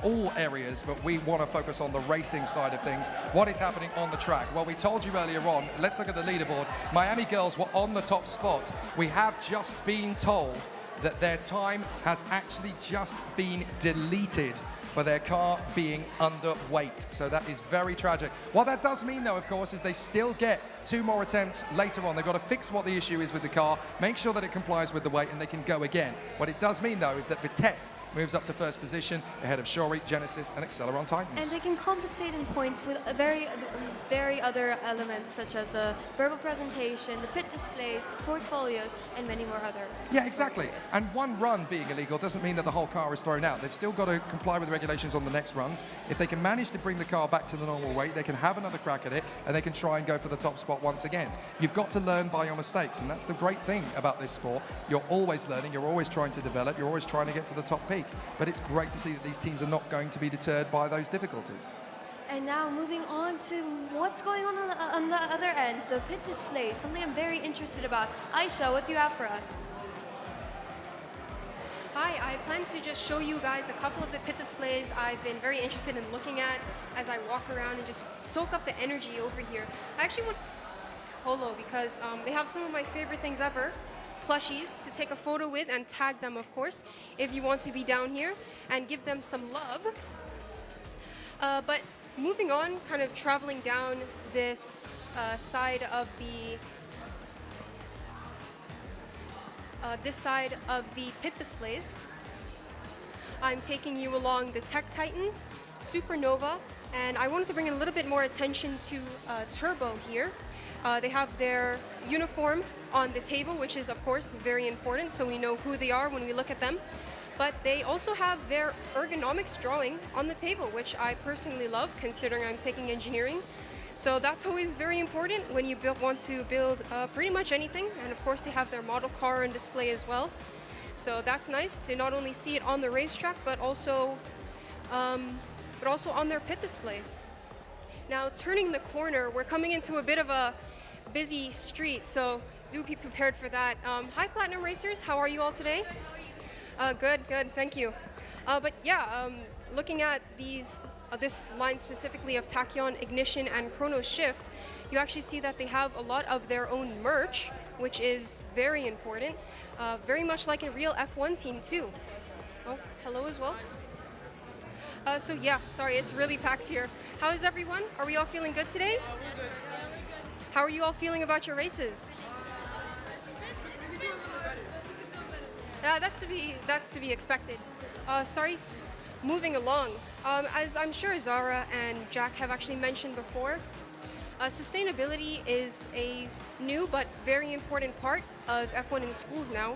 all areas, but we want to focus on the racing side of things. What is happening on the track? Well, we told you earlier on, let's look at the leaderboard. Miami girls were on the top spot. We have just been told that their time has actually just been deleted for their car being underweight. So that is very tragic. What that does mean, though, of course, is they still get 2 more attempts later on. They've got to fix what the issue is with the car, make sure that it complies with the weight, and they can go again. What it does mean, though, is that Vitesse moves up to first position ahead of Shori, Genesis, and Acceleron Titans. And they can compensate in points with very other elements, such as the verbal presentation, the pit displays, portfolios, and many more other. Yeah, exactly. And one run being illegal doesn't mean that the whole car is thrown out. They've still got to comply with the regulations on the next runs. If they can manage to bring the car back to the normal weight, they can have another crack at it, and they can try and go for the top spot once again. You've got to learn by your mistakes, and that's the great thing about this sport. You're always learning, you're always trying to develop, you're always trying to get to the top peak. But it's great to see that these teams are not going to be deterred by those difficulties. And now moving on to what's going on the other end, the pit display, something I'm very interested about. Aisha, what do you have for us? Hi, I plan to just show you guys a couple of the pit displays I've been very interested in looking at as I walk around and just soak up the energy over here. I actually want Polo because they have some of my favorite things ever, plushies to take a photo with and tag them, of course, if you want to be down here and give them some love. But moving on, kind of traveling down this side of the pit displays, I'm taking you along the Tech Titans, Supernova, and I wanted to bring a little bit more attention to Turbo here. They have their uniform on the table, which is of course very important, so we know who they are when we look at them. But they also have their ergonomics drawing on the table, which I personally love, considering I'm taking engineering. So that's always very important when you want to build pretty much anything. And of course, they have their model car on display as well. So that's nice to not only see it on the racetrack, but also on their pit display. Now, turning the corner, we're coming into a bit of a busy street, so do be prepared for that. Hi, Platinum Racers. How are you all today? Good, thank you. But yeah, looking at this line specifically of Tachyon, Ignition, and Chrono Shift, you actually see that they have a lot of their own merch, which is very important. Very much like a real F1 team too. Oh, hello as well. So yeah, sorry, it's really packed here. How is everyone? Are we all feeling good today? How are you all feeling about your races? That's to be expected. Sorry, moving along. As I'm sure Zara and Jack have actually mentioned before, sustainability is a new but very important part of F1 in schools now.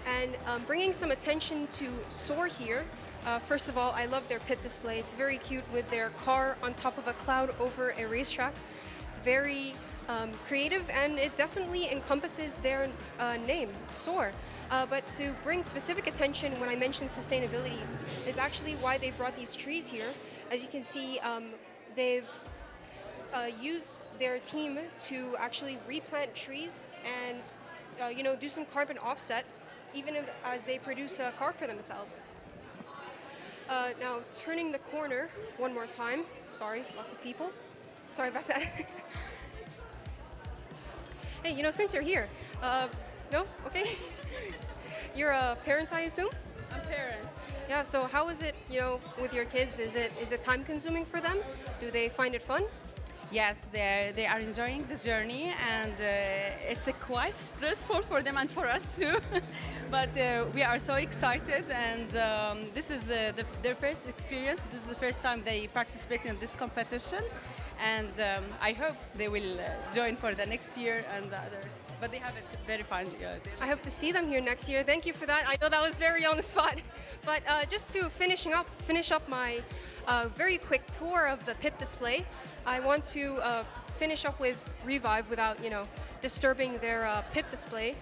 And bringing some attention to SOAR here. First of all, I love their pit display. It's very cute with their car on top of a cloud over a racetrack. Very creative, and it definitely encompasses their name, SOAR. But to bring specific attention when I mention sustainability is actually why they brought these trees here. As you can see, they've used their team to actually replant trees and do some carbon offset, even as they produce a car for themselves. Now, turning the corner one more time. Sorry, lots of people. Sorry about that. Hey, since you're here, no? Okay. You're a parent, I assume? I'm parent. Yeah, so how is it, with your kids? Is it time consuming for them? Do they find it fun? Yes, they are enjoying the journey, and it's quite stressful for them and for us too. But we are so excited, and this is their first experience. This is the first time they participate in this competition, and I hope they will join for the next year and the other. But they have it very fun. I hope to see them here next year. Thank you for that. I know that was very on the spot. But just to finish up my very quick tour of the pit display, I want to finish up with Revive without, disturbing their pit display.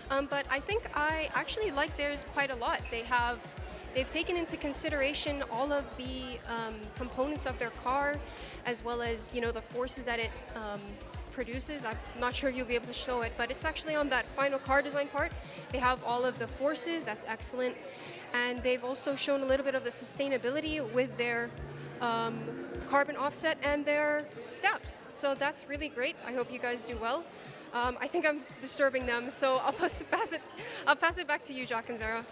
But I think I actually like theirs quite a lot. They've taken into consideration all of the components of their car, as well as the forces that it produces. I'm not sure if you'll be able to show it, but it's actually on that final car design part. They have all of the forces. That's excellent. And they've also shown a little bit of the sustainability with their carbon offset and their steps. So that's really great. I hope you guys do well. I think I'm disturbing them, so I'll pass it back to you, Jack and Zara.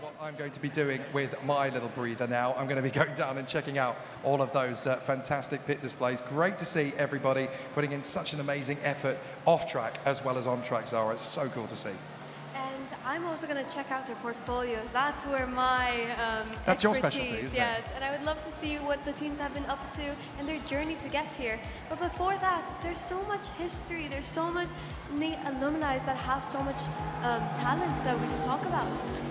What I'm going to be doing with my little breather now. I'm going to be going down and checking out all of those fantastic pit displays. Great to see everybody putting in such an amazing effort off track as well as on track, Zara. It's so cool to see. And I'm also going to check out their portfolios. That's where my That's your expertise, specialty, isn't yes. it? And I would love to see what the teams have been up to and their journey to get here. But before that, there's so much history. There's so much alumni that have so much talent that we can talk about.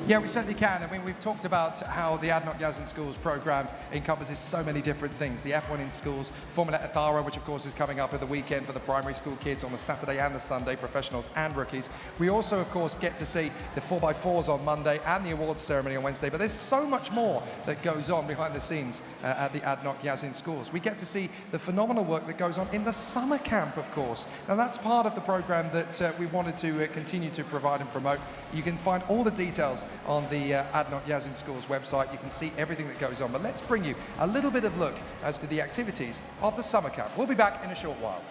Yeah, we certainly can. I mean, we've talked about how the ADNOC Yas in Schools program encompasses so many different things. The F1 in Schools, Formula Ethara, which of course is coming up at the weekend for the primary school kids on the Saturday and the Sunday, professionals and rookies. We also, of course, get to see the 4x4s on Monday and the awards ceremony on Wednesday. But there's so much more that goes on behind the scenes at the ADNOC Yas in Schools. We get to see the phenomenal work that goes on in the summer camp, of course. And that's part of the program that we wanted to continue to provide and promote. You can find all the details on the ADNOC Yas in Schools website. You can see everything that goes on. But let's bring you a little bit of look as to the activities of the summer camp. We'll be back in a short while.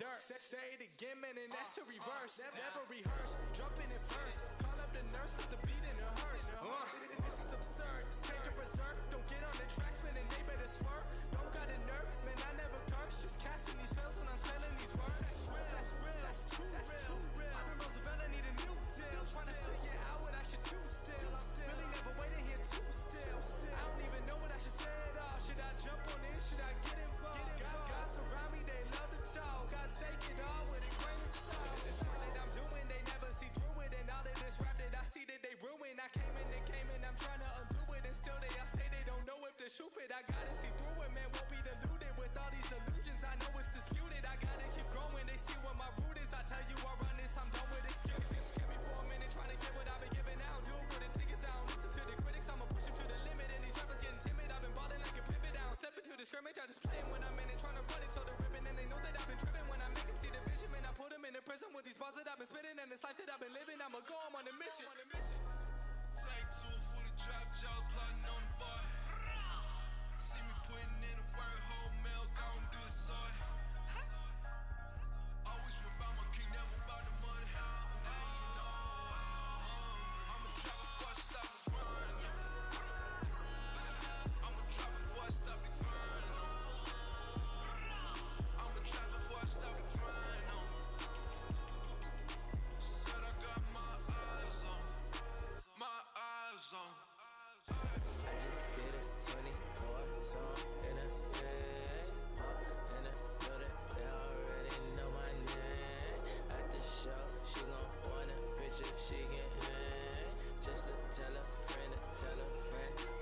dirt. Say it again, man, and that's a reverse. Never rehearse, jumping in first. Call up the nurse, put the beat in the hearse. This is absurd, take the berserk. Don't get on the tracks, man, and they better swerve. Don't got a nerve, man, I never curse. Just casting these spells when I'm spelling these words. That's too real. I've been Roosevelt, I need a new deal. Trying to figure out what I should do still. Really never waiting here too still. I don't even know what I should say at all. Should I jump on in? Should I get involved? God surround me, they love to talk. I take it all with a grain of salt. This is what I'm doing, they never see through it. And all of this rap that I see that they ruin. I came in, I'm trying to undo it. And still they all say they don't know if the shoe fit. I gotta see through it, man, won't be deluded with all these illusions. I know it's disputed, I gotta keep growing. They see what my root is. I tell you I run this, I'm done with excuses. Give me for a minute, trying to get what I've been giving out. Do it for the tickets, I don't listen to the critics. I'ma push them to the limit. And these rappers getting timid, I've been balling like a pivot. I don't step into the scrimmage, I just play 'em when I'm in it. Trying to run it till the ribbon. And they know that I've been tripping when I make them see the vision. Man, I put them in the prison with these bars that I've been spitting. And this life that I've been living, I'ma go, I'm on a mission. Take two for the drop, jaw plotting on the boy. See me putting in the work, whole milk, I don't do the soy. Always about my king, never about the money. Now you know I'm a trap before I stop the grind. I'm a trap before I stop the grind. I'm a trap before I stop the grind. Said I got my eyes on. My eyes on. I just did a 24 song in a bed, in a building, they already know my name. At the show, she gon' want a picture, she can hang. Just to tell a friend,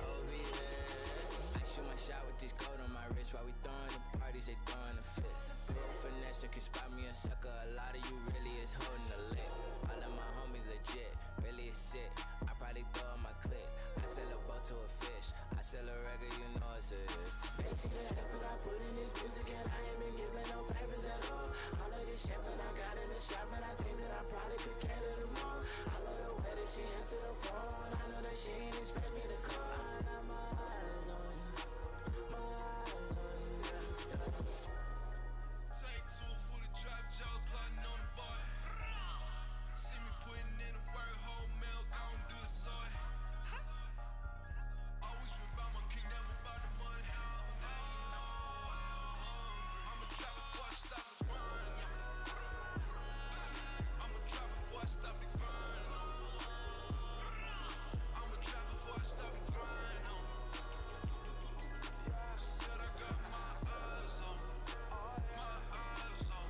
oh be there. I shoot my shot with this gold on my wrist while we throwing the parties, they throwing the fit. Girl finesse, you can spot me a sucker, a lot of you really is holding the lick. All of my homies legit, really is sick. I probably throw in my clip. I sell a boat to a fish. I sell a record, you know it's a hit. They see the effort I put in this music and I ain't been giving no favors at all. All of this shit that I got in the shop, and I think that I probably could cater them all. I love the way that she answered the phone. I know that she ain't expect me to call. I got my eyes on you, my eyes on you, yeah. Take two for the drop, jaw plotting on the boy. See me putting in the work, whole milk, I don't do the soy. Always about my king, never about the money. Now you know I'm a trap before I stop the grind. I'm a trap before I stop the grind. I'm a trap before I stop the grind. Said I got my eyes on. My eyes on.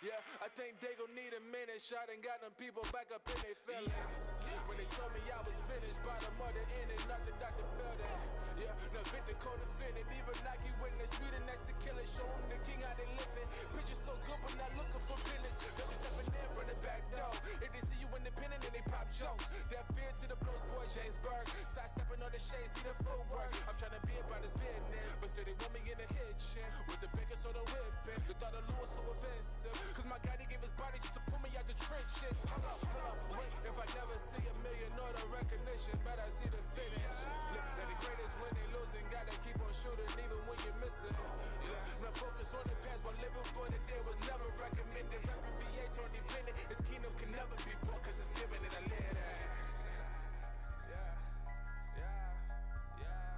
Yeah, I think they gon' need a minute. Shot and got them people back up in their feelings. When they told me I was finished, by the mother in it, nothing out the building. Yeah, no victim co-defendant. Even Nike witness, we the next to kill it. Show them the king how they living. Pictures so good, but not looking for business. They be stepping in from the back door. If they see you independent, then they pop jokes. That fear to the blows, boy, James Burke. Side stepping on the shade, see the footwork. I'm trying to be about this business, but still they want me in the kitchen with the bacon soda whipping. The thought of Lewis so offensive, cause my guy, he gave his body just to pull me out the trenches. Hold up, wait. If I never see a million or the recognition, but I see the finish. Look, they're the greatest when they losing. Gotta keep on shooting even when you're missing. Yeah, now focus on the past while living for the day was never recommended. Rapping VA to independent. His kingdom can never be bought cause it's given and I live that. Yeah, yeah, yeah.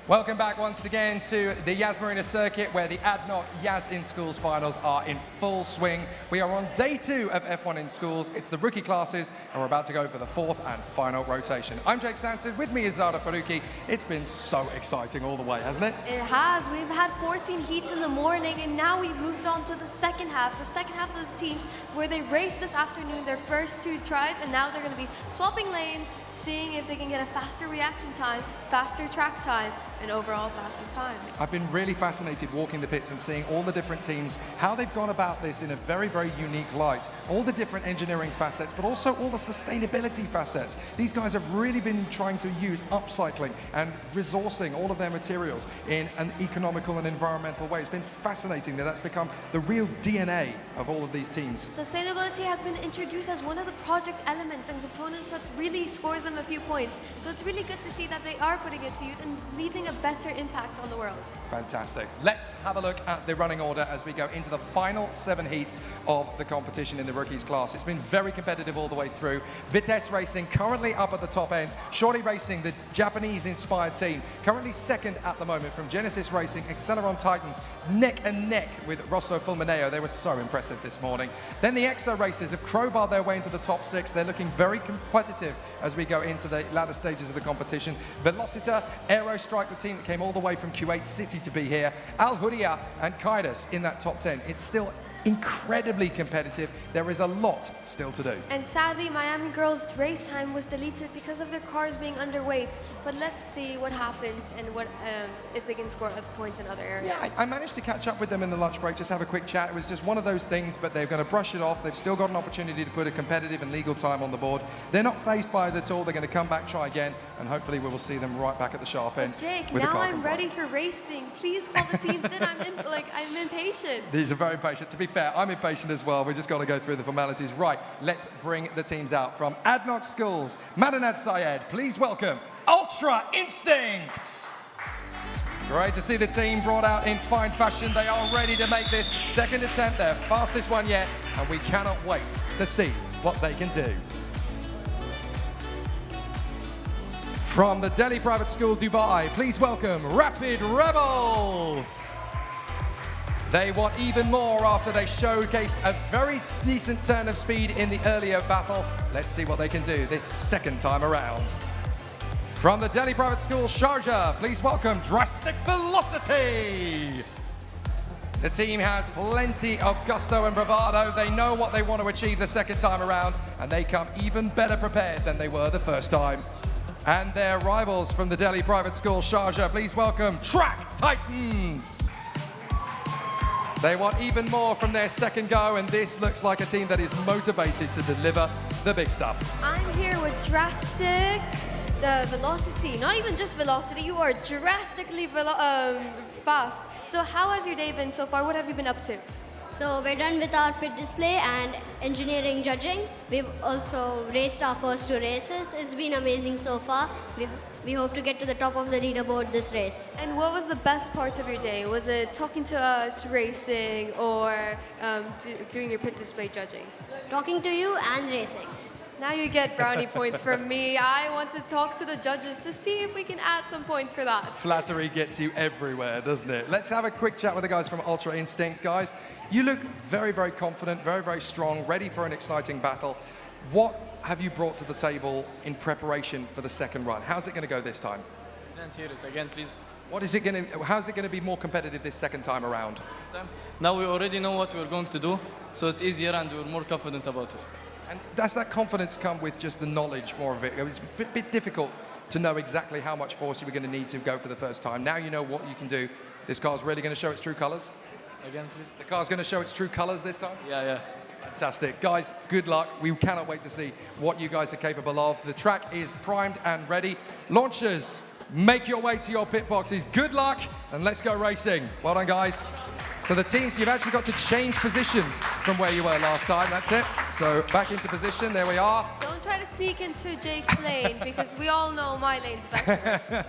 Welcome back once again to the Yas Marina circuit, where the ADNOC Yas in Schools finals are in full swing. We are on day 2 of F1 in Schools. It's the rookie classes, and we're about to go for the 4th and final rotation. I'm Jake Sanson. With me is Zara Faruqi. It's been so exciting all the way, hasn't it? It has. We've had 14 heats in the morning, and now we've moved on to the second half of the teams, where they raced this afternoon their first 2 tries, and now they're going to be swapping lanes, seeing if they can get a faster reaction time, faster track time, and overall fastest time. I've been really fascinated walking the pits and seeing all the different teams, how they've gone about this in a very, very unique light. All the different engineering facets, but also all the sustainability facets. These guys have really been trying to use upcycling and resourcing all of their materials in an economical and environmental way. It's been fascinating that that's become the real DNA of all of these teams. Sustainability has been introduced as one of the project elements and components that really scores them a few points. So it's really good to see that they are putting it to use and leaving a better impact on the world. Fantastic. Let's have a look at the running order as we go into the final 7 heats of the competition in the rookies class. It's been very competitive all the way through. Vitesse Racing currently up at the top end. Shorty Racing, the Japanese-inspired team, currently second at the moment from Genesis Racing. Acceleron Titans neck and neck with Rosso Fulmineo. They were so impressive this morning. Then the Exo Racers have crowbarred their way into the top 6. They're looking very competitive as we go into the latter stages of the competition. Velocita, Aerostrike, the team that came all the way from Kuwait City to be here. Al Huria and Kaidos in that top 10. It's still incredibly competitive. There is a lot still to do. And sadly, Miami Girls' race time was deleted because of their cars being underweight. But let's see what happens and what if they can score other points in other areas. Yeah, I managed to catch up with them in the lunch break, just have a quick chat. It was just one of those things, but they're going to brush it off. They've still got an opportunity to put a competitive and legal time on the board. They're not phased by it at all. They're going to come back, try again, and hopefully we will see them right back at the sharp end. But Jake, with now I'm ready for racing. Please call the teams in. I'm impatient. These are very patient. To be fair, I'm impatient as well. We just got to go through the formalities. Right, let's bring the teams out. From ADNOC Schools, Madanad Syed, please welcome Ultra Instinct. Great to see the team brought out in fine fashion. They are ready to make this second attempt, their fastest one yet, and we cannot wait to see what they can do. From the Delhi Private School, Dubai, please welcome Rapid Rebels. They want even more after they showcased a very decent turn of speed in the earlier battle. Let's see what they can do this second time around. From the Delhi Private School, Sharjah, please welcome Drastic Velocity. The team has plenty of gusto and bravado. They know what they want to achieve the second time around, and they come even better prepared than they were the first time. And their rivals from the Delhi Private School, Sharjah, please welcome Track Titans. They want even more from their second go, and this looks like a team that is motivated to deliver the big stuff. I'm here with Drastic Velocity. Not even just velocity, you are drastically fast. So how has your day been so far? What have you been up to? So we're done with our pit display and engineering judging. We've also raced our first 2 races. It's been amazing so far. We hope to get to the top of the leaderboard this race. And what was the best part of your day? Was it talking to us, racing, or doing your pit display judging? Talking to you and racing. Now you get brownie points from me. I want to talk to the judges to see if we can add some points for that. Flattery gets you everywhere, doesn't it? Let's have a quick chat with the guys from Ultra Instinct. Guys, you look very, very confident, very, very strong, ready for an exciting battle. What have you brought to the table in preparation for the second run? How's it going to go this time? Didn't hear it again, please. How's it going to be more competitive this second time around? Now we already know what we're going to do, so it's easier and we're more confident about it. And does that confidence come with just the knowledge more of it? It was a bit difficult to know exactly how much force you were going to need to go for the first time. Now you know what you can do. This car's really going to show its true colors? Again, please. The car's going to show its true colors this time? Yeah. Fantastic. Guys, good luck. We cannot wait to see what you guys are capable of. The track is primed and ready. Launchers, make your way to your pit boxes. Good luck, and let's go racing. Well done, guys. So the teams, you've actually got to change positions from where you were last time. That's it. So back into position. There we are. Don't try to sneak into Jake's lane because we all know my lane's better.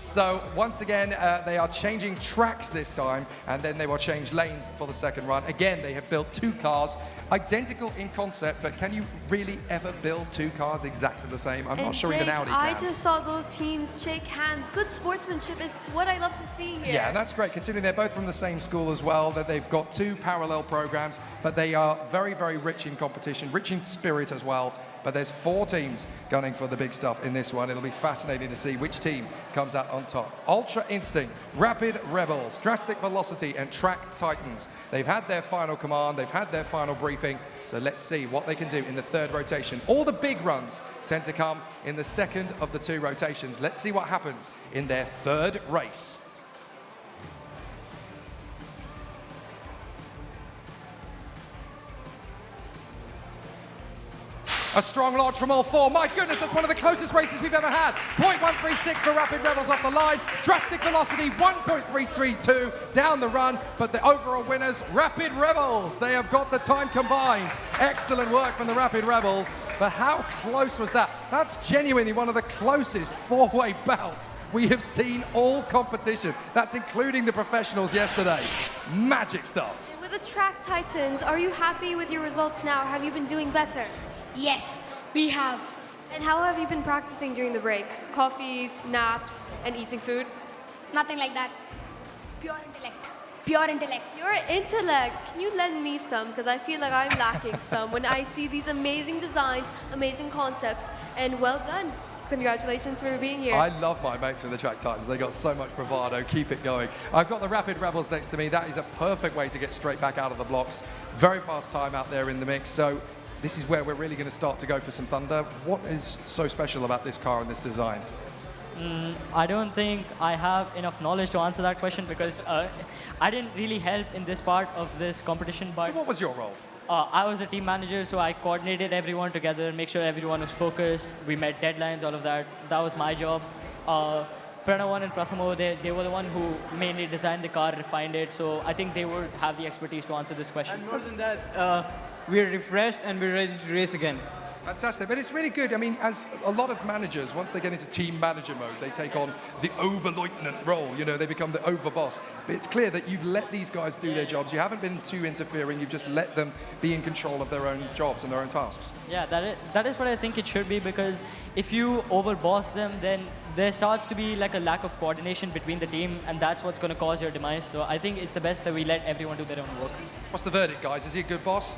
So once again, they are changing tracks this time, and then they will change lanes for the second run. Again, they have built two cars, identical in concept, but can you really ever build two cars exactly the same? I'm not sure Jake, even Audi can. I just saw those teams shake hands. Good sportsmanship. It's what I love to see here. Yeah, and that's great, considering they're both from the same school as well, that they've got two parallel programs, but they are very, very rich in competition, rich in spirit as well. But there's 4 teams gunning for the big stuff in this one. It'll be fascinating to see which team comes out on top. Ultra Instinct, Rapid Rebels, Drastic Velocity, and Track Titans. They've had their final command, they've had their final briefing, so let's see what they can do in the 3rd rotation. All the big runs tend to come in the 2nd of the 2 rotations. Let's see what happens in their 3rd race. A strong launch from all 4. My goodness, that's one of the closest races we've ever had. 0.136 for Rapid Rebels off the line. Drastic Velocity, 1.332 down the run. But the overall winners, Rapid Rebels. They have got the time combined. Excellent work from the Rapid Rebels. But how close was that? That's genuinely one of the closest 4-way bouts we have seen all competition. That's including the professionals yesterday. Magic stuff. With the Track Titans, are you happy with your results now? Have you been doing better? Yes, we have. And how have you been practicing during the break? Coffees, naps, and eating food? Nothing like that. Pure intellect. Pure intellect. Your intellect. Can you lend me some? Because I feel like I'm lacking some when I see these amazing designs, amazing concepts, and well done. Congratulations for being here. I love my mates with the Track Titans. They got so much bravado. Keep it going. I've got the Rapid Rebels next to me. That is a perfect way to get straight back out of the blocks. Very fast time out there in the mix. So this is where we're really going to start to go for some thunder. What is so special about this car and this design? I don't think I have enough knowledge to answer that question because I didn't really help in this part of this competition. But so what was your role? I was the team manager, so I coordinated everyone together, make sure everyone was focused. We met deadlines, all of that. That was my job. Pranavan and Prasamo, they were the one who mainly designed the car, refined it. So I think they would have the expertise to answer this question. And more than that, we're refreshed and we're ready to race again. Fantastic, but it's really good. I mean, as a lot of managers, once they get into team manager mode, they take on the Oberleutnant role, you know, they become the overboss. But it's clear that you've let these guys do their jobs. You haven't been too interfering, you've just let them be in control of their own jobs and their own tasks. Yeah, that is what I think it should be, because if you overboss them, then there starts to be like a lack of coordination between the team, and that's what's going to cause your demise. So I think it's the best that we let everyone do their own work. What's the verdict, guys? Is he a good boss?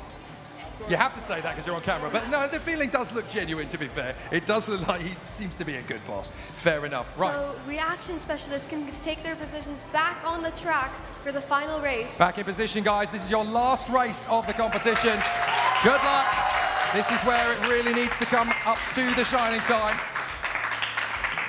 You have to say that because you're on camera, but no, the feeling does look genuine, to be fair. It does look like he seems to be a good boss. Fair enough. Right. So reaction specialists can take their positions back on the track for the final race. Back in position, guys. This is your last race of the competition. Good luck. This is where it really needs to come up to the shining time.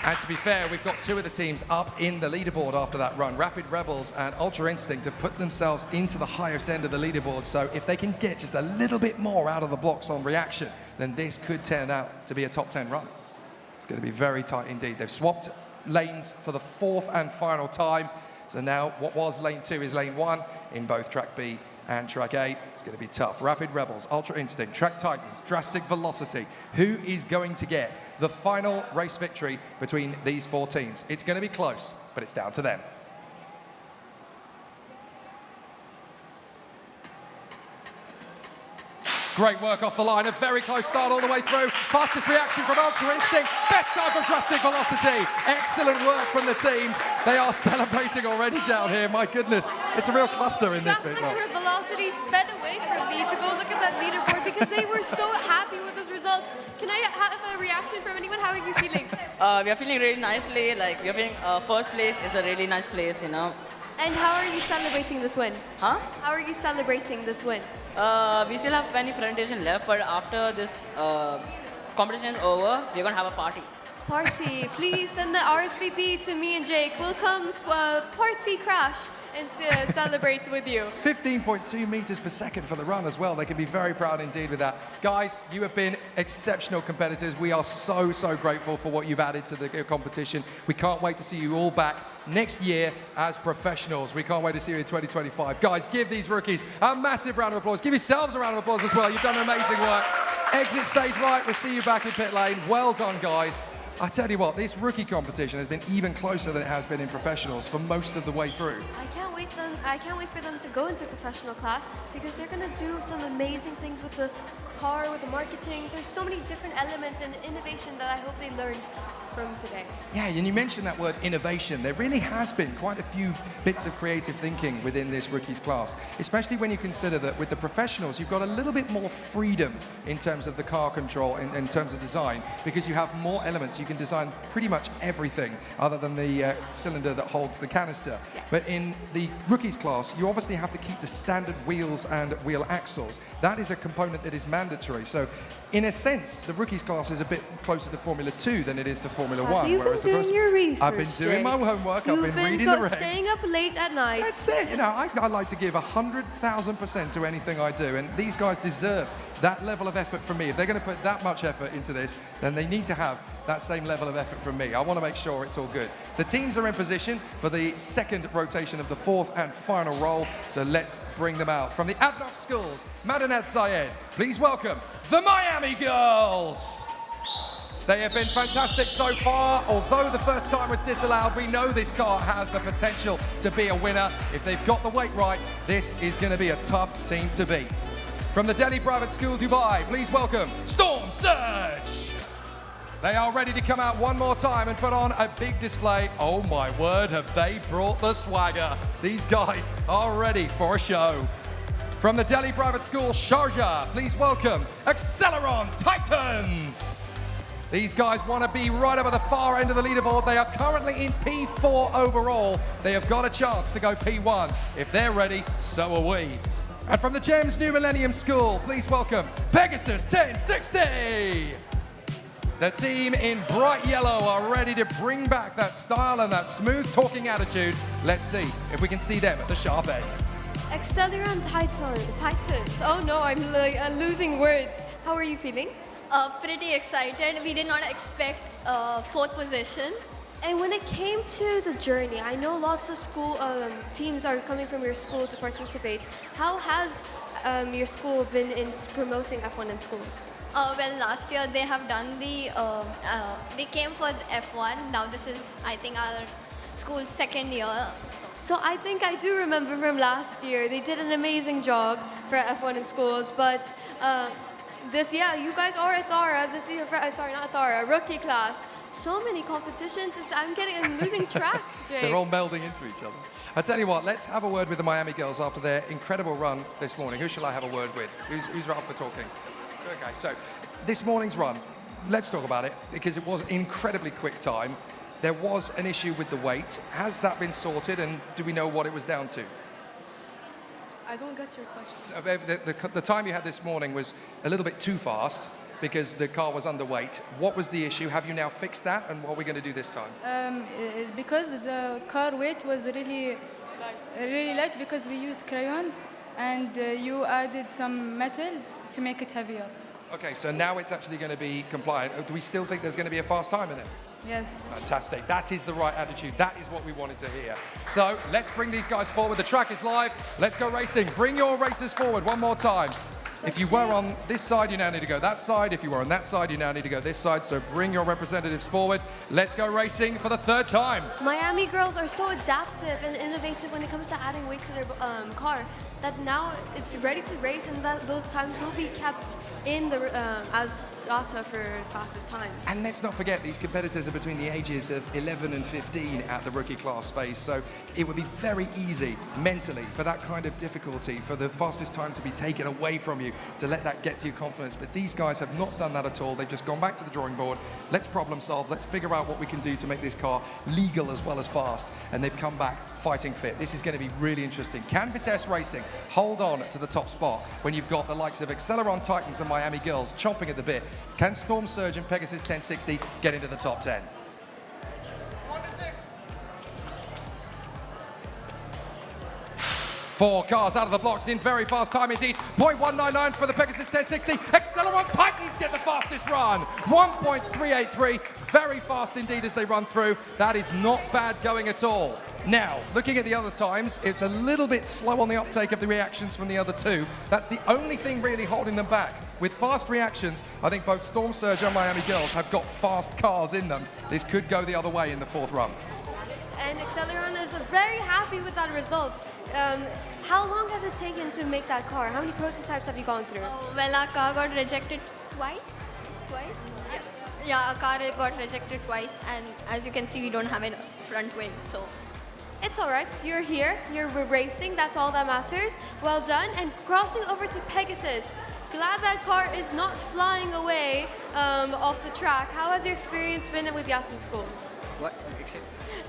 And to be fair, we've got 2 of the teams up in the leaderboard after that run. Rapid Rebels and Ultra Instinct have put themselves into the highest end of the leaderboard. So if they can get just a little bit more out of the blocks on reaction, then this could turn out to be a top 10 run. It's going to be very tight indeed. They've swapped lanes for the 4th and final time. So now what was lane 2 is lane 1 in both track B and track A. It's going to be tough. Rapid Rebels, Ultra Instinct, Track Titans, Drastic Velocity. Who is going to get the final race victory between these 4 teams? It's going to be close, but it's down to them. Great work off the line, a very close start all the way through. Fastest reaction from Ultra Instinct, best time from Drastic Velocity. Excellent work from the teams. They are celebrating already down here, my goodness. It's a real cluster in this bit. Drastic Velocity sped away from me to go look at that leaderboard because they were so happy with those results. Can I have a reaction from anyone? How are you feeling? We are feeling really nicely. Like, we are feeling first place is a really nice place, you know. And how are you celebrating this win? Huh? How are you celebrating this win? We still have many presentation left, but after this competition is over, we're going to have a party. Party. Please send the RSVP to me and Jake. We'll come party crash and celebrate with you. 15.2 meters per second for the run as well. They can be very proud indeed with that. Guys, you have been exceptional competitors. We are so, so grateful for what you've added to the competition. We can't wait to see you all back next year as professionals. We can't wait to see you in 2025. Guys, give these rookies a massive round of applause. Give yourselves a round of applause as well. You've done amazing work. Exit stage right, we'll see you back in pit lane. Well done, guys. I tell you what, this rookie competition has been even closer than it has been in professionals for most of the way through. I can't wait for them to go into professional class because they're going to do some amazing things with the car, with the marketing. There's so many different elements and innovation that I hope they learned from today. Yeah, and you mentioned that word innovation. There really has been quite a few bits of creative thinking within this rookies class, especially when you consider that with the professionals, you've got a little bit more freedom in terms of the car control, in terms of design, because you have more elements. You can design pretty much everything other than the cylinder that holds the canister. Yes. But in the rookies class, you obviously have to keep the standard wheels and wheel axles. That is a component that is mandatory. So in a sense, the rookies class is a bit closer to Formula 2 than it is to Formula 1. You've been doing your research, I've been doing my homework, I've been reading the regs. Staying up late at night. That's it, you know, I like to give 100,000% to anything I do, and these guys deserve that level of effort from me. If they're going to put that much effort into this, then they need to have that same level of effort from me. I want to make sure it's all good. The teams are in position for the second rotation of the fourth and final roll, so let's bring them out. From the ADNOC schools, Madanat Zayed, please welcome the Miami girls. They have been fantastic so far. Although the first time was disallowed, we know this car has the potential to be a winner. If they've got the weight right, this is going to be a tough team to beat. From the Delhi Private School, Dubai, please welcome Storm Surge. They are ready to come out one more time and put on a big display. Oh my word, have they brought the swagger. These guys are ready for a show. From the Delhi Private School, Sharjah, please welcome Acceleron Titans. These guys want to be right up at the far end of the leaderboard. They are currently in P4 overall. They have got a chance to go P1. If they're ready, so are we. And from the GEMS New Millennium School, please welcome Pegasus 1060. The team in bright yellow are ready to bring back that style and that smooth talking attitude. Let's see if we can see them at the sharp end. Acceleron Titans. Oh no, I'm losing words. How are you feeling? Pretty excited. We did not expect fourth position. And when it came to the journey, I know lots of school teams are coming from your school to participate. How has your school been in promoting F1 in schools? Well, last year they have done the, they came for the F1. Now this is, I think, our school's second year. So I think I do remember from last year, they did an amazing job for F1 in schools, but this, yeah, you guys are a Thara, this is your, sorry, not Thara, rookie class. So many competitions, I'm losing track, Jake. They're all melding into each other. I tell you what, let's have a word with the Miami girls after their incredible run this morning. Who shall I have a word with? Who's up for talking? Okay, so this morning's run, let's talk about it because it was an incredibly quick time. There was an issue with the weight. Has that been sorted, and do we know what it was down to? I don't get your question. The time you had this morning was a little bit too fast because the car was underweight. What was the issue? Have you now fixed that, and what are we going to do this time? Because the car weight was really light because we used crayons, and you added some metals to make it heavier. Okay, so now it's actually going to be compliant. Do we still think there's going to be a fast time in it? Yes. Fantastic. That is the right attitude. That is what we wanted to hear. So let's bring these guys forward. The track is live. Let's go racing. Bring your racers forward one more time. If you were on this side, you now need to go that side. If you were on that side, you now need to go this side. So bring your representatives forward. Let's go racing for the third time. Miami girls are so adaptive and innovative when it comes to adding weight to their car that now it's ready to race, and that those times will be kept in the as data for fastest times. And let's not forget, these competitors are between the ages of 11 and 15 at the rookie class phase, so it would be very easy mentally for that kind of difficulty, for the fastest time to be taken away from you, to let that get to your confidence. But these guys have not done that at all. They've just gone back to the drawing board. Let's problem solve. Let's figure out what we can do to make this car legal as well as fast. And they've come back fighting fit. This is going to be really interesting. Can Vitesse Racing hold on to the top spot when you've got the likes of Acceleron Titans and Miami Girls chomping at the bit? Can Storm Surge and Pegasus 1060 get into the top 10? Four cars out of the blocks in very fast time indeed. 0.199 for the Pegasus 1060. Acceleron Titans get the fastest run. 1.383. Very fast indeed as they run through. That is not bad going at all. Now, looking at the other times, it's a little bit slow on the uptake of the reactions from the other two. That's the only thing really holding them back. With fast reactions, I think both Storm Surge and Miami Girls have got fast cars in them. This could go the other way in the fourth run. Yes, and Acceleron is very happy with that result. How long has it taken to make that car? How many prototypes have you gone through? Well, our car got rejected twice. Yeah, our car got rejected twice, and as you can see, we don't have a front wing, so. It's all right. You're here. You're racing. That's all that matters. Well done. And crossing over to Pegasus. Glad that car is not flying away off the track. How has your experience been with YAS schools? What?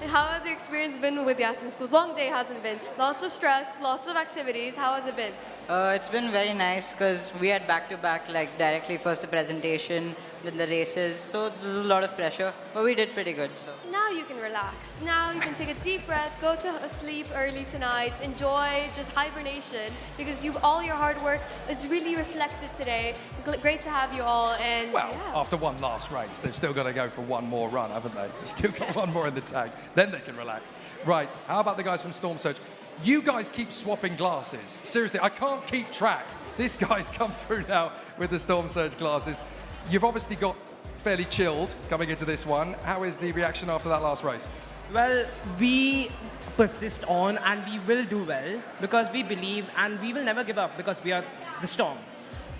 How has your experience been with YAS schools? Long day, hasn't it been? Lots of stress, lots of activities. How has it been? It's been very nice because we had back-to-back, like directly first the presentation, then the races. So there's a lot of pressure, but we did pretty good. So now you can relax. Now you can take a deep breath, go to sleep early tonight, enjoy just hibernation because all your hard work is really reflected today. Great to have you all. And well, after one last race, they've still got to go for one more run, haven't they? You've still got one more in the tag. Then they can relax. Right. How about the guys from Storm Surge? You guys keep swapping glasses. Seriously, I can't keep track. This guy's come through now with the Storm Surge glasses. You've obviously got fairly chilled coming into this one. How is the reaction after that last race? Well, we persist on and we will do well because we believe and we will never give up because we are the Storm.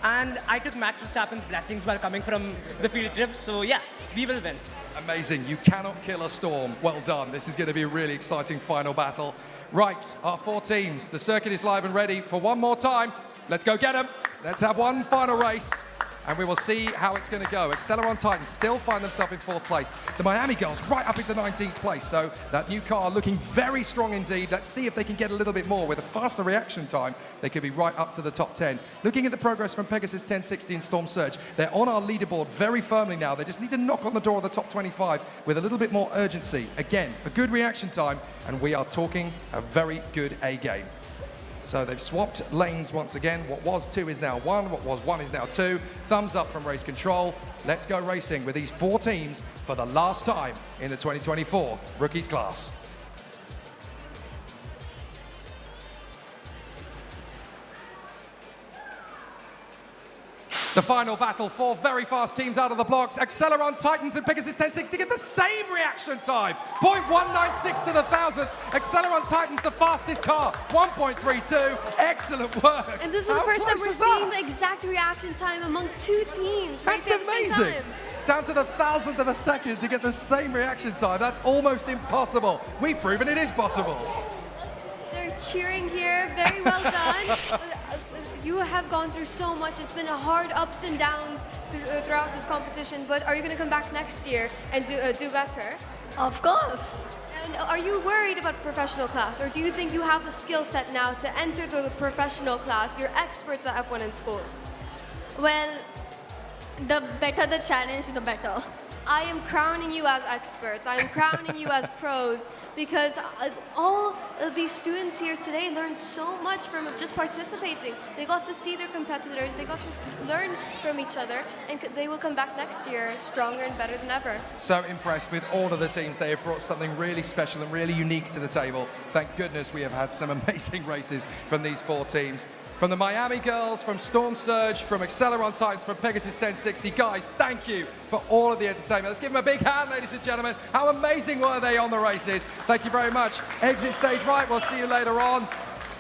And I took Max Verstappen's blessings while coming from the field trip, so yeah, we will win. Amazing. You cannot kill a Storm. Well done. This is going to be a really exciting final battle. Right, our four teams. The circuit is live and ready for one more time. Let's go get them. Let's have one final race, and we will see how it's going to go. Acceleron Titans still find themselves in fourth place. The Miami Girls right up into 19th place, so that new car looking very strong indeed. Let's see if they can get a little bit more. With a faster reaction time, they could be right up to the top 10. Looking at the progress from Pegasus 1060 and Storm Surge, they're on our leaderboard very firmly now. They just need to knock on the door of the top 25 with a little bit more urgency. Again, a good reaction time, and we are talking a very good A game. So they've swapped lanes once again. What was 2 is now 1. What was 1 is now 2. Thumbs up from race control. Let's go racing with these four teams for the last time in the 2024 Rookies class. The final battle, 4 very fast teams out of the blocks. Acceleron Titans and Pegasus 1060 get the same reaction time. 0.196 to the 1,000. Acceleron Titans, the fastest car. 1.32. Excellent work. And this is the first time we're seeing the exact reaction time among two teams. Right. That's amazing. Down to the 1,000th of a second to get the same reaction time. That's almost impossible. We've proven it is possible. They're cheering here. Very well done. You have gone through so much. It's been a hard ups and downs throughout this competition, but are you going to come back next year and do better? Of course. And are you worried about professional class, or do you think you have the skill set now to enter the professional class? You're experts at F1 in schools. Well, the better the challenge, the better. I am crowning you as experts. I am crowning you as pros because all of these students here today learned so much from just participating. They got to see their competitors. They got to learn from each other, and they will come back next year stronger and better than ever. So impressed with all of the teams. They have brought something really special and really unique to the table. Thank goodness we have had some amazing races from these four teams. From the Miami Girls, from Storm Surge, from Acceleron Titans, from Pegasus 1060. Guys, thank you for all of the entertainment. Let's give them a big hand, ladies and gentlemen. How amazing were they on the races? Thank you very much. Exit stage right. We'll see you later on.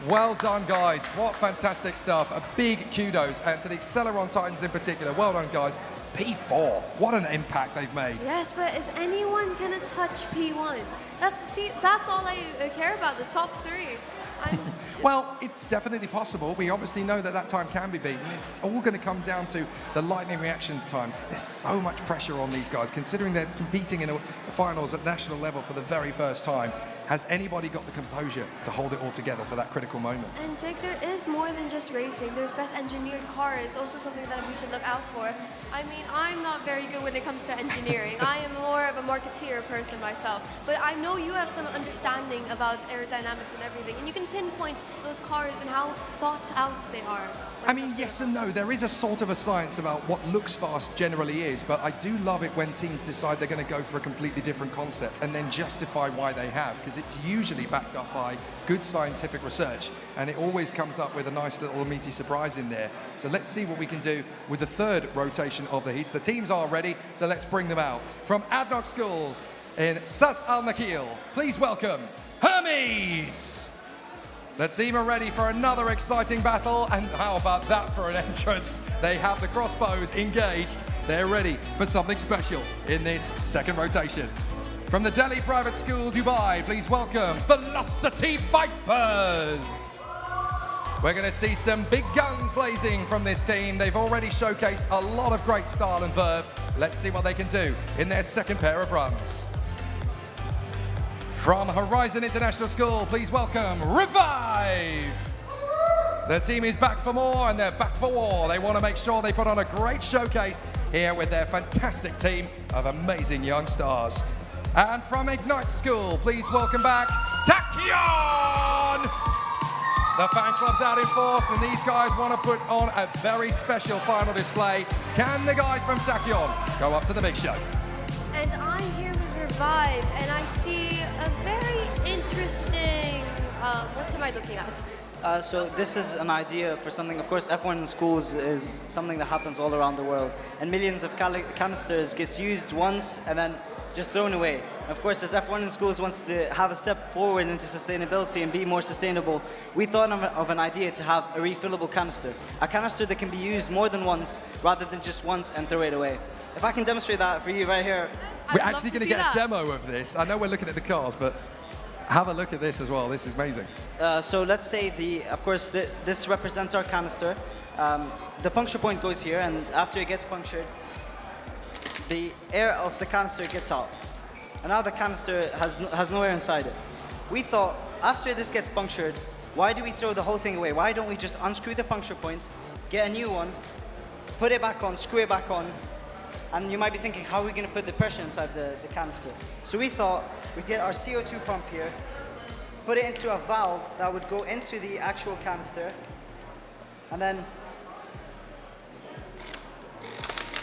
Well done, guys. What fantastic stuff. A big kudos. And to the Acceleron Titans in particular, well done, guys. P4. What an impact they've made. Yes, but is anyone going to touch P1? That's all I care about, the top 3. Well, it's definitely possible. We obviously know that time can be beaten. It's all going to come down to the lightning reactions time. There's so much pressure on these guys, considering they're competing in the finals at national level for the very first time. has anybody got the composure to hold it all together for that critical moment? And Jake, there is more than just racing. There's best engineered cars, also something that we should look out for. I mean, I'm not very good when it comes to engineering. I am more of a marketeer person myself. But I know you have some understanding about aerodynamics and everything, and you can pinpoint those cars and how thought out they are. I mean, yes and no. There is a sort of a science about what looks fast generally is, but I do love it when teams decide they're going to go for a completely different concept and then justify why they have, because it's usually backed up by good scientific research, and it always comes up with a nice little meaty surprise in there. So let's see what we can do with the third rotation of the heats. The teams are ready, so let's bring them out. From ADNOC Schools in Sas Al Nakhil, please welcome Hermes. The team are ready for another exciting battle, and how about that for an entrance? They have the crossbows engaged. They're ready for something special in this second rotation. From the Delhi Private School, Dubai, please welcome Velocity Vipers. We're going to see some big guns blazing from this team. They've already showcased a lot of great style and verve. Let's see what they can do in their second pair of runs. From Horizon International School, please welcome Revive. The team is back for more, and they're back for war. They want to make sure they put on a great showcase here with their fantastic team of amazing young stars. And from Ignite School, please welcome back Tachyon. The fan club's out in force, and these guys want to put on a very special final display. Can the guys from Tachyon go up to the big show? And I'm here with Revive, and I see a very interesting, what am I looking at? So this is an idea for something. Of course, F1 in schools is something that happens all around the world, and millions of canisters gets used once and then just thrown away. Of course, as F1 in schools wants to have a step forward into sustainability and be more sustainable, we thought of an idea to have a refillable canister. A canister that can be used more than once, rather than just once and throw it away. If I can demonstrate that for you right here. We're actually going to get a demo of this. I know we're looking at the cars, but have a look at this as well. This is amazing. So let's say this represents our canister. The puncture point goes here, and after it gets punctured, the air of the canister gets out. And now the canister has no air inside it. We thought, after this gets punctured, why do we throw the whole thing away? Why don't we just unscrew the puncture points, get a new one, put it back on, screw it back on, and you might be thinking, how are we going to put the pressure inside the canister? So we thought we'd get our CO2 pump here, put it into a valve that would go into the actual canister, and then...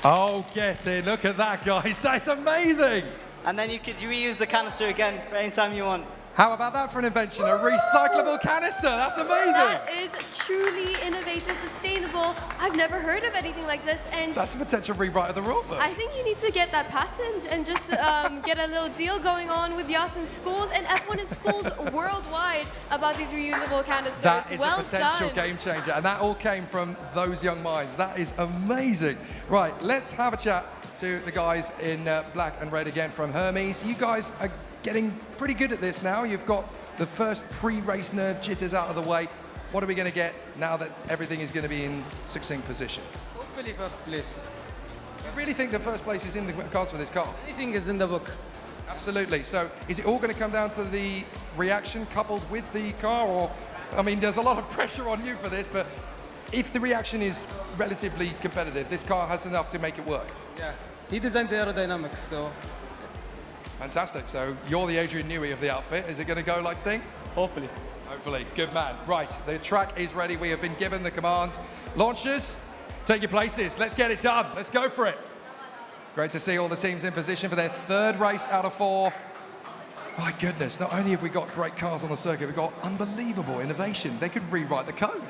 Oh, get it. Look at that, guys. That's amazing. And then you could reuse the canister again for any time you want. How about that for an invention? A recyclable canister. That's amazing. That is truly innovative, sustainable. I've never heard of anything like this, and that's a potential rewrite of the rule book. I think you need to get that patent and just get a little deal going on with YAS in schools and F1 in schools worldwide about these reusable canisters. That is well a potential done. game changer, and that all came from those young minds. That is amazing. Right, let's have a chat to the guys in black and red again from Hermes. You guys are getting pretty good at this now. You've got the first pre-race nerve jitters out of the way. What are we going to get now that everything is going to be in succinct position? Hopefully first place. You really think the first place is in the cards for this car? Anything is in the book. Absolutely. So is it all going to come down to the reaction coupled with the car? Or, I mean, there's a lot of pressure on you for this, but if the reaction is relatively competitive, this car has enough to make it work. Yeah, he designed the aerodynamics, so... Fantastic. So you're the Adrian Newey of the outfit. Is it going to go like Sting? Hopefully. Hopefully. Good man. Right, the track is ready. We have been given the command. Launchers, take your places. Let's get it done. Let's go for it. Great to see all the teams in position for their third race out of 4. My goodness, not only have we got great cars on the circuit, we've got unbelievable innovation. They could rewrite the code.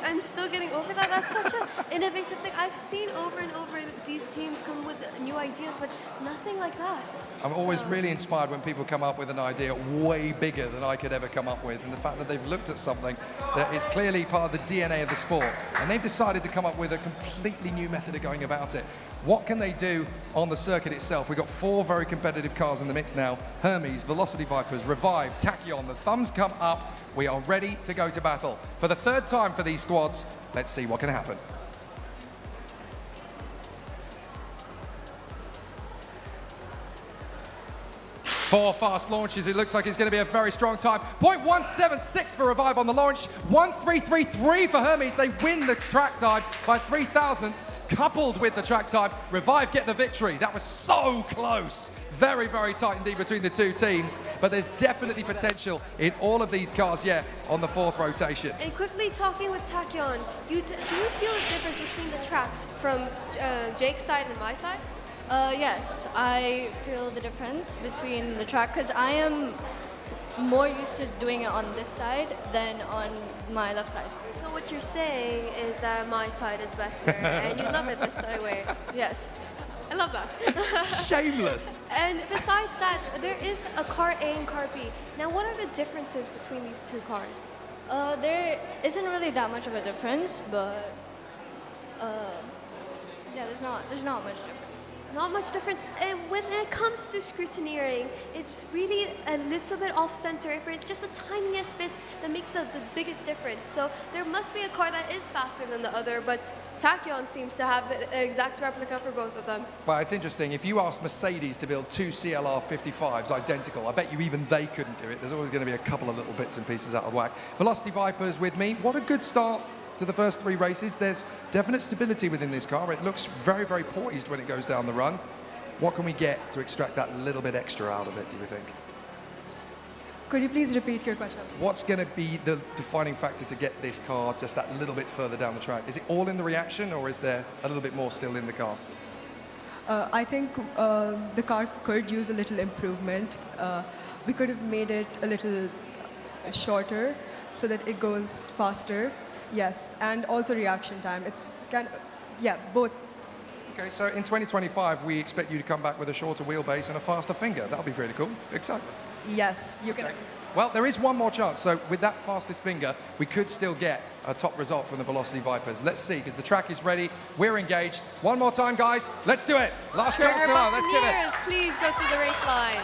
I'm still getting over that. That's such an innovative thing. I've seen over and over these teams come with new ideas, but nothing like that. I'm always really inspired when people come up with an idea way bigger than I could ever come up with, and the fact that they've looked at something that is clearly part of the DNA of the sport, and they've decided to come up with a completely new method of going about it. What can they do on the circuit itself? We've got 4 very competitive cars in the mix now. Hermes, Velocity Vipers, Revive, Tachyon. The thumbs come up. We are ready to go to battle. For the third time for these squads, let's see what can happen. 4 fast launches. It looks like it's going to be a very strong time. 0.176 for Revive on the launch. 1.333 for Hermes. They win the track time by 3 thousandths. Coupled with the track time, Revive get the victory. That was so close. Very, very tight indeed between the two teams. But there's definitely potential in all of these cars, yeah, on the 4th rotation. And quickly talking with Tachyon, do you feel a difference between the tracks from Jake's side and my side? Yes, I feel the difference between the track because I am more used to doing it on this side than on my left side. So what you're saying is that my side is better and you love it this way. Yes. I love that. Shameless. And besides that, there is a car A and car B. Now, what are the differences between these two cars? There isn't really that much of a difference, but yeah, there's not much difference. Not much difference. And when it comes to scrutineering, it's really a little bit off-center, but just the tiniest bits that makes the biggest difference. So there must be a car that is faster than the other, but Tachyon seems to have the exact replica for both of them. Well, it's interesting. If you asked Mercedes to build 2 CLR 55s identical, I bet you even they couldn't do it. There's always going to be a couple of little bits and pieces out of whack. Velocity Vipers with me. What a good start to the first 3 races. There's definite stability within this car. It looks very, very poised when it goes down the run. What can we get to extract that little bit extra out of it, do you think? Could you please repeat your question? What's going to be the defining factor to get this car just that little bit further down the track? Is it all in the reaction, or is there a little bit more still in the car? I think the car could use a little improvement. We could have made it a little shorter so that it goes faster. Yes, and also reaction time. It's kind of, yeah, both. Okay, so in 2025, we expect you to come back with a shorter wheelbase and a faster finger. That'll be really cool. Exciting. Yes, you can. Well, there is one more chance. So with that fastest finger, we could still get a top result from the Velocity Vipers. Let's see, because the track is ready. We're engaged. One more time, guys. Let's do it. Last chance. Let's give it. Please go to the race line.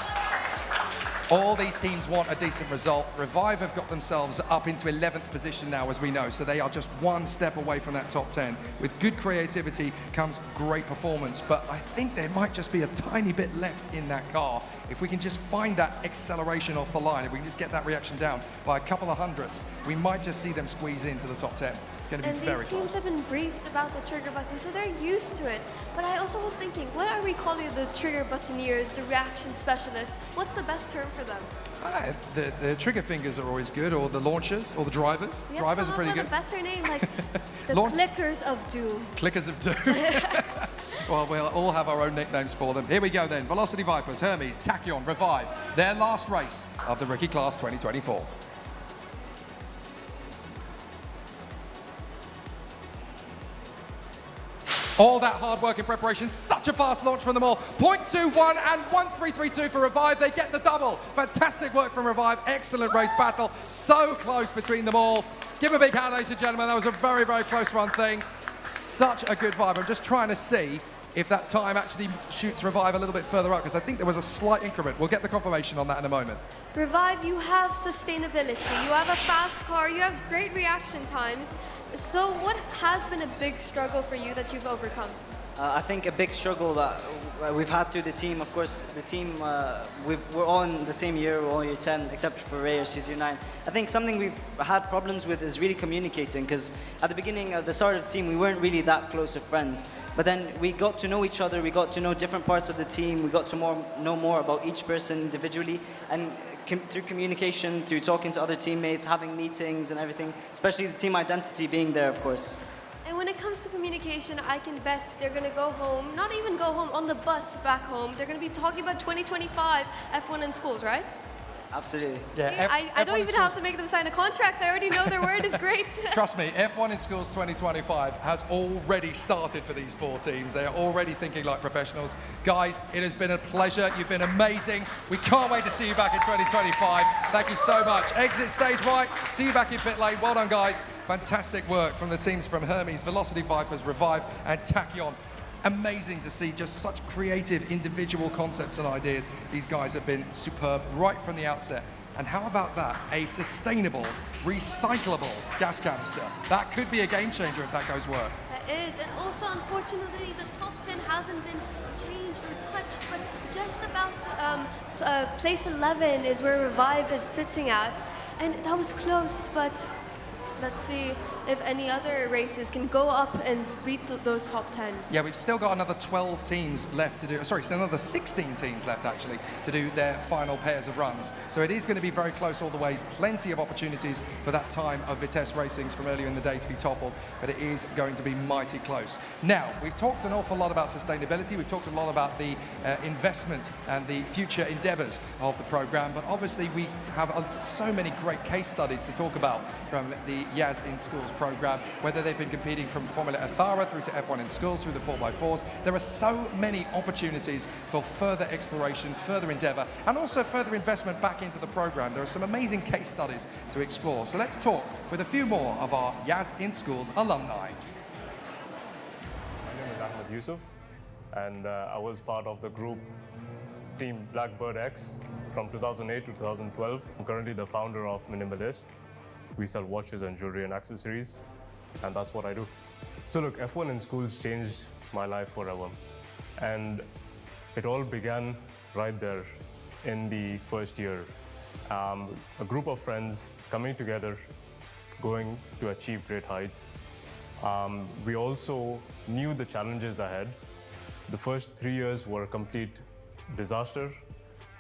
All these teams want a decent result. Revive have got themselves up into 11th position now, as we know, so they are just one step away from that top 10. With good creativity comes great performance, but I think there might just be a tiny bit left in that car. If we can just find that acceleration off the line, if we can just get that reaction down by a couple of hundredths, we might just see them squeeze into the top 10. Going to be very these close. teams have been briefed about the trigger button, so they're used to it. But I also was thinking, what are we calling the trigger buttoneers, the reaction specialists? What's the best term for them? The trigger fingers are always good, or the launchers, or the drivers. Drivers are pretty good. A better name, like the clickers of doom. Clickers of doom. Well, we'll all have our own nicknames for them. Here we go then. Velocity Vipers, Hermes, Tachyon, Revive. Their last race of the Rookie Class 2024. All that hard work in preparation, such a fast launch from them all. 0.21 and 1.332 for Revive. They get the double. Fantastic work from Revive. Excellent race battle. So close between them all. Give a big hand, ladies and gentlemen. That was a very, very close run thing. Such a good vibe. I'm just trying to see if that time actually shoots Revive a little bit further up, because I think there was a slight increment. We'll get the confirmation on that in a moment. Revive, you have sustainability. You have a fast car. You have great reaction times. So what has been a big struggle for you that you've overcome? I think a big struggle that we've had through the team, of course, the team, we're all in the same year, we're all year 10, except for Raya, she's year 9. I think something we've had problems with is really communicating, because at the beginning, at the start of the team, we weren't really that close of friends. But then we got to know each other, we got to know different parts of the team, we got to know more about each person individually, and through communication, through talking to other teammates, having meetings and everything, especially the team identity being there, of course. And when it comes to communication, I can bet they're going to go home, not even go home, on the bus back home. They're going to be talking about 2025 F1 in schools, right? Absolutely. Yeah, I don't even have to make them sign a contract. I already know their word is great. Trust me, F1 in Schools 2025 has already started for these 4 teams. They are already thinking like professionals. Guys, it has been a pleasure. You've been amazing. We can't wait to see you back in 2025. Thank you so much. Exit stage right. See you back in pit lane. Well done, guys. Fantastic work from the teams from Hermes, Velocity Vipers, Revive, and Tachyon. Amazing to see just such creative individual concepts and ideas. These guys have been superb right from the outset. And how about that? A sustainable, recyclable gas canister. That could be a game changer if that goes well. is. And also, unfortunately, the top 10 hasn't been changed or touched, but just about place 11 is where Revive is sitting at. And that was close, but let's see if any other races can go up and beat those top 10s. Yeah, we've still got another 12 teams left to do, sorry, still another 16 teams left actually to do their final pairs of runs. So it is going to be very close all the way. Plenty of opportunities for that time of Vitesse Racings from earlier in the day to be toppled, but it is going to be mighty close. Now, we've talked an awful lot about sustainability. We've talked a lot about the investment and the future endeavors of the program, but obviously we have so many great case studies to talk about from the YAS in Schools program, whether they've been competing from Formula Athara through to F1 in Schools through the 4x4s. There are so many opportunities for further exploration, further endeavor, and also further investment back into the program. There are some amazing case studies to explore. So let's talk with a few more of our YAS in Schools alumni. My name is Ahmed Yusuf, and I was part of the group team Blackbird X from 2008 to 2012. I'm currently the founder of Minimalist. We sell watches and jewelry and accessories, and that's what I do. So look, F1 in Schools changed my life forever. And it all began right there in the first year. A group of friends coming together, going to achieve great heights. We also knew the challenges ahead. The first 3 years were a complete disaster,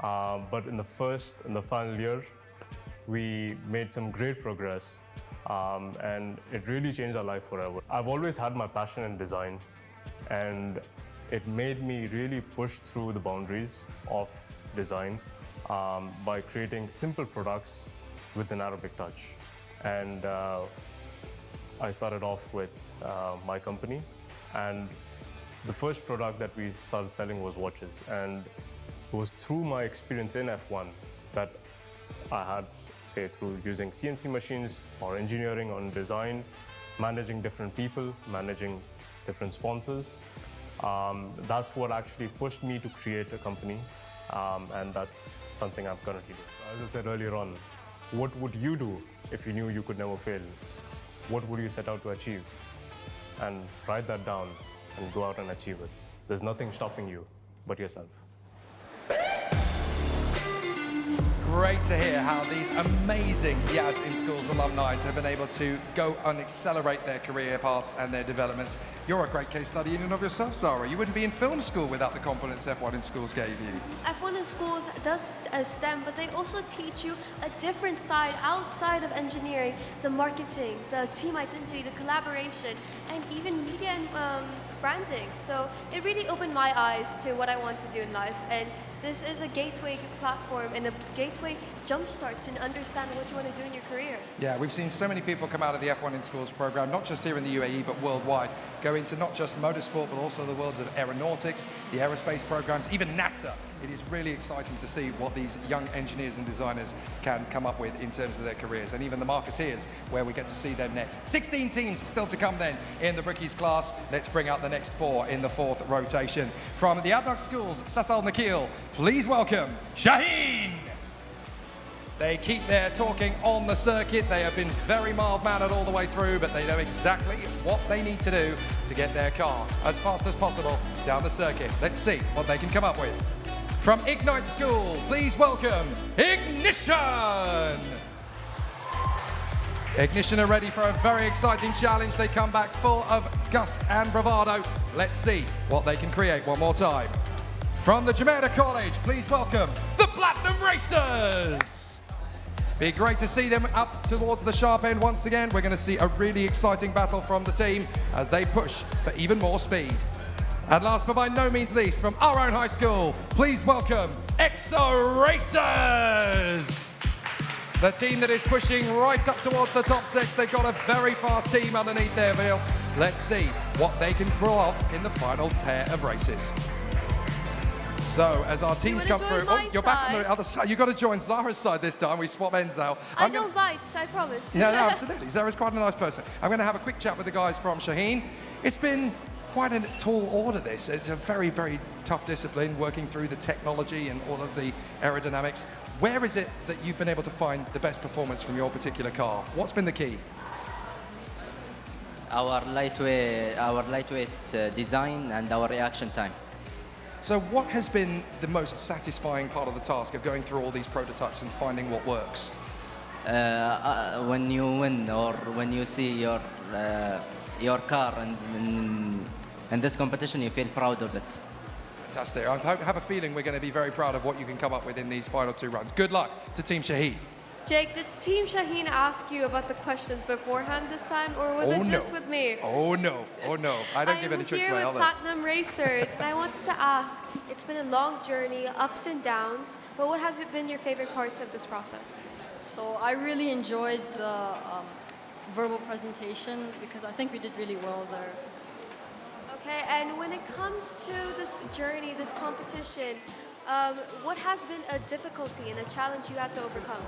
but in the first and the final year, we made some great progress, and it really changed our life forever. I've always had my passion in design, and it made me really push through the boundaries of design by creating simple products with an Arabic touch. And I started off with my company, and the first product that we started selling was watches. And it was through my experience in F1 that I had, say, through using CNC machines or engineering on design, managing different people, managing different sponsors. That's what actually pushed me to create a company, and that's something I'm currently doing. As I said earlier on, what would you do if you knew you could never fail? What would you set out to achieve? And write that down and go out and achieve it. There's nothing stopping you but yourself. Great to hear how these amazing YAS in Schools alumni have been able to go and accelerate their career paths and their developments. You're a great case study in and of yourself, Zara. You wouldn't be in film school without the confidence F1 in Schools gave you. F1 in Schools does STEM, but they also teach you a different side outside of engineering, the marketing, the team identity, the collaboration, and even media and branding. So it really opened my eyes to what I want to do in life. And this is a gateway platform and a gateway jumpstart to understand what you want to do in your career. Yeah, we've seen so many people come out of the F1 in Schools program, not just here in the UAE, but worldwide, go into not just motorsport, but also the worlds of aeronautics, the aerospace programs, even NASA. It is really exciting to see what these young engineers and designers can come up with in terms of their careers, and even the marketeers, where we get to see them next. 16 teams still to come then in the Brickies class. Let's bring out the next 4 in the 4th rotation. From the ADNOC Schools, Sasal Nakil, please welcome Shaheen. They keep their talking on the circuit. They have been very mild-mannered all the way through, but they know exactly what they need to do to get their car as fast as possible down the circuit. Let's see what they can come up with. From Ignite School, please welcome Ignition! Ignition are ready for a very exciting challenge. They come back full of gust and bravado. Let's see what they can create one more time. From the Jumeirah College, please welcome the Platinum Racers! Be great to see them up towards the sharp end once again. We're going to see a really exciting battle from the team as they push for even more speed. And last but by no means least, from our own high school, please welcome EXO Racers! The team that is pushing right up towards the top 6. They've got a very fast team underneath their belts. Let's see what they can pull off in the final pair of races. So as our teams come through, oh, you're back on the other side. You've got to join Zara's side this time. We swap ends now. I don't bite, I promise. No, absolutely. Zara's quite a nice person. I'm going to have a quick chat with the guys from Shaheen. It's been quite a tall order, this. It's a very, very tough discipline, working through the technology and all of the aerodynamics. Where is it that you've been able to find the best performance from your particular car? What's been the key? our lightweight design and our reaction time. So what has been the most satisfying part of the task of going through all these prototypes and finding what works? When you win or when you see your car in this competition, you feel proud of it. Fantastic. I have a feeling we're going to be very proud of what you can come up with in these final 2 runs. Good luck to Team Shaheen. Jake, did Team Shaheen ask you about the questions beforehand this time, or was it just with me? Oh no, oh no. I don't give any tricks away, I'm here with Platinum Racers, and I wanted to ask, it's been a long journey, ups and downs, but what has been your favorite parts of this process? So I really enjoyed the verbal presentation because I think we did really well there. Okay, and when it comes to this journey, this competition, what has been a difficulty and a challenge you had to overcome?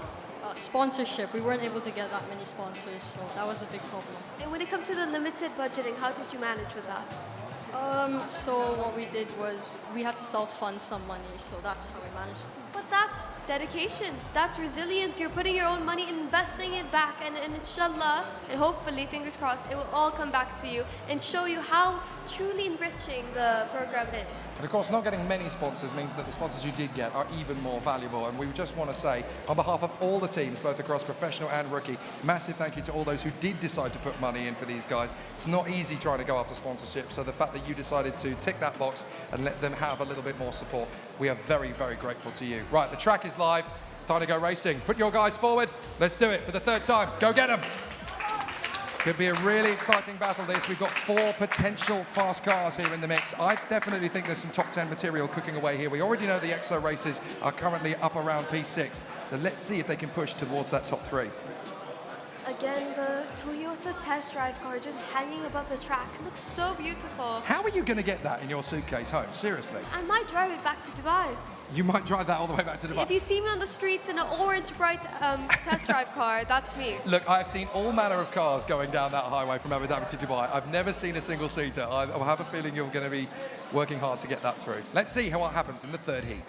Sponsorship. We weren't able to get that many sponsors, so that was a big problem. And when it comes to the limited budgeting, how did you manage with that? So what we did was we had to self-fund some money, so that's how we managed. But that's dedication, that's resilience. You're putting your own money, investing it back, and inshallah, and hopefully, fingers crossed, it will all come back to you and show you how truly enriching the program is. And of course, not getting many sponsors means that the sponsors you did get are even more valuable. And we just want to say, on behalf of all the teams, both across professional and rookie, massive thank you to all those who did decide to put money in for these guys. It's not easy trying to go after sponsorship, so the fact that you decided to tick that box and let them have a little bit more support, we are very, very grateful to you. Right, the track is live. It's time to go racing. Put your guys forward. Let's do it for the 3rd time. Go get them. Could be a really exciting battle, this. We've got 4 potential fast cars here in the mix. I definitely think there's some top 10 material cooking away here. We already know the EXO races are currently up around P6. So let's see if they can push towards that top 3. Again, the Toyota test drive car just hanging above the track. It looks so beautiful. How are you going to get that in your suitcase home? Seriously. I might drive it back to Dubai. You might drive that all the way back to Dubai. If you see me on the streets in an orange bright test drive car, that's me. Look, I've seen all manner of cars going down that highway from Abu Dhabi to Dubai. I've never seen a single-seater. I have a feeling you're going to be working hard to get that through. Let's see what happens in the 3rd heat.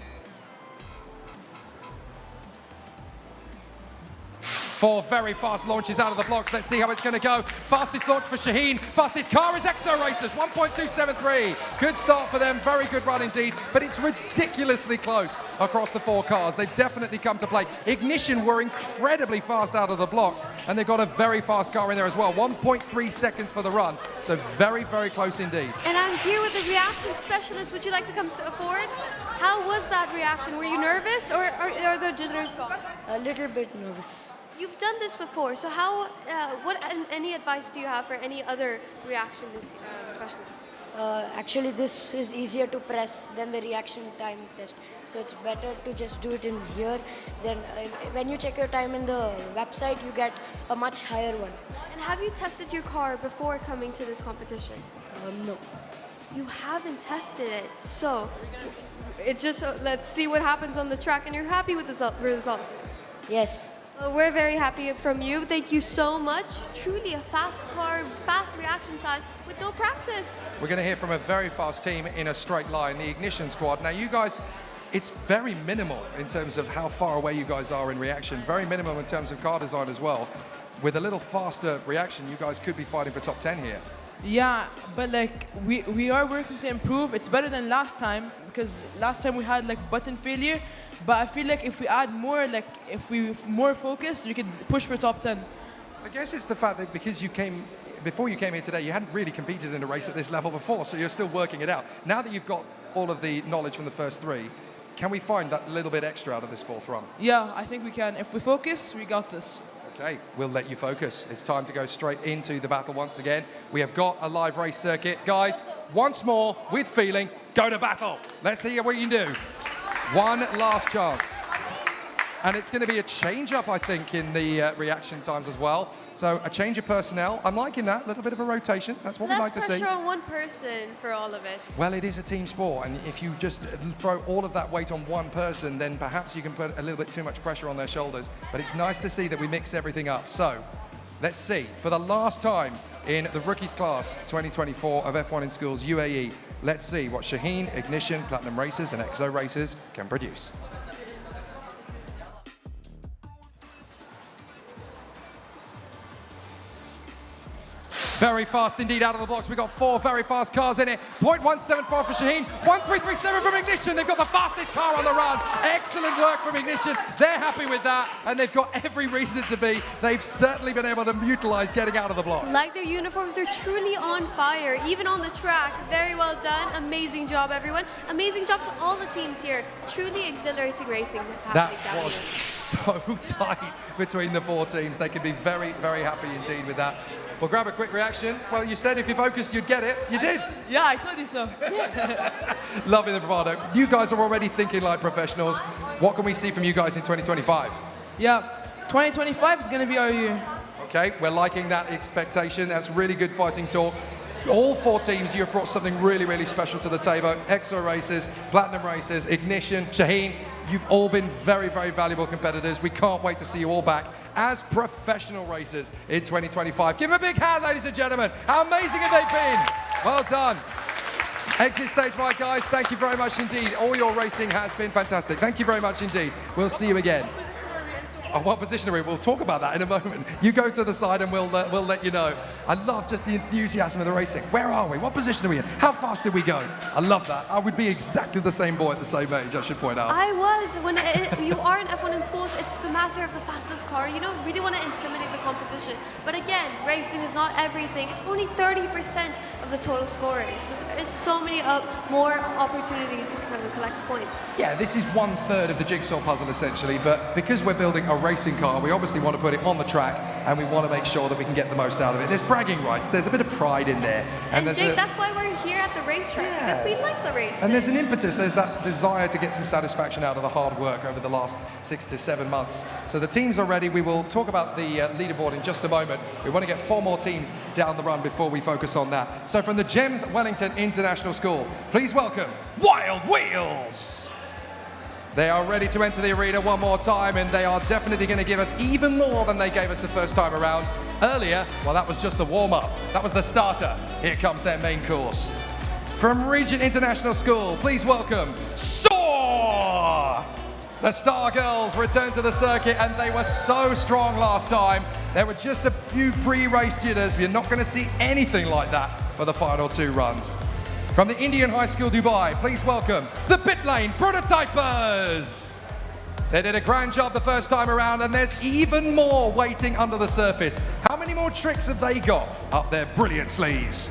4 very fast launches out of the blocks. Let's see how it's going to go. Fastest launch for Shaheen. Fastest car is EXO Racers, 1.273. Good start for them. Very good run indeed. But it's ridiculously close across the 4 cars. They've definitely come to play. Ignition were incredibly fast out of the blocks, and they've got a very fast car in there as well. 1.3 seconds for the run. So very, very close indeed. And I'm here with the reaction specialist. Would you like to come forward? How was that reaction? Were you nervous, or are the jitters gone? A little bit nervous. You've done this before, so any advice do you have for any other reaction specialists? Actually, this is easier to press than the reaction time test. So it's better to just do it in here. Then when you check your time in the website, you get a much higher one. And have you tested your car before coming to this competition? No. You haven't tested it, so it's just let's see what happens on the track. And you're happy with the results? Yes. Well, we're very happy from you. Thank you so much. Truly a fast car, fast reaction time with no practice. We're going to hear from a very fast team in a straight line, the Ignition squad. Now, you guys, it's very minimal in terms of how far away you guys are in reaction. Very minimal in terms of car design as well. With a little faster reaction, you guys could be fighting for top 10 here. Yeah, but like we are working to improve. It's better than last time because last time we had like button failure. But I feel like if we add more, like if we more focus, we could push for top 10. I guess it's the fact that because before you came here today, you hadn't really competed in a race at this level before, so you're still working it out. Now that you've got all of the knowledge from the first 3, can we find that little bit extra out of this 4th run? Yeah, I think we can. If we focus, we got this. Okay, we'll let you focus. It's time to go straight into the battle once again. We have got a live race circuit. Guys, once more, with feeling, go to battle. Let's see what you can do. One last chance. And it's going to be a change-up, I think, in the reaction times as well. So a change of personnel. I'm liking that. A little bit of a rotation. That's what we like to see. Less pressure on one person for all of it. Well, it is a team sport. And if you just throw all of that weight on one person, then perhaps you can put a little bit too much pressure on their shoulders. But it's nice to see that we mix everything up. So let's see. For the last time in the Rookies Class 2024 of F1 in Schools UAE, let's see what Shaheen, Ignition, Platinum Racers and EXO Racers can produce. Very fast indeed out of the blocks. We've got 4 very fast cars in it. 0.174 for Shaheen, 1.337 from Ignition. They've got the fastest car on the run. Excellent work from Ignition. They're happy with that, and they've got every reason to be. They've certainly been able to utilize getting out of the blocks. Like their uniforms, they're truly on fire, even on the track. Very well done. Amazing job, everyone. Amazing job to all the teams here. Truly exhilarating racing happening That down was here. so tight between the 4 teams. They could be very, very happy indeed with that. We'll grab a quick reaction. Well, you said if you focused, you'd get it. You did. Yeah, I told you so. Loving the bravado. You guys are already thinking like professionals. What can we see from you guys in 2025? Yeah, 2025 is going to be our year. Okay, we're liking that expectation. That's really good fighting talk. All 4 teams, you have brought something really, really special to the table. Exo Racers, Platinum Racers, Ignition, Shaheen. You've all been very, very valuable competitors. We can't wait to see you all back as professional racers in 2025. Give them a big hand, ladies and gentlemen. How amazing have they been? Well done. Exit stage right, guys. Thank you very much indeed. All your racing has been fantastic. Thank you very much indeed. We'll see you again. Oh, what position are we? We'll talk about that in a moment. You go to the side and we'll let you know. I love just the enthusiasm of the racing. Where are we? What position are we in? How fast did we go? I love that. I would be exactly the same boy at the same age, I should point out. I was. When you are in F1 in schools, it's the matter of the fastest car. You don't really want to intimidate the competition. But again, racing is not everything. It's only 30% of the total scoring. So there's so many more opportunities to collect points. Yeah, this is 1/3 of the jigsaw puzzle essentially, but because we're building a racing car, we obviously want to put it on the track and we want to make sure that we can get the most out of it. There's bragging rights, there's a bit of pride in there. And Jake, that's why we're here at the racetrack, because we like the race. And there's an impetus, there's that desire to get some satisfaction out of the hard work over the last 6 to 7 months. So the teams are ready. We will talk about the leaderboard in just a moment. We want to get 4 more teams down the run before we focus on that. So from the GEMS Wellington International School, please welcome Wild Wheels. They are ready to enter the arena one more time, and they are definitely going to give us even more than they gave us the first time around. Earlier, well, that was just the warm-up. That was the starter. Here comes their main course. From Regent International School, please welcome Soar! The Star Girls return to the circuit, and they were so strong last time. There were just a few pre-race jitters. You're not going to see anything like that for the final 2 runs. From the Indian High School Dubai, please welcome the Pit Lane Prototypers. They did a grand job the first time around, and there's even more waiting under the surface. How many more tricks have they got up their brilliant sleeves?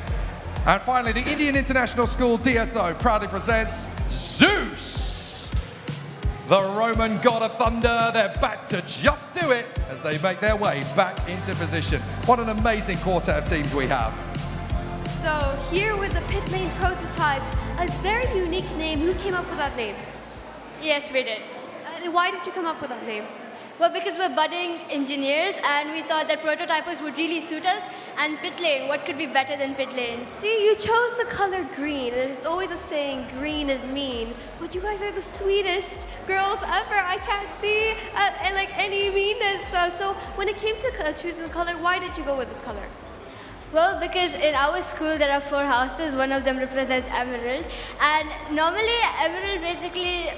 And finally, the Indian International School DSO proudly presents Zeus. The Roman god of thunder, they're back to just do it as they make their way back into position. What an amazing quartet of teams we have. So here with the Pit Lane Prototypes, a very unique name. Who came up with that name? Yes, we did. And why did you come up with that name? Well, because we're budding engineers and we thought that prototypers would really suit us. And pit lane, what could be better than pit lane? See, you chose the color green, and it's always a saying, green is mean. But you guys are the sweetest girls ever. I can't see like any meanness. So when it came to choosing the color, why did you go with this color? Well, because in our school there are 4 houses, one of them represents emerald. And normally emerald basically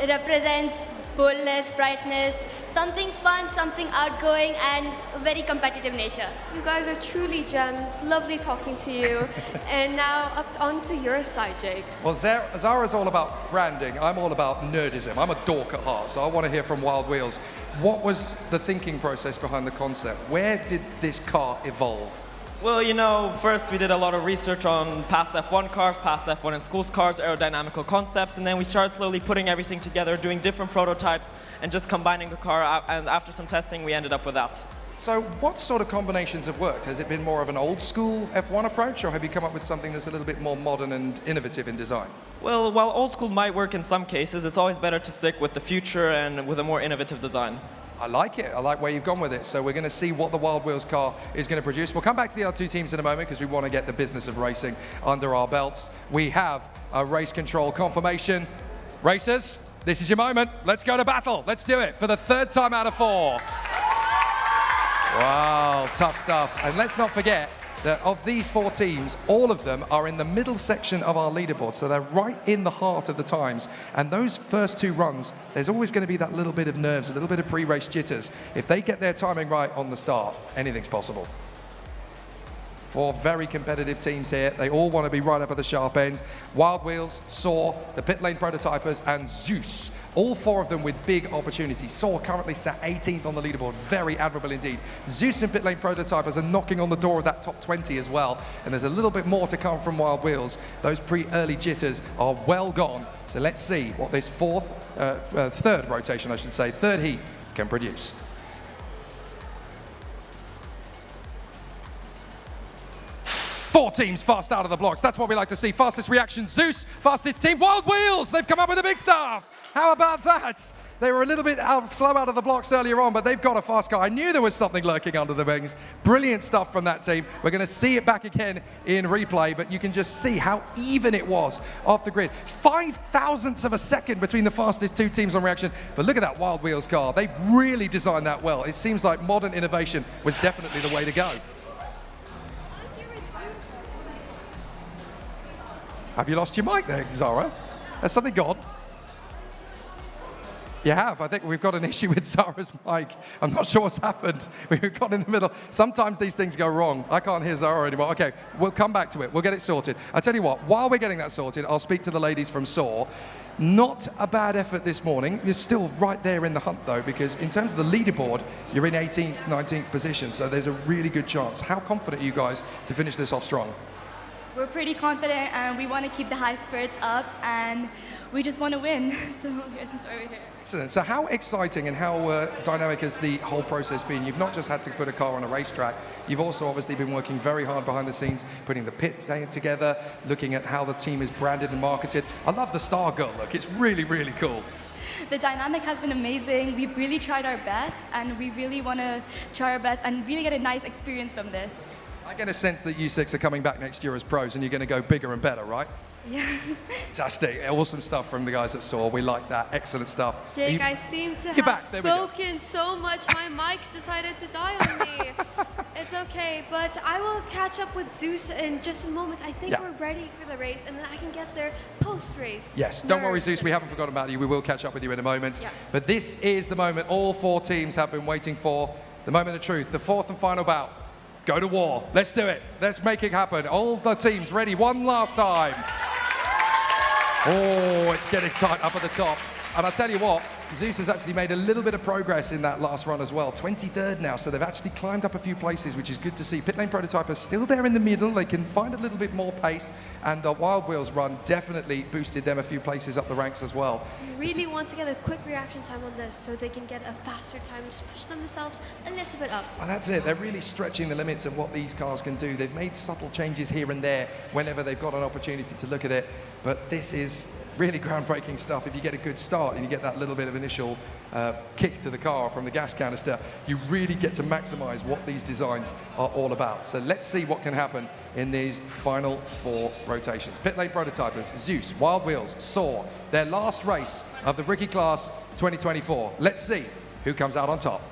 represents boldness, brightness, something fun, something outgoing, and very competitive nature. You guys are truly gems. Lovely talking to you. And now up onto your side, Jake. Well, Zara's all about branding. I'm all about nerdism. I'm a dork at heart, so I want to hear from Wild Wheels. What was the thinking process behind the concept? Where did this car evolve? Well, you know, first we did a lot of research on past F1 cars, past F1 and schools cars, aerodynamical concepts, and then we started slowly putting everything together, doing different prototypes, and just combining the car, and after some testing we ended up with that. So what sort of combinations have worked? Has it been more of an old school F1 approach, or have you come up with something that's a little bit more modern and innovative in design? Well, while old school might work in some cases, it's always better to stick with the future and with a more innovative design. I like it. I like where you've gone with it. So we're going to see what the Wild Wheels car is going to produce. We'll come back to the other 2 teams in a moment because we want to get the business of racing under our belts. We have a race control confirmation. Racers, this is your moment. Let's go to battle. Let's do it for the 3rd time out of 4. Wow, tough stuff. And let's not forget that of these 4 teams, all of them are in the middle section of our leaderboard, so they're right in the heart of the times. And those first 2 runs, there's always going to be that little bit of nerves, a little bit of pre-race jitters. If they get their timing right on the start, anything's possible. Four very competitive teams here. They all want to be right up at the sharp end. Wild Wheels, Saw, the Pit Lane Prototypers, and Zeus. All four of them with big opportunities. Saw currently sat 18th on the leaderboard. Very admirable indeed. Zeus and Pit Lane Prototypers are knocking on the door of that top 20 as well. And there's a little bit more to come from Wild Wheels. Those pre-early jitters are well gone. So let's see what this third rotation, I should say, third heat can produce. Four teams fast out of the blocks. That's what we like to see. Fastest reaction, Zeus. Fastest team, Wild Wheels. They've come up with the big stuff. How about that? They were a little bit slow out of the blocks earlier on, but they've got a fast car. I knew there was something lurking under the wings. Brilliant stuff from that team. We're going to see it back again in replay, but you can just see how even it was off the grid. 5,000ths of a second between the fastest two teams on reaction. But look at that Wild Wheels car. They've really designed that well. It seems like modern innovation was definitely the way to go. Have you lost your mic there, Zara? Has something gone? You have. I think we've got an issue with Zara's mic. I'm not sure what's happened. We've got in the middle. Sometimes these things go wrong. I can't hear Zara anymore. Okay, we'll come back to it. We'll get it sorted. I tell you what, while we're getting that sorted, I'll speak to the ladies from Saw. Not a bad effort this morning. You're still right there in the hunt, though, because in terms of the leaderboard, you're in 18th, 19th position, so there's a really good chance. How confident are you guys to finish this off strong? We're pretty confident, and we want to keep the high spirits up, and we just want to win. So that's why we're here. Excellent. So how exciting and how dynamic has the whole process been? You've not just had to put a car on a racetrack, you've also obviously been working very hard behind the scenes, putting the pit together, looking at how the team is branded and marketed. I love the Star Girl look. It's really, really cool. The dynamic has been amazing. We've really tried our best, and we really want to try our best and really get a nice experience from this. I get a sense that you six are coming back next year as pros and you're going to go bigger and better, right? Yeah. Fantastic. Awesome stuff from the guys at Saw. We like that. Excellent stuff. Jake, I seem to have spoken so much, my mic decided to die on me. It's okay, but I will catch up with Zeus in just a moment. I think we're ready for the race, and then I can get there post-race. Yes, don't worry, Zeus. We haven't forgotten about you. We will catch up with you in a moment. Yes. But this is the moment all four teams have been waiting for. The moment of truth. The fourth and final bout. Go to war. Let's do it. Let's make it happen. All the teams ready one last time. Oh, it's getting tight up at the top. And I'll tell you what, Zeus has actually made a little bit of progress in that last run as well. 23rd now, so they've actually climbed up a few places, which is good to see. Pit Lane Prototype is still there in the middle. They can find a little bit more pace, and the Wild Wheels run definitely boosted them a few places up the ranks as well. We really want to get a quick reaction time on this so they can get a faster time, just push themselves a little bit up. Well, that's it. They're really stretching the limits of what these cars can do. They've made subtle changes here and there whenever they've got an opportunity to look at it, but this is really groundbreaking stuff. If you get a good start and you get that little bit of initial kick to the car from the gas canister, you really get to maximize what these designs are all about. So let's see what can happen in these final four rotations. Pit Lane Prototypers, Zeus, Wild Wheels, Saw, their last race of the Rookie Class 2024. Let's see who comes out on top.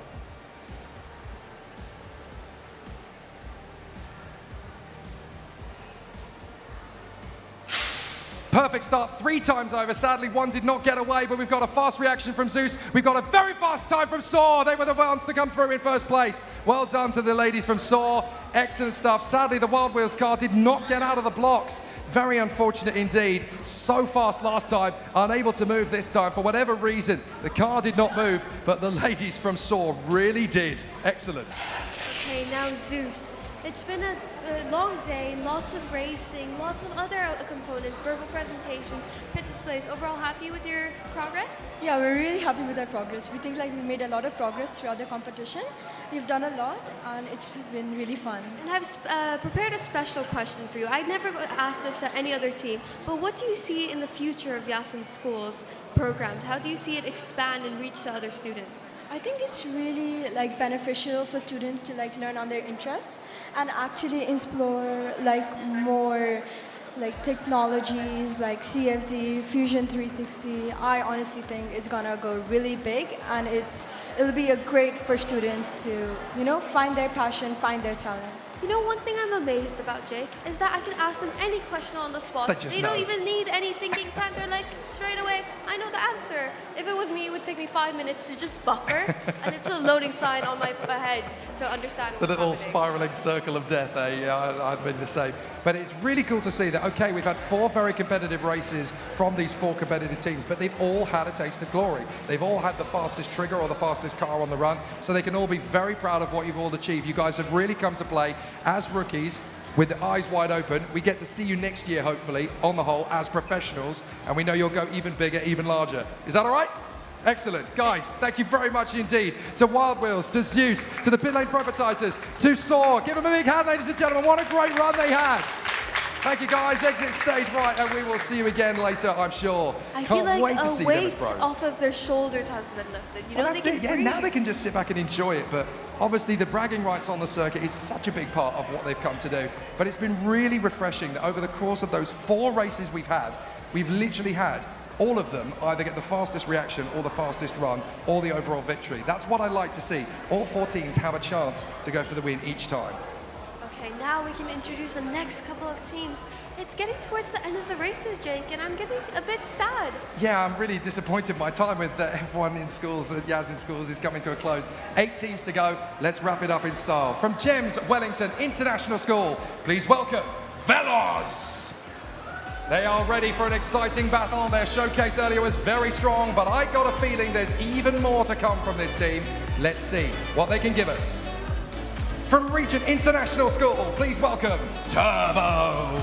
Perfect start 3 times over. Sadly, one did not get away, but we've got a fast reaction from Zeus. We've got a very fast time from Saw. They were the ones to come through in first place. Well done to the ladies from Saw. Excellent stuff. Sadly, the Wild Wheels car did not get out of the blocks. Very unfortunate indeed. So fast last time, unable to move this time. For whatever reason, the car did not move, but the ladies from Saw really did. Excellent. Okay, now Zeus. It's been a long day, lots of racing, lots of other components, verbal presentations, pit displays. Overall, happy with your progress? Yeah, we're really happy with our progress. We think like we made a lot of progress throughout the competition. We've done a lot, and it's been really fun. And I've prepared a special question for you. I never asked this to any other team, but what do you see in the future of YAS in schools programs? How do you see it expand and reach to other students? I think it's really like beneficial for students to like learn on their interests and actually explore like more like technologies like CFD, Fusion 360. I honestly think it's gonna go really big, and it'll be a great for students to, you know, find their passion, find their talent. You know, one thing I'm amazed about, Jake, is that I can ask them any question on the spot. They don't even need any thinking time. They're like, straight away, I know the answer. If it was me, it would take me 5 minutes to just buffer a little loading sign on my head to understand The what's little happening. spiraling circle of death there. Yeah, I'd been the same. But it's really cool to see that, okay, we've had 4 very competitive races from these 4 competitive teams, but they've all had a taste of glory. They've all had the fastest trigger or the fastest car on the run, so they can all be very proud of what you've all achieved. You guys have really come to play as rookies with the eyes wide open. We get to see you next year, hopefully, on the whole, as professionals, and we know you'll go even bigger, even larger. Is that all right? Excellent. Guys, thank you very much indeed to Wild Wheels, to Zeus, to the Pit Lane Proprietors, to Saw. Give them a big hand, ladies and gentlemen. What a great run they had. Thank you, guys. Exit stage right, and we will see you again later, I'm sure. I Can't feel like wait to see a them as weight pros. off of their shoulders has been lifted. You know, Well, that's they can it. Yeah, breathe. now they can just sit back and enjoy it. But obviously, the bragging rights on the circuit is such a big part of what they've come to do. But it's been really refreshing that over the course of those 4 races we've had, we've literally had all of them either get the fastest reaction or the fastest run or the overall victory. That's what I like to see. All 4 teams have a chance to go for the win each time. Okay, now we can introduce the next couple of teams. It's getting towards the end of the races, Jake, and I'm getting a bit sad. Yeah, I'm really disappointed. My time with the F1 in schools, YAS in schools, is coming to a close. 8 teams to go. Let's wrap it up in style. From GEMS Wellington International School, please welcome Veloz. They are ready for an exciting battle. Their showcase earlier was very strong, but I got a feeling there's even more to come from this team. Let's see what they can give us. From Region International School, please welcome Turbo.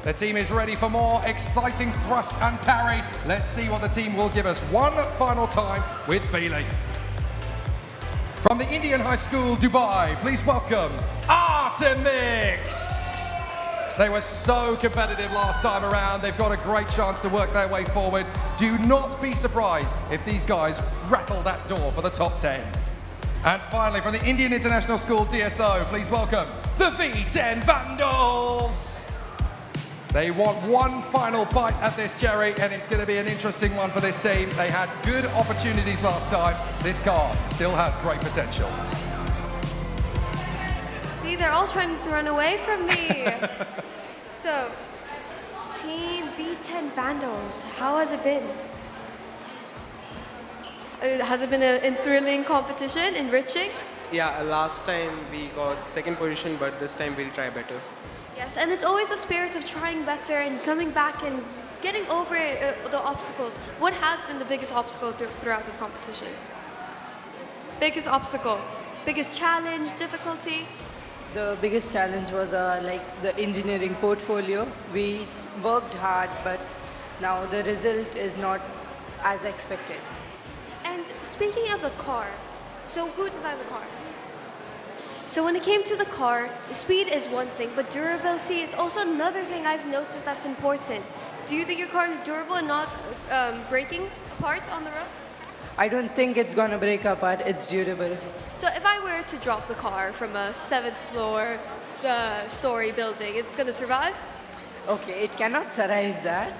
The team is ready for more exciting thrust and parry. Let's see what the team will give us one final time with feeling. From the Indian High School, Dubai, please welcome Artemix. They were so competitive last time around. They've got a great chance to work their way forward. Do not be surprised if these guys rattle that door for the top 10. And finally, from the Indian International School DSO, please welcome the V10 Vandals. They want one final bite at this cherry, and it's going to be an interesting one for this team. They had good opportunities last time. This car still has great potential. See, they're all trying to run away from me. So, Team V10 Vandals, how has it been? Has it been a thrilling competition, enriching? Yeah, last time we got 2nd position, but this time we'll try better. Yes, and it's always the spirit of trying better and coming back and getting over the obstacles. What has been the biggest obstacle throughout this competition? Biggest obstacle, biggest challenge, difficulty? The biggest challenge was like the engineering portfolio. We worked hard, but now the result is not as expected. And speaking of the car, so who designed the car? So when it came to the car, speed is one thing, but durability is also another thing I've noticed that's important. Do you think your car is durable and not breaking apart on the road? I don't think it's gonna break apart, it's durable. So if I were to drop the car from a 7th floor story building, it's gonna survive? Okay, it cannot survive that,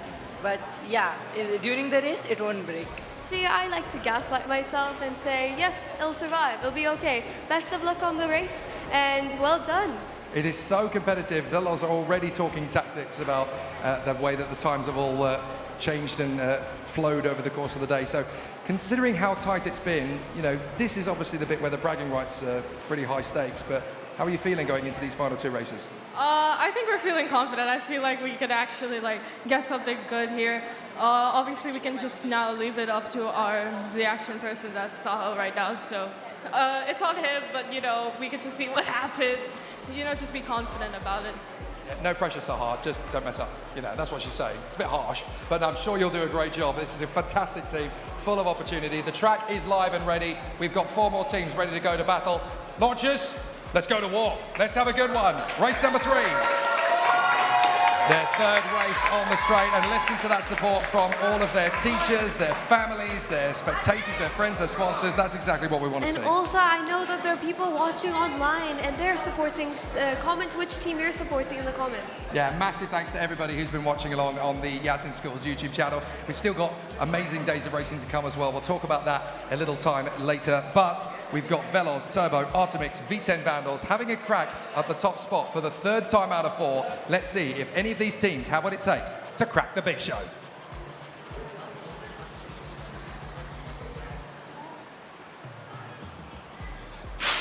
but yeah, during the race, it won't break. See, I like to gaslight myself and say, yes, it'll survive, it'll be okay. Best of luck on the race, and well done. It is so competitive. Veloz are already talking tactics about the way that the times have all changed and flowed over the course of the day. So considering how tight it's been, you know, this is obviously the bit where the bragging rights are pretty high stakes, but how are you feeling going into these final 2 races? I think we're feeling confident. I feel like we could actually get something good here. Obviously, we can just now leave it up to our reaction person, that's Sahil right now. So it's on him, but you know, we could just see what happens. You know, just be confident about it. Yeah, no pressure, Sahar. Just don't mess up. You know, that's what she's saying. It's a bit harsh, but I'm sure you'll do a great job. This is a fantastic team, full of opportunity. The track is live and ready. We've got 4 more teams ready to go to battle. Launchers, let's go to war. Let's have a good one. Race number 3. Their 3rd race on the straight, and listen to that support from all of their teachers, their families, their spectators, their friends, their sponsors. That's exactly what we want to see. And also, I know that there are people watching online and they're supporting. Comment which team you're supporting in the comments. Yeah, massive thanks to everybody who's been watching along on the YAS in Schools YouTube channel. We've still got amazing days of racing to come as well. We'll talk about that a little time later. But we've got Velos, Turbo, Artemix, V10 Vandals having a crack at the top spot for the third time out of 4. Let's see if any of these teams have what it takes to crack the big show.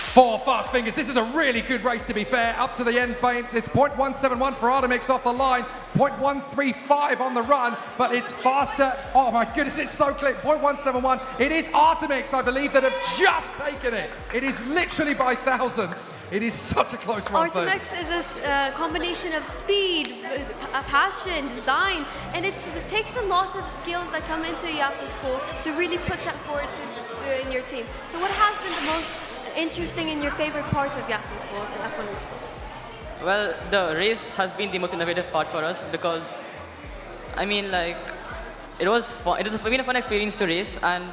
4 fast fingers. This is a really good race, to be fair. Up to the end points. It's 0.171 for Artemix off the line. 0.135 on the run, but it's faster. Oh my goodness, it's so clear. 0.171. It is Artemix, I believe, that have just taken it. It is literally by thousands. It is such a close run. Artemix is a combination of speed, passion, design, and it takes a lot of skills that come into YAS schools to really put that forward in your team. So what has been the most interesting and your favorite part of YAS schools and F1 schools? Well, the race has been the most innovative part for us because, I mean, like, it was fun. It has been a fun experience to race, and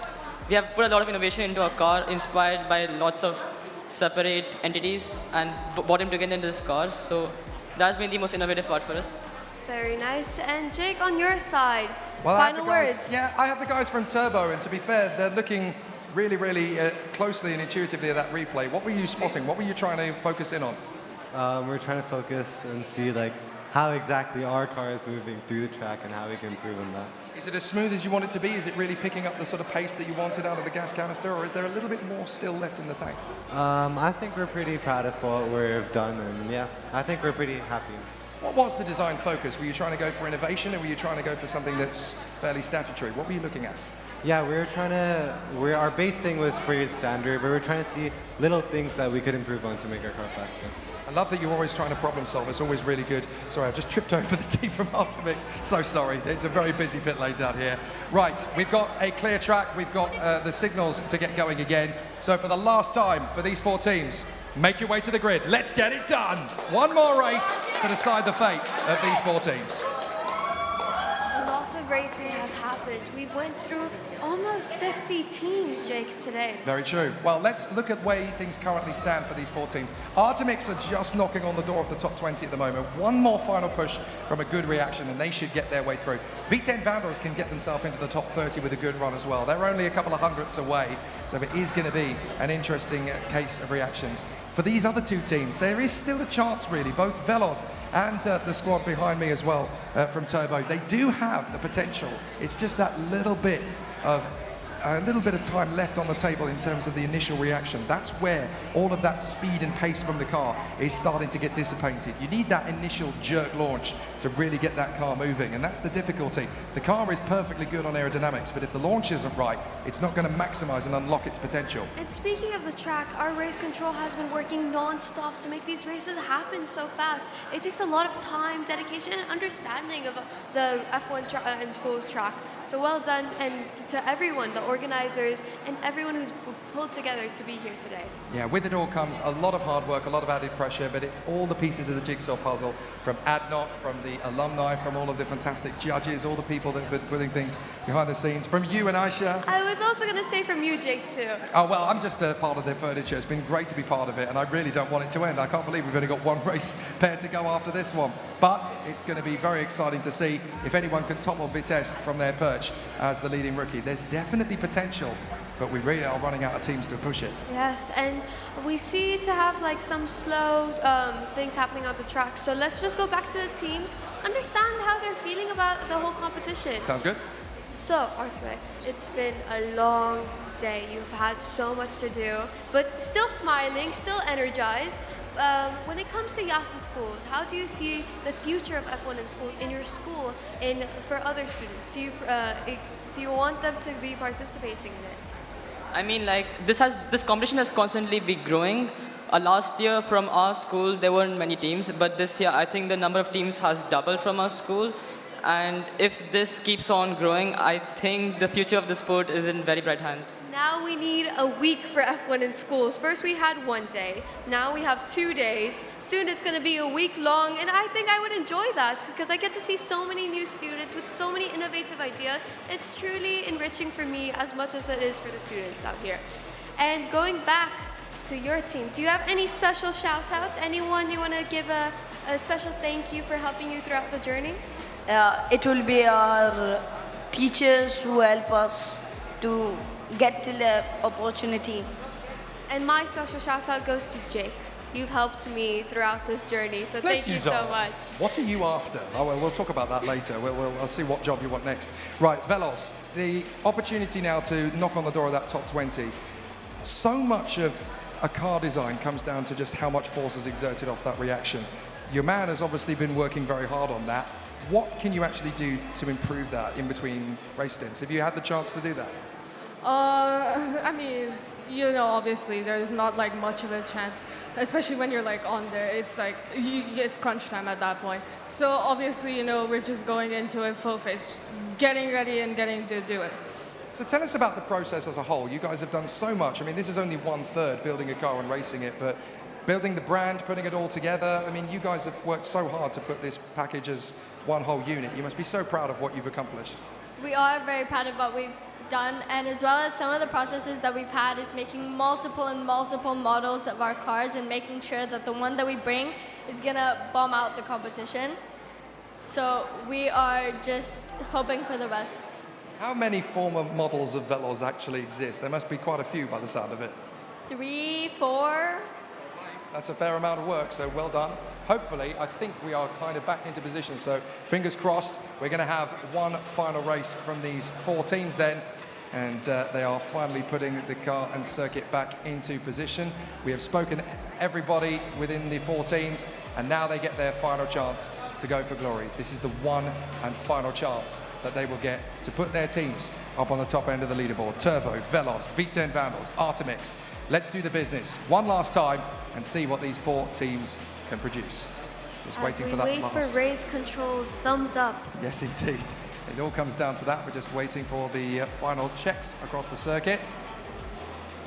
we have put a lot of innovation into our car, inspired by lots of separate entities, and brought them together into this car. So that's been the most innovative part for us. Very nice. And Jake, on your side, well, final words. Yeah, I have the guys from Turbo, and to be fair, they're looking really, really closely and intuitively at that replay. What were you spotting? What were you trying to focus in on? We're trying to focus and see like how exactly our car is moving through the track and how we can improve on that. Is it as smooth as you want it to be? Is it really picking up the sort of pace that you wanted out of the gas canister, or is there a little bit more still left in the tank? I think we're pretty proud of what we've done, and yeah, I think we're pretty happy. What was the design focus? Were you trying to go for innovation, or were you trying to go for something that's fairly statutory? What were you looking at? Yeah, we were trying to, our base thing was pretty standard, but we were trying to see little things that we could improve on to make our car faster. I love that you're always trying to problem solve. It's always really good. Sorry, I've just tripped over the team from Artemix. So sorry. It's a very busy pit lane down here. Right, we've got a clear track. We've got the signals to get going again. So for the last time for these 4 teams, make your way to the grid. Let's get it done. One more race to decide the fate of these 4 teams. A lot of racing has happened. We went through almost 50 teams, Jake, today. Very true. Well, let's look at where things currently stand for these 4 teams. Artemix are just knocking on the door of the top 20 at the moment. One more final push from a good reaction, and they should get their way through. V10 Vandals can get themselves into the top 30 with a good run as well. They're only a couple of hundredths away, so it is going to be an interesting case of reactions. For these other 2 teams, there is still a chance, really. Both Velos and the squad behind me as well from Turbo, they do have the potential. It's just that little bit of time left on the table in terms of the initial reaction. That's where all of that speed and pace from the car is starting to get dissipated. You need that initial jerk launch to really get that car moving, and that's the difficulty. The car is perfectly good on aerodynamics, but if the launch isn't right, it's not going to maximize and unlock its potential. And speaking of the track, our race control has been working non-stop to make these races happen so fast. It takes a lot of time, dedication, and understanding of the F1 and schools track. So well done, and to everyone, the organizers, and everyone who's pulled together to be here today. Yeah, with it all comes a lot of hard work, a lot of added pressure, but it's all the pieces of the jigsaw puzzle from ADNOC, from the alumni, from all of the fantastic judges, all the people that have been putting things behind the scenes, from you and Aisha. I was also going to say from you, Jake, too. Oh, well, I'm just a part of their furniture. It's been great to be part of it, and I really don't want it to end. I can't believe we've only got 1 race pair to go after this one. But it's going to be very exciting to see if anyone can topple Vitesse from their perch as the leading rookie. There's definitely potential, but we really are running out of teams to push it. Yes, and we see to have like some slow things happening on the track. So let's just go back to the teams, understand how they're feeling about the whole competition. Sounds good. So, Artemix, it's been a long day. You've had so much to do, but still smiling, still energized. When it comes to YAS in schools, how do you see the future of F1 in schools in your school and for other students? Do you want them to be participating in it? I mean, like, this competition has constantly been growing. Last year from our school, there weren't many teams, but this year I think the number of teams has doubled from our school. And if this keeps on growing, I think the future of the sport is in very bright hands. Now we need a week for F1 in schools. First we had 1 day, now we have 2 days. Soon it's going to be a week long, and I think I would enjoy that because I get to see so many new students with so many innovative ideas. It's truly enriching for me as much as it is for the students out here. And going back to your team, do you have any special shout outs? Anyone you want to give a special thank you for helping you throughout the journey? It will be our teachers who help us to get to the opportunity. And my special shout out goes to Jake. You've helped me throughout this journey, so Bless thank you so Zara. much. What are you after? Oh, well, we'll talk about that later. I'll see what job you want next. Right, Velos, the opportunity now to knock on the door of that top 20. So much of a car design comes down to just how much force is exerted off that reaction. Your man has obviously been working very hard on that. What can you actually do to improve that in between race stints? Have you had the chance to do that? I mean, you know, obviously there's not like much of a chance, especially when you're like on there. It's like it's crunch time at that point. So obviously, you know, we're just going into it full face, just getting ready and getting to do it. So tell us about the process as a whole. You guys have done so much. I mean, this is only 1/3 building a car and racing it, but building the brand, putting it all together. I mean, you guys have worked so hard to put this package as one whole unit. You must be so proud of what you've accomplished. We are very proud of what we've done, and as well as some of the processes that we've had is making multiple models of our cars and making sure that the one that we bring is gonna bomb out the competition. So we are just hoping for the best. How many former models of Velos actually exist? There must be quite a few by the sound of it. 3, 4. That's a fair amount of work, so well done. Hopefully, I think we are kind of back into position, so fingers crossed, we're going to have one final race from these 4 teams then, and they are finally putting the car and circuit back into position. We have spoken everybody within the 4 teams, and now they get their final chance to go for glory. This is the one and final chance that they will get to put their teams up on the top end of the leaderboard. Turbo, Velos, V10 Vandals, Artemix. Let's do the business one last time and see what these 4 teams can produce. Just waiting for that wait last. for race controls, thumbs up. Yes, indeed. It all comes down to that. We're just waiting for the final checks across the circuit.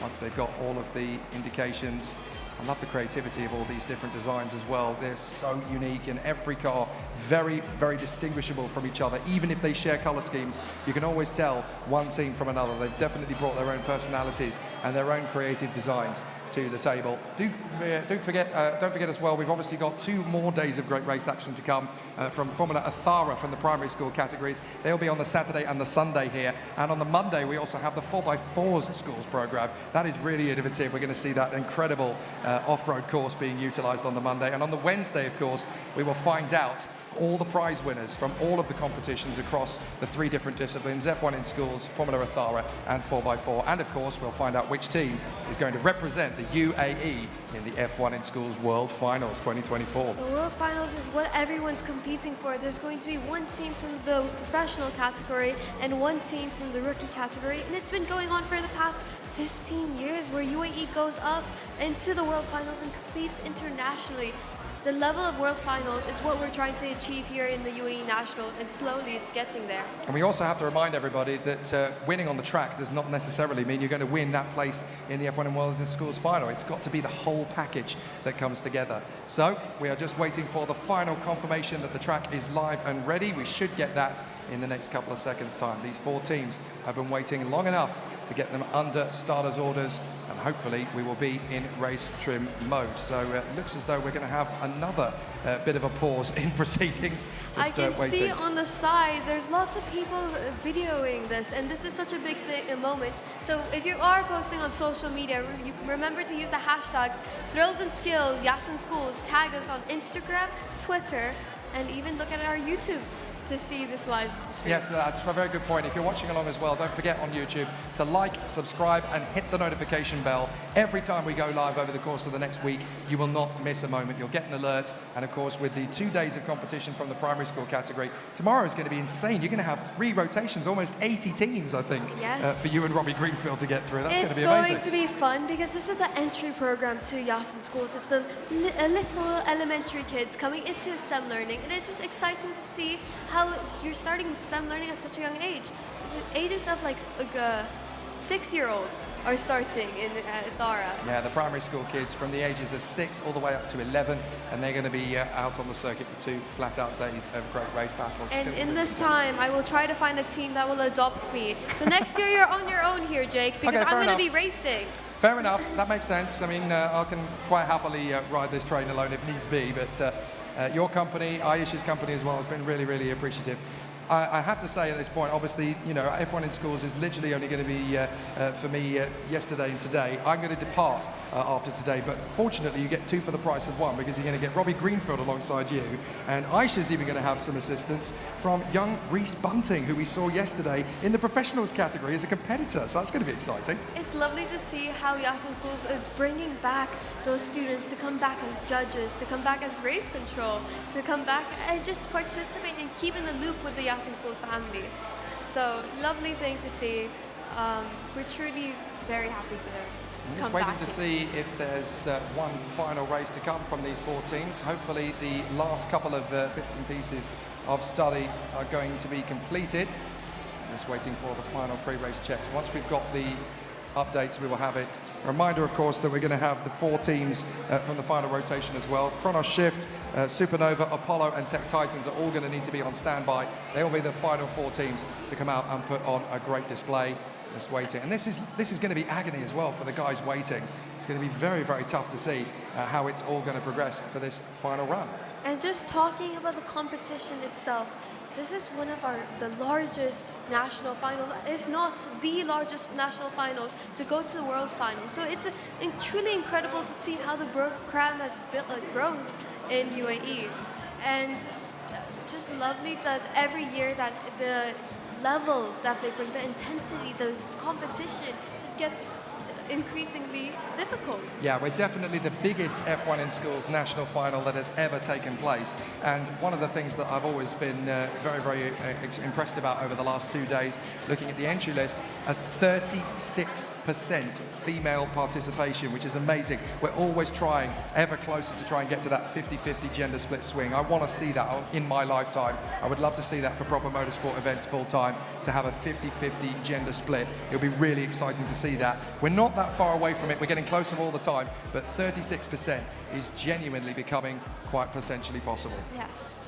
Once they've got all of the indications. I love the creativity of all these different designs as well. They're so unique, and every car very, very distinguishable from each other. Even if they share color schemes, you can always tell one team from another. They've definitely brought their own personalities and their own creative designs to the table. Don't forget as well, we've obviously got 2 more days of great race action to come from Formula Athara from the primary school categories. They'll be on the Saturday and the Sunday here. And on the Monday, we also have the 4x4s schools program. That is really innovative. We're going to see that incredible off-road course being utilized on the Monday. And on the Wednesday, of course, we will find out all the prize winners from all of the competitions across the 3 different disciplines, F1 in schools, Formula Athara, and 4x4. And of course, we'll find out which team is going to represent the UAE in the F1 in schools World Finals 2024. The World Finals is what everyone's competing for. There's going to be 1 team from the professional category and 1 team from the rookie category. And it's been going on for the past 15 years where UAE goes up into the World Finals and competes internationally. The level of World Finals is what we're trying to achieve here in the UAE Nationals, and slowly it's getting there. And we also have to remind everybody that winning on the track does not necessarily mean you're going to win that place in the F1 in World Schools final. It's got to be the whole package that comes together. So we are just waiting for the final confirmation that the track is live and ready. We should get that in the next couple of seconds' time. These 4 teams have been waiting long enough to get them under starters' orders, and hopefully we will be in race trim mode. So it looks as though we're going to have another bit of a pause in proceedings. I can see on the side there's lots of people videoing this, and this is such a big moment. So if you are posting on social media, remember to use the hashtags Thrills and Skills, YAS in Schools, tag us on Instagram, Twitter, and even look at our YouTube to see this live stream. Yes, that's a very good point. If you're watching along as well, don't forget on YouTube to like, subscribe, and hit the notification bell. Every time we go live over the course of the next week, you will not miss a moment. You'll get an alert. And of course, with the 2 days of competition from the primary school category, tomorrow is going to be insane. You're going to have 3 rotations, almost 80 teams, I think, Yes. for you and Robbie Greenfield to get through. That's going to be It's amazing. going to be fun because this is the entry program to YAS in Schools. It's the little elementary kids coming into STEM learning, and it's just exciting to see how you're starting STEM learning at such a young age. The ages of like 6-year-olds are starting in Athara. Yeah, the primary school kids from the ages of 6 all the way up to 11, and they're going to be out on the circuit for 2 flat-out days of great race battles. And in this time, I will try to find a team that will adopt me. So next year, you're on your own here, Jake, because Okay, I'm fair going to enough. be racing. Fair enough, that makes sense. I mean, I can quite happily ride this train alone if needs be, but your company, Ayesh's company as well, has been really, really appreciative. I have to say at this point, obviously, you know, F1 in schools is literally only going to be, for me, yesterday and today. I'm going to depart after today, but fortunately you get two for the price of one, because you're going to get Robbie Greenfield alongside you, and Aisha's even going to have some assistance from young Reese Bunting, who we saw yesterday in the professionals category as a competitor, so that's going to be exciting. It's lovely to see how YAS Schools is bringing back those students to come back as judges, to come back as race control, to come back and just participate and keep in the loop with the YAS Schools family. So, lovely thing to see. We're truly very happy to I'm come just waiting back to see if there's one final race to come from these four teams. Hopefully the last couple of bits and pieces of study are going to be completed. Just waiting for the final pre-race checks. Once we've got the updates, we will have it. A reminder, of course, that we're going to have the four teams from the final rotation as well. Chronos Shift, Supernova, Apollo and Tech Titans are all going to need to be on standby. They will be the final four teams to come out and put on a great display. Just waiting. And this is going to be agony as well for the guys waiting. It's going to be very, very tough to see how it's all going to progress for this final run. And just talking about the competition itself, this is one of the largest national finals, if not the largest national finals, to go to the world finals. So it's truly incredible to see how the program has grown in UAE. And just lovely that every year that the level that they bring, the intensity, the competition just gets increasingly difficult. Yeah, we're definitely the biggest F1 in schools national final that has ever taken place. And one of the things that I've always been very, very impressed about over the last 2 days, looking at the entry list, a 36% female participation, which is amazing. We're always trying ever closer to try and get to that 50-50 gender split swing. I want to see that in my lifetime. I would love to see that for proper motorsport events full time, to have a 50-50 gender split. It'll be really exciting to see that. We're not that far away from it. We're getting closer all the time, but 36% is genuinely becoming quite potentially possible. Yes.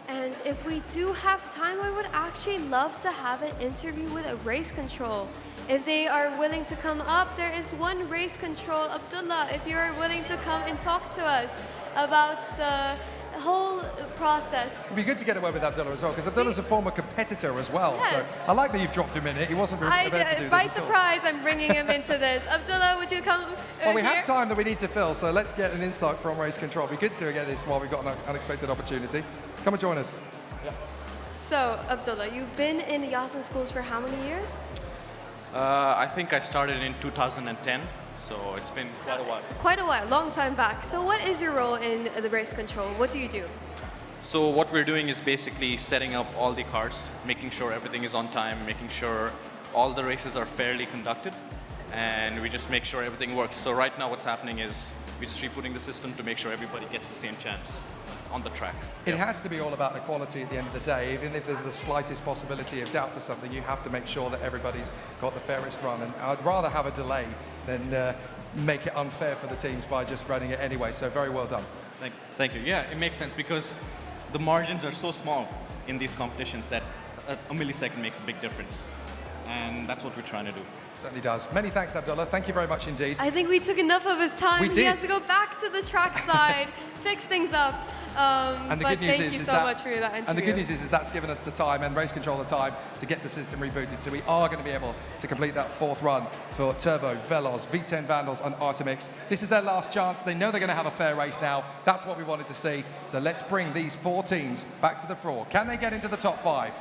And if we do have time, I would actually love to have an interview with a race control. If they are willing to come up, there is one race control, Abdullah, if you're willing to come and talk to us about the whole process. It'd be good to get away with Abdullah as well, because Abdullah's a former competitor as well. Yes. So I like that you've dropped him in it. He wasn't prepared to do this By at all. surprise, I'm bringing him into this. Abdullah, would you come Well, we here? have time that we need to fill, so let's get an insight from race control. It'd be good to get this while we've got an unexpected opportunity. Come and join us. Yeah. So, Abdullah, you've been in the YAS schools for how many years? I think I started in 2010, so it's been quite a while. Quite a while, long time back. So what is your role in the race control? What do you do? So what we're doing is basically setting up all the cars, making sure everything is on time, making sure all the races are fairly conducted, and we just make sure everything works. So right now what's happening is we're just rebooting the system to make sure everybody gets the same chance on the track. It has to be all about the quality at the end of the day. Even if there's the slightest possibility of doubt for something, you have to make sure that everybody's got the fairest run. And I'd rather have a delay than make it unfair for the teams by just running it anyway. So very well done. Thank you. Yeah, it makes sense because the margins are so small in these competitions that a millisecond makes a big difference. And that's what we're trying to do. Certainly does. Many thanks, Abdullah. Thank you very much indeed. I think we took enough of his time. We did. He has to go back to the track side, fix things up. And the but good news thank you is so much for that interview. And the good news is that's given us the time and race control the time to get the system rebooted. So we are going to be able to complete that fourth run for Turbo, Veloz, V10 Vandals and Artemix. This is their last chance. They know they're going to have a fair race now. That's what we wanted to see. So let's bring these four teams back to the floor. Can they get into the top 5?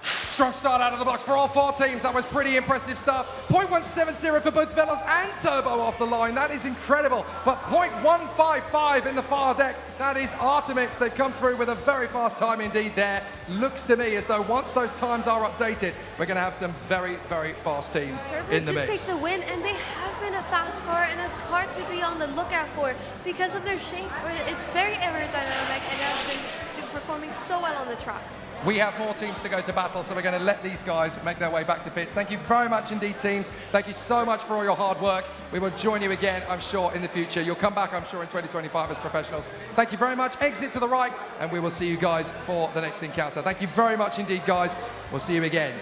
Strong start out of the box for all four teams. That was pretty impressive stuff. 0.170 for both Veloz and Turbo off the line. That is incredible. But 0.155 in the far deck. That is Artemix. They've come through with a very fast time indeed there. Looks to me as though once those times are updated, we're going to have some very, very fast teams in the Turbo did mix. take the win, and they have been a fast car, and it's hard to be on the lookout for because of their shape. It's very aerodynamic, and has been performing so well on the track. We have more teams to go to battle, so we're going to let these guys make their way back to pits. Thank you very much indeed, teams. Thank you so much for all your hard work. We will join you again, I'm sure, in the future. You'll come back, I'm sure, in 2025 as professionals. Thank you very much. Exit to the right, and we will see you guys for the next encounter. Thank you very much indeed, guys. We'll see you again.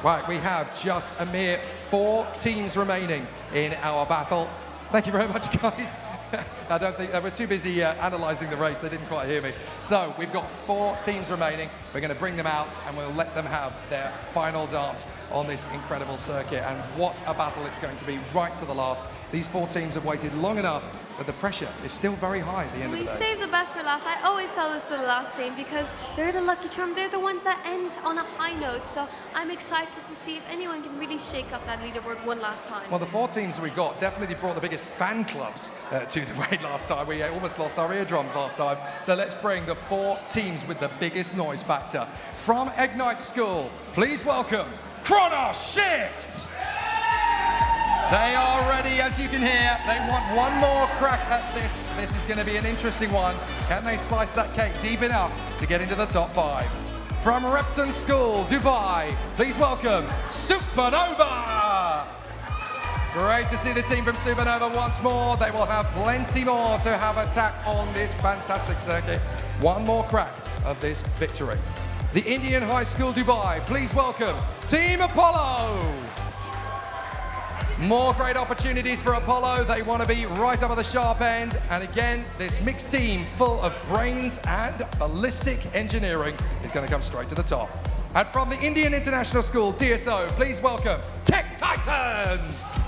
Right, we have just a mere 4 teams remaining in our battle. Thank you very much, guys. I don't think, they were too busy analysing the race, they didn't quite hear me. So we've got 4 teams remaining. We're going to bring them out and we'll let them have their final dance on this incredible circuit. And what a battle it's going to be right to the last. These 4 teams have waited long enough, but the pressure is still very high at the end of the We've day. saved the best for last. I always tell this to the last team because they're the lucky charm. They're the ones that end on a high note. So I'm excited to see if anyone can really shake up that leaderboard one last time. Well, the 4 teams we got definitely brought the biggest fan clubs to the raid last time. We almost lost our eardrums last time. So let's bring the 4 teams with the biggest noise factor. From Ignite School, please welcome Chrono Shift! They are ready, as you can hear. They want one more crack at this. This is going to be an interesting one. Can they slice that cake deep enough to get into the top 5? From Repton School, Dubai, please welcome Supernova! Great to see the team from Supernova once more. They will have plenty more to have attack on this fantastic circuit. One more crack of this victory. The Indian High School, Dubai, please welcome Team Apollo! More great opportunities for Apollo. They want to be right up at the sharp end. And again, this mixed team full of brains and ballistic engineering is going to come straight to the top. And from the Indian International School, DSO, please welcome Tech Titans.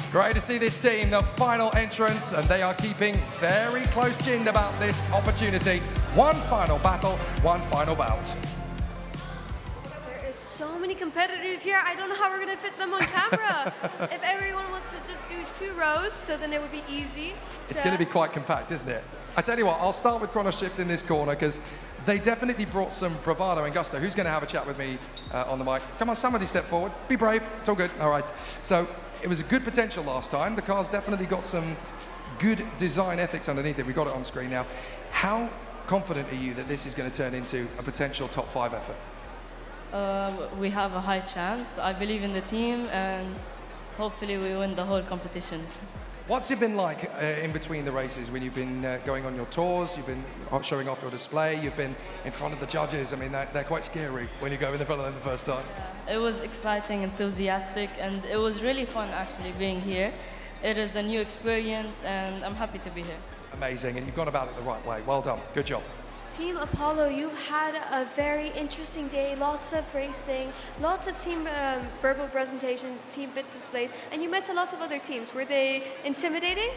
Great to see this team, the final entrance, and they are keeping very close chin about this opportunity. One final battle, one final bout. So many competitors here. I don't know how we're going to fit them on camera. If everyone wants to just do 2 rows, so then it would be easy. It's going to be quite compact, isn't it? I tell you what, I'll start with Chrono Shift in this corner because they definitely brought some bravado and gusto. Who's going to have a chat with me on the mic? Come on, somebody step forward. Be brave. It's all good. All right. So it was a good potential last time. The car's definitely got some good design ethics underneath it. We've got it on screen now. How confident are you that this is going to turn into a potential top 5 effort? We have a high chance. I believe in the team and hopefully we win the whole competitions. What's it been like in between the races when you've been going on your tours, you've been showing off your display, you've been in front of the judges? I mean, they're quite scary when you go in front of them the first time. It was exciting, enthusiastic, and it was really fun actually being here. It is a new experience and I'm happy to be here. Amazing, and you've gone about it the right way. Well done, good job. Team Apollo, you've had a very interesting day, lots of racing, lots of team verbal presentations, team bit displays, and you met a lot of other teams. Were they intimidating?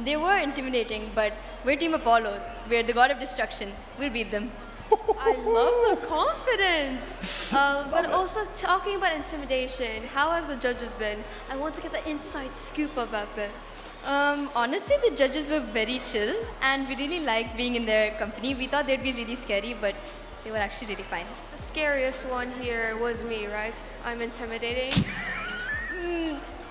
They were intimidating, but we're Team Apollo. We're the god of destruction. We'll beat them. I love the confidence. But also talking about intimidation, how has the judges been? I want to get the inside scoop about this. Honestly, the judges were very chill and we really liked being in their company. We thought they'd be really scary, but they were actually really fine. The scariest one here was me, right? I'm intimidating.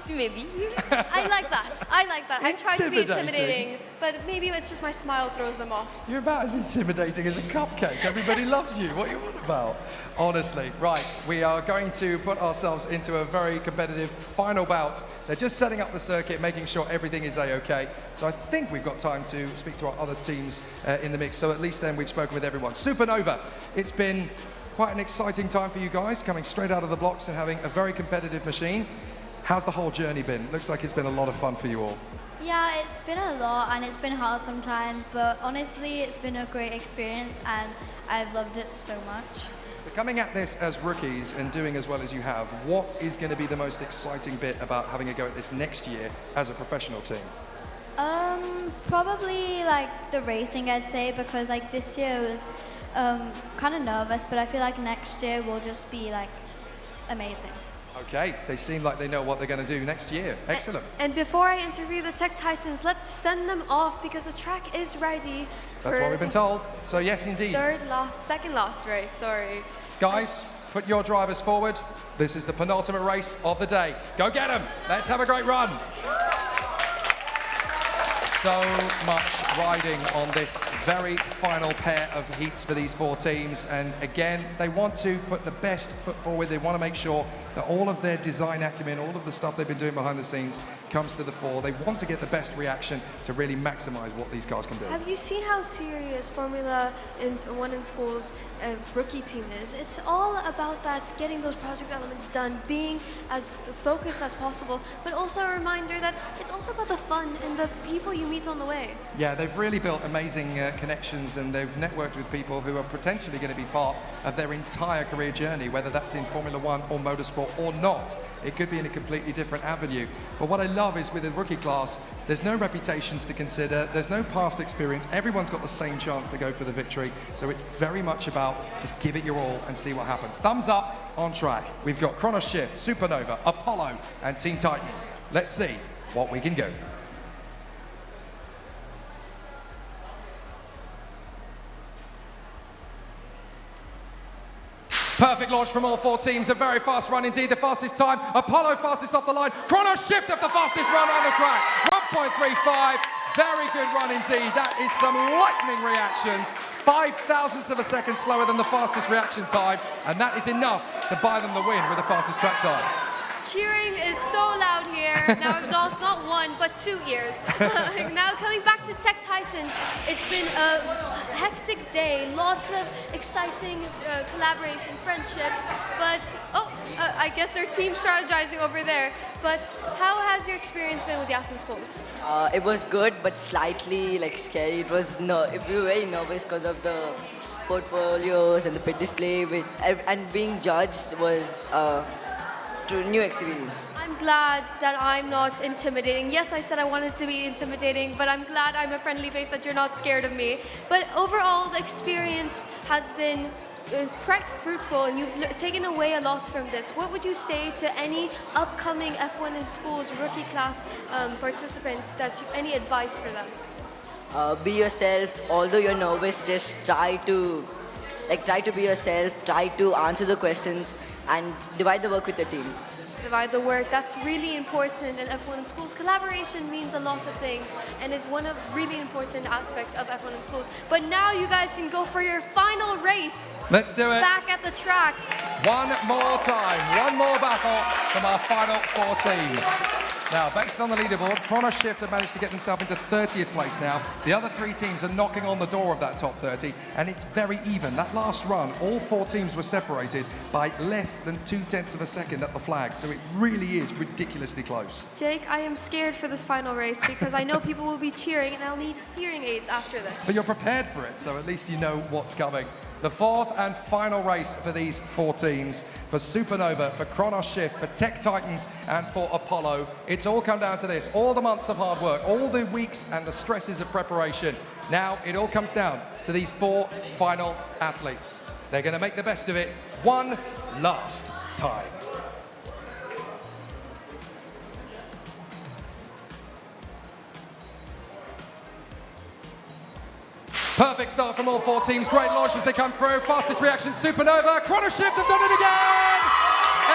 Maybe. I like that. I like that. I try to be intimidating, but maybe it's just my smile throws them off. You're about as intimidating as a cupcake. Everybody loves you. What are you on about? Honestly. Right, we are going to put ourselves into a very competitive final bout. They're just setting up the circuit, making sure everything is A-OK. So I think we've got time to speak to our other teams in the mix. So at least then we've spoken with everyone. Supernova, it's been quite an exciting time for you guys, coming straight out of the blocks and having a very competitive machine. How's the whole journey been? Looks like it's been a lot of fun for you all. Yeah, it's been a lot and it's been hard sometimes, but honestly, it's been a great experience and I've loved it so much. So coming at this as rookies and doing as well as you have, what is going to be the most exciting bit about having a go at this next year as a professional team? Probably like the racing, I'd say, because like this year was kind of nervous, but I feel like next year will just be like amazing. Okay, they seem like they know what they're going to do next year. Excellent. And before I interview the Tech Titans, let's send them off because the track is ready. That's what we've been told. So yes, indeed. Second last race, sorry. Guys, put your drivers forward. This is the penultimate race of the day. Go get them. Let's have a great run. So much riding on this very final pair of heats for these 4 teams, and again they want to put the best foot forward. They want to make sure that all of their design acumen, all of the stuff they've been doing behind the scenes comes to the fore. They want to get the best reaction to really maximize what these cars can do. Have you seen how serious Formula One in School's rookie team is? It's all about that, getting those project elements done, being as focused as possible, but also a reminder that it's also about the fun and the people you meet on the way. Yeah, they've really built amazing connections, and they've networked with people who are potentially going to be part of their entire career journey, whether that's in Formula One or motorsport or not. It could be in a completely different avenue. But what I love is with the rookie class, there's no reputations to consider, there's no past experience, everyone's got the same chance to go for the victory. So it's very much about just give it your all and see what happens. Thumbs up on track. We've got Chrono Shift, Supernova, Apollo, and Teen Titans. Let's see what we can do. Perfect launch from all 4 teams, a very fast run indeed, the fastest time. Apollo fastest off the line, Chrono Shift of the fastest run on the track, 1.35, very good run indeed. That is some lightning reactions, 5,000ths of a second slower than the fastest reaction time, and that is enough to buy them the win with the fastest track time. Cheering is so loud here. Now I've lost not 1, but 2 ears. Now coming back to Tech Titans, it's been a hectic day, lots of exciting collaboration, friendships, but I guess they're team strategizing over there. But how has your experience been with YAS Schools? It was good, but slightly scary. We were very nervous because of the portfolios and the pit display, and being judged was new experience. I'm glad that I'm not intimidating. Yes, I said I wanted to be intimidating, but I'm glad I'm a friendly face, that you're not scared of me. But overall, the experience has been quite fruitful, and you've taken away a lot from this. What would you say to any upcoming F1 in Schools rookie class participants? Any advice for them? Be yourself. Although you're nervous, just try to be yourself. Try to answer the questions and divide the work with the team. Divide the work, that's really important in F1 in Schools. Collaboration means a lot of things and is one of really important aspects of F1 in Schools. But now you guys can go for your final race. Let's do it. Back at the track. One more time, one more battle from our final 4 teams. Now, based on the leaderboard, Chrono Shift have managed to get themselves into 30th place now. The other 3 teams are knocking on the door of that top 30, and it's very even. That last run, all 4 teams were separated by less than 0.2 of a second at the flag, so it really is ridiculously close. Jake, I am scared for this final race because I know people will be cheering and I'll need hearing aids after this. But you're prepared for it, so at least you know what's coming. The 4th and final race for these 4 teams, for Supernova, for Chrono Shift, for Tech Titans, and for Apollo. It's all come down to this. All the months of hard work, all the weeks and the stresses of preparation. Now it all comes down to these 4 final athletes. They're going to make the best of it one last time. Perfect start from all 4 teams. Great launch as they come through. Fastest reaction, Supernova. Chrono Shift have done it again!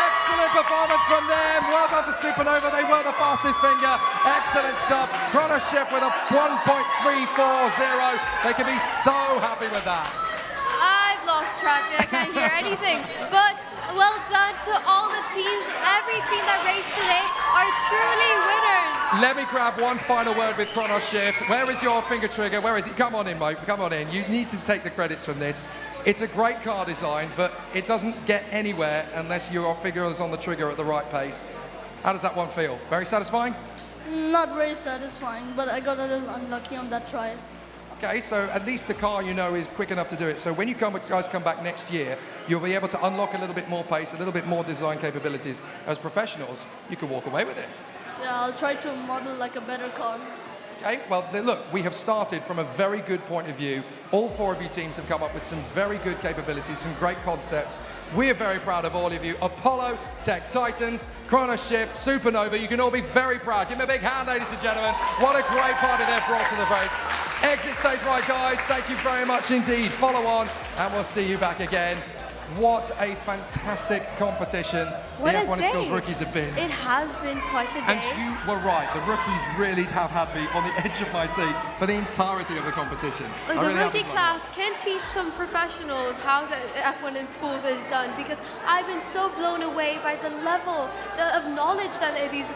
Excellent performance from them. Well done to Supernova. They were the fastest finger. Excellent stuff. Chrono Shift with a 1.340. They can be so happy with that. I've lost track. I can't hear anything. But well done to all the teams. Every team that raced today are truly winners. Let me grab one final word with Chrono Shift. Where is your finger trigger? Where is it? Come on in, mate. Come on in. You need to take the credits from this. It's a great car design, but it doesn't get anywhere unless your finger is on the trigger at the right pace. How does that one feel? Very satisfying? Not very satisfying, but I got a little unlucky on that try. Okay, so at least the car you know is quick enough to do it. So when you guys come back next year, you'll be able to unlock a little bit more pace, a little bit more design capabilities. As professionals, you can walk away with it. Yeah, I'll try to model a better car. Okay, well, look, we have started from a very good point of view. All 4 of you teams have come up with some very good capabilities, some great concepts. We're very proud of all of you. Apollo, Tech Titans, Chrono Shift, Supernova, you can all be very proud. Give them a big hand, ladies and gentlemen. What a great party they've brought to the race. Exit stage right, guys. Thank you very much indeed. Follow on, and we'll see you back again what a fantastic competition What the a F1 in day. Schools rookies have been. It has been quite a day. And you were right, the rookies really have had me on the edge of my seat for the entirety of the competition. I The really have rookie been class can teach some professionals how the F1 in schools is done, because I've been so blown away by the level of knowledge that these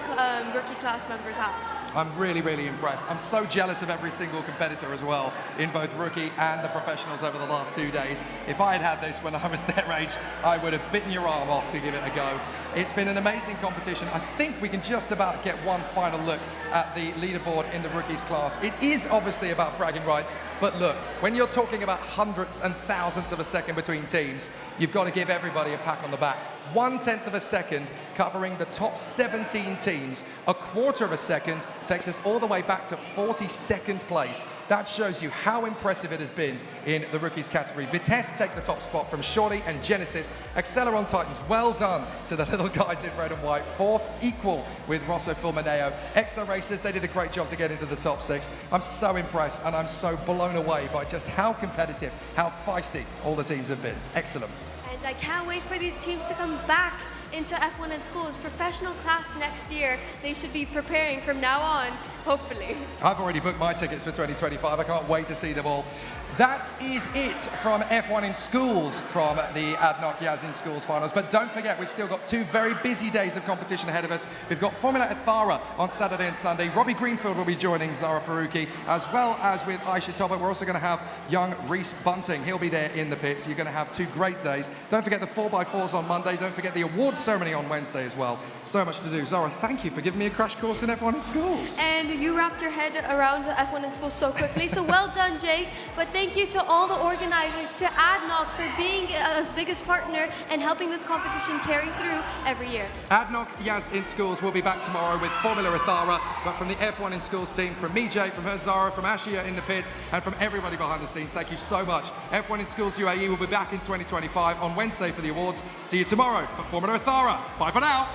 rookie class members have. I'm really, really impressed. I'm so jealous of every single competitor as well in both rookie and the professionals over the last 2 days. If I had had this when I was their age, I would have bitten your arm off to give it a go. It's been an amazing competition. I think we can just about get one final look at the leaderboard in the rookies class. It is obviously about bragging rights, but look, when you're talking about hundreds and thousands of a second between teams, you've got to give everybody a pat on the back. 1/10 of a second covering the top 17 teams. A quarter of a second takes us all the way back to 42nd place. That shows you how impressive it has been in the rookies category. Vitesse take the top spot from Shorty and Genesis. Acceleron Titans, well done to the little guys in red and white. Fourth, equal with Rosso Fulmineo. Exo Racers, they did a great job to get into the top 6. I'm so impressed and I'm so blown away by just how competitive, how feisty all the teams have been. Excellent. And I can't wait for these teams to come back into F1 in schools. Professional class next year, they should be preparing from now on, hopefully. I've already booked my tickets for 2025. I can't wait to see them all. That is it from F1 in Schools from the ADNOC Yas in Schools finals. But don't forget, we've still got 2 very busy days of competition ahead of us. We've got Formula Ethara on Saturday and Sunday. Robbie Greenfield will be joining Zara Faruqi, as well as with Aisha Tobit. We're also going to have young Reese Bunting. He'll be there in the pits. You're going to have 2 great days. Don't forget the 4x4s on Monday. Don't forget the awards ceremony on Wednesday as well. So much to do. Zara, thank you for giving me a crash course in F1 in Schools. And you wrapped your head around F1 in schools so quickly, so well done, Jake. But thank you to all the organizers, to ADNOC for being a biggest partner and helping this competition carry through every year. ADNOC Yas in Schools will be back tomorrow with Formula Ethara, but from the F1 in Schools team, from me, Jake, from her, Zara, from Ashia in the pits, and from everybody behind the scenes, thank you so much. F1 in Schools UAE will be back in 2025 on Wednesday for the awards. See you tomorrow for Formula Ethara. Bye for now.